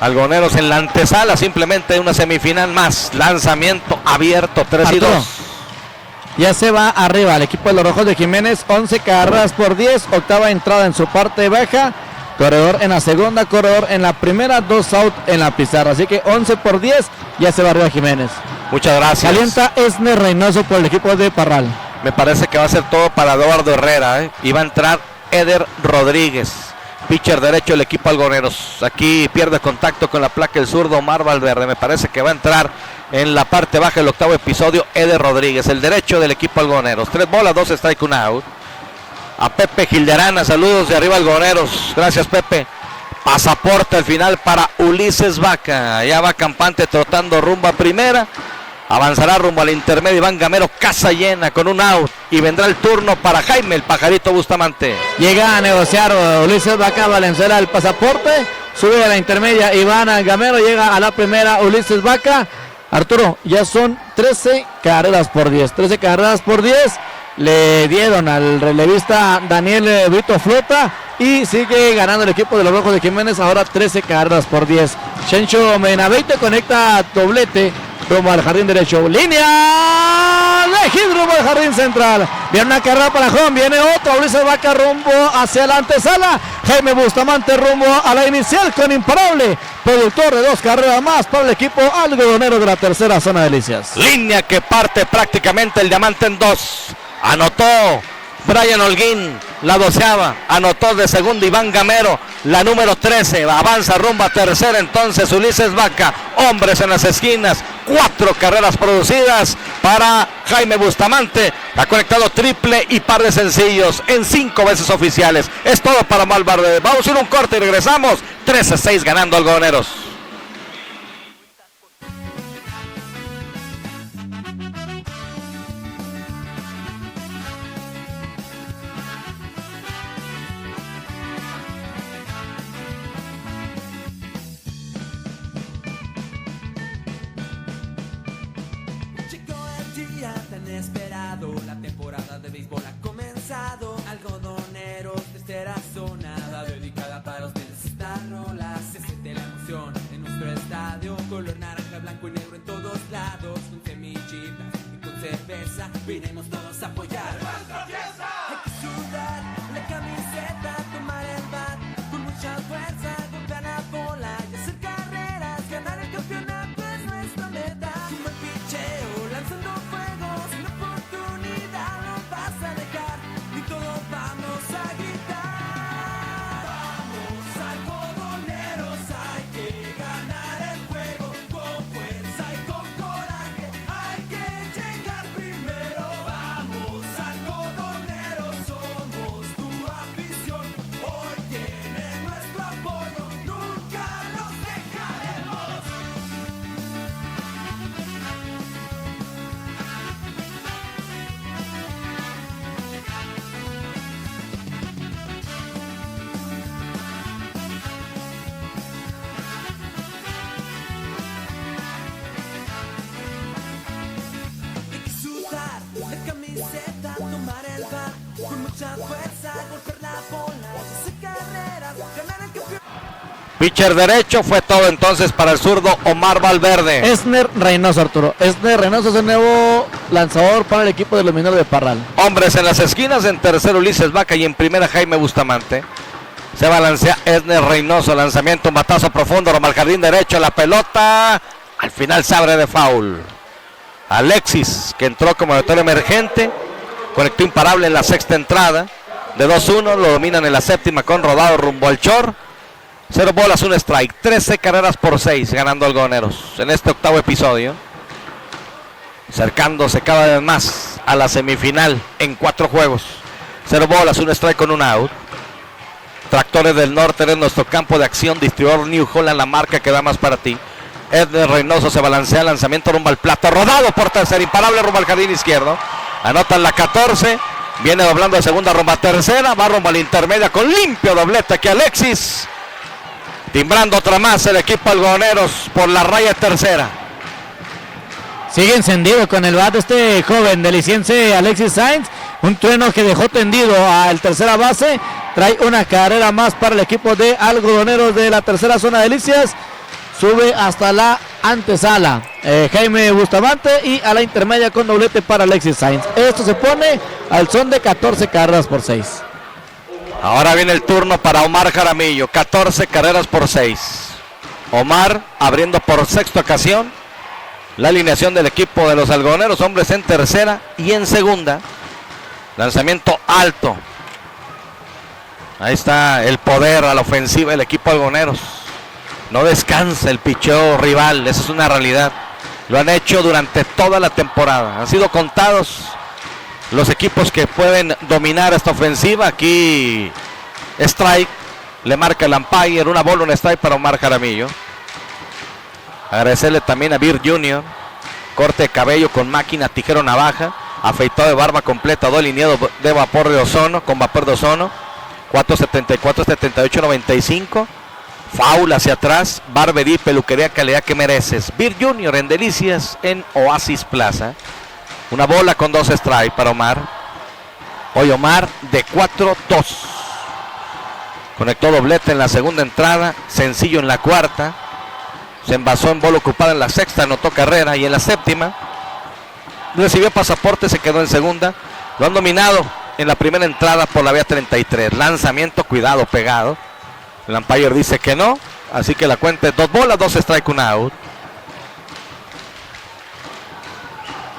Algoneros en la antesala simplemente una semifinal más. Lanzamiento abierto 3-2. Ya se va arriba el equipo de los Rojos de Jiménez. 11 carreras por 10. Octava entrada en su parte baja. Corredor en la segunda, corredor en la primera. 2 out en la pizarra. Así que 11 por 10. Ya se va arriba Jiménez. Muchas gracias. Calienta Esner Reynoso por el equipo de Parral. Me parece que va a ser todo para Eduardo Herrera. Y va a entrar Eder Rodríguez, pitcher derecho del equipo Algoneros. Aquí pierde contacto con la placa el zurdo Omar Valverde. Me parece que va a entrar en la parte baja del octavo episodio Eder Rodríguez, el derecho del equipo Algoneros. 3 bolas, 2 strike, 1 out. A Pepe Gilderana, saludos de arriba Algoneros. Gracias, Pepe. Pasaporte al final para Ulises Vaca. Ya va campante trotando rumbo a primera. Avanzará rumbo al intermedio Iván Gamero, casa llena con un out. Y vendrá el turno para Jaime el Pajarito Bustamante. Llega a negociar Ulises Vaca Valenzuela el pasaporte. Sube a la intermedia Iván Gamero. Llega a la primera Ulises Vaca. Arturo, ya son 13 carreras por 10. 13 carreras por 10. Le dieron al relevista Daniel Brito Flota. Y sigue ganando el equipo de los Rojos de Jiménez. Ahora 13 carreras por 10. Chencho Menaveite conecta doblete rumbo al jardín derecho. Línea de hit rumbo al jardín central. Viene una carrera para home. Viene otra. Ulises Vaca rumbo hacia la antesala. Jaime Bustamante rumbo a la inicial con imparable. Productor de 2 carreras más para el equipo algodonero de la tercera zona de Delicias. Línea que parte prácticamente el diamante en 2. Anotó Brian Holguín, la 12ª. Anotó de segunda Iván Gamero, la número 13. Avanza rumbo a tercera entonces Ulises Vaca. Hombres en las esquinas. 4 carreras producidas para Jaime Bustamante. Ha conectado triple y par de sencillos en 5 veces oficiales. Es todo para Omar Valdez. Vamos a ir a un corte y regresamos. 13-6 ganando algodoneros. Esperado, la temporada de béisbol ha comenzado. Algodoneros de tercera zona, la dedicada para ustedes esta rola. Se siente la emoción en nuestro estadio, color naranja, blanco y negro en todos lados, con semillitas y con cerveza, vinimos todos a apoyar nuestra fiesta. Hay que sudar la camiseta, tomar el bat con mucha fuerza, golpear la bola y hacer carreras, ganar el campeonato es nuestra meta. Un buen picheo, lanzando fuego, sin oportunidad no vas a dejar, ni todos vamos a gritar. Vamos algodoneros, hay que ganar el juego, con fuerza y con coraje, hay que llegar primero. Vamos algodoneros, somos tu afición, hoy tienen nuestro apoyo, nunca los dejaremos. Hay que sudar la camiseta, tomar el bat con mucha fuerza, golpear la bola, hacer carreras, ganar el campeonato. Pitcher derecho fue todo entonces para el zurdo Omar Valverde. Esner Reynoso, Arturo. Esner Reynoso es el nuevo lanzador para el equipo de los Mineros de Parral. Hombres en las esquinas, en tercero Ulises Vaca y en primera Jaime Bustamante. Se balancea Esner Reynoso, lanzamiento, un batazo profundo, rumbo al jardín derecho, la pelota al final se abre de foul. Alexis, que entró como bateador emergente, conectó imparable en la sexta entrada, de 2-1, lo dominan en la séptima con rodado rumbo al short. 0 bolas, 1 strike, 13 carreras por 6 ganando algodoneros en este octavo episodio, acercándose cada vez más a la semifinal en 4 juegos. 0 bolas, 1 strike con un out. Tractores del Norte en nuestro campo de acción, distribuidor New Holland, la marca que da más para ti. Edner Reynoso se balancea, lanzamiento rumbo al plato, rodado por tercera, imparable rumbo al jardín izquierdo. Anotan la 14, viene doblando de segunda rumbo a tercera, va rumbo a la intermedia con limpio doblete aquí Alexis. Timbrando otra más el equipo algodoneros por la raya tercera. Sigue encendido con el bat este joven deliciense Alexis Sainz. Un trueno que dejó tendido al tercera base. Trae una carrera más para el equipo de algodoneros de la tercera zona de Delicias. Sube hasta la antesala Jaime Bustamante y a la intermedia con doblete para Alexis Sainz. Esto se pone al son de 14 carreras por 6. Ahora viene el turno para Omar Jaramillo, 14 carreras por 6. Omar abriendo por sexta ocasión la alineación del equipo de los algodoneros, hombres en tercera y en segunda. Lanzamiento alto. Ahí está el poder a la ofensiva del equipo algodoneros. No descansa el picheo rival, esa es una realidad. Lo han hecho durante toda la temporada. Han sido contados los equipos que pueden dominar esta ofensiva. Aquí strike, le marca el umpire, una bola, un strike para Omar Jaramillo. Agradecerle también a Beer Jr., corte de cabello con máquina, tijera o navaja, afeitado de barba completa, delineado de vapor de ozono, con vapor de ozono, 474-78-95, faula hacia atrás, barbería y peluquería, calidad que mereces. Beer Junior en Delicias en Oasis Plaza. Una bola con 2 strikes para Omar. Hoy Omar de 4-2. Conectó doblete en la segunda entrada, sencillo en la cuarta. Se envasó en bola ocupada en la sexta, anotó carrera, y en la séptima recibió pasaporte, se quedó en segunda. Lo han dominado en la primera entrada por la vía 33. Lanzamiento, cuidado, pegado. El umpire dice que no, así que la cuenta es 2 bolas, 2 strike, 1 out.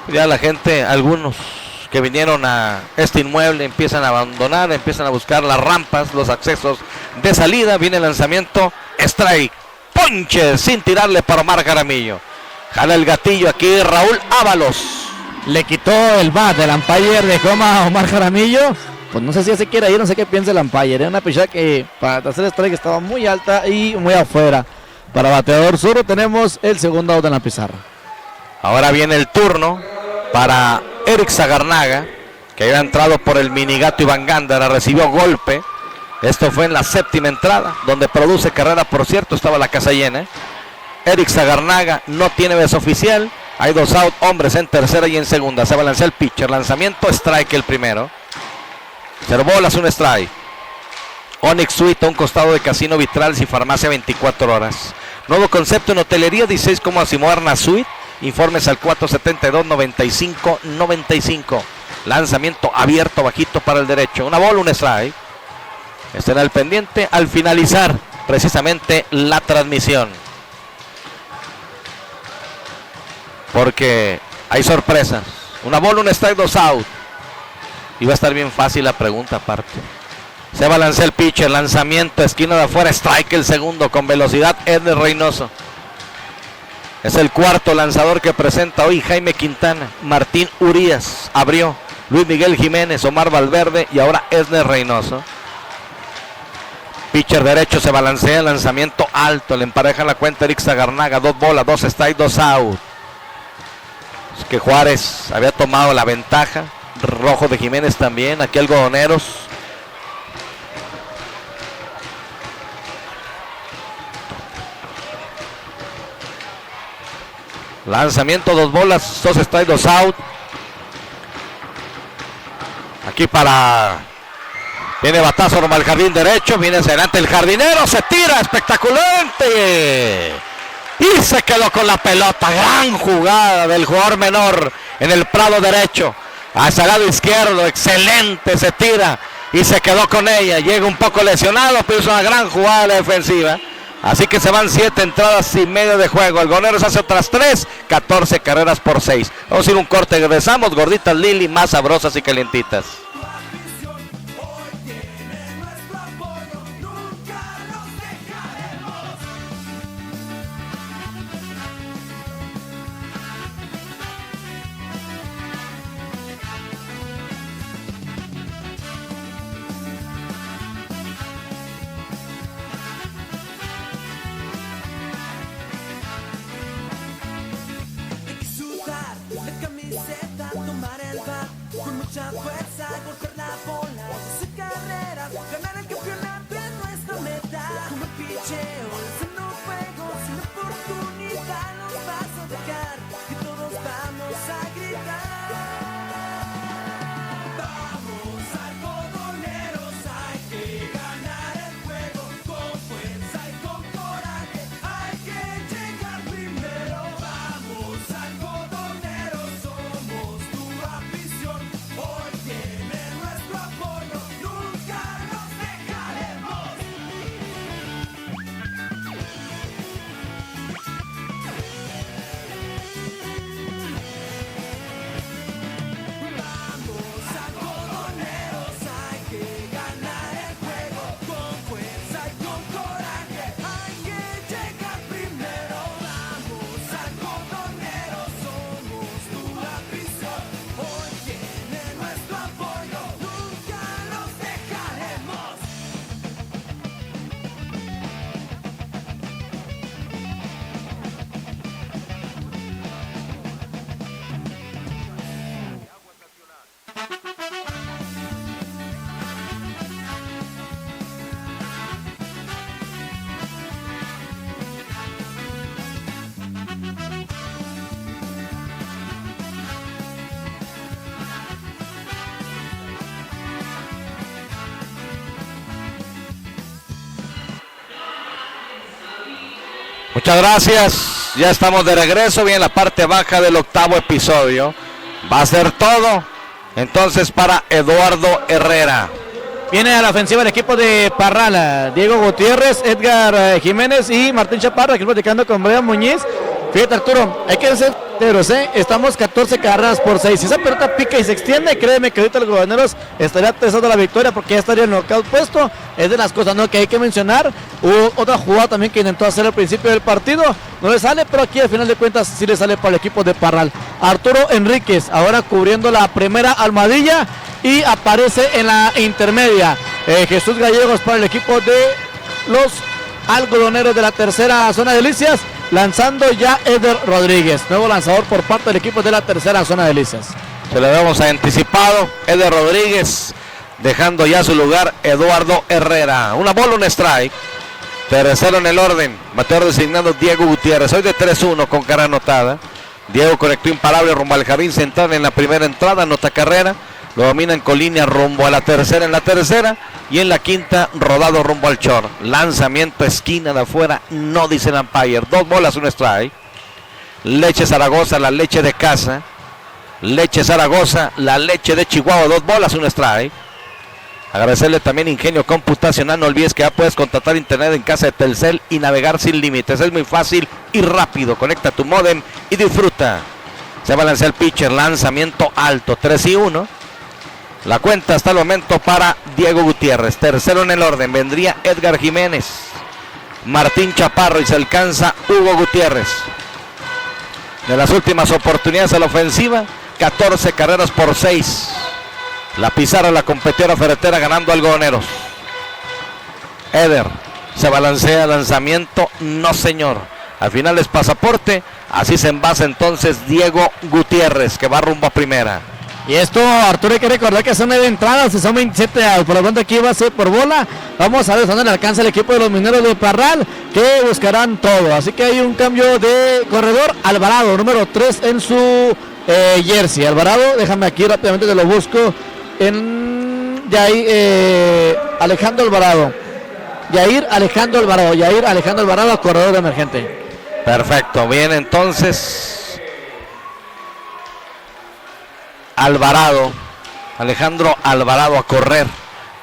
Ya la gente, algunos que vinieron a este inmueble empiezan a abandonar, empiezan a buscar las rampas, los accesos de salida. Viene el lanzamiento, strike, ponche sin tirarle para Omar Jaramillo. Jala el gatillo aquí Raúl Ábalos. Le quitó el bat del umpire de coma a Omar Jaramillo. Pues no sé si ya se quiere ir, no sé qué piensa el umpire. Era una pichada que para el tercer strike estaba muy alta y muy afuera. Para bateador zurdo tenemos el segundo out en la pizarra. Ahora viene el turno para Eric Zagarnaga, que había entrado por el Minigato Iván Gándara, recibió golpe. Esto fue en la séptima entrada, donde produce carrera, por cierto, estaba la casa llena. Eric Zagarnaga no tiene base oficial. Hay 2 out, hombres en tercera y en segunda. Se balancea el pitcher, lanzamiento, strike el primero. 0 bolas, 1 strike. Onyx Suite, un costado de Casino Vitrales y Farmacia 24 horas. Nuevo concepto en hotelería, 16 como Asimoarna Suite. Informes al 472-95-95. Lanzamiento abierto, bajito para el derecho. Una bola, 1 strike. Estén al pendiente al finalizar precisamente la transmisión, porque hay sorpresas. Una bola, 1 strike, 2 out. Y va a estar bien fácil la pregunta aparte. Se balancea el pitcher, lanzamiento, esquina de afuera, strike el segundo con velocidad, Edner Reynoso. Es el cuarto lanzador que presenta hoy Jaime Quintana. Martín Urías abrió, Luis Miguel Jiménez, Omar Valverde y ahora Edner Reynoso. Pitcher derecho se balancea, lanzamiento alto, le empareja la cuenta Eric Zagarnaga, 2 bolas, 2 strike, 2 out. Es que Juárez había tomado la ventaja, rojo de Jiménez también, aquí algodoneros. Lanzamiento, 2 bolas, 2 strike, 2 out. Aquí para... Viene batazo normal al jardín derecho, viene hacia adelante el jardinero, se tira, espectacularmente. Y se quedó con la pelota. Gran jugada del jugador menor en el prado derecho. Hacia el lado izquierdo, excelente, se tira y se quedó con ella. Llega un poco lesionado, pero es una gran jugada de la defensiva. Así que se van 7 entradas y medio de juego. Algodoneros hace otras 3, 14 carreras por 6. Vamos a ir un corte y regresamos. Gorditas Lili, más sabrosas y calientitas. Mucha fuerza, golpear la bola, hacer carreras, ganar el campeonato es nuestra meta. Como picheo, lanzando fuego, sin oportunidad nos vas a dejar y todos vamos a gritar. Vamos algodoneros, hay que ganar el juego con fuerza y con coraje, hay que llegar primero. Vamos algodoneros, somos tu afición. Hoy tiene nuestro apoyo, nunca nos dejaremos. Muchas gracias. Ya estamos de regreso. Bien, la parte baja del octavo episodio. Va a ser todo. Entonces para Eduardo Herrera. Viene a la ofensiva el equipo de Parral, Diego Gutiérrez, Edgar Jiménez y Martín Chaparro, aquí platicando con Brian Muñiz. Fíjate, Arturo, hay que ser sinceros, estamos 14 carreras por 6. Si esa pelota pica y se extiende, créeme que ahorita los Goberneros estaría testando la victoria porque ya estaría en knockout puesto. Es de las cosas, ¿no?, que hay que mencionar. Hubo otra jugada también que intentó hacer al principio del partido, no le sale, pero aquí al final de cuentas sí le sale para el equipo de Parral. Arturo Enríquez ahora cubriendo la primera almohadilla y aparece en la intermedia. Jesús Gallegos para el equipo de los algodoneros de la tercera zona de Delicias, lanzando ya Eder Rodríguez, nuevo lanzador por parte del equipo de la tercera zona de Delicias. Se lo habíamos anticipado, Eder Rodríguez, dejando ya su lugar Eduardo Herrera. Una bola, un strike. Tercero en el orden, bateador designado Diego Gutiérrez, hoy de 3-1 con cara anotada. Diego conectó imparable rumbo al jardín central en la primera entrada, anota carrera. Lo dominan con línea rumbo a la tercera en la tercera y en la quinta rodado rumbo al short. Lanzamiento esquina de afuera, no dice el umpire. 2 bolas, un strike. Leche Zaragoza, la leche de casa. Leche Zaragoza, la leche de Chihuahua, 2 bolas, un strike. Agradecerle también Ingenio Computacional. No olvides que ya puedes contratar internet en casa de Telcel y navegar sin límites. Es muy fácil y rápido. Conecta tu módem y disfruta. Se balancea el pitcher, lanzamiento alto, 3-1. La cuenta hasta el momento para Diego Gutiérrez. Tercero en el orden vendría Edgar Jiménez, Martín Chaparro y se alcanza Hugo Gutiérrez. De las últimas oportunidades a la ofensiva, 14 carreras por 6. La pizarra, la competidora ferretera ganando algodoneros. Eder se balancea, lanzamiento, no señor. Al final es pasaporte, así se envasa entonces Diego Gutiérrez que va rumbo a primera. Y esto, Arturo, hay que recordar que son 9 entradas, son 27 outs. Por lo tanto, aquí va a ser por bola. Vamos a ver dónde le alcanza el equipo de los Mineros de Parral, que buscarán todo. Así que hay un cambio de corredor. Alvarado, número 3 en su jersey. Alvarado, déjame aquí rápidamente, te lo busco. Alejandro Alvarado. Yair Alejandro Alvarado a corredor emergente. Perfecto, bien, entonces Alejandro Alvarado a correr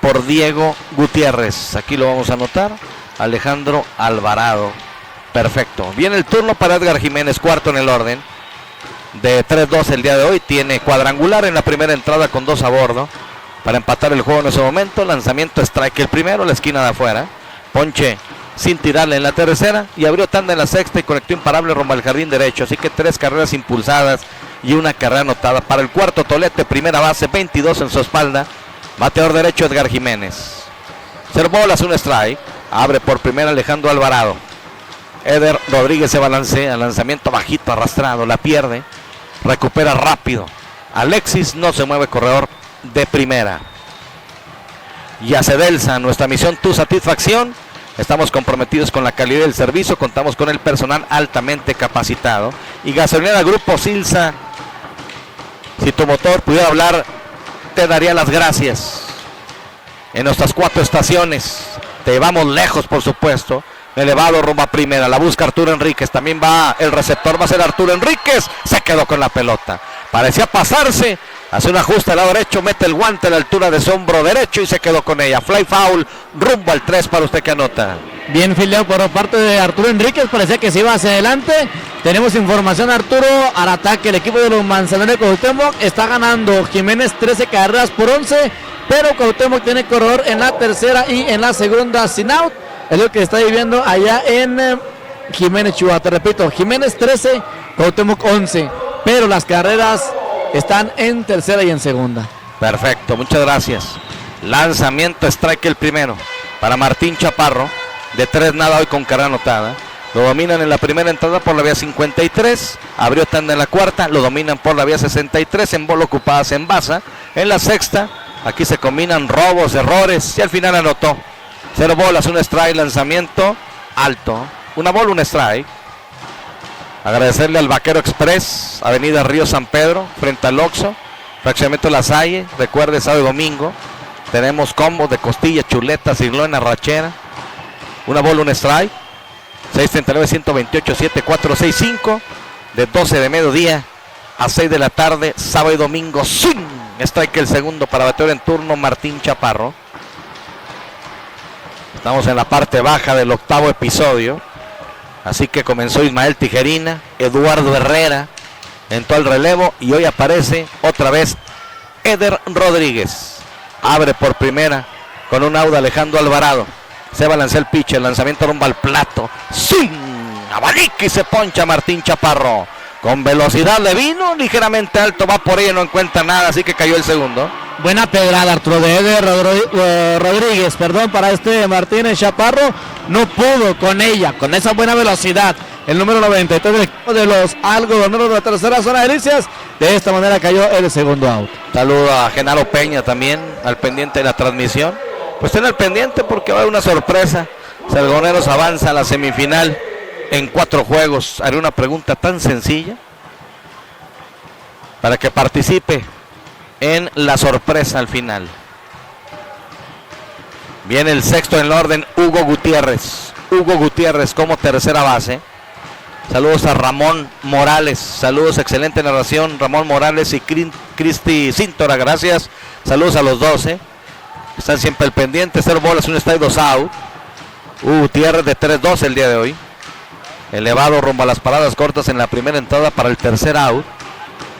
por Diego Gutiérrez. Aquí lo vamos a anotar. Alejandro Alvarado. Perfecto. Viene el turno para Edgar Jiménez, cuarto en el orden. De 3-2 el día de hoy. Tiene cuadrangular en la primera entrada con 2 a bordo. Para empatar el juego en ese momento. Lanzamiento strike el primero, la esquina de afuera. Ponche sin tirarle en la tercera. Y abrió tanda en la sexta y conectó imparable rumbo al jardín derecho. Así que 3 carreras impulsadas y una carrera anotada. Para el cuarto tolete, primera base, 22 en su espalda. Bateador derecho Edgar Jiménez. 0 bolas, un strike. Abre por primera Alejandro Alvarado. Eder Rodríguez se balancea. Lanzamiento bajito, arrastrado. La pierde. Recupera rápido. Alexis no se mueve, corredor de primera. Yacedelsa, nuestra misión, tu satisfacción. Estamos comprometidos con la calidad del servicio. Contamos con el personal altamente capacitado. Y Gasolinera Grupo Silsa. Si tu motor pudiera hablar, te daría las gracias. En nuestras 4 estaciones. Te llevamos lejos, por supuesto. Elevado rumbo a primera. La busca Arturo Enríquez. También va el receptor. Va a ser Arturo Enríquez. Se quedó con la pelota. Parecía pasarse. Hace un ajuste al lado derecho. Mete el guante a la altura de su hombro derecho y se quedó con ella. Fly foul. Rumbo al 3 para usted que anota. Bien fildeado por parte de Arturo Enríquez. Parecía que se iba hacia adelante. Tenemos información, Arturo, al ataque. El equipo de los Manzanares de Cuauhtémoc está ganando. Jiménez 13 carreras por 11. Pero Cuauhtémoc tiene corredor en la tercera y en la segunda sin out. Es lo que está viviendo allá en Jiménez, Chihuahua. Te repito, Jiménez 13, Cuauhtémoc 11. Pero las carreras están en tercera y en segunda. Perfecto, muchas gracias. Lanzamiento strike el primero para Martín Chaparro. De 3 nada hoy con carrera anotada. Lo dominan en la primera entrada por la vía 53. Abrió tanda en la cuarta. Lo dominan por la vía 63. En bola ocupada se envasa. En la sexta, aquí se combinan robos, errores. Y al final anotó. 0 bolas, un strike, lanzamiento alto. 1 bola, un strike. Agradecerle al Vaquero Express, Avenida Río San Pedro, frente al Oxxo. Fraccionamiento La Salle. Recuerde, sábado y domingo. Tenemos combos de costilla, chuleta, sirloin, arrachera. 1 bola, un strike. 639-128-7465, de 12 de mediodía a 6 de la tarde, sábado y domingo. ¡Swing! Strike el segundo para bateador en turno Martín Chaparro. Estamos en la parte baja del octavo episodio. Así que comenzó Ismael Tijerina, Eduardo Herrera entró al relevo y hoy aparece otra vez Eder Rodríguez. Abre por primera con un out Alejandro Alvarado. Se balancea el pitch, el lanzamiento rumbo al plato. ¡Swing! Abanica y se poncha Martín Chaparro. Con velocidad le vino, ligeramente alto, va por ella, no encuentra nada, así que cayó el segundo. Buena pedrada, Arturo, de Eder Rodríguez, para este Martínez Chaparro. No pudo con ella, con esa buena velocidad. El número 93 del equipo de los algodoneros de la tercera zona de Delicias. De esta manera cayó el segundo out. Saludo a Genaro Peña también, al pendiente de la transmisión. Pues estén al pendiente porque va a haber una sorpresa. Algodoneros avanza a la semifinal en 4 juegos. Haré una pregunta tan sencilla para que participe en la sorpresa al final. Viene el sexto en el orden, Hugo Gutiérrez. Hugo Gutiérrez como tercera base. Saludos a Ramón Morales. Saludos, excelente narración, Ramón Morales y Cristi Cintora, gracias. Saludos a los 12. Están siempre al pendiente. 0 bolas, 1 strike, 2 out. Gutiérrez de 3-2 el día de hoy. Elevado rumbo a las paradas cortas en la primera entrada para el tercer out.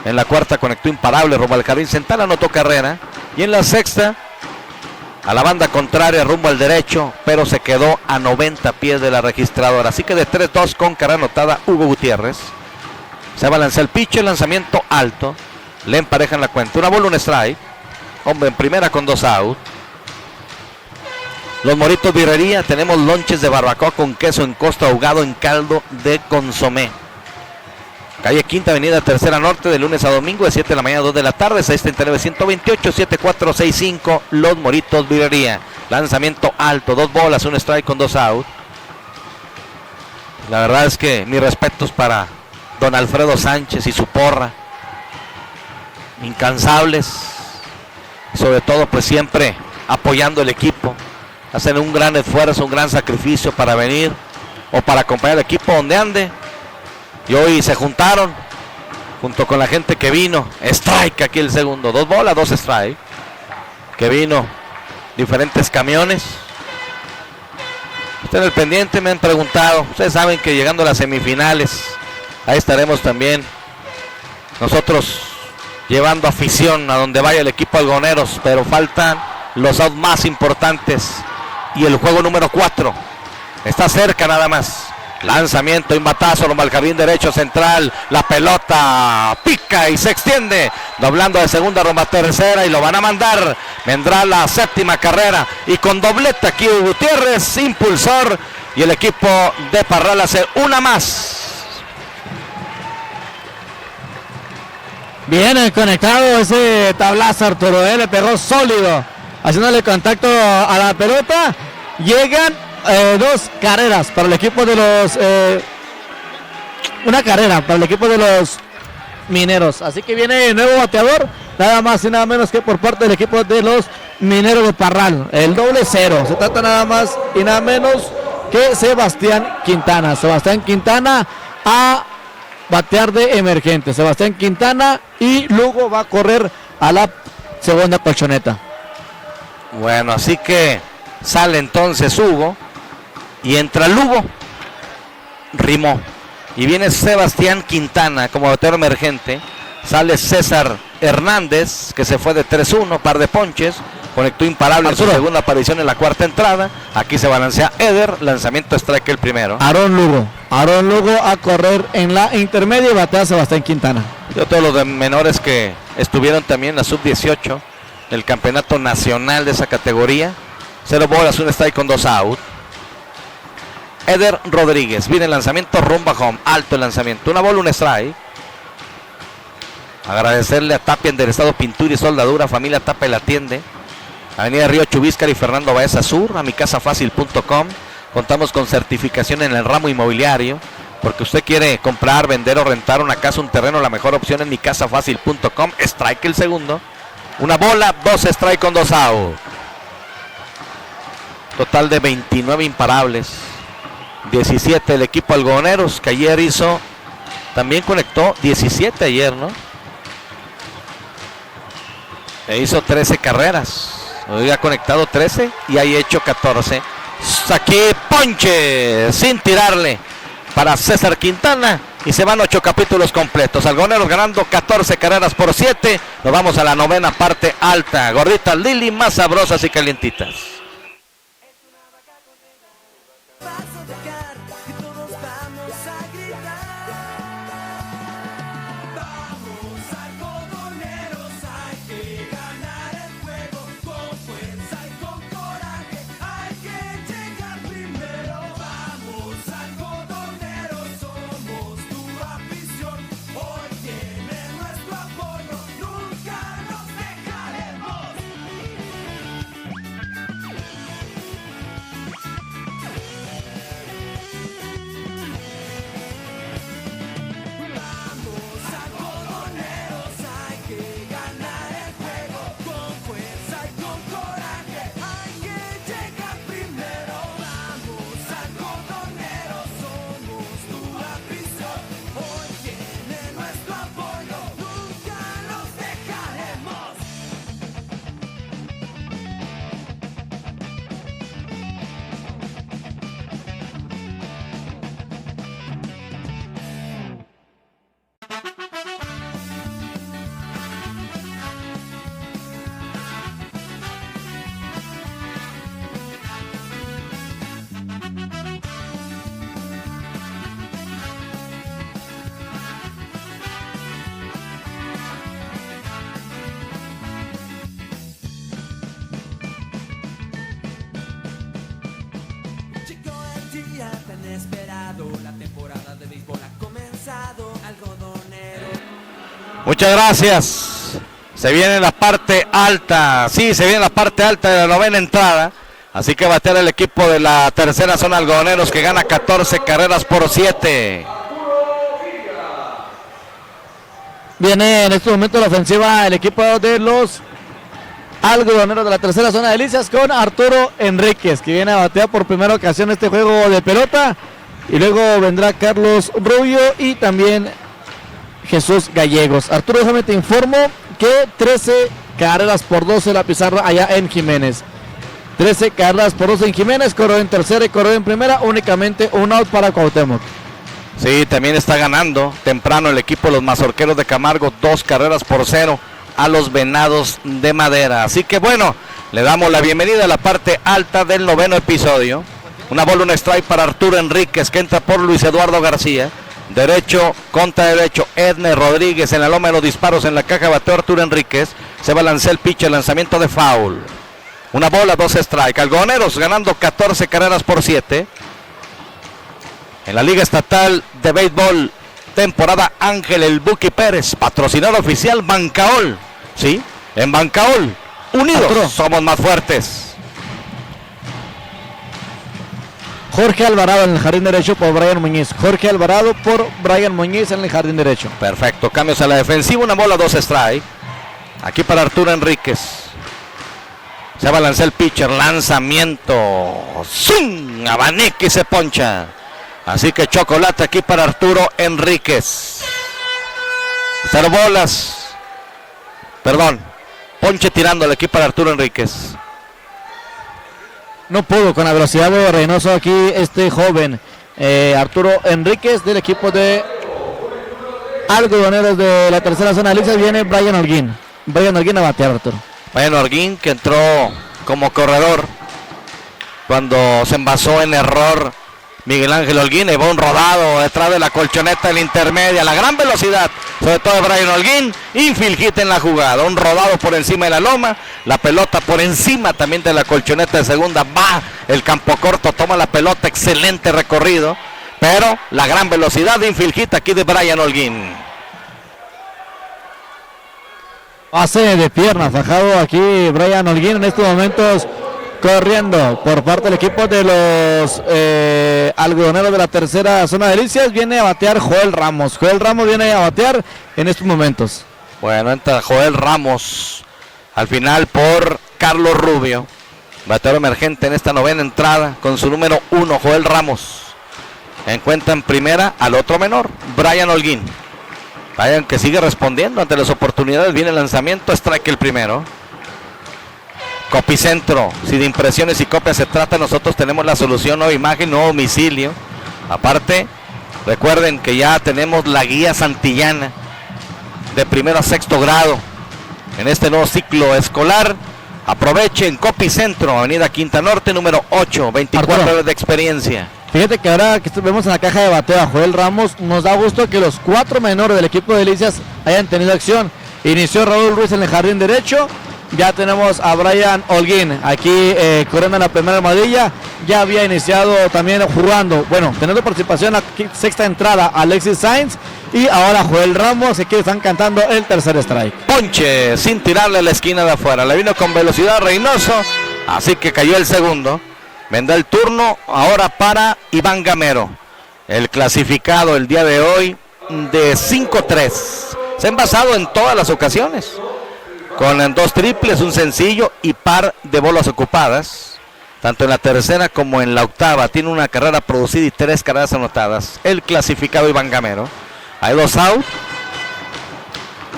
En la cuarta conectó imparable rumbo al jardín central, anotó carrera. Y en la sexta, a la banda contraria rumbo al derecho, pero se quedó a 90 pies de la registradora. Así que de 3-2 con carrera anotada Hugo Gutiérrez. Se balancea el pitch, el lanzamiento alto. Le emparejan la cuenta. Una bola, un strike. Hombre en primera con 2 out. Los Moritos Birrería, tenemos lonches de barbacoa con queso en costo ahogado en caldo de consomé. Calle Quinta Avenida Tercera Norte, de lunes a domingo de 7 de la mañana a 2 de la tarde, 639-128-7465, Los Moritos Birrería. Lanzamiento alto, 2 bolas, 1 strike con 2 out. La verdad es que mis respetos para don Alfredo Sánchez y su porra. Incansables, sobre todo pues siempre apoyando el equipo. Hacen un gran esfuerzo, un gran sacrificio para venir o para acompañar al equipo donde ande. Y hoy se juntaron junto con la gente que vino. Strike aquí el segundo. 2 bolas, 2 strike. Que vino diferentes camiones. Estén al pendiente, me han preguntado. Ustedes saben que llegando a las semifinales, ahí estaremos también nosotros llevando afición a donde vaya el equipo algoneros. Pero faltan los outs más importantes. Y el juego número 4 está cerca nada más. Lanzamiento y batazo rumbo al jardín derecho central. La pelota pica y se extiende. Doblando de segunda rumbo a tercera y lo van a mandar. Vendrá la séptima carrera. Y con doblete aquí Gutiérrez, impulsor. Y el equipo de Parral hace una más. Bien conectado ese tablazo, Arturo. Le pegó sólido, haciéndole contacto a la pelota. Llegan 2 carreras para el equipo de los... una carrera para el equipo de los Mineros. Así que viene el nuevo bateador, nada más y nada menos que por parte del equipo de los Mineros de Parral. El doble 0. Se trata nada más y nada menos que Sebastián Quintana. Sebastián Quintana a batear de emergente. Sebastián Quintana, y Lugo va a correr a la segunda colchoneta. Bueno, así que sale entonces Hugo y entra Lugo. Rimó. Y viene Sebastián Quintana como bateador emergente. Sale César Hernández, que se fue de 3-1, par de ponches. Conectó imparable en su segunda aparición en la cuarta entrada. Aquí se balancea Eder. Lanzamiento strike el primero. Aaron Lugo a correr en la intermedia y batea a Sebastián Quintana. Yo todos los de menores que estuvieron también en la sub-18 del campeonato nacional de esa categoría. 0 bolas, 1 strike con 2 out. Eder Rodríguez. Viene el lanzamiento rumba home. Alto el lanzamiento. 1 bola, 1 strike. Agradecerle a Tapia Enderezado Pintura y Soldadura. Familia Tapia la atiende. Avenida Río Chubíscar y Fernando Baeza Sur. A micasafacil.com. Contamos con certificación en el ramo inmobiliario. Porque usted quiere comprar, vender o rentar una casa, un terreno, la mejor opción es micasafacil.com. Strike el segundo. 1 bola, 2 strike con 2 out. Total de 29 imparables. 17 el equipo algodoneros, que ayer hizo, también conectó 17 ayer, ¿no? E hizo 13 carreras. Hoy ha conectado 13 y ha hecho 14. Aquí ponche sin tirarle para César Quintana y se van 8 capítulos completos. Algodoneros ganando 14 carreras por 7. Nos vamos a la novena parte alta. Gorditas Lili más sabrosas y calientitas. Muchas gracias. Se viene la parte alta. Sí, se viene la parte alta de la novena entrada. Así que batear el equipo de la tercera zona algodoneros, que gana 14 carreras por 7. Viene en este momento la ofensiva el equipo de los algodoneros de la tercera zona de Delicias con Arturo Enríquez, que viene a batear por primera ocasión este juego de pelota. Y luego vendrá Carlos Rubio y también Jesús Gallegos. Arturo, déjame te informo que 13 carreras por 12 la pizarra allá en Jiménez. 13 carreras por 12 en Jiménez, corrió en tercera y corrió en primera, únicamente un out para Cuauhtémoc. Sí, también está ganando temprano el equipo de los Mazorqueros de Camargo, 2 carreras por 0 a los Venados de Madera. Así que bueno, le damos la bienvenida a la parte alta del noveno episodio. Una bola, un strike para Arturo Enríquez, que entra por Luis Eduardo García. Derecho contra derecho, Edner Rodríguez en la loma de los disparos, en la caja bateó Arturo Enríquez. Se balancea el pitch, el lanzamiento de foul. Una bola, 2 strike. Algodoneros ganando 14 carreras por 7. En la Liga Estatal de Béisbol, temporada Ángel el Buki Pérez, patrocinador oficial Bancaol. Sí, en Bancaol, unidos Arturo. Somos más fuertes. Jorge Alvarado en el jardín derecho por Brian Muñiz. Jorge Alvarado por Brian Muñiz en el jardín derecho. Perfecto, cambios a la defensiva, una bola, 2 strike. Aquí para Arturo Enríquez. Se balancea el pitcher, lanzamiento. ¡Zum! Abaneque y se poncha. Así que chocolate aquí para Arturo Enríquez. 0 bolas. Perdón, ponche tirándole aquí para Arturo Enríquez. No pudo con la velocidad de Reynoso aquí este joven Arturo Enríquez del equipo de algodoneros de la tercera zona de Delicias. Viene Brian Holguín. Brian Holguín a batear, Arturo. Brian Holguín, que entró como corredor cuando se envasó en error Miguel Ángel Holguín, llevó un rodado detrás de la colchoneta de la intermedia, la gran velocidad, sobre todo de Brian Holguín, infield hit en la jugada, un rodado por encima de la loma, la pelota por encima también de la colchoneta de segunda, va el campo corto, toma la pelota, excelente recorrido, pero la gran velocidad de infield hit aquí de Brian Holguín. Pase de pierna, fajado aquí Brian Holguín en estos momentos. Corriendo por parte del equipo de los algodoneros de la tercera zona de Delicias. Viene a batear Joel Ramos. Joel Ramos viene a batear en estos momentos. Bueno, entra Joel Ramos al final por Carlos Rubio. Bateador emergente en esta novena entrada con su número 1, Joel Ramos. encuentra en primera al otro menor, Brian Holguín. Brian que sigue respondiendo ante las oportunidades. Viene el lanzamiento, strike el primero. Copicentro, si de impresiones y copias se trata, nosotros tenemos la solución, nueva imagen, nuevo domicilio. Aparte, recuerden que ya tenemos la guía santillana de primero a sexto grado en este nuevo ciclo escolar. Aprovechen, Copicentro, Avenida Quinta Norte, número 8, 24 horas de experiencia. Fíjate que ahora que vemos en la caja de bateo a Joel Ramos, nos da gusto que los 4 menores del equipo de Delicias hayan tenido acción. Inició Raúl Ruiz en el jardín derecho. Ya tenemos a Brian Holguín aquí corriendo en la primera almohadilla. Ya había iniciado también jugando, bueno, teniendo participación en la sexta entrada Alexis Sainz. Y ahora Joel Ramos, que están cantando el tercer strike. Ponche sin tirarle a la esquina de afuera. Le vino con velocidad Reynoso, así que cayó el segundo. Vendrá el turno ahora para Iván Gamero. El clasificado el día de hoy de 5-3. Se ha envasado en todas las ocasiones, con 2 triples, un sencillo y par de bolas ocupadas, tanto en la tercera como en la octava. Tiene una carrera producida y 3 carreras anotadas. El clasificado Iván Gamero. Hay 2 out.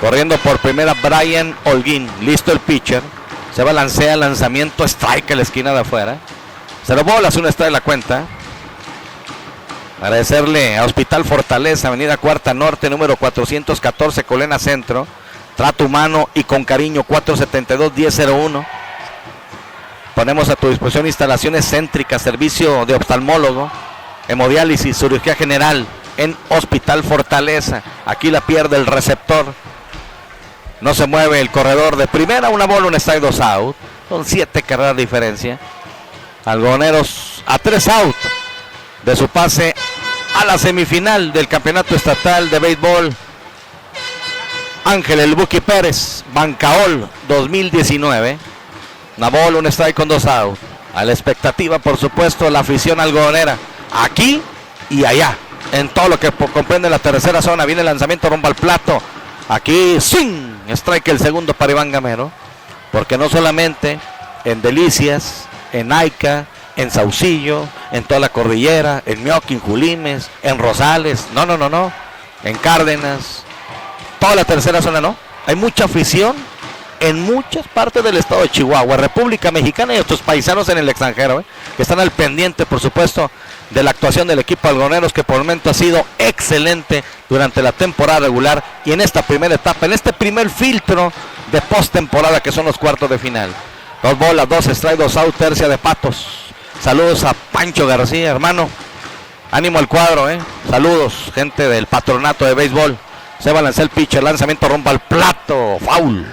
Corriendo por primera Brian Holguín. Listo el pitcher. Se balancea, lanzamiento, strike a la esquina de afuera. 0 bolas, un strike la cuenta. Agradecerle a Hospital Fortaleza, Avenida Cuarta Norte, número 414, Colena Centro. Trato humano y con cariño, 472-1001. Ponemos a tu disposición instalaciones céntricas, servicio de oftalmólogo, hemodiálisis, cirugía general en Hospital Fortaleza. Aquí la pierde el receptor. No se mueve el corredor de primera, una bola, un strike, 2 out. Son 7 carreras de diferencia. Algodoneros a 3 out de su pase a la semifinal del campeonato estatal de béisbol. Ángel El Buki Pérez, Bancaol 2019. Una bola, un strike con 2 out. A la expectativa, por supuesto, la afición algodonera. Aquí y allá, en todo lo que comprende la tercera zona. Viene el lanzamiento rumbo al plato. Aquí, swing, strike el segundo para Iván Gamero. Porque no solamente en Delicias, en Aica, en Saucillo, en toda la cordillera, en Mioquín, Julimes, en Rosales, no. En Cárdenas, toda la tercera zona, no. Hay mucha afición en muchas partes del estado de Chihuahua, República Mexicana y nuestros paisanos en el extranjero, que están al pendiente, por supuesto, de la actuación del equipo algodoneros, que por el momento ha sido excelente durante la temporada regular y en esta primera etapa, en este primer filtro de postemporada que son los cuartos de final. 2 bolas, 2 strikes, 2 out, tercia de Patos. Saludos a Pancho García, hermano. Ánimo al cuadro, Saludos, gente del patronato de béisbol. Se balancea el pitcher, lanzamiento rumbo al plato, foul.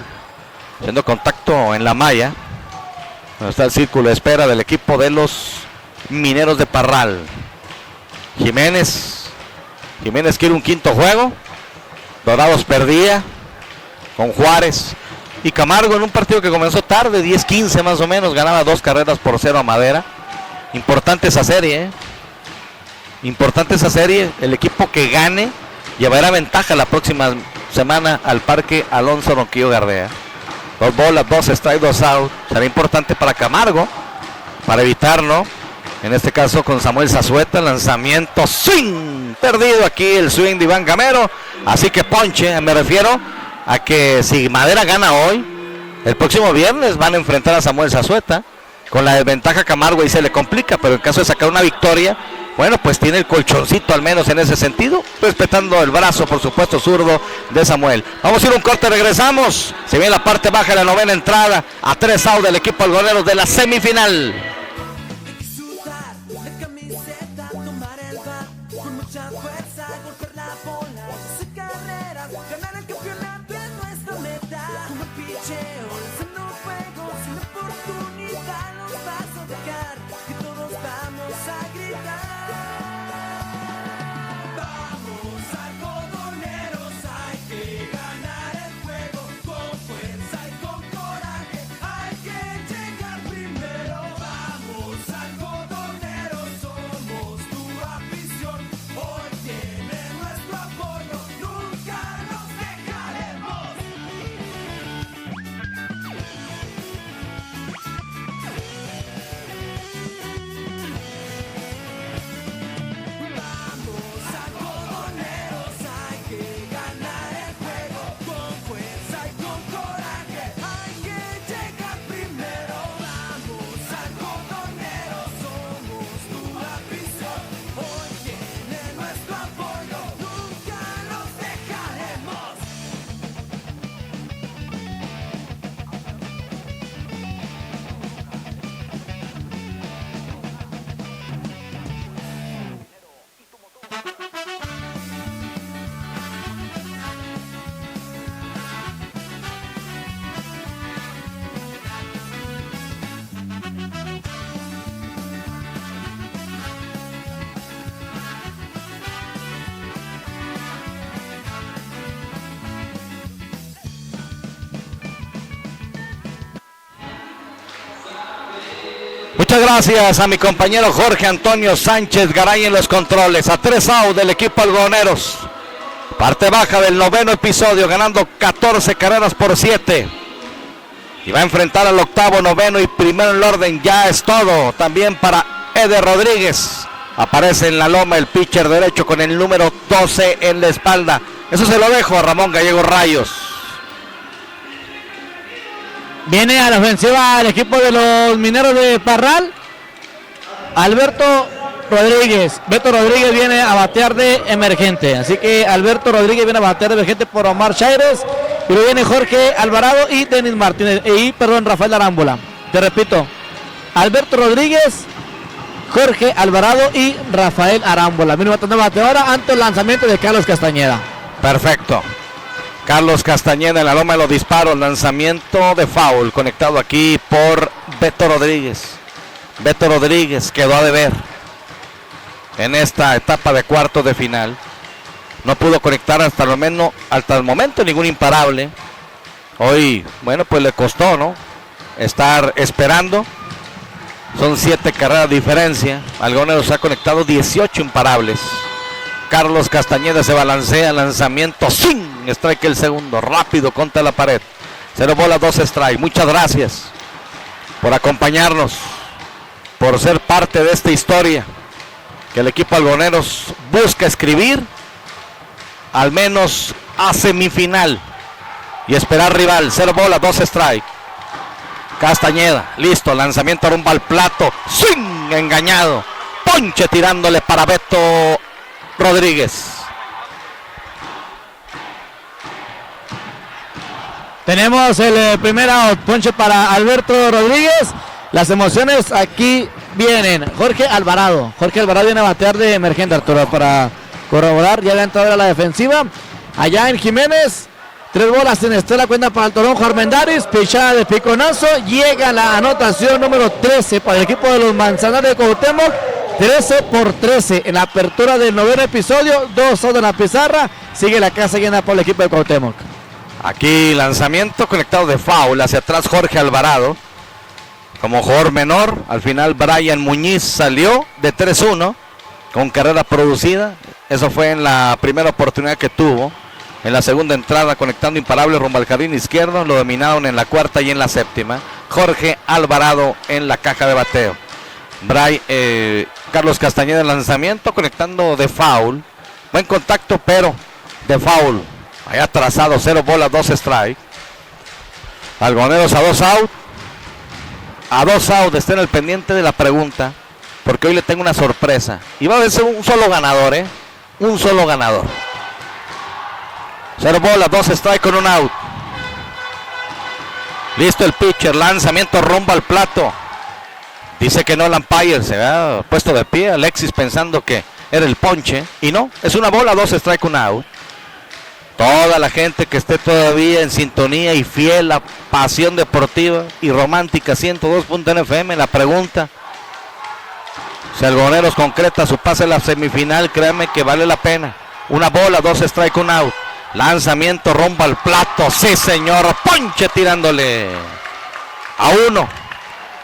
Haciendo contacto en la malla. Donde está el círculo de espera del equipo de los Mineros de Parral. Jiménez quiere un quinto juego. Dorados perdía con Juárez. Y Camargo en un partido que comenzó tarde, 10-15 más o menos, ganaba 2 carreras por 0 a Madera. Importante esa serie, Importante esa serie. El equipo que gane llevará ventaja la próxima semana al Parque Alonso Ronquillo Gardea. 2 bolas, 2 strikes, 2 out. Será importante para Camargo, para evitarlo. En este caso con Samuel Zazueta, lanzamiento, swing. Perdido aquí el swing de Iván Gamero. Así que ponche, me refiero a que si Madera gana hoy, el próximo viernes van a enfrentar a Samuel Zazueta. Con la desventaja Camargo y se le complica, pero en caso de sacar una victoria, bueno, pues tiene el colchoncito al menos en ese sentido, respetando el brazo, por supuesto, zurdo de Samuel. Vamos a ir a un corte, regresamos. Se viene la parte baja de la novena entrada, a 3 out del equipo algodoneros de la semifinal. Sudar la camiseta, tomar el bat, con mucha fuerza, golpear la bola, hacer carreras, ganar el campeonato es nuestra meta. Como picheo, lanzando fuego, sin oportunidad nos vas a dejar, que todos vamos a gritar. Vamos algodoneros, hay que ganar el juego, con fuerza y con coraje, hay que llegar primero. Vamos algodoneros, somos tu afición, hoy tienes nuestro apoyo, nunca nos dejaremos. Muchas gracias a mi compañero Jorge Antonio Sánchez Garay en los controles. A 3 out del equipo algodoneros. Parte baja del 9º episodio, ganando 14 carreras por 7. Y va a enfrentar al 8º, 9º y primero en el orden. Ya es todo. También para Eder Rodríguez. Aparece en la loma el pitcher derecho con el número 12 en la espalda. Eso se lo dejo a Ramón Gallego Rayos. Viene a la ofensiva el equipo de los Mineros de Parral. Alberto Rodríguez. Beto Rodríguez viene a batear de emergente. Así que Alberto Rodríguez viene a batear de emergente por Omar Chaires. Y luego viene Jorge Alvarado y Denis Martínez. Rafael Arámbula. Te repito. Alberto Rodríguez, Jorge Alvarado y Rafael Arámbula. Mínimo bateadora ante el lanzamiento de Carlos Castañeda. Perfecto. Carlos Castañeda en la loma de los disparos. Lanzamiento de foul. Conectado aquí por Beto Rodríguez. Beto Rodríguez quedó a deber en esta etapa de cuartos de final. No pudo conectar hasta el momento ningún imparable. Hoy, bueno, pues le costó, ¿no? Estar esperando. Son 7 carreras de diferencia. Algodoneros ha conectado 18 imparables. Carlos Castañeda se balancea, lanzamiento sin strike el segundo, rápido contra la pared. 0 bolas, 2 strike. Muchas gracias por acompañarnos, por ser parte de esta historia que el equipo algodoneros busca escribir, al menos a semifinal, y esperar rival. 0 bolas, 2 strike. Castañeda, listo, lanzamiento rumbo al plato, sin engañado, ponche tirándole para Beto Rodríguez. Tenemos el primer out, ponche para Alberto Rodríguez. Las emociones aquí vienen. Jorge Alvarado viene a batear de emergente, Arturo, para corroborar. Ya le ha entrado a la defensiva. Allá en Jiménez, 3 bolas en Estela, cuenta para el Toronjo Armendáriz, pichada de piconazo. Llega la anotación número 13 para el equipo de los Manzanares de Cuauhtémoc. 13 por 13 en la apertura del 9º episodio. 2 out en la pizarra. Sigue la casa llena por el equipo de Cuauhtémoc. Aquí lanzamiento conectado de foul hacia atrás Jorge Alvarado. Como jugador menor, al final Brian Muñiz salió de 3-1 con carrera producida. Eso fue en la primera oportunidad que tuvo. En la segunda entrada conectando imparable rumbo al jardín izquierdo. Lo dominaron en la cuarta y en la séptima. Jorge Alvarado en la caja de bateo. Carlos Castañeda en lanzamiento conectando de foul. Buen contacto pero de foul. Allá atrasado, 0 bolas, 2 strike. Algodoneros a 2 out. A 2 out, estén al pendiente de la pregunta, porque hoy le tengo una sorpresa. Y va a ser un solo ganador, un solo ganador. 0 bolas, 2 strike con un out. Listo el pitcher, lanzamiento rumbo al plato. Dice que no el umpire, se ha puesto de pie Alexis pensando que era el ponche. Y no, es una bola, 2 strike, un out. Toda la gente que esté todavía en sintonía y fiel a Pasión Deportiva y Romántica 102.fm, la pregunta: si Algodoneros concreta su pase a la semifinal, créanme que vale la pena. Una bola, 2 strike, un out. Lanzamiento rumbo al plato, sí señor, ponche tirándole a 1.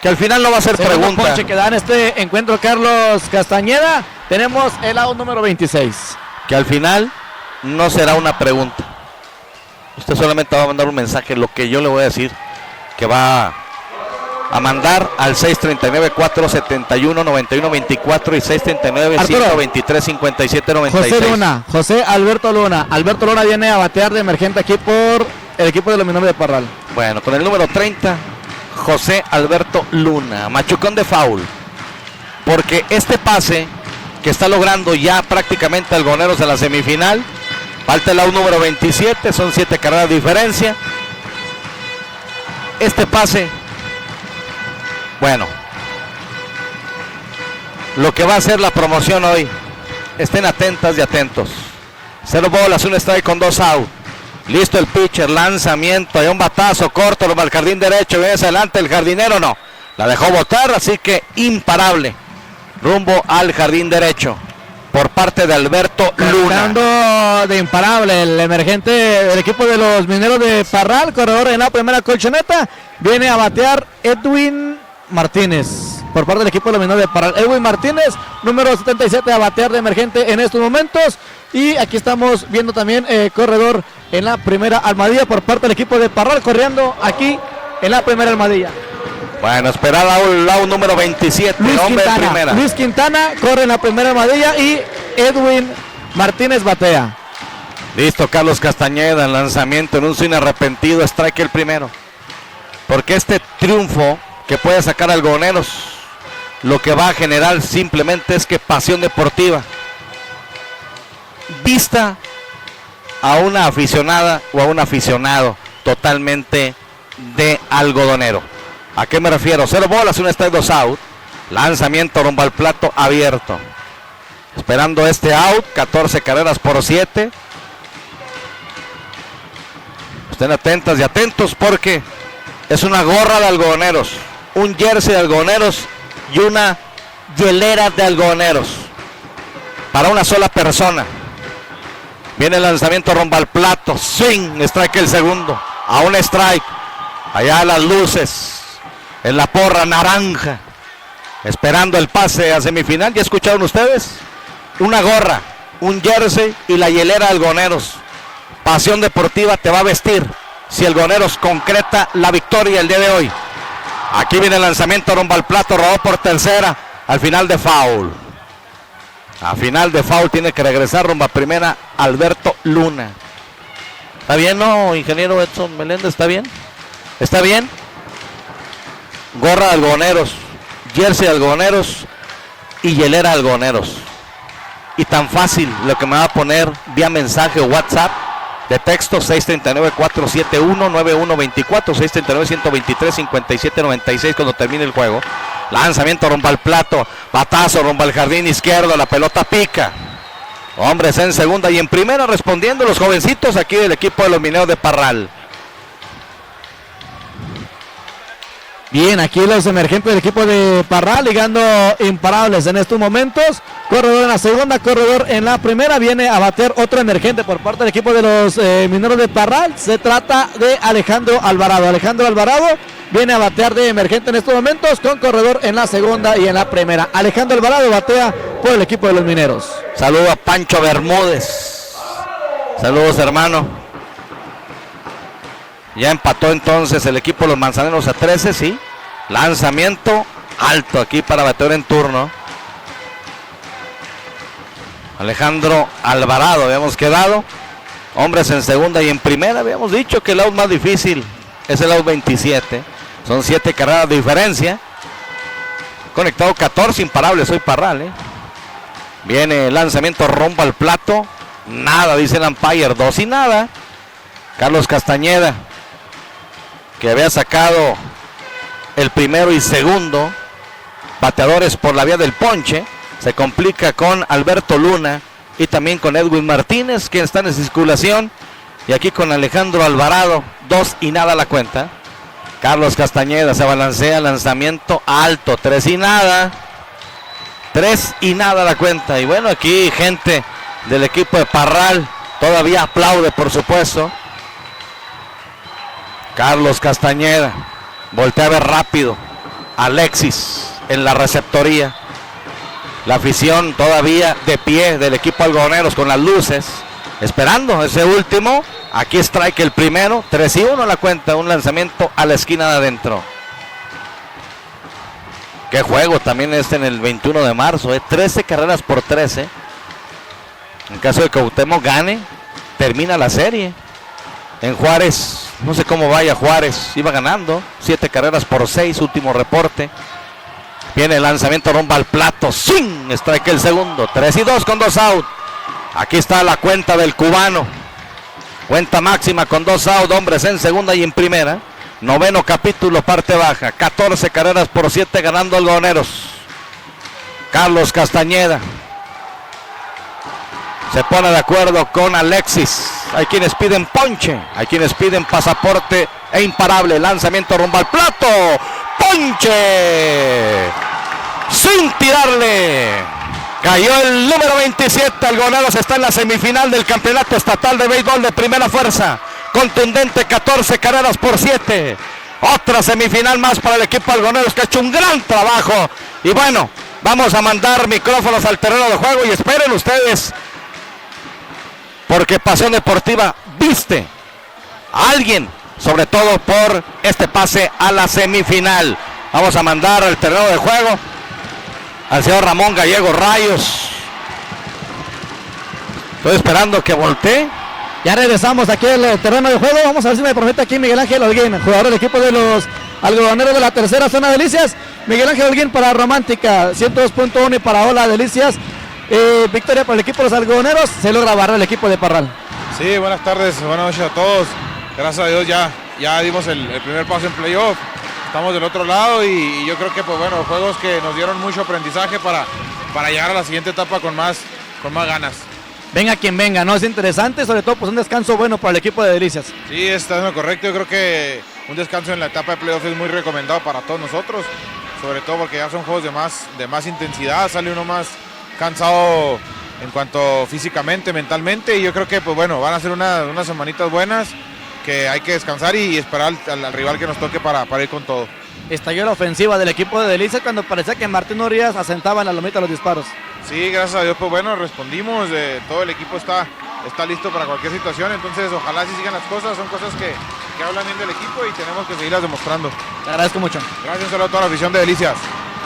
Que al final no va a ser pregunta. Ponche que da en este encuentro Carlos Castañeda. Tenemos el out número 26. Que al final no será una pregunta. Usted solamente va a mandar un mensaje, lo que yo le voy a decir, que va a mandar al 639-471-9124 y 639-123-5796. José Alberto Luna. Alberto Luna viene a batear de emergente aquí por el equipo de los Mineros de Parral. Bueno, con el número 30, José Alberto Luna. Machucón de foul. Porque este pase que está logrando ya prácticamente Algodoneros en la semifinal, falta el out número 27, son 7 carreras de diferencia. Este pase, bueno, lo que va a ser la promoción hoy, estén atentas y atentos. 0 bolas, 1 strike con 2 out. Listo el pitcher, lanzamiento, hay un batazo corto, al jardín derecho, viene hacia adelante el jardinero, no, la dejó botar, así que imparable. Rumbo al jardín derecho por parte de Alberto Luna. De imparable el emergente del equipo de los Mineros de Parral, corredor en la primera colchoneta. Viene a batear Edwin Martínez. por parte del equipo de los Mineros de Parral. Edwin Martínez, número 77, a batear de emergente en estos momentos. Y aquí estamos viendo también corredor en la primera almohadilla por parte del equipo de Parral, corriendo aquí en la primera almohadilla. Bueno, esperada un lado número 27, hombre en primera. Luis Quintana corre en la primera almohadilla y Edwin Martínez batea. Listo, Carlos Castañeda en lanzamiento en un swing arrepentido, strike el primero. Porque este triunfo que puede sacar Algodoneros, lo que va a generar simplemente es que pasión deportiva vista a una aficionada o a un aficionado totalmente de algodonero. ¿A qué me refiero? 0 bolas, un strike, 2 out. Lanzamiento rumbo al plato abierto. Esperando este out, 14 carreras por 7. Estén atentas y atentos porque es una gorra de algodoneros, un jersey de algodoneros y una hielera de algodoneros para una sola persona. Viene el lanzamiento rumbo al plato, swing, strike el segundo, a un strike. Allá las luces, en la porra naranja, esperando el pase a semifinal. ¿Ya escucharon ustedes? Una gorra, un jersey y la hielera de algodoneros. Pasión deportiva te va a vestir si Algodoneros concreta la victoria el día de hoy. Aquí viene el lanzamiento rumbo al plato, robó por tercera, al final de foul. A final de foul tiene que regresar rumbo a primera Alberto Luna. ¿Está bien, no, ingeniero Edson Meléndez? ¿Está bien? ¿Está bien? Gorra de algodoneros, jersey de algodoneros y hielera de algodoneros. Y tan fácil lo que me va a poner vía mensaje o WhatsApp de texto 639-471-9124, 639-123-5796 cuando termine el juego. Lanzamiento rumbo al plato, batazo rumbo al jardín izquierdo, la pelota pica. Hombres en segunda y en primera respondiendo los jovencitos aquí del equipo de los Mineros de Parral. Bien, aquí los emergentes del equipo de Parral ligando imparables en estos momentos. Corredor en la segunda, corredor en la primera. Viene a bater otro emergente por parte del equipo de los Mineros de Parral. Se trata de Alejandro Alvarado. Alejandro Alvarado viene a batear de emergente en estos momentos con corredor en la segunda y en la primera. Alejandro Alvarado batea por el equipo de los Mineros. Saludo a Pancho Bermúdez. Saludos, hermano. Ya empató entonces el equipo de los Manzaneros a 13, sí. Lanzamiento alto aquí para bateador en turno. Alejandro Alvarado, habíamos quedado. Hombres en segunda y en primera. Habíamos dicho que el out más difícil es el out 27. Son 7 carreras de diferencia. Conectado 14 imparables hoy Parral, Viene el lanzamiento rumbo al plato. Nada, dice el umpire, 2 y nada. Carlos Castañeda, que había sacado el primero y segundo bateadores por la vía del ponche, se complica con Alberto Luna y también con Edwin Martínez, que están en circulación, y aquí con Alejandro Alvarado, 2 y nada la cuenta. Carlos Castañeda se balancea, lanzamiento alto, 3 y nada. 3 y nada la cuenta. Y bueno, aquí gente del equipo de Parral todavía aplaude, por supuesto. Carlos Castañeda voltea a ver rápido. Alexis en la receptoría. La afición todavía de pie del equipo algodoneros con las luces, esperando ese último. Aquí strike el primero, 3 y 1 la cuenta, un lanzamiento a la esquina de adentro. Qué juego también en el 21 de marzo, 13 carreras por 13. En caso de que Cuauhtémoc gane, termina la serie. En Juárez, no sé cómo vaya Juárez, iba ganando, 7 carreras por 6, último reporte. Viene el lanzamiento rumbo al plato, ¡swing! Strike el segundo, 3 y 2 con 2 out. Aquí está la cuenta del cubano. Cuenta máxima con 2 out, hombres en segunda y en primera. Noveno capítulo, parte baja, 14 carreras por 7 ganando algodoneros. Carlos Castañeda se pone de acuerdo con Alexis. Hay quienes piden ponche, hay quienes piden pasaporte e imparable. Lanzamiento rumbo al plato. ¡Ponche! Sin tirarle. Cayó el número 27. Algodoneros está en la semifinal del campeonato estatal de béisbol de primera fuerza. Contundente, 14 carreras por 7. Otra semifinal más para el equipo Algoneros, que ha hecho un gran trabajo. Y bueno, vamos a mandar micrófonos al terreno de juego y esperen ustedes, porque Pasión Deportiva viste a alguien, sobre todo por este pase a la semifinal. Vamos a mandar al terreno de juego al señor Ramón Gallego Rayos. Estoy esperando que voltee. Ya regresamos aquí al terreno de juego. Vamos a ver si me promete aquí Miguel Ángel Holguín, jugador del equipo de los Algodoneros de la tercera zona de Delicias. Miguel Ángel Holguín para Romántica 102.1 y para Hola Delicias. Victoria para el equipo de los Algodoneros. Se logra barrer el equipo de Parral. Sí, buenas tardes, buenas noches a todos. Gracias a Dios ya dimos el primer paso en playoff. Estamos del otro lado y yo creo que pues bueno, juegos que nos dieron mucho aprendizaje para llegar a la siguiente etapa con más ganas. Venga quien venga, ¿no? Es interesante, sobre todo pues un descanso bueno para el equipo de Delicias. Sí, está en lo correcto. Yo creo que un descanso en la etapa de playoff es muy recomendado para todos nosotros, sobre todo porque ya son juegos de más intensidad, sale uno más cansado en cuanto físicamente, mentalmente, y yo creo que pues bueno, van a ser unas semanitas buenas que hay que descansar y esperar al rival que nos toque para ir con todo. Estalló la ofensiva del equipo de Delicias cuando parecía que Martín Urias asentaba en la lomita los disparos. Sí, gracias a Dios, pues bueno, respondimos, todo el equipo está listo para cualquier situación, entonces ojalá así sigan las cosas, son cosas que hablan bien del equipo y tenemos que seguirlas demostrando. Te agradezco mucho. Gracias, saludo a toda la afición de Delicias.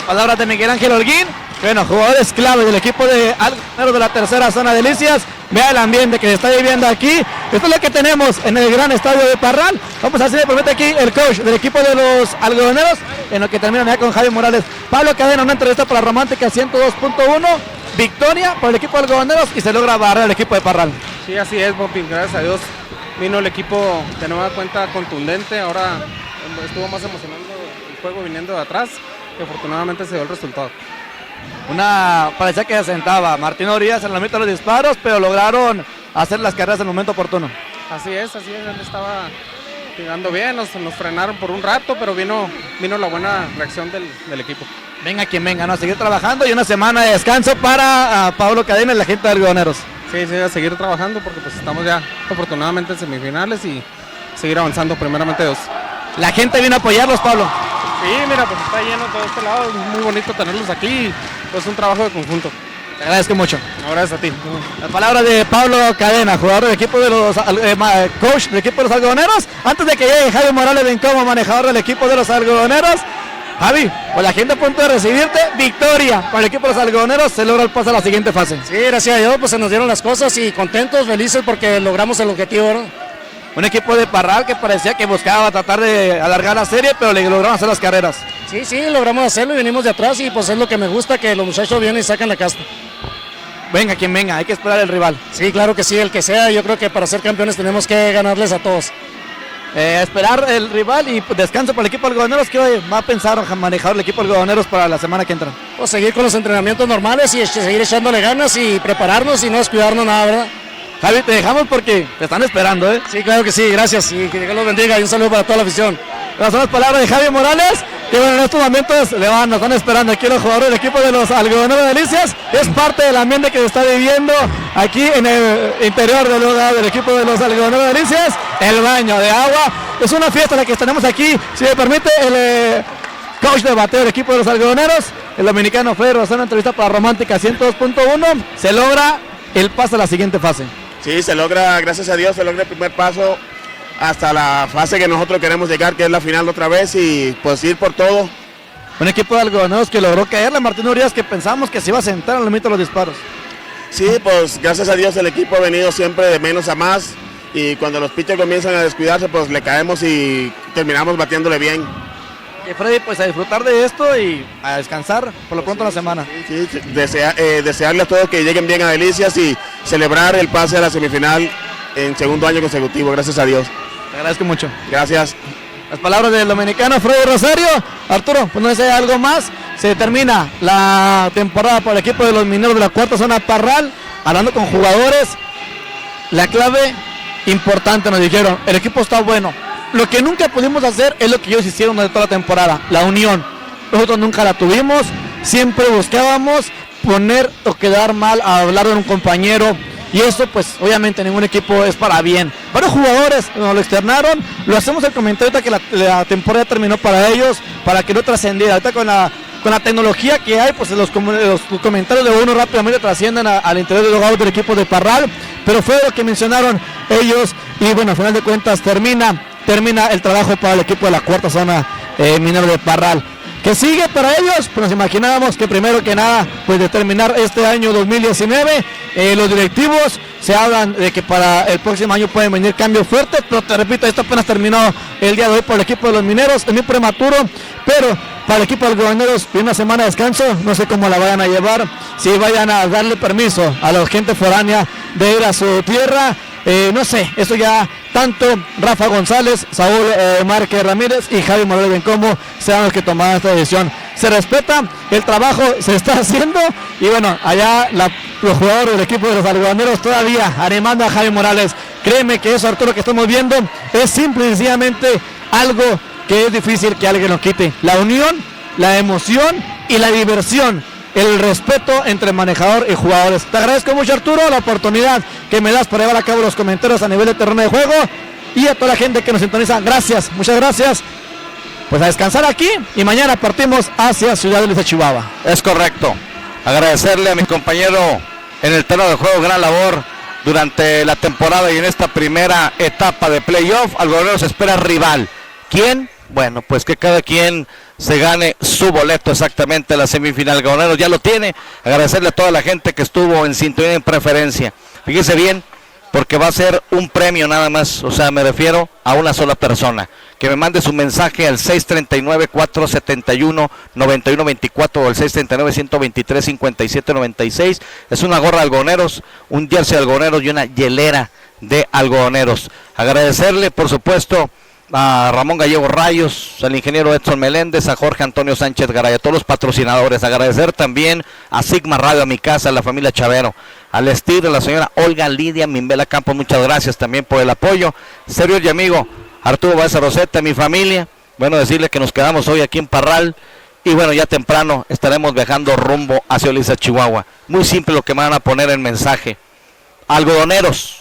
Palabras de Miguel Ángel Holguín, bueno, jugadores clave del equipo de Algodoneros de la tercera zona de Delicias. Vea el ambiente que se está viviendo aquí. Esto es lo que tenemos en el gran estadio de Parral. Vamos a ver si me permite aquí el coach del equipo de los Algodoneros, en lo que termina ya con Javier Morales. Pablo Cadena, una entrevista para Romántica 102.1. Victoria por el equipo de Algodoneros y se logra barrer el equipo de Parral. Sí, así es, Bompín, gracias a Dios. Vino el equipo de nueva cuenta contundente. Ahora estuvo más emocionante el juego viniendo de atrás, que afortunadamente se dio el resultado. Parecía que se sentaba Martín Urias en la mitad de los disparos, pero lograron hacer las carreras en el momento oportuno. Así es, él estaba tirando bien, nos frenaron por un rato, pero vino la buena reacción del equipo. Venga quien venga, ¿no? A seguir trabajando y una semana de descanso para Pablo Cadena y la gente de Algodoneros. Sí, a seguir trabajando porque pues estamos ya afortunadamente en semifinales y seguir avanzando primeramente Dios. La gente viene a apoyarlos, Pablo. Sí, mira, pues está lleno todo este lado, es muy bonito tenerlos aquí, pues un trabajo de conjunto. Te agradezco mucho. Gracias a ti. La palabra de Pablo Cadena, jugador del equipo de los coach del equipo de los Algodoneros. Antes de que llegue Javi Morales ven como manejador del equipo de los Algodoneros. Javi, pues la gente a punto de recibirte, victoria para el equipo de los Algodoneros, se logra el paso a la siguiente fase. Sí, gracias a Dios, pues se nos dieron las cosas y contentos, felices porque logramos el objetivo, ¿no? Un equipo de Parral que parecía que buscaba tratar de alargar la serie, pero le lograron hacer las carreras. Sí, logramos hacerlo y venimos de atrás y pues es lo que me gusta, que los muchachos vienen y sacan la casta. Venga, quien venga, hay que esperar el rival. Sí, claro que sí, el que sea, yo creo que para ser campeones tenemos que ganarles a todos. Esperar el rival y descanso para el equipo Algodoneros. ¿Qué va a pensar manejar el equipo Algodoneros para la semana que entra? Pues seguir con los entrenamientos normales y seguir echándole ganas y prepararnos y no descuidarnos nada, ¿verdad? Javi, te dejamos porque te están esperando, ¿eh? Sí, claro que sí, gracias y que Dios los bendiga y un saludo para toda la afición. Las son las palabras de Javi Morales, que bueno, en estos momentos nos están esperando aquí los jugadores del equipo de los Algodoneros de Delicias. Es parte del ambiente que se está viviendo aquí en el interior del equipo de los Algodoneros de Delicias. El baño de agua, es una fiesta la que tenemos aquí, si me permite el coach de bateo del equipo de los Algodoneros, el dominicano Freddy Rosano, entrevista para Romántica 102.1, se logra el paso a la siguiente fase. Sí, se logra, gracias a Dios, se logra el primer paso hasta la fase que nosotros queremos llegar, que es la final otra vez, y pues ir por todo. Un equipo de Algodoneros que logró caerle a Martín Urias, que pensamos que se iba a sentar en el límite de los disparos. Sí, pues gracias a Dios el equipo ha venido siempre de menos a más, y cuando los pitchers comienzan a descuidarse, pues le caemos y terminamos batiéndole bien. Y Freddy, pues a disfrutar de esto y a descansar por lo pronto la semana. Sí, desearle a todos que lleguen bien a Delicias y celebrar el pase a la semifinal en segundo año consecutivo, gracias a Dios. Te agradezco mucho. Gracias. Las palabras del dominicano Freddy Rosario. Arturo, pues no sé algo más. Se termina la temporada por el equipo de los Mineros de la cuarta zona Parral, hablando con jugadores. La clave importante nos dijeron, el equipo está bueno. Lo que nunca pudimos hacer es lo que ellos hicieron durante toda la temporada, la unión. Nosotros nunca la tuvimos, siempre buscábamos poner o quedar mal a hablar de un compañero. y eso pues obviamente ningún equipo es para bien. Varios jugadores nos lo externaron, lo hacemos el comentario ahorita que la temporada terminó para ellos, para que no trascendiera. Ahorita con la tecnología que hay, pues los comentarios de uno rápidamente trascienden al interior del logout del equipo de Parral, pero fue lo que mencionaron ellos, y bueno, al final de cuentas termina el trabajo para el equipo de la cuarta zona minero de Parral. ¿Qué sigue para ellos? Pues nos imaginábamos que primero que nada, pues de terminar este año 2019, los directivos se hablan de que para el próximo año pueden venir cambios fuertes, pero te repito, esto apenas terminó el día de hoy por el equipo de los mineros, es muy prematuro, pero para el equipo de los goberneros, una semana de descanso, no sé cómo la vayan a llevar, si vayan a darle permiso a la gente foránea de ir a su tierra, no sé, eso ya tanto Rafa González, Saúl Márquez Ramírez y Javi Morales Bencomo serán los que tomarán esta decisión. Se respeta, el trabajo se está haciendo y bueno, allá los jugadores del equipo de los algodoneros todavía animando a Javi Morales. Créeme que eso, Arturo, que estamos viendo es simple y sencillamente algo que es difícil que alguien lo quite. La unión, la emoción y la diversión, el respeto entre manejador y jugadores. Te agradezco mucho, Arturo, la oportunidad que me das para llevar a cabo los comentarios a nivel de terreno de juego, y a toda la gente que nos sintoniza, gracias, muchas gracias. Pues a descansar aquí y mañana partimos hacia Ciudad de Chihuahua. Es correcto. Agradecerle a mi compañero en el terreno de juego, gran labor durante la temporada y en esta primera etapa de playoff. Algodoneros espera rival. ¿Quién? Bueno, pues que cada quien se gane su boleto exactamente a la semifinal. Algodoneros ya lo tiene. Agradecerle a toda la gente que estuvo en sintonía en preferencia. Fíjese bien, porque va a ser un premio nada más, o sea, me refiero a una sola persona. Que me mande su mensaje al 639-471-9124 o al 639-123-5796. Es una gorra de algodoneros, un jersey de algodoneros y una hielera de algodoneros. Agradecerle, por supuesto, a Ramón Gallego Rayos, al ingeniero Edson Meléndez, a Jorge Antonio Sánchez Garay, a todos los patrocinadores. Agradecer también a Sigma Radio, a mi casa, a la familia Chavero, al Steve, a la señora Olga Lidia Mimbela Campos, muchas gracias también por el apoyo. Sergio y amigo Arturo Baeza Roseta, mi familia, bueno, decirle que nos quedamos hoy aquí en Parral y bueno, ya temprano estaremos viajando rumbo hacia Oliza, Chihuahua. Muy simple lo que me van a poner en mensaje. Algodoneros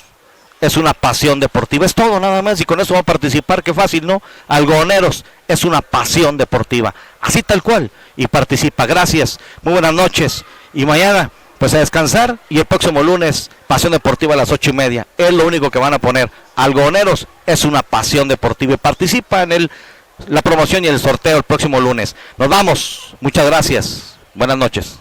es una pasión deportiva, es todo nada más, y con eso va a participar, qué fácil, ¿no? Algodoneros es una pasión deportiva, así tal cual, y participa. Gracias, muy buenas noches, y mañana pues a descansar, y el próximo lunes pasión deportiva a las 8:30, es lo único que van a poner. Algodoneros es una pasión deportiva y participa en la promoción y el sorteo el próximo lunes. Nos vamos, muchas gracias, buenas noches.